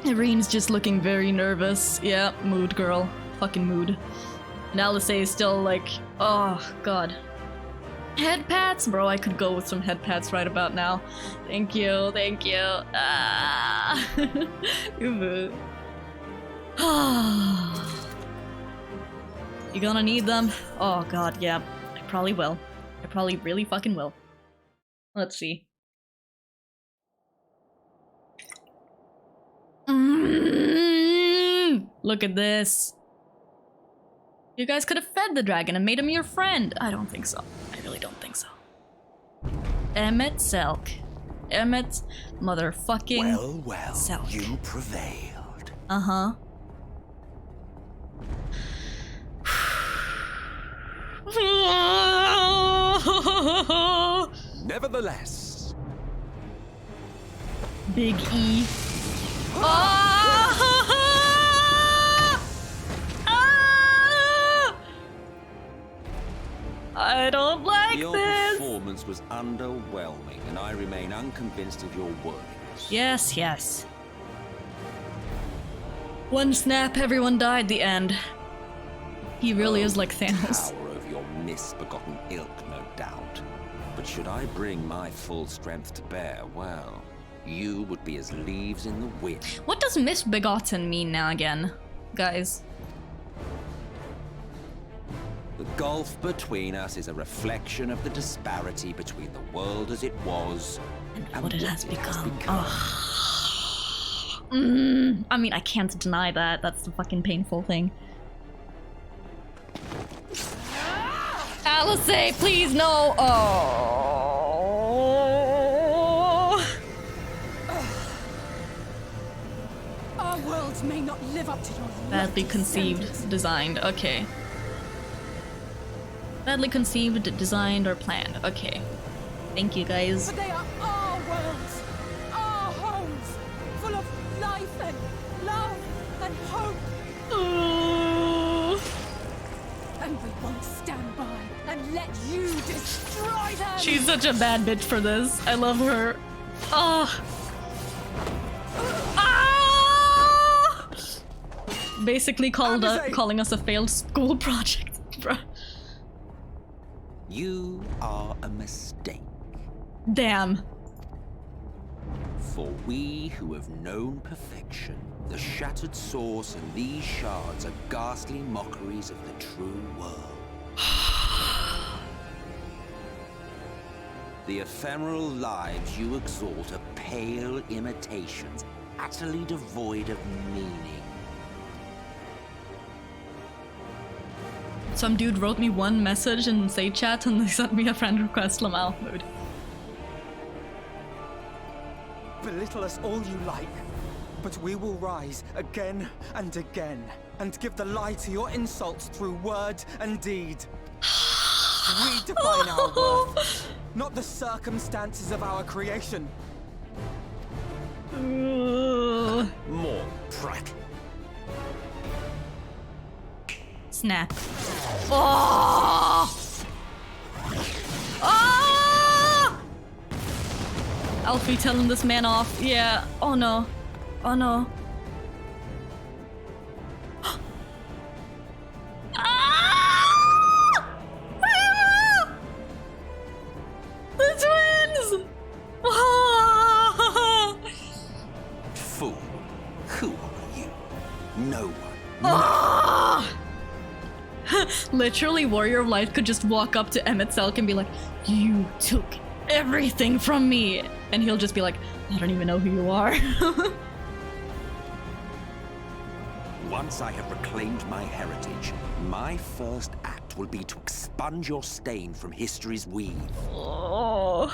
Irene's just looking very nervous. Yeah, mood, girl. Fucking mood. And Alice is still like, oh, God. Head pats? Bro, I could go with some head pats right about now. Thank you, thank you. Ah. You gonna need them? Oh, God, yeah. I probably will. I probably really fucking will. Let's see. Look at this. You guys could have fed the dragon and made him your friend. I don't think so. I really don't think so. Emmett Selk. Emmett motherfucking well, Selk. You prevailed. Uh-huh. Nevertheless. Big E. I don't like your this. Your performance was underwhelming, and I remain unconvinced of your worthiness. Yes, yes. One snap, everyone died. The end. He really is like Thanos. Power of your misbegotten ilk, no doubt. But should I bring my full strength to bear, well, you would be as leaves in the wind. What does misbegotten mean now again, guys? The gulf between us is a reflection of the disparity between the world as it was and what it has become. Oh. I mean, I can't deny that. That's the fucking painful thing. Alice, please, no. Oh. Our worlds may not live up to your Badly conceived, standards. designed. Okay. Badly conceived, designed, or planned. Okay. Thank you, guys. But they are our worlds, our homes, full of life and love and hope. And we won't stand by and let you destroy them. She's such a bad bitch for this. I love her. Oh. Ah! Basically calling us a failed school project, bruh. You are a mistake. Damn. For we who have known perfection The shattered source and these shards are ghastly mockeries of the true world. The ephemeral lives you exalt are pale imitations, utterly devoid of meaning. Some dude wrote me one message in Say Chat and they sent me a friend request, Lamal mood. Belittle us all you like, but we will rise again and again, and give the lie to your insults through word and deed. We define our worth, not the circumstances of our creation. More prattle. Snap. Oh! Oh! Alfie telling this man off. Yeah. Oh no. Oh no. Ah! The twins! Ah! Fool, who are you? No one. Ah! Literally, Warrior of Light could just walk up to Emmett Selk and be like, "You took everything from me," and he'll just be like, "I don't even know who you are." Once I have reclaimed my heritage, my first act will be to expunge your stain from history's weave. Oh.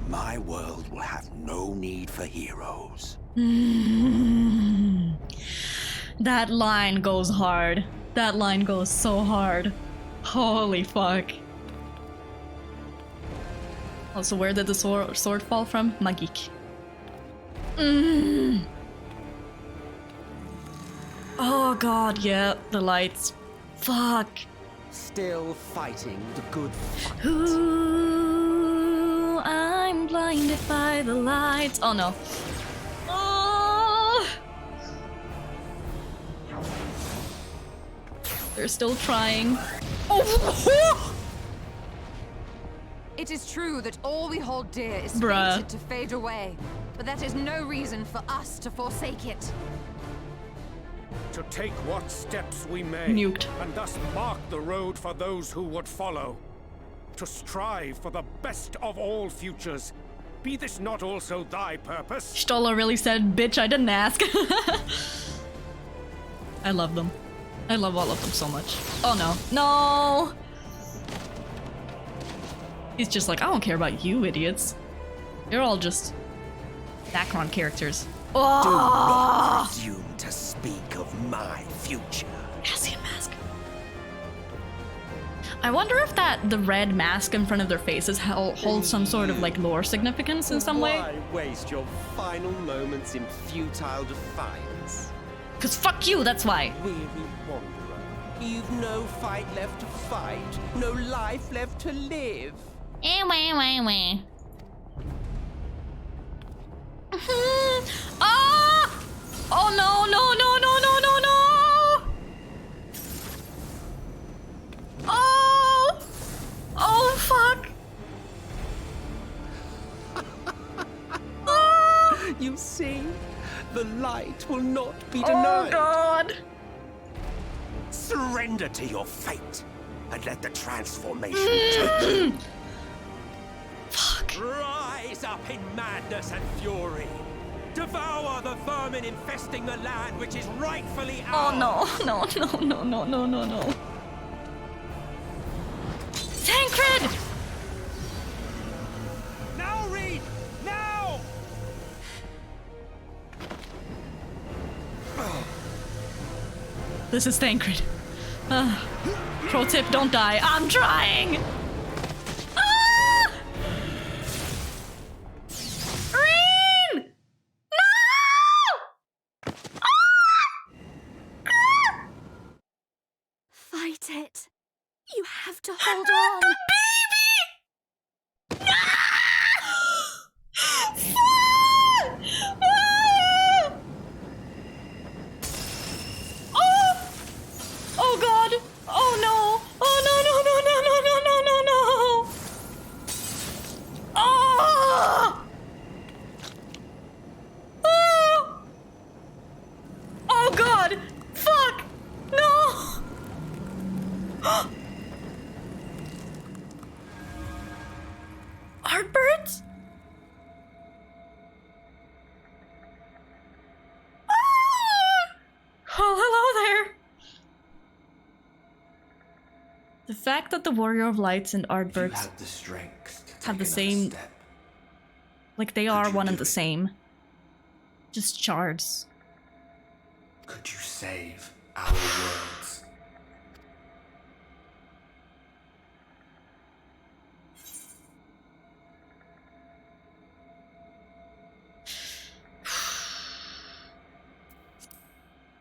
My world will have no need for heroes. That line goes hard. That line goes so hard. Holy fuck. Also, where did the sword fall from? Magik. Oh god, yeah, the lights. Fuck. Still fighting the good fight. Ooh, I'm blinded by the lights. Oh no. Oh. They're still trying. Oh. It is true that all we hold dear is Bruh. fated to fade away, but that is no reason for us to forsake it. To take what steps we may, Nuked. and thus mark the road for those who would follow. To strive for the best of all futures. Be this not also thy purpose? Stoller really said, "Bitch, I didn't ask." I love them. I love all of them so much. Oh no. No! He's just like, I don't care about you idiots. You're all just background characters. Oh! Do not presume to speak of my future. Cassian mask. I wonder if the red mask in front of their faces holds some sort of like lore significance in some way. Why waste your final moments in futile defiance? Cause fuck you, that's why. Weary wanderer, you've no fight left to fight, no life left to live. Wait. Ah! Oh no! Oh fuck! You see, the light will not be denied. Oh god! Surrender to your fate and let the transformation take you. Fuck. Rise up in madness and fury. Devour the vermin infesting the land which is rightfully ours. Oh no. Tancred! Now, Reed! Now! This is Tancred. Pro tip, don't die. I'm trying! Ah! Reen! No! Ah! Fight it. You have to hold on. Baby! No! Oh god! Oh no! Oh no! Oh! Heartbirds? Oh, hello there. The fact that the Warrior of Lights and Ardbirds have the strength to have the take same, another step. like they are one and the same. Just shards. Could you save our worlds?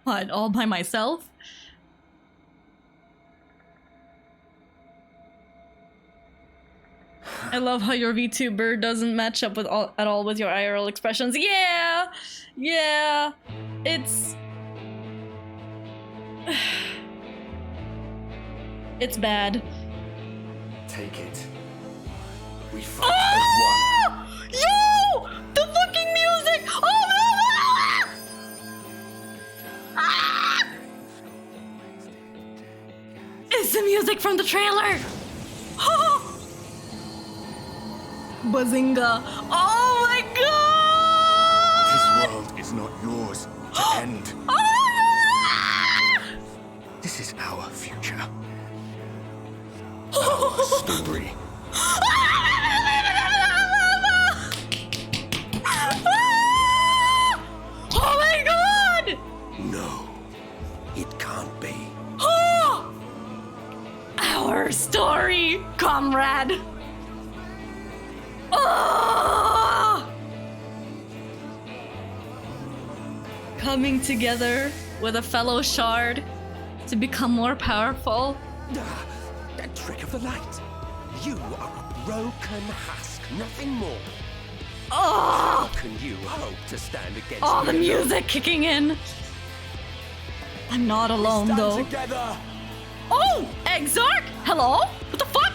What, all by myself? I love how your VTuber doesn't match up with at all with your IRL expressions. Yeah! Yeah! It's... it's bad. Take it. We fight as one. Yo! The fucking music! Oh no! Ah! It's the music from the trailer! Bazinga! Oh my god! This world is not yours to end. This is our future. Our story. Oh my god! No, it can't be. Our story, comrade! Oh! Coming together with a fellow shard to become more powerful. That trick of the light. You are a broken husk, nothing more. Oh! How can you hope to stand against Oh, the me alone? music kicking in. I'm not alone though. Together. Oh, Exarch! Hello? What the fuck?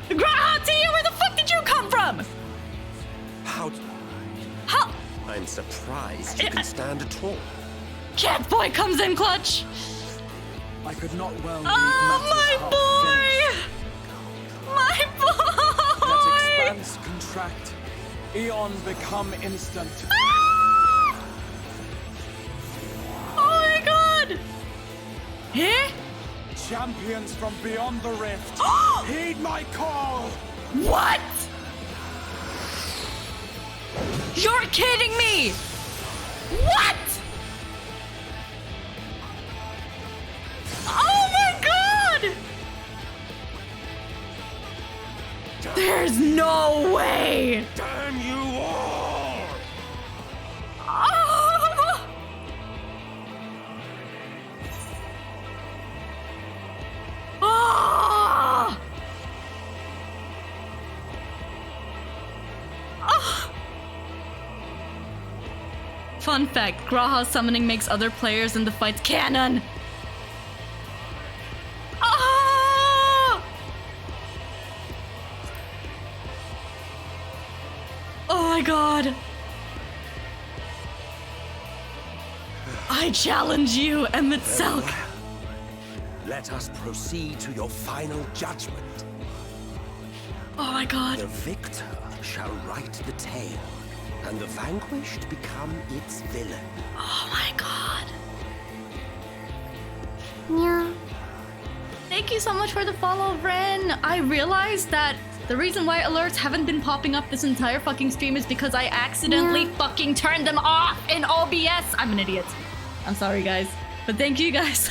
Grahatia, where the fuck did you come from? How? I'm surprised you can stand at all. Catboy comes in clutch. I could not well leave Oh, my boy! My boy! Let expanse contract. Eon become instant. Ah! Oh my god! Eh? Champions from beyond the rift. Heed my call! What? You're kidding me! What? Oh my god! There's no way! Damn you all! Oh! Oh! Oh! Fun fact, Graha summoning makes other players in the fight canon! Oh! Oh my god! I challenge you, Emmett Selk! Let us proceed to your final judgment. Oh my god. The victor shall write the tale, and the vanquished become its villain. Oh my god. Yeah. Thank you so much for the follow, Ren. I realized that the reason why alerts haven't been popping up this entire fucking stream is because I accidentally fucking turned them off in OBS. I'm an idiot. I'm sorry, guys. But thank you guys.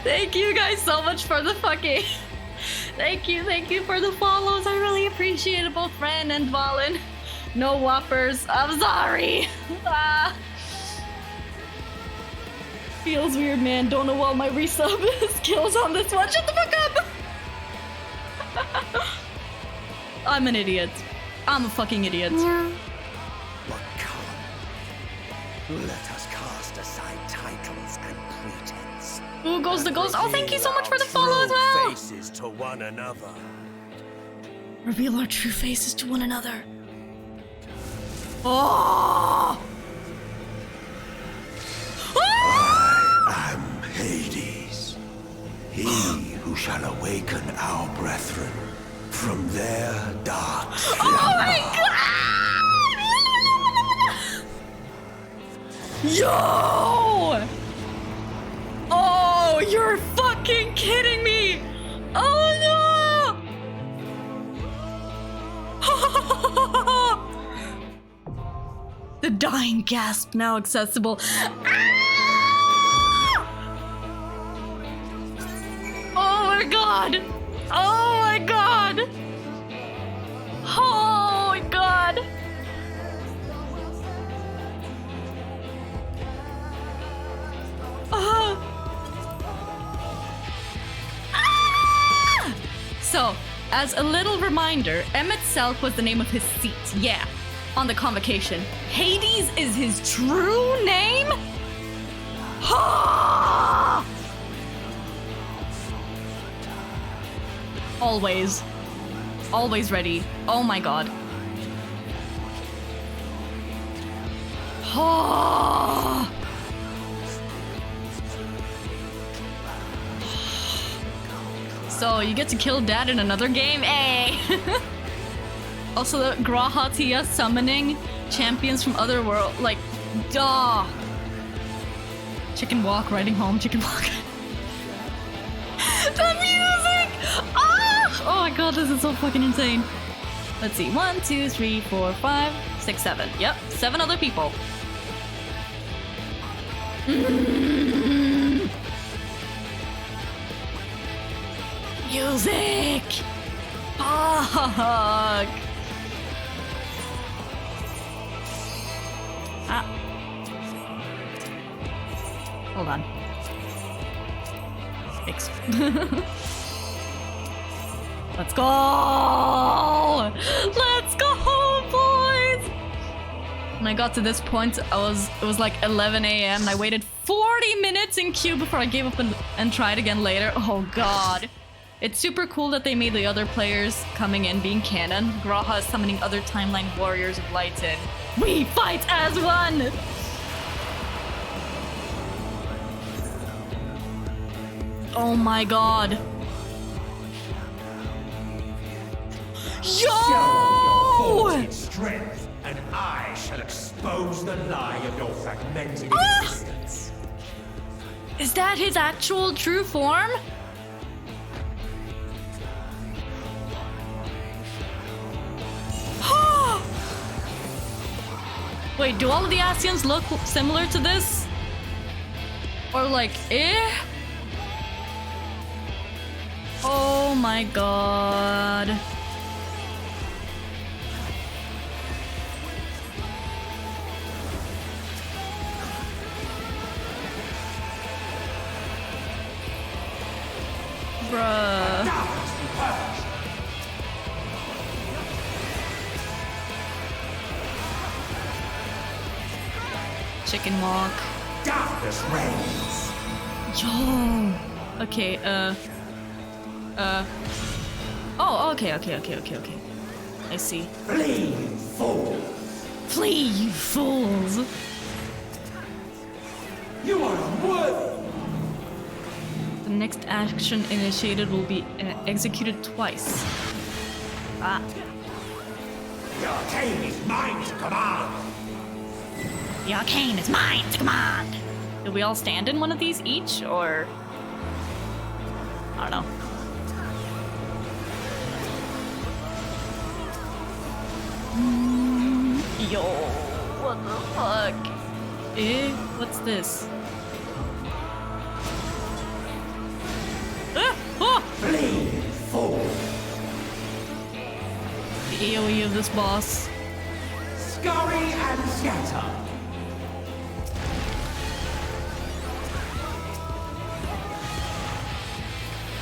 Thank you guys so much for the fucking... thank you for the follows. I really appreciate it, both Ren and Valen. No whoppers. I'm sorry. Feels weird, man. Don't know what my resub skills on this one. Shut the fuck up! I'm an idiot. I'm a fucking idiot. Yeah. But come, let us cast aside titles and pretense. Ooh, goes the ghost. Oh, thank you so much for the follow as well. Faces to one another. Reveal our true faces to one another. Oh! shall awaken our brethren from their dark Oh my god! Yo! Oh, you're fucking kidding me! Oh no! The dying gasp now accessible. Oh my god! Oh my god! Oh my god! So, as a little reminder, M itself was the name of his seat, yeah, on the convocation. Hades is his true name? Always. Always ready. Oh my god. So you get to kill Dad in another game, eh? Also, the Grahatia summoning champions from other world, like, duh. Chicken walk, riding home, chicken walk. The music! Ah! Oh my god, this is so fucking insane. Let's see, 1, 2, 3, 4, 5, 6, 7. Yep, 7 other people. Music! Fuck! Ah. Hold on. Fix. Let's go! Let's go, boys! When I got to this point, it was like 11 a.m. and I waited 40 minutes in queue before I gave up and tried again later. Oh god. It's super cool that they made the other players coming in being canon. Graha is summoning other timeline warriors of light in. We fight as one! Oh my god. Show your strength, and I shall expose the lie of your fragmented existence. Is that his actual true form? Wait, do all of the Ascians look similar to this? Or like, eh? Oh my god. Bruh. Chicken walk. Darkness reigns. Yo. Okay, Oh, okay. I see. Flee, you fool! Flee, you fools! You are unworthy! The next action initiated will be executed twice. Ah. The arcane is mine to command! The arcane is mine to command! Do we all stand in one of these each, or... I don't know. Yo, what the fuck? Eh? What's this? Ah! Oh! Flee, fool! The AoE of this boss. Scurry and scatter!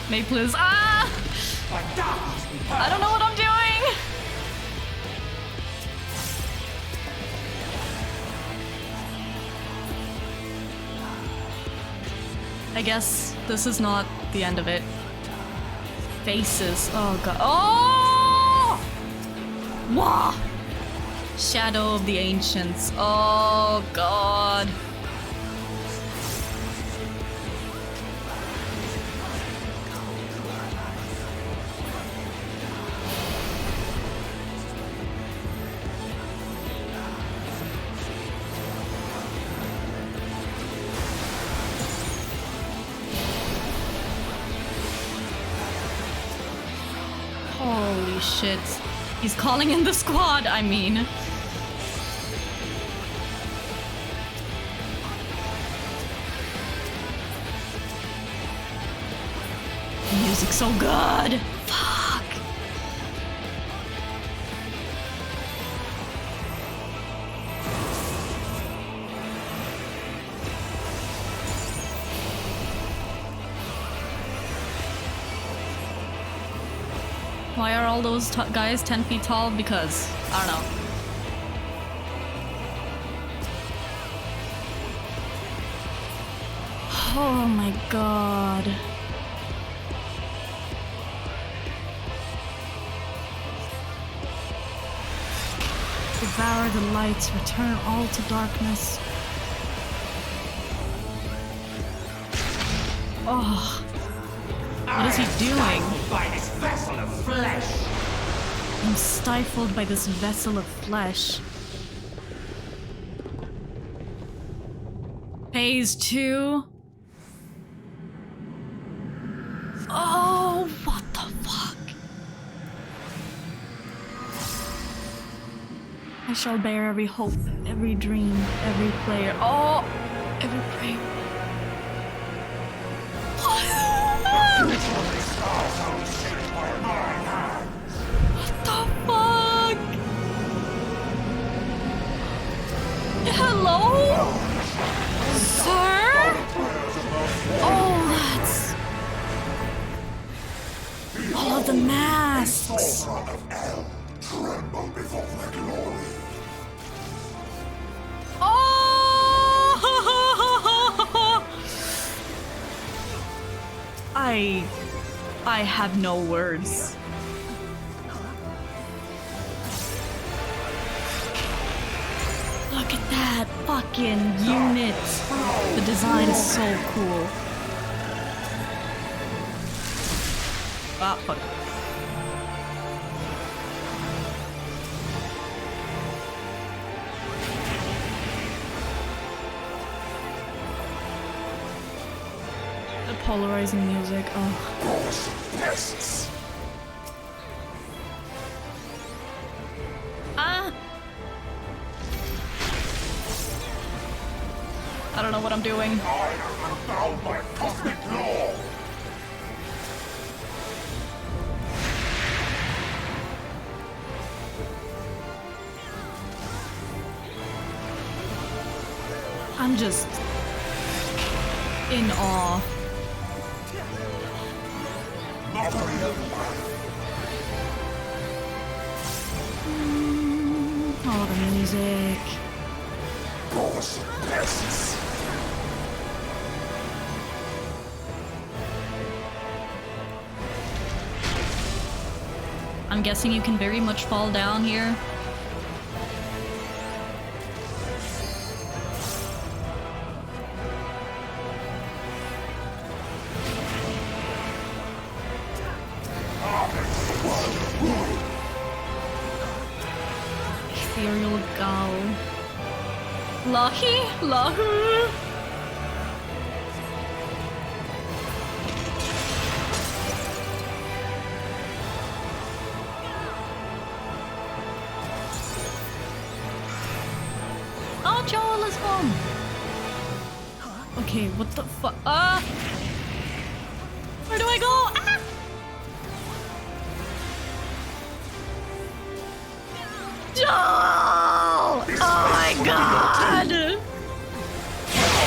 Maples. Ah! I don't know what I'm doing! I guess this is not the end of it. Faces. Oh god. Oh! Wah! Shadow of the Ancients. Oh god. shit. He's calling in the squad, I mean. The music's so good. Fuck. Why are all those guys 10 feet tall? Because, I don't know. Oh my god. Devour the lights, return all to darkness. Oh. What is he doing? By this vessel of flesh. I'm stifled by this vessel of flesh. Phase 2. Oh, what the fuck? I shall bear every hope, every dream, every player. Oh, every prayer. What the fuck? Hello? Sir? Oh, that's... all of the masks. Tremble before their glory. Oh! I have no words. Look at that fucking unit. The design is so cool. Ah, fuck. The polarizing music, oh. Ah! I don't know what I'm doing. I am bound by cosmic law. I'm just in awe. Oh, the music. I'm guessing you can very much fall down here. Ethereal Gull. Lahi? Lahu? Oh, Joel is home! Okay, what the fuck? Where do I go? Ah! Joel! Oh my god!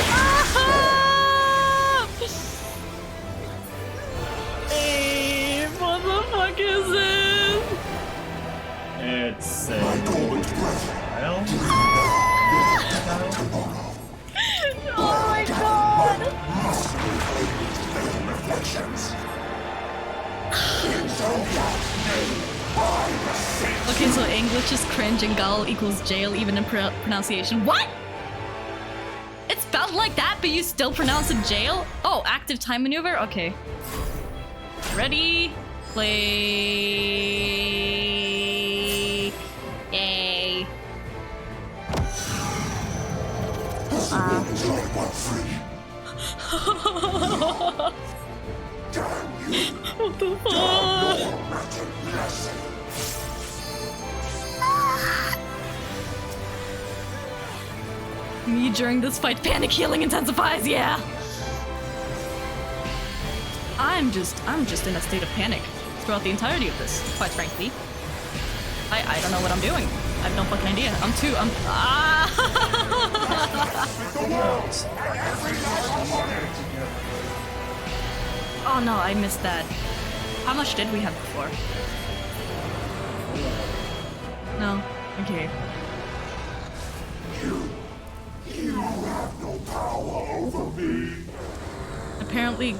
Ah! Hey, what the fuck is this? It's My dormant breath. Oh my god! Must reclaim their reflections. In Zodiac's name, I resist. Okay, so English is cringe and Gull equals jail even in pronunciation. What? It's spelled like that, but you still pronounce it jail? Oh, active time maneuver? Okay. Ready? Play. Yay. What the fuck? Me during this fight, panic healing intensifies, yeah! I'm just in a state of panic throughout the entirety of this, quite frankly. I don't know what I'm doing. I have no fucking idea. Oh no, I missed that. How much did we have before? No? Okay. You have no power over me. Apparently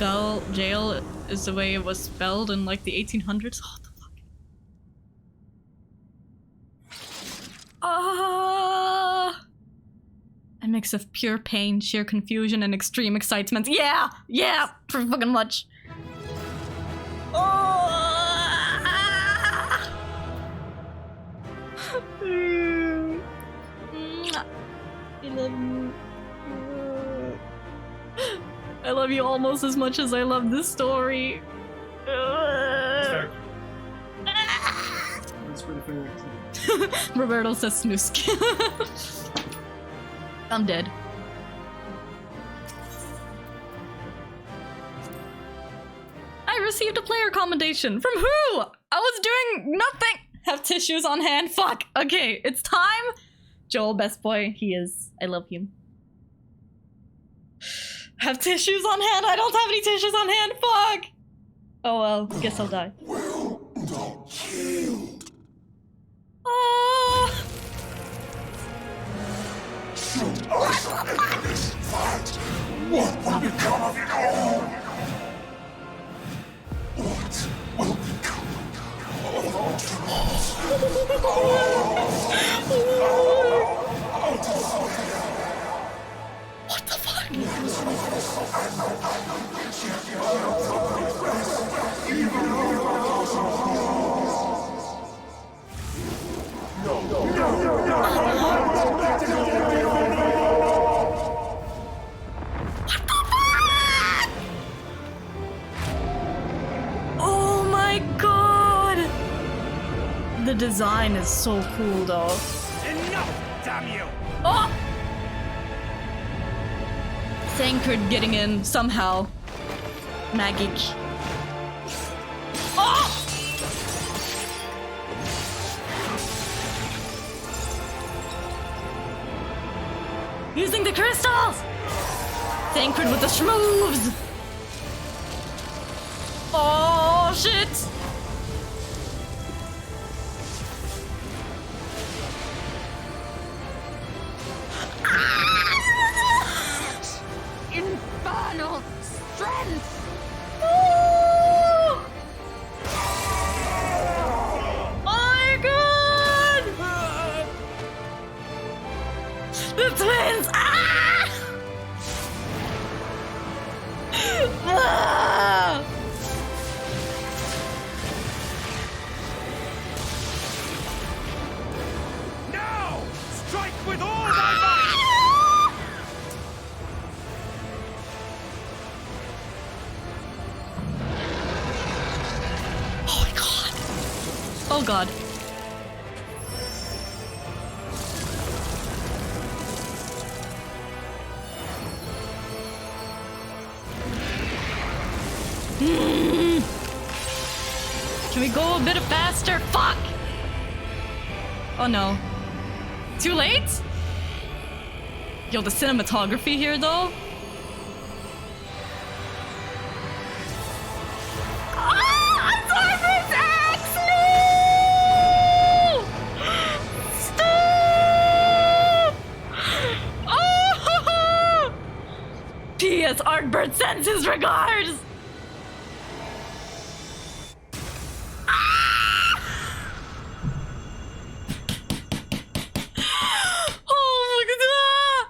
jail is the way it was spelled in like the 1800s. What the fuck? A mix of pure pain, sheer confusion, and extreme excitement. Yeah! Yeah! Pretty fucking much. I love you. I love you almost as much as I love this story. Roberto says snoosk. I'm dead. I received a player commendation. From who? I was doing nothing. Have tissues on hand. Fuck. Okay, it's time. Joel, best boy. He is. I love you. Have tissues on hand? I don't have any tissues on hand. Fuck. Oh well. Guess I'll die. Will not kill. Should I surrender this fight, what will become of it all? What will become of our troops? What the fuck? Oh my god! The design is so cool though. Enough, damn you! Oh! Thancred getting in somehow. Magic. Oh! Using the crystals! Thancred with the schmoves! Oh shit! Infernal strength! Oh! My god! The twins! Ah! Ah! Now! Strike with all thy might! Oh my god! Oh god. Can we go a bit faster? Fuck! Oh no. Too late? Yo, the cinematography here though? P.S. Artbird sends his regards! Oh my god!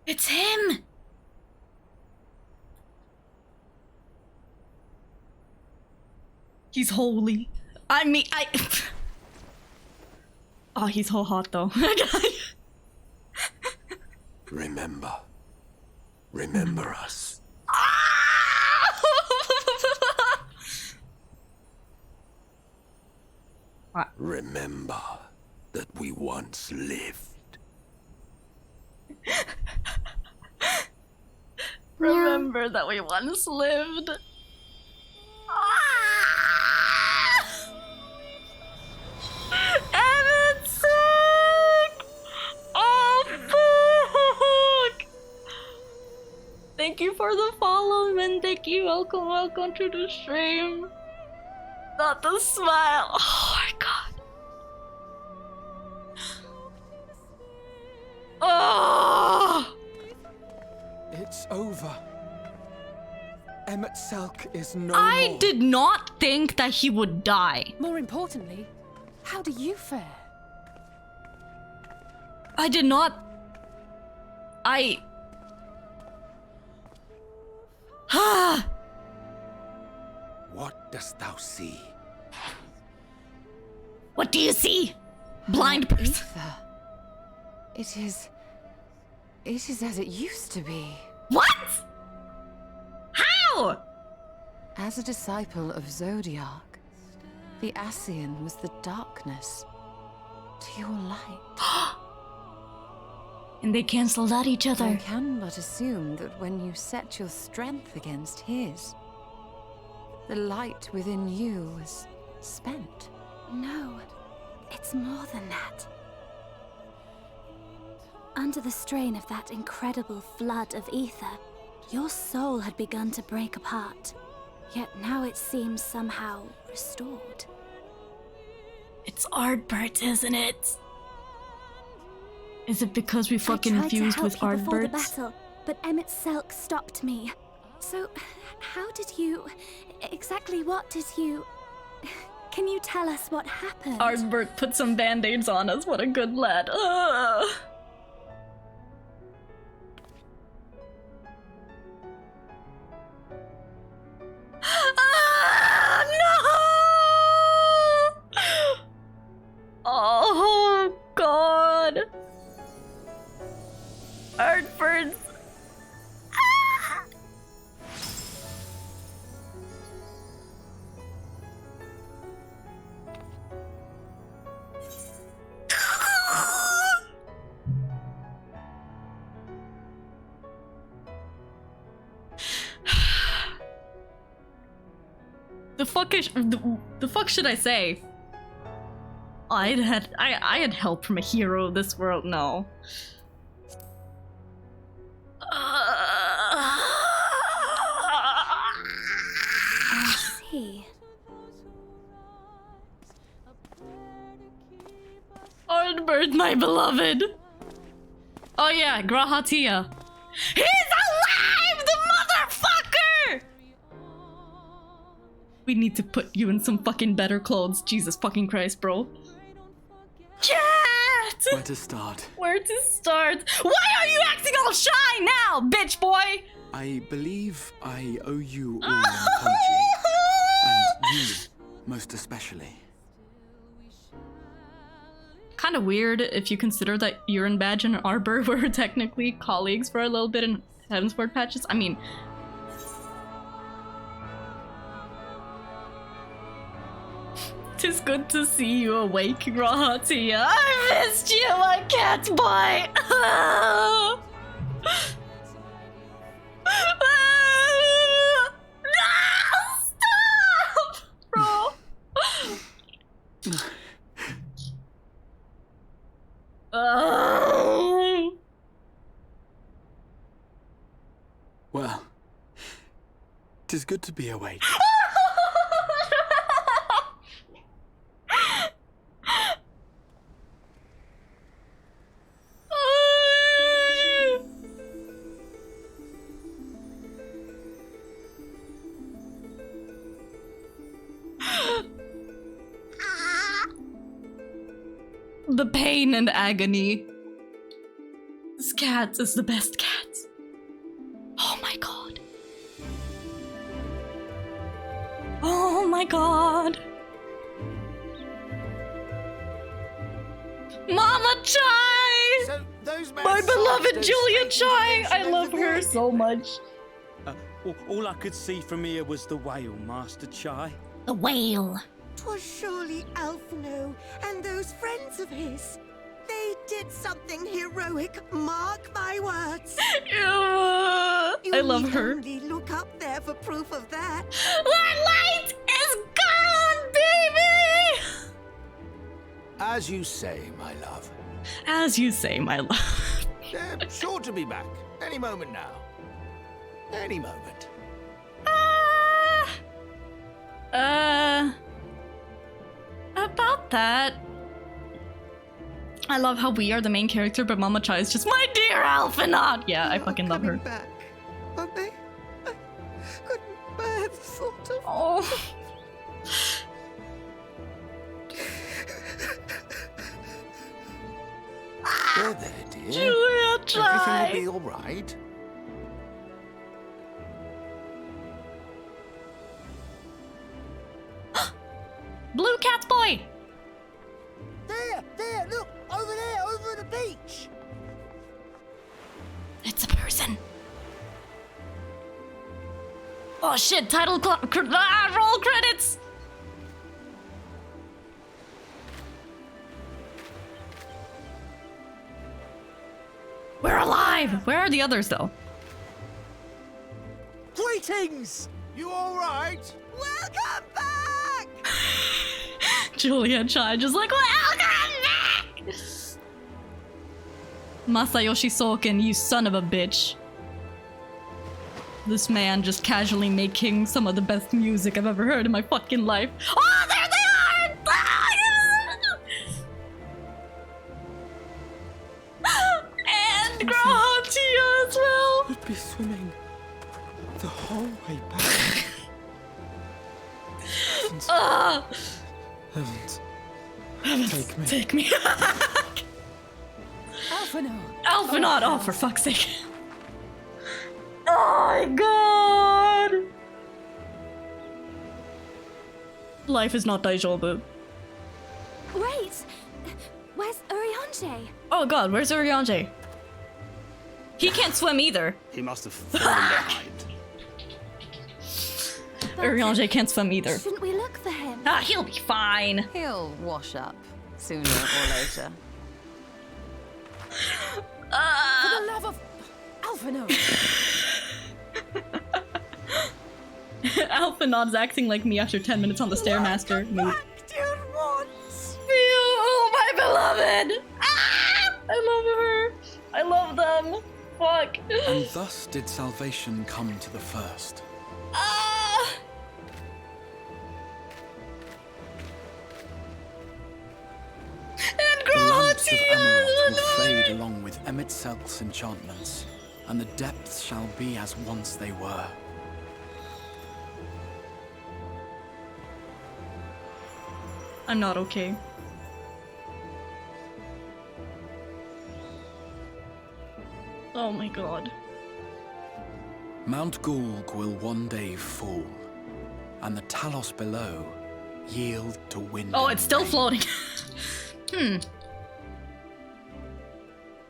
It's him! He's holy. I mean, oh, he's so hot though. Remember. Remember us. Remember that we once lived. Remember that we once lived. Emmett's sick! Oh, fuck! Thank you for the follow, man. Thank you. Welcome to the stream. Not the smile. Oh my god. Oh! It's over. Emmett Selk is no I more. did not think that he would die. More importantly, how do you fare? I did not. What dost thou see? What do you see? Blind person. Ether. It is as it used to be. What? How? As a disciple of Zodiac, the Ascian was the darkness to your light. And they canceled out each other. I can but assume that when you set your strength against his, the light within you was spent. No, it's more than that. Under the strain of that incredible flood of ether, your soul had begun to break apart. Yet now it seems somehow restored. It's Ardbert, isn't it? Is it because we fucking fused with I tried to help you before the Ardbert? battle, but Emmett Selk stopped me. So, how did you... Exactly what did you... Can you tell us what happened? Ardbert put some band-aids on us. What a good lad. Ugh. No! Oh god. Ardbert's. The fuck should I say? I had help from a hero of this world. No. I see. Ardbert, my beloved. Oh yeah, Grahatia. He's alive, the motherfucker! We need to put you in some fucking better clothes. Jesus fucking Christ, bro. Cat! Where to start? Where to start? Why are you acting all shy now, bitch boy? I believe I owe you all an apology. And you, most especially. Kind of weird if you consider that Urine Badge and Arbor were technically colleagues for a little bit in Heavensward patches. I mean... Tis good to see you awake, Grahatia. I missed you, my cat boy! No! Stop! Bro! Well, 'tis good to be awake. The pain and agony. This cat is the best cat. Oh my god. Oh my god. Mama Chai! So those My beloved Julia Chai! I love her so much. All I could see from here was the whale, Master Chai. The whale. 'Twas surely Alphino and those friends of his. They did something heroic, mark my words. I love her. You need only look up there for proof of that. That light is gone, baby! As you say, my love. As you say, my love. They're sure to be back. Any moment now. Any moment. About that. I love how we are the main character, but Mama Chai is just my dear Alphinaud. Yeah, I fucking love her. Back, won't they? I couldn't bear the thought of. Oh. There, dear. Julia Chai. Everything will be all right. Blue Cat's boy. There, look, over there, over the beach. It's a person. Oh shit! Roll credits. We're alive. Where are the others though? Greetings! You all right? Welcome back! Julia Chai just like, welcome back! Masayoshi Soken, you son of a bitch. This man just casually making some of the best music I've ever heard in my fucking life. Oh, there they are! And Gratia as well! Would be swimming the whole way back. Heavens, take me back! Alphinaud! Alphinaud! Oh, for fuck's sake. Oh my god! Life is not daijoubu. Wait! Where's Urianger? Oh god, where's Urianger? He can't swim either. He must have fallen behind. Urianger can't swim either. Shouldn't we look for him? Ah, he'll be fine. He'll wash up sooner or later. For the love of Alphinaud! Alphinaud's acting like me after 10 minutes on the Stairmaster. Mood. Oh, my beloved! Ah! I love her. I love them. Fuck. And thus did salvation come to the first. Ah! And The lamps of Gratia! Amaurot will fade along with Emet-Selk's enchantments, and the depths shall be as once they were. I'm not okay. Oh my god. Mount Gulg will one day fall, and the Talos below yield to wind. Oh, and it's still rain. floating.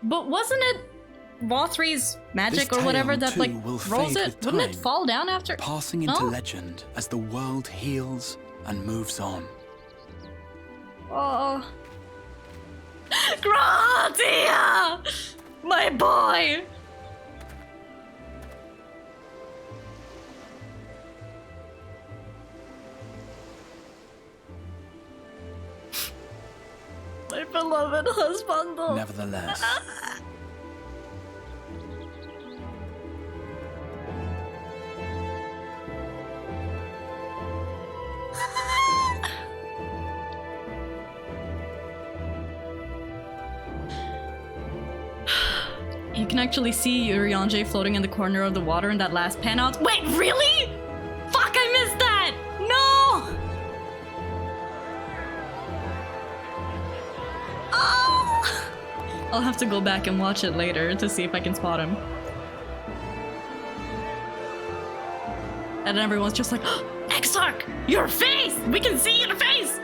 But wasn't it Vothri's magic This or whatever tale, that too, like will rolls fade it? with Wouldn't it time, fall down after? Passing into No? legend as the world heals and moves on. Oh. Gratia! My boy! My beloved husband. Nevertheless, You can actually see Urianger floating in the corner of the water in that last pan out. Wait, really? Fuck, I missed that! No! Oh! I'll have to go back and watch it later to see if I can spot him. And everyone's just like, oh, Exarch, your face! We can see your face!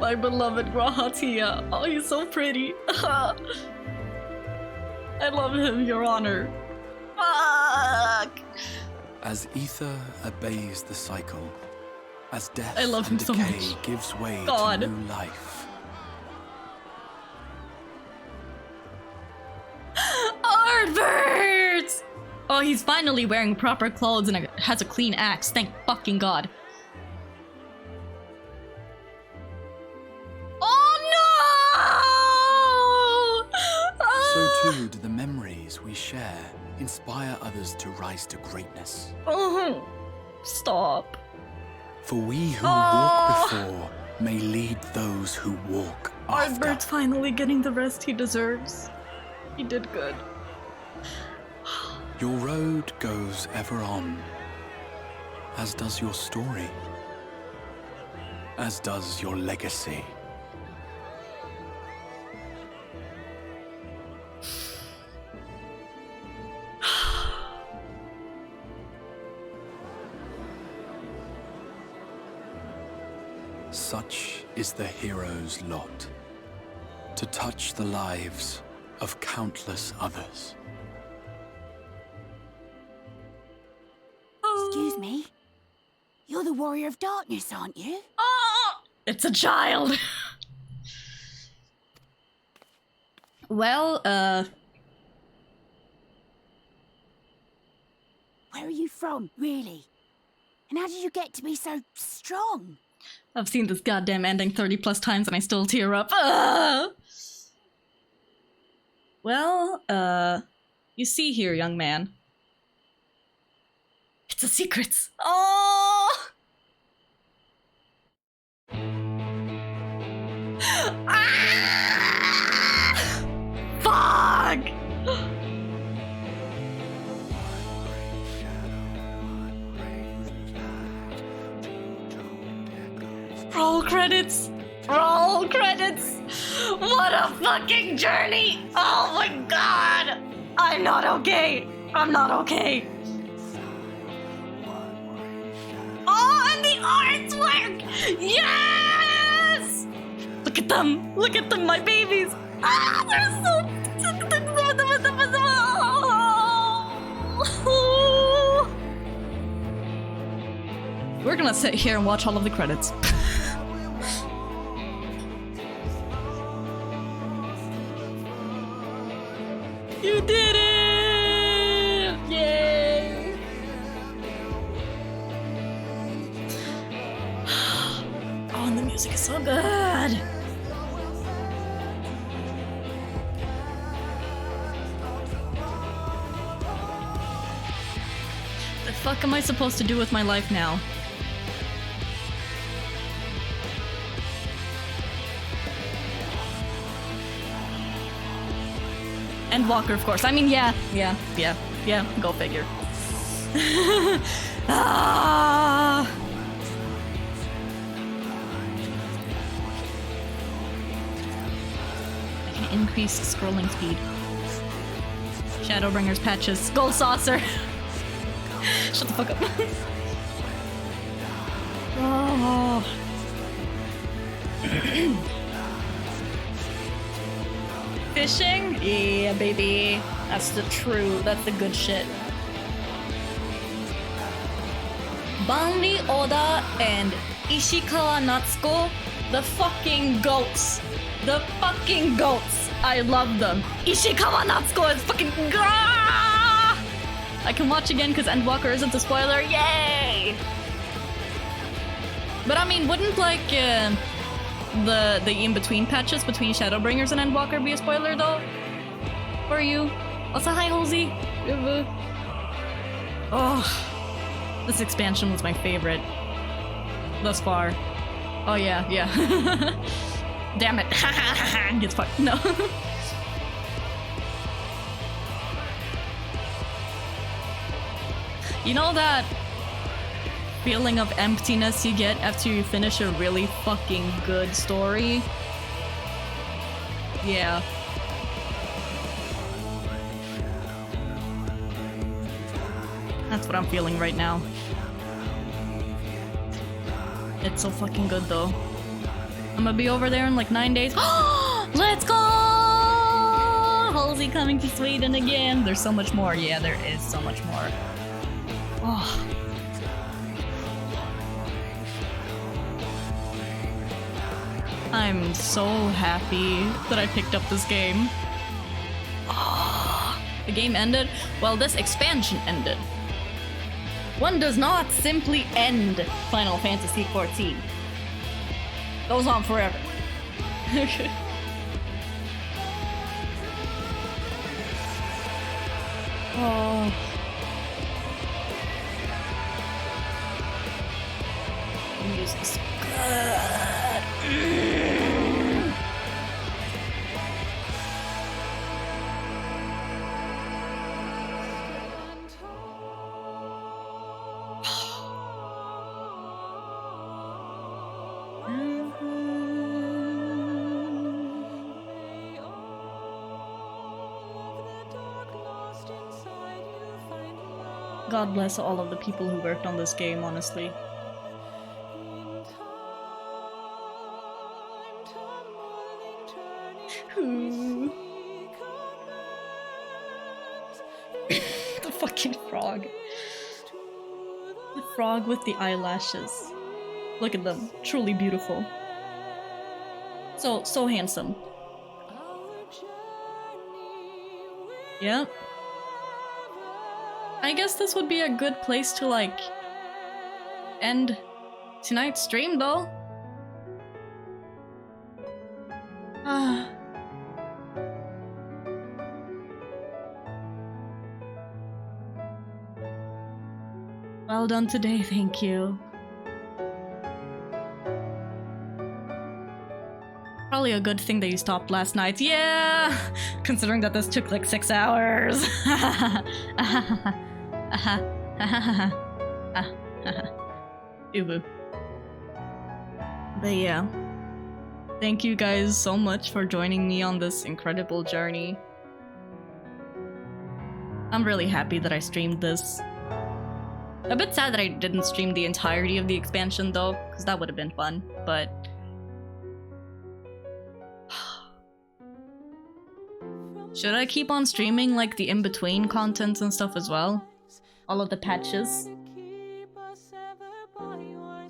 My beloved Grahatia. Oh, he's so pretty. I love him, Your Honor. Fuck! As ether obeys the cycle, as death I love him and so decay much. gives way God. to new life. Ardbert! Oh, he's finally wearing proper clothes and has a clean axe. Thank fucking God. Oh no! So too do the memories we share inspire others to rise to greatness. Oh, stop. For we who walk before may lead those who walk after. Ardbert's finally getting the rest he deserves. He did good. Your road goes ever on, as does your story, as does your legacy. Such is the hero's lot, to touch the lives of countless others. Excuse me? You're the Warrior of Darkness, aren't you? Oh! It's a child! Well, Where are you from, really? And how did you get to be so strong? I've seen this goddamn ending 30 plus times and I still tear up. Well, you see here, young man. It's a secret. Oh! Ah! Fuck! Roll credits! Roll credits! What a fucking journey! Oh my god! I'm not okay! I'm not okay! Oh, and the artwork! Yes! Look at them! Look at them, my babies! Ah, they're so... We're gonna sit here and watch all of the credits. You did it! Yay! Oh, and the music is so good! The fuck am I supposed to do with my life now? And Walker, of course. I mean, yeah, go figure. Ah! I can increase scrolling speed. Shadowbringer's patches. Gold saucer! Shut the fuck up. Oh. Fishing? Yeah, baby. That's the good shit. Banri Oda and Ishikawa Natsuko, the fucking goats. The fucking goats. I love them. Ishikawa Natsuko is fucking... Grah! I can watch again because Endwalker isn't a spoiler. Yay! But I mean, wouldn't like... the in-between patches between Shadowbringers and Endwalker be a spoiler though? For you? Also, hi Halsey! Oh, this expansion was my favorite. Thus far. Oh yeah. Damn it. Gets fucked. No. You know that feeling of emptiness you get after you finish a really fucking good story? Yeah. That's what I'm feeling right now. It's so fucking good though. I'm gonna be over there in like 9 days. Let's go! Halsey coming to Sweden again. There's so much more. Yeah, there is so much more. Oh. I'm so happy that I picked up this game. Oh. The game ended? Well, this expansion ended. One does not simply end Final Fantasy XIV. Goes on forever. Oh. The music's good. God bless all of the people who worked on this game, honestly. The fucking frog. The frog with the eyelashes. Look at them. Truly beautiful. So handsome. Yeah. I guess this would be a good place to, like, end tonight's stream, though. Well done today, thank you. Probably a good thing that you stopped last night. Yeah! Considering that this took like 6 hours. Ubu. But yeah. Thank you guys so much for joining me on this incredible journey. I'm really happy that I streamed this. A bit sad that I didn't stream the entirety of the expansion though, because that would have been fun, but... Should I keep on streaming like the in-between content and stuff as well? All of the patches?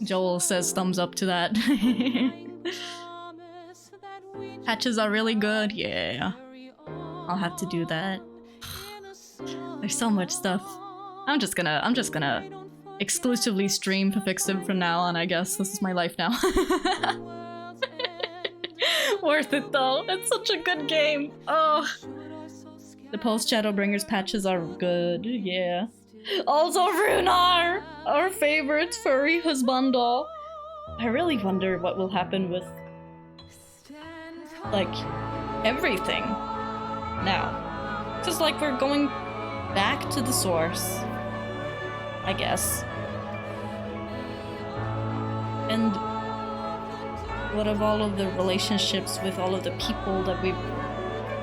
Joel says thumbs up to that. Patches are really good, yeah. I'll have to do that. There's so much stuff. I'm just gonna exclusively stream Perfixim from now on, I guess. This is my life now. Worth it though. It's such a good game. Oh. The post-Shadowbringers patches are good, yeah. Also Runar! Our favorite furry husbando. I really wonder what will happen with, like, everything now. Because, like, we're going back to the source, I guess. And what of all of the relationships with all of the people that we've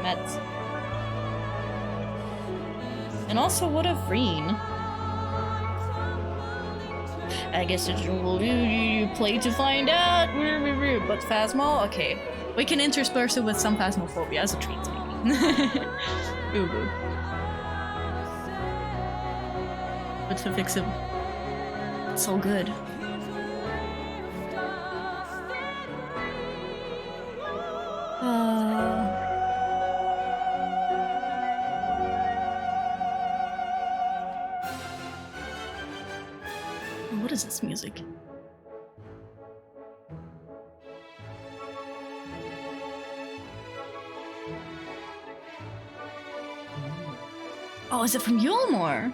met? And also, what of Reen? I guess it's you play to find out. But Phasmo? Okay. We can intersperse it with some Phasmophobia as a treat, maybe. Ooh. But to fix it, it's so good. What is this music? Oh, is it from Yulmore?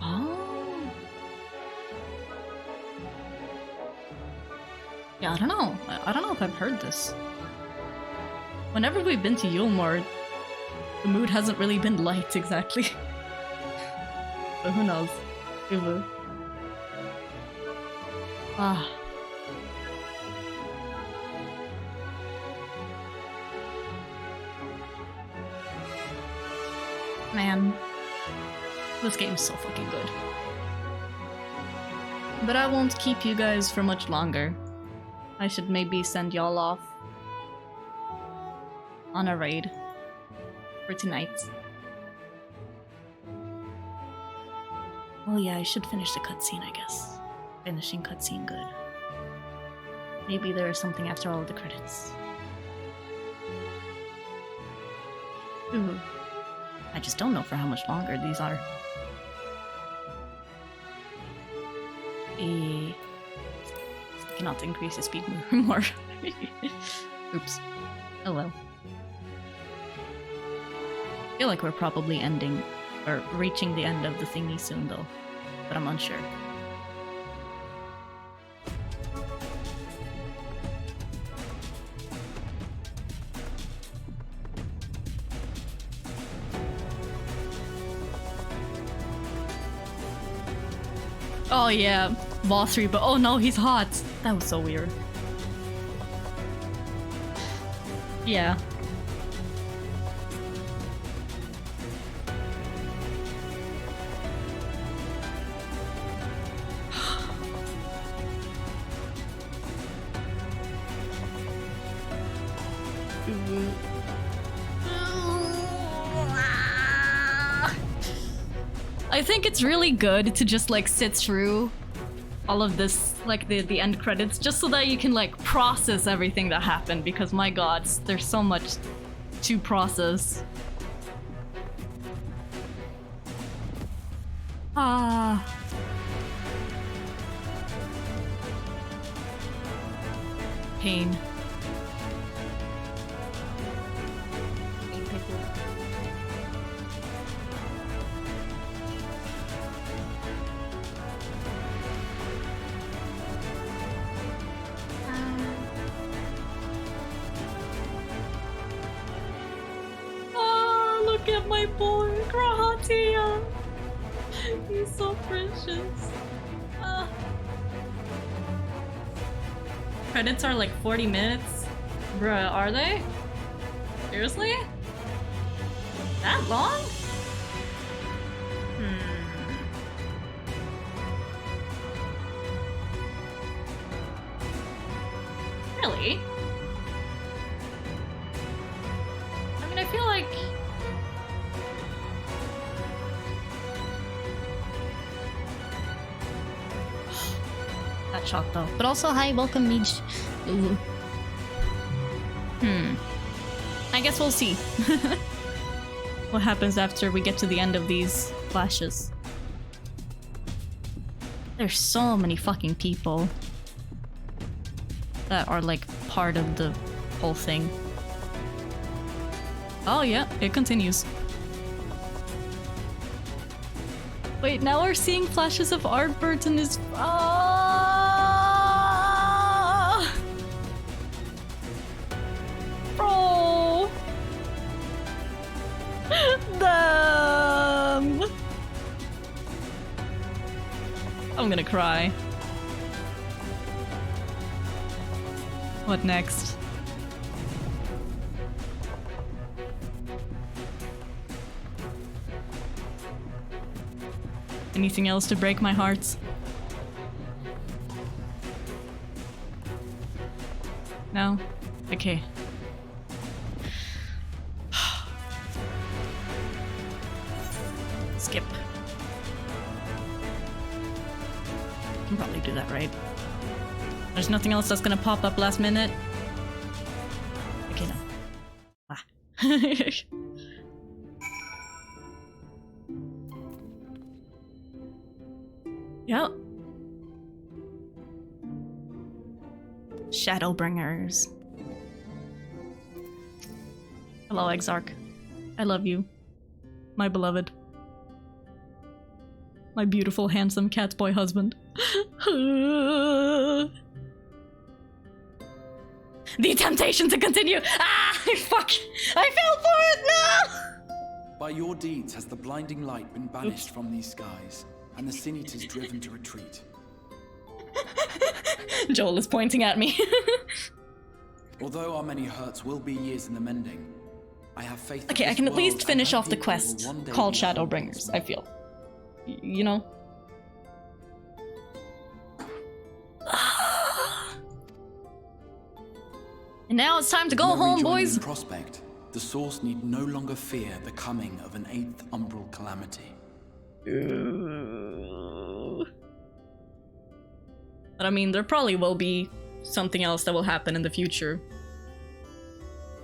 Oh. Yeah, I don't know. I don't know if I've heard this. Whenever we've been to Yulmore, the mood hasn't really been light exactly. But who knows? Ubu. Ah. Man, this game's so fucking good. But I won't keep you guys for much longer. I should maybe send y'all off on a raid for tonight. Oh yeah, I should finish the cutscene, I guess. Finishing cutscene good. Maybe there is something after all of the credits. Ooh. I just don't know for how much longer these are. I cannot increase the speed more. Oops. Oh well. I feel like we're probably ending, or reaching the end of the thingy soon though, but I'm unsure. Oh yeah, boss 3, but oh no, he's hot. That was so weird. Yeah. I think it's really good to just like sit through all of this, like the end credits, just so that you can like process everything that happened, because my god, there's so much to process. Ah. Pain. Look at my boy, Grahatia. He's so precious. Credits are like 40 minutes? Bruh, are they? Seriously? That long? Really? I mean, I feel like... That shot though. But also, hi, welcome, Meej. Ooh. I guess we'll see. What happens after we get to the end of these flashes. There's so many fucking people that are like part of the whole thing. Oh yeah, it continues. Wait, now we're seeing flashes of Artbert and his... Bro! Damn! I'm gonna cry. What next? Anything else to break my heart? No? Okay. Skip. Can probably do that, right? There's nothing else that's gonna pop up last minute? Okay, no. Ah. Yep. Shadowbringers. Hello, Exarch. I love you. My beloved. My beautiful, handsome cat boy husband. The temptation to continue! Ah! Fuck! I fell for it! No! By your deeds has the blinding light been banished from these skies, and the Sin Eaters driven to retreat. Joel is pointing at me. Although our many hurts will be years in the mending, I have faith that Okay, I this can at world least and finish her off the people quest will one day called be Shadowbringers, I feel. You know? And now it's time to go With no home, rejoining boys. in prospect, the Source need no longer fear the coming of an 8th umbral calamity. But I mean, there probably will be something else that will happen in the future.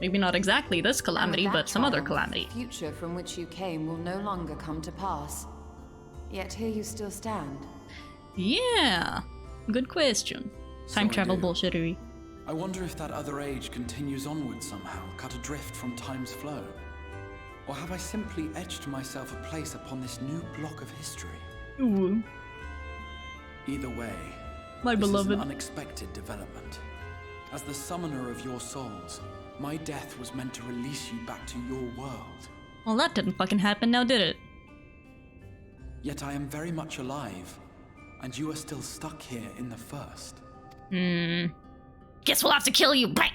Maybe not exactly this calamity, And with but that some other triumph, calamity. The future from which you came will no longer come to pass. Yet here you still stand. Yeah, good question. Time So I travel do. bullshittery. I wonder if that other age continues onward somehow, cut adrift from time's flow. Or have I simply etched myself a place upon this new block of history? Ooh, Either way, my this is beloved. an unexpected development. As the summoner of your souls, my death was meant to release you back to your world. Well, that didn't fucking happen now, did it? Yet I am very much alive, and you are still stuck here in the first. Guess we'll have to kill you. Bang!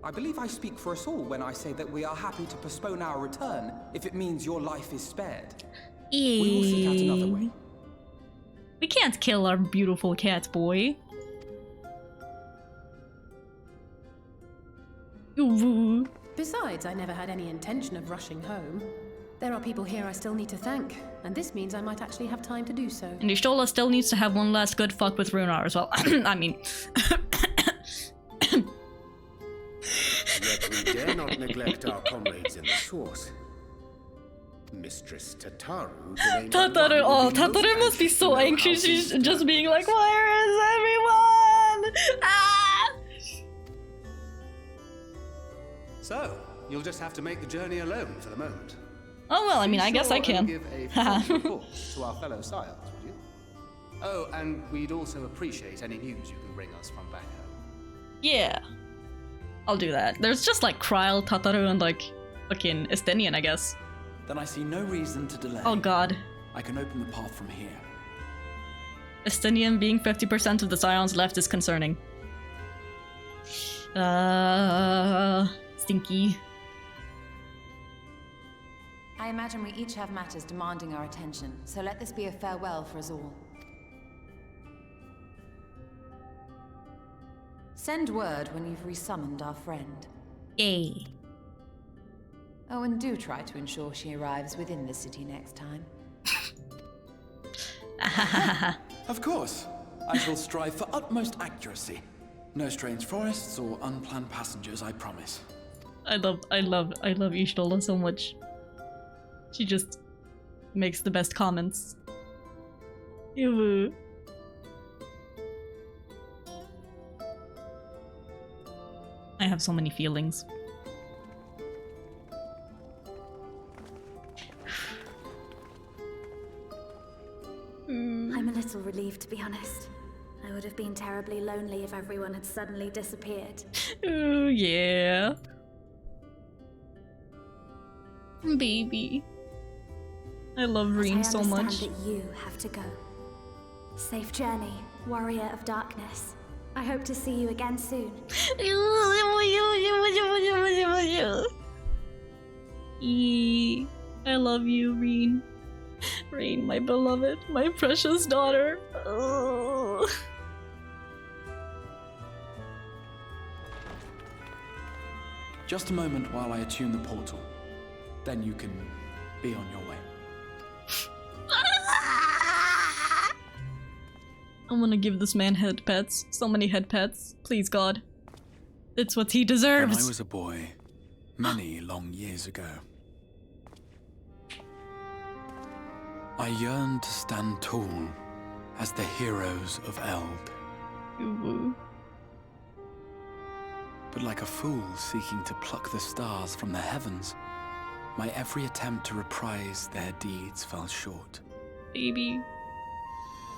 I believe I speak for us all when I say that we are happy to postpone our return if it means your life is spared. We will seek out another way. We can't kill our beautiful cat boy. Ooh. Besides, I never had any intention of rushing home. There are people here I still need to thank, and this means I might actually have time to do so. And Ishtola still needs to have one last good fuck with Runar as well. I mean... Yet we dare not neglect our comrades in the Source. Mistress Tataru... Tataru, oh, Tataru must be so anxious. She's just being like, where is everyone? Ah! So, you'll just have to make the journey alone for the moment. Oh well, I mean, I guess I can. Give a full report to our fellow scions, would you? Oh, and we'd also appreciate any news you can bring us from back home. Yeah. I'll do that. There's just like Kryl, Tataru, and like fucking Estenian, I guess. Then I see no reason to delay. Oh god. I can open the path from here. Estenian being 50% of the Scions left is concerning. Stinky. I imagine we each have matters demanding our attention, so let this be a farewell for us all. Send word when you've resummoned our friend. Yay. Oh, and do try to ensure she arrives within the city next time. Of course. I shall strive for utmost accuracy. No strange forests or unplanned passengers, I promise. I love Ishtola so much. She just makes the best comments. Ew. I have so many feelings. I'm a little relieved, to be honest. I would have been terribly lonely if everyone had suddenly disappeared. Ooh, yeah. Baby. I love Reen so much. I understand that you have to go. Safe journey, warrior of darkness. I hope to see you again soon. I love you, Reen. Reen, my beloved, my precious daughter. Oh. Just a moment while I attune the portal. Then you can be on your way. I'm gonna give this man head pets. So many head pets. Please, God. It's what he deserves. When I was a boy, many long years ago, I yearned to stand tall as the heroes of Eld. Ooh. But like a fool seeking to pluck the stars from the heavens, my every attempt to reprise their deeds fell short. Baby.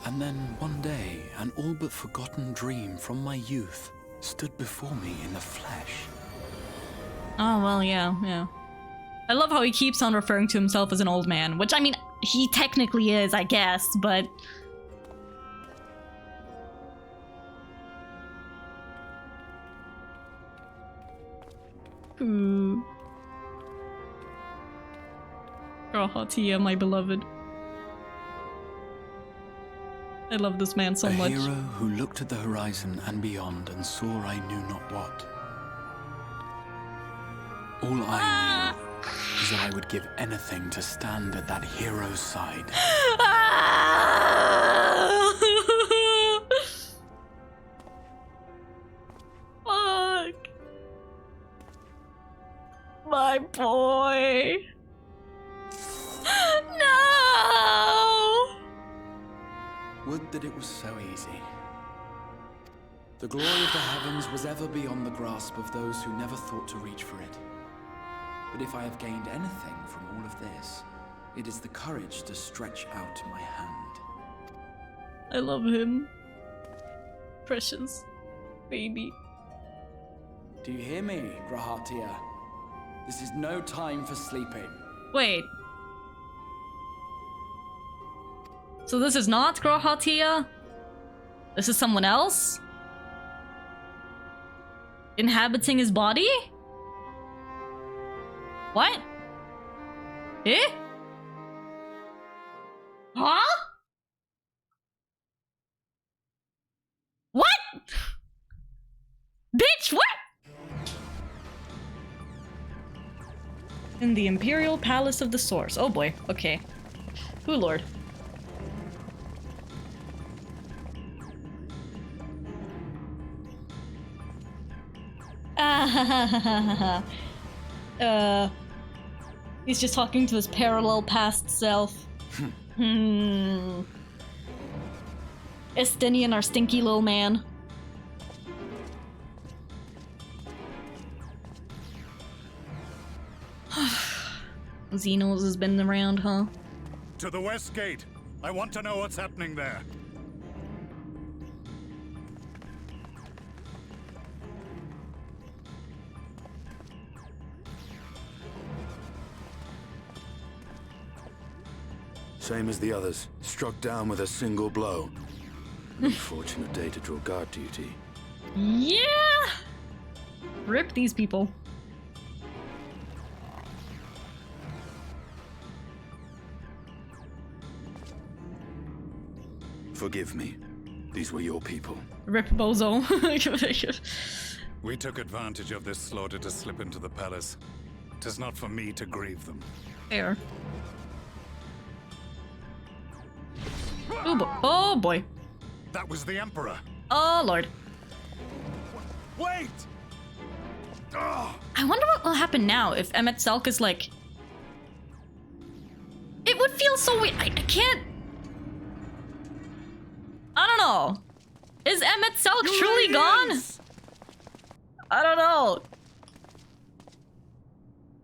And then one day, an all but forgotten dream from my youth stood before me in the flesh. Oh, well, yeah. I love how he keeps on referring to himself as an old man, which, I mean, he technically is, I guess, but... Ooh. Oh, Tia, my beloved. I love this man so a much. hero who looked at the horizon and beyond and saw I knew not what. All I knew is that I would give anything to stand at that hero's side. Fuck. My boy. No! Would that it was so easy. The glory of the heavens was ever beyond the grasp of those who never thought to reach for it. But if I have gained anything from all of this, it is the courage to stretch out my hand. I love him. Precious. Baby. Do you hear me, Grahatia? This is no time for sleeping. Wait. So this is not Grahatia? This is someone else? Inhabiting his body? What? Eh? Huh? What? Bitch, what? In the Imperial Palace of the Source. Oh boy, okay. Ooh, Lord. He's just talking to his parallel past self. Estinian, our stinky little man. Xenos has been around, huh? To the west gate. I want to know what's happening there. Same as the others. Struck down with a single blow. Unfortunate day to draw guard duty. Yeah! Rip these people. Forgive me. These were your people. Rip Bozo. We took advantage of this slaughter to slip into the palace. 'Tis not for me to grieve them. Fair. Oh boy. That was the Emperor. Oh Lord. Wait! I wonder what will happen now if Emmet Selk is like... It would feel so weird. I can't... I don't know. Is Emmet Selk truly gone? I don't know.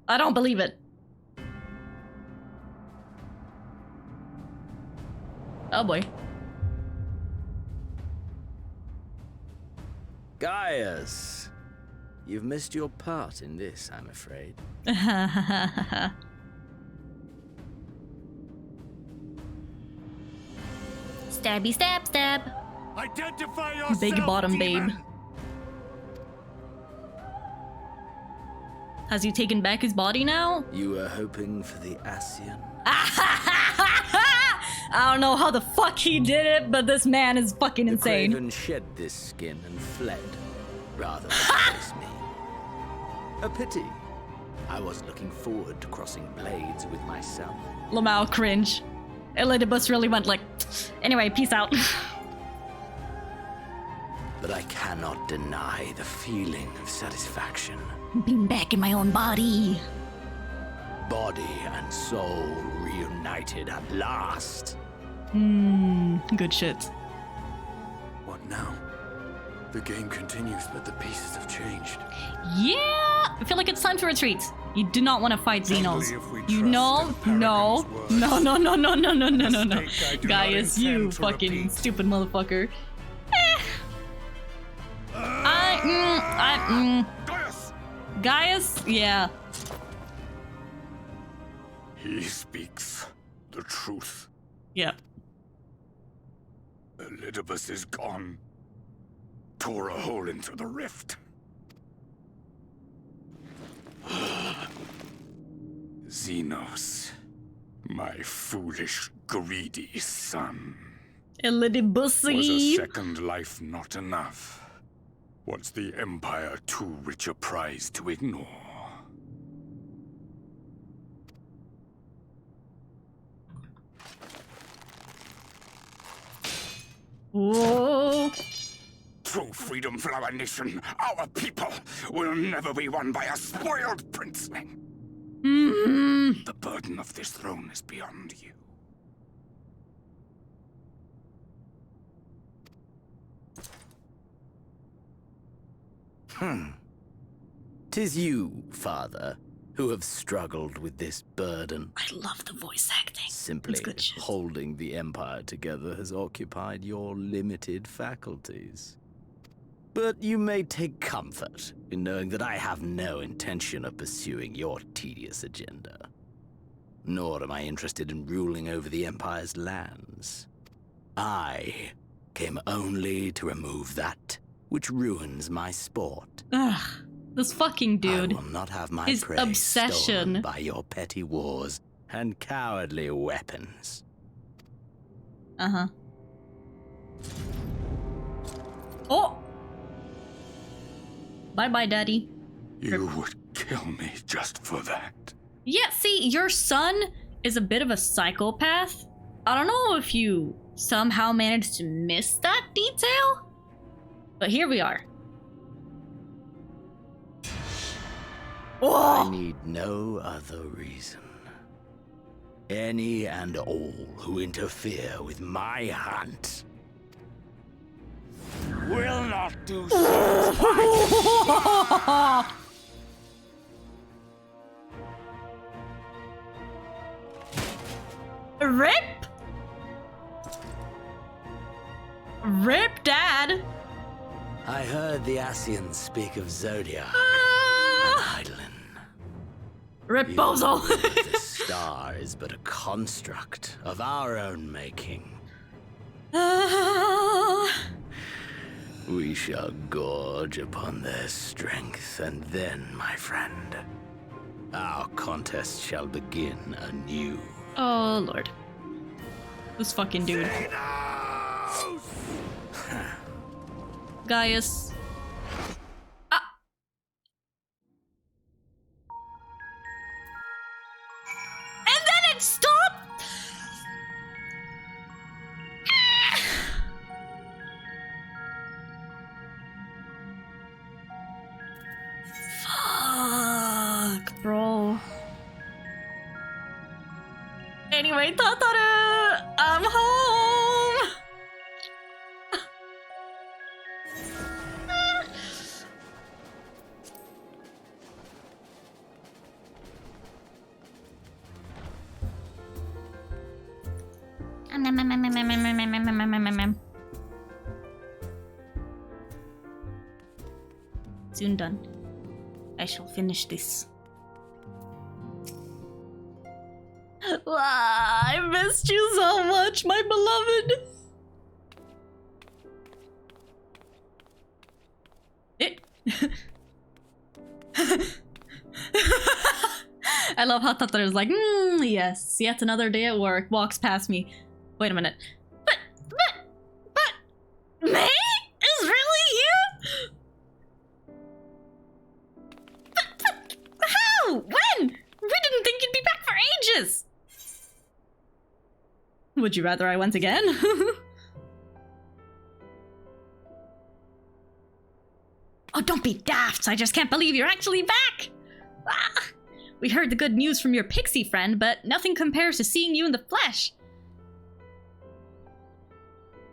I don't believe it. Oh boy. Gaius, you've missed your part in this, I'm afraid. Stabby stab stab. Identify yourself, Big bottom demon. babe. Has he taken back his body now? You were hoping for the Ascian? I don't know how the fuck he did it, but this man is fucking insane. The Craven shed this skin and fled, rather than face me. A pity. I was looking forward to crossing blades with myself. Lamau cringe. Elidibus really went like, anyway, peace out. But I cannot deny the feeling of satisfaction. Being back in my own body. Body and soul reunited at last. Good shit. What now? The game continues, but the pieces have changed. Yeah! I feel like it's time to retreat. You do not want to fight Xenos. You trust in no. Mistake I do Gaius, not you intend to fucking repeat. stupid motherfucker. Gaius, yeah. He speaks the truth. Yeah. Elidibus is gone. Tore a hole into the rift. Xenos, my foolish, greedy son. A little Was a bussy. second life not enough? Was the Empire too rich a prize to ignore? Whoa. True freedom for our nation, our people, will never be won by a spoiled princeling. The burden of this throne is beyond you. Tis you, father, who have struggled with this burden. I love the voice acting. Simply holding the Empire together has occupied your limited faculties. But you may take comfort in knowing that I have no intention of pursuing your tedious agenda. Nor am I interested in ruling over the Empire's lands. I came only to remove that which ruins my sport. Ugh, this fucking dude. I will not have my His prey obsession. stolen by your petty wars and cowardly weapons. Uh-huh. Oh! Bye-bye, Daddy. You would kill me just for that. Yeah, see, your son is a bit of a psychopath. I don't know if you somehow managed to miss that detail, but here we are. I need no other reason. Any and all who interfere with my hunt will not do so. Rip? Rip, Dad! I heard the Asians speak of Zodiac and Eidolon. Rip Bozo! The star is but a construct of our own making. We shall gorge upon their strength, and then, my friend, our contest shall begin anew. Oh, Lord. This fucking dude. Gaius. Ah! And then it stopped! Fuck, bro. Anyway, Tataru, I'm home! Soon done. I shall finish this. Wow, I missed you so much, my beloved. I love how Tataru's like, yes, yet another day at work. Walks past me. Wait a minute. But, May is really here? But, how? When? We didn't think you'd be back for ages. Would you rather I went again? Oh, don't be daft. I just can't believe you're actually back. Ah, we heard the good news from your pixie friend, but nothing compares to seeing you in the flesh.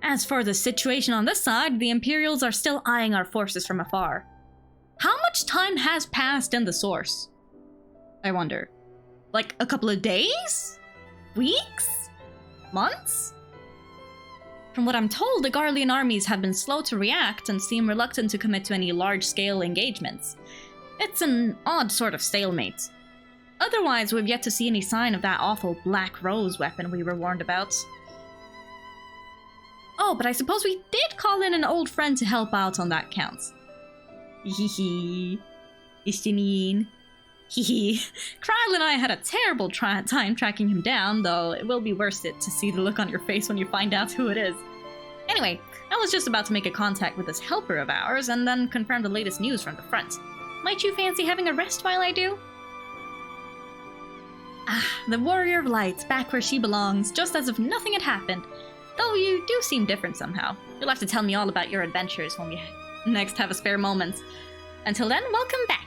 As for the situation on this side, the Imperials are still eyeing our forces from afar. How much time has passed in the source? I wonder. Like a couple of days? Weeks? Months? From what I'm told, the Garlean armies have been slow to react and seem reluctant to commit to any large-scale engagements. It's an odd sort of stalemate. Otherwise, we've yet to see any sign of that awful Black Rose weapon we were warned about. Oh, but I suppose we did call in an old friend to help out on that count. Hehe. Ishtinin. Hee. Kryle and I had a terrible time tracking him down, though it will be worth it to see the look on your face when you find out who it is. Anyway, I was just about to make a contact with this helper of ours and then confirm the latest news from the front. Might you fancy having a rest while I do? Ah, the Warrior of Light, back where she belongs, just as if nothing had happened. Though you do seem different somehow. You'll have to tell me all about your adventures when we next have a spare moment. Until then, welcome back.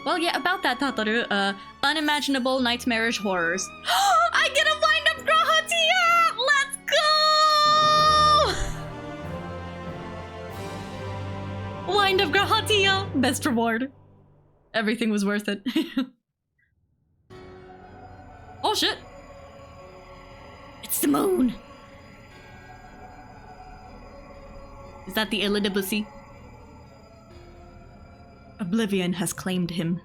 Well, yeah, about that, Tataru, unimaginable nightmarish horrors. I get a wind-up Grahatia! Let's go! Wind-up Grahatia! Best reward. Everything was worth it. Oh shit! It's the moon! Is that the Elidibusy? Oblivion has claimed him.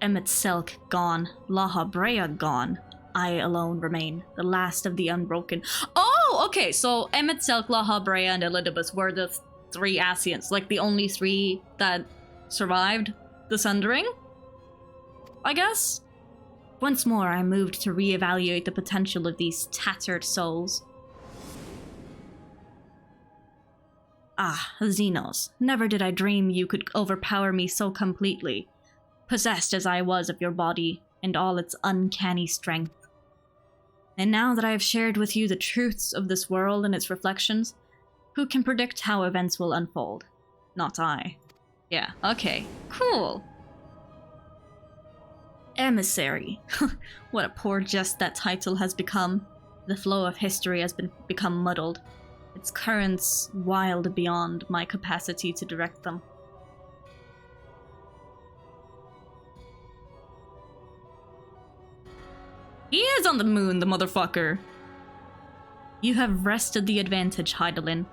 Emmet Selk gone, La Habrea gone. I alone remain, the last of the unbroken. Oh, okay, so Emmet Selk, La Habrea, and Elidibus were the three Asians, like the only three that survived the Sundering? I guess? Once more, I moved to reevaluate the potential of these tattered souls. Ah, Xenos, never did I dream you could overpower me so completely, possessed as I was of your body and all its uncanny strength. And now that I have shared with you the truths of this world and its reflections, who can predict how events will unfold? Not I. Yeah, okay, cool. Emissary. What a poor jest that title has become. The flow of history has become muddled. Its currents wild beyond my capacity to direct them. He is on the moon, the motherfucker! You have wrested the advantage, Hydaelyn.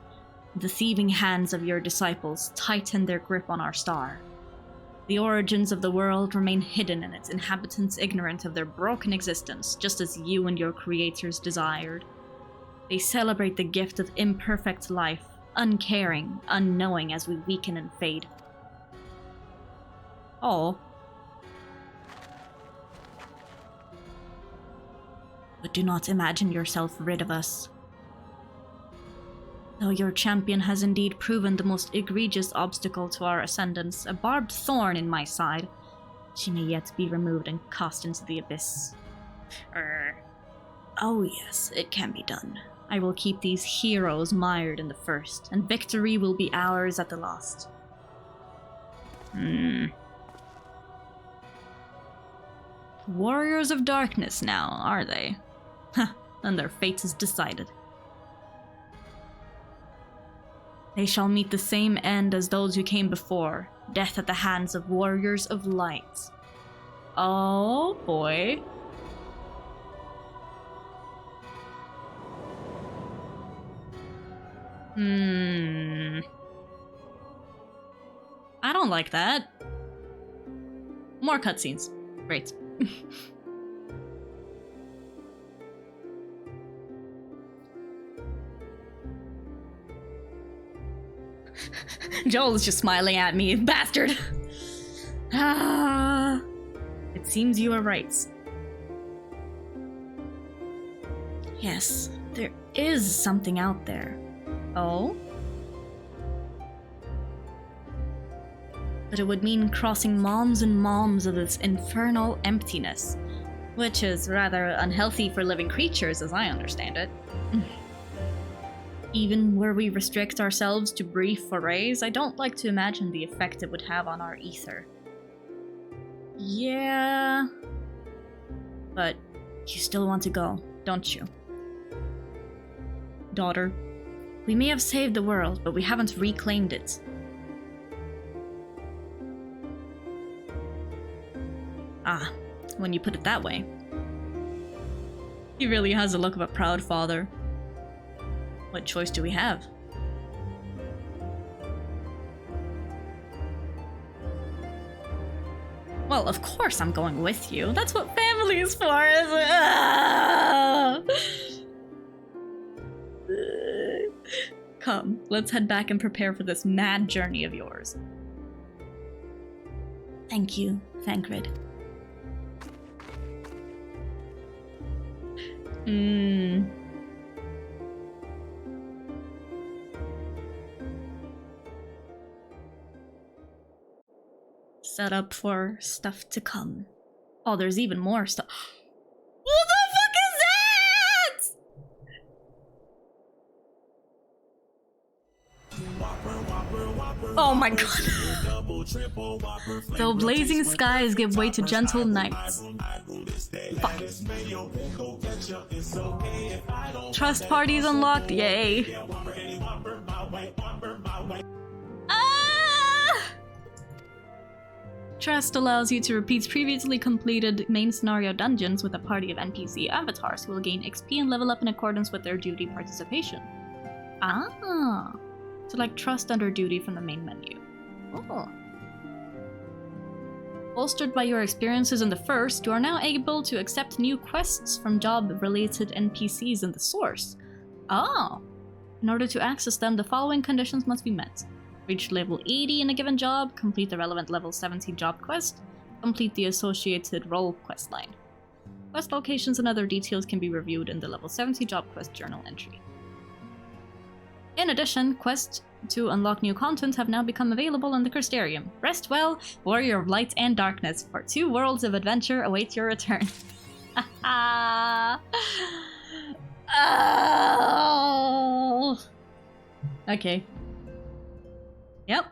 The thieving hands of your disciples tighten their grip on our star. The origins of the world remain hidden and its inhabitants ignorant of their broken existence, just as you and your creators desired. They celebrate the gift of imperfect life, uncaring, unknowing as we weaken and fade. Oh. But do not imagine yourself rid of us. Though your champion has indeed proven the most egregious obstacle to our ascendance, a barbed thorn in my side, she may yet be removed and cast into the abyss. Oh yes, it can be done. I will keep these heroes mired in the first, and victory will be ours at the last. Warriors of Darkness now, are they? Huh, and their fate is decided. They shall meet the same end as those who came before, death at the hands of warriors of light. Oh boy. I don't like that. More cutscenes. Great. Joel is just smiling at me, bastard! Ah, it seems you are right. Yes, there is something out there. Oh? But it would mean crossing moms and moms of this infernal emptiness, which is rather unhealthy for living creatures as I understand it. Even were we restrict ourselves to brief forays, I don't like to imagine the effect it would have on our ether. Yeah... But you still want to go, don't you? Daughter, we may have saved the world, but we haven't reclaimed it. Ah, when you put it that way. He really has the look of a proud father. What choice do we have? Well, of course I'm going with you. That's what family is for, isn't it? Come, let's head back and prepare for this mad journey of yours. Thank you, Thancred. Set up for stuff to come. Oh, there's even more stuff. What the fuck is that? Oh my god. Though blazing skies give way to gentle nights. Fuck. Trust parties unlocked, yay. Trust allows you to repeat previously completed main scenario dungeons with a party of NPC avatars who will gain XP and level up in accordance with their duty participation. Ah! Select Trust under Duty from the main menu. Oh. Bolstered by your experiences in the first, you are now able to accept new quests from job-related NPCs in the source. Oh! In order to access them, the following conditions must be met. Reach level 80 in a given job, complete the relevant level 70 job quest, complete the associated role quest line. Quest locations and other details can be reviewed in the level 70 job quest journal entry. In addition, quests to unlock new content have now become available in the Crystarium. Rest well, Warrior of Light and Darkness, for 2 worlds of adventure await your return. Oh. Okay. Yep.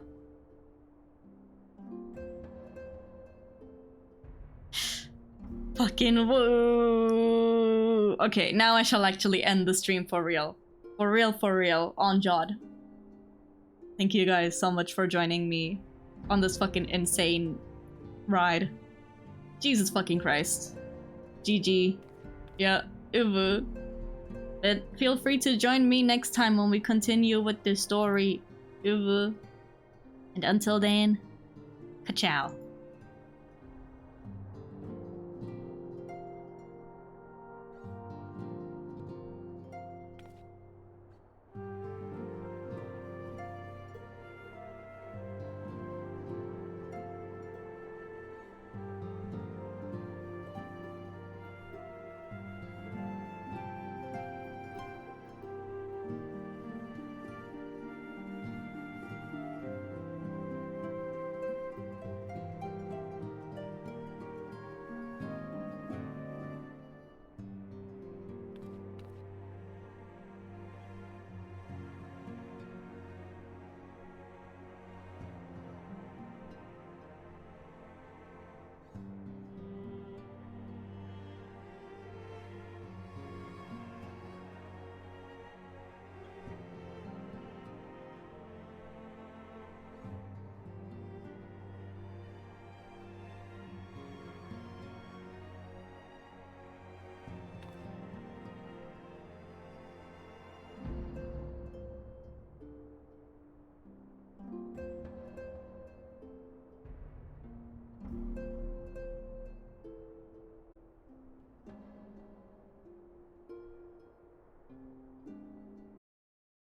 Fucking woo. Okay, now I shall actually end the stream for real. For real, on Jod. Thank you guys so much for joining me on this fucking insane ride. Jesus fucking Christ. GG. Yeah, uwu. But feel free to join me next time when we continue with the story. Uwu. And until then, ka-chow.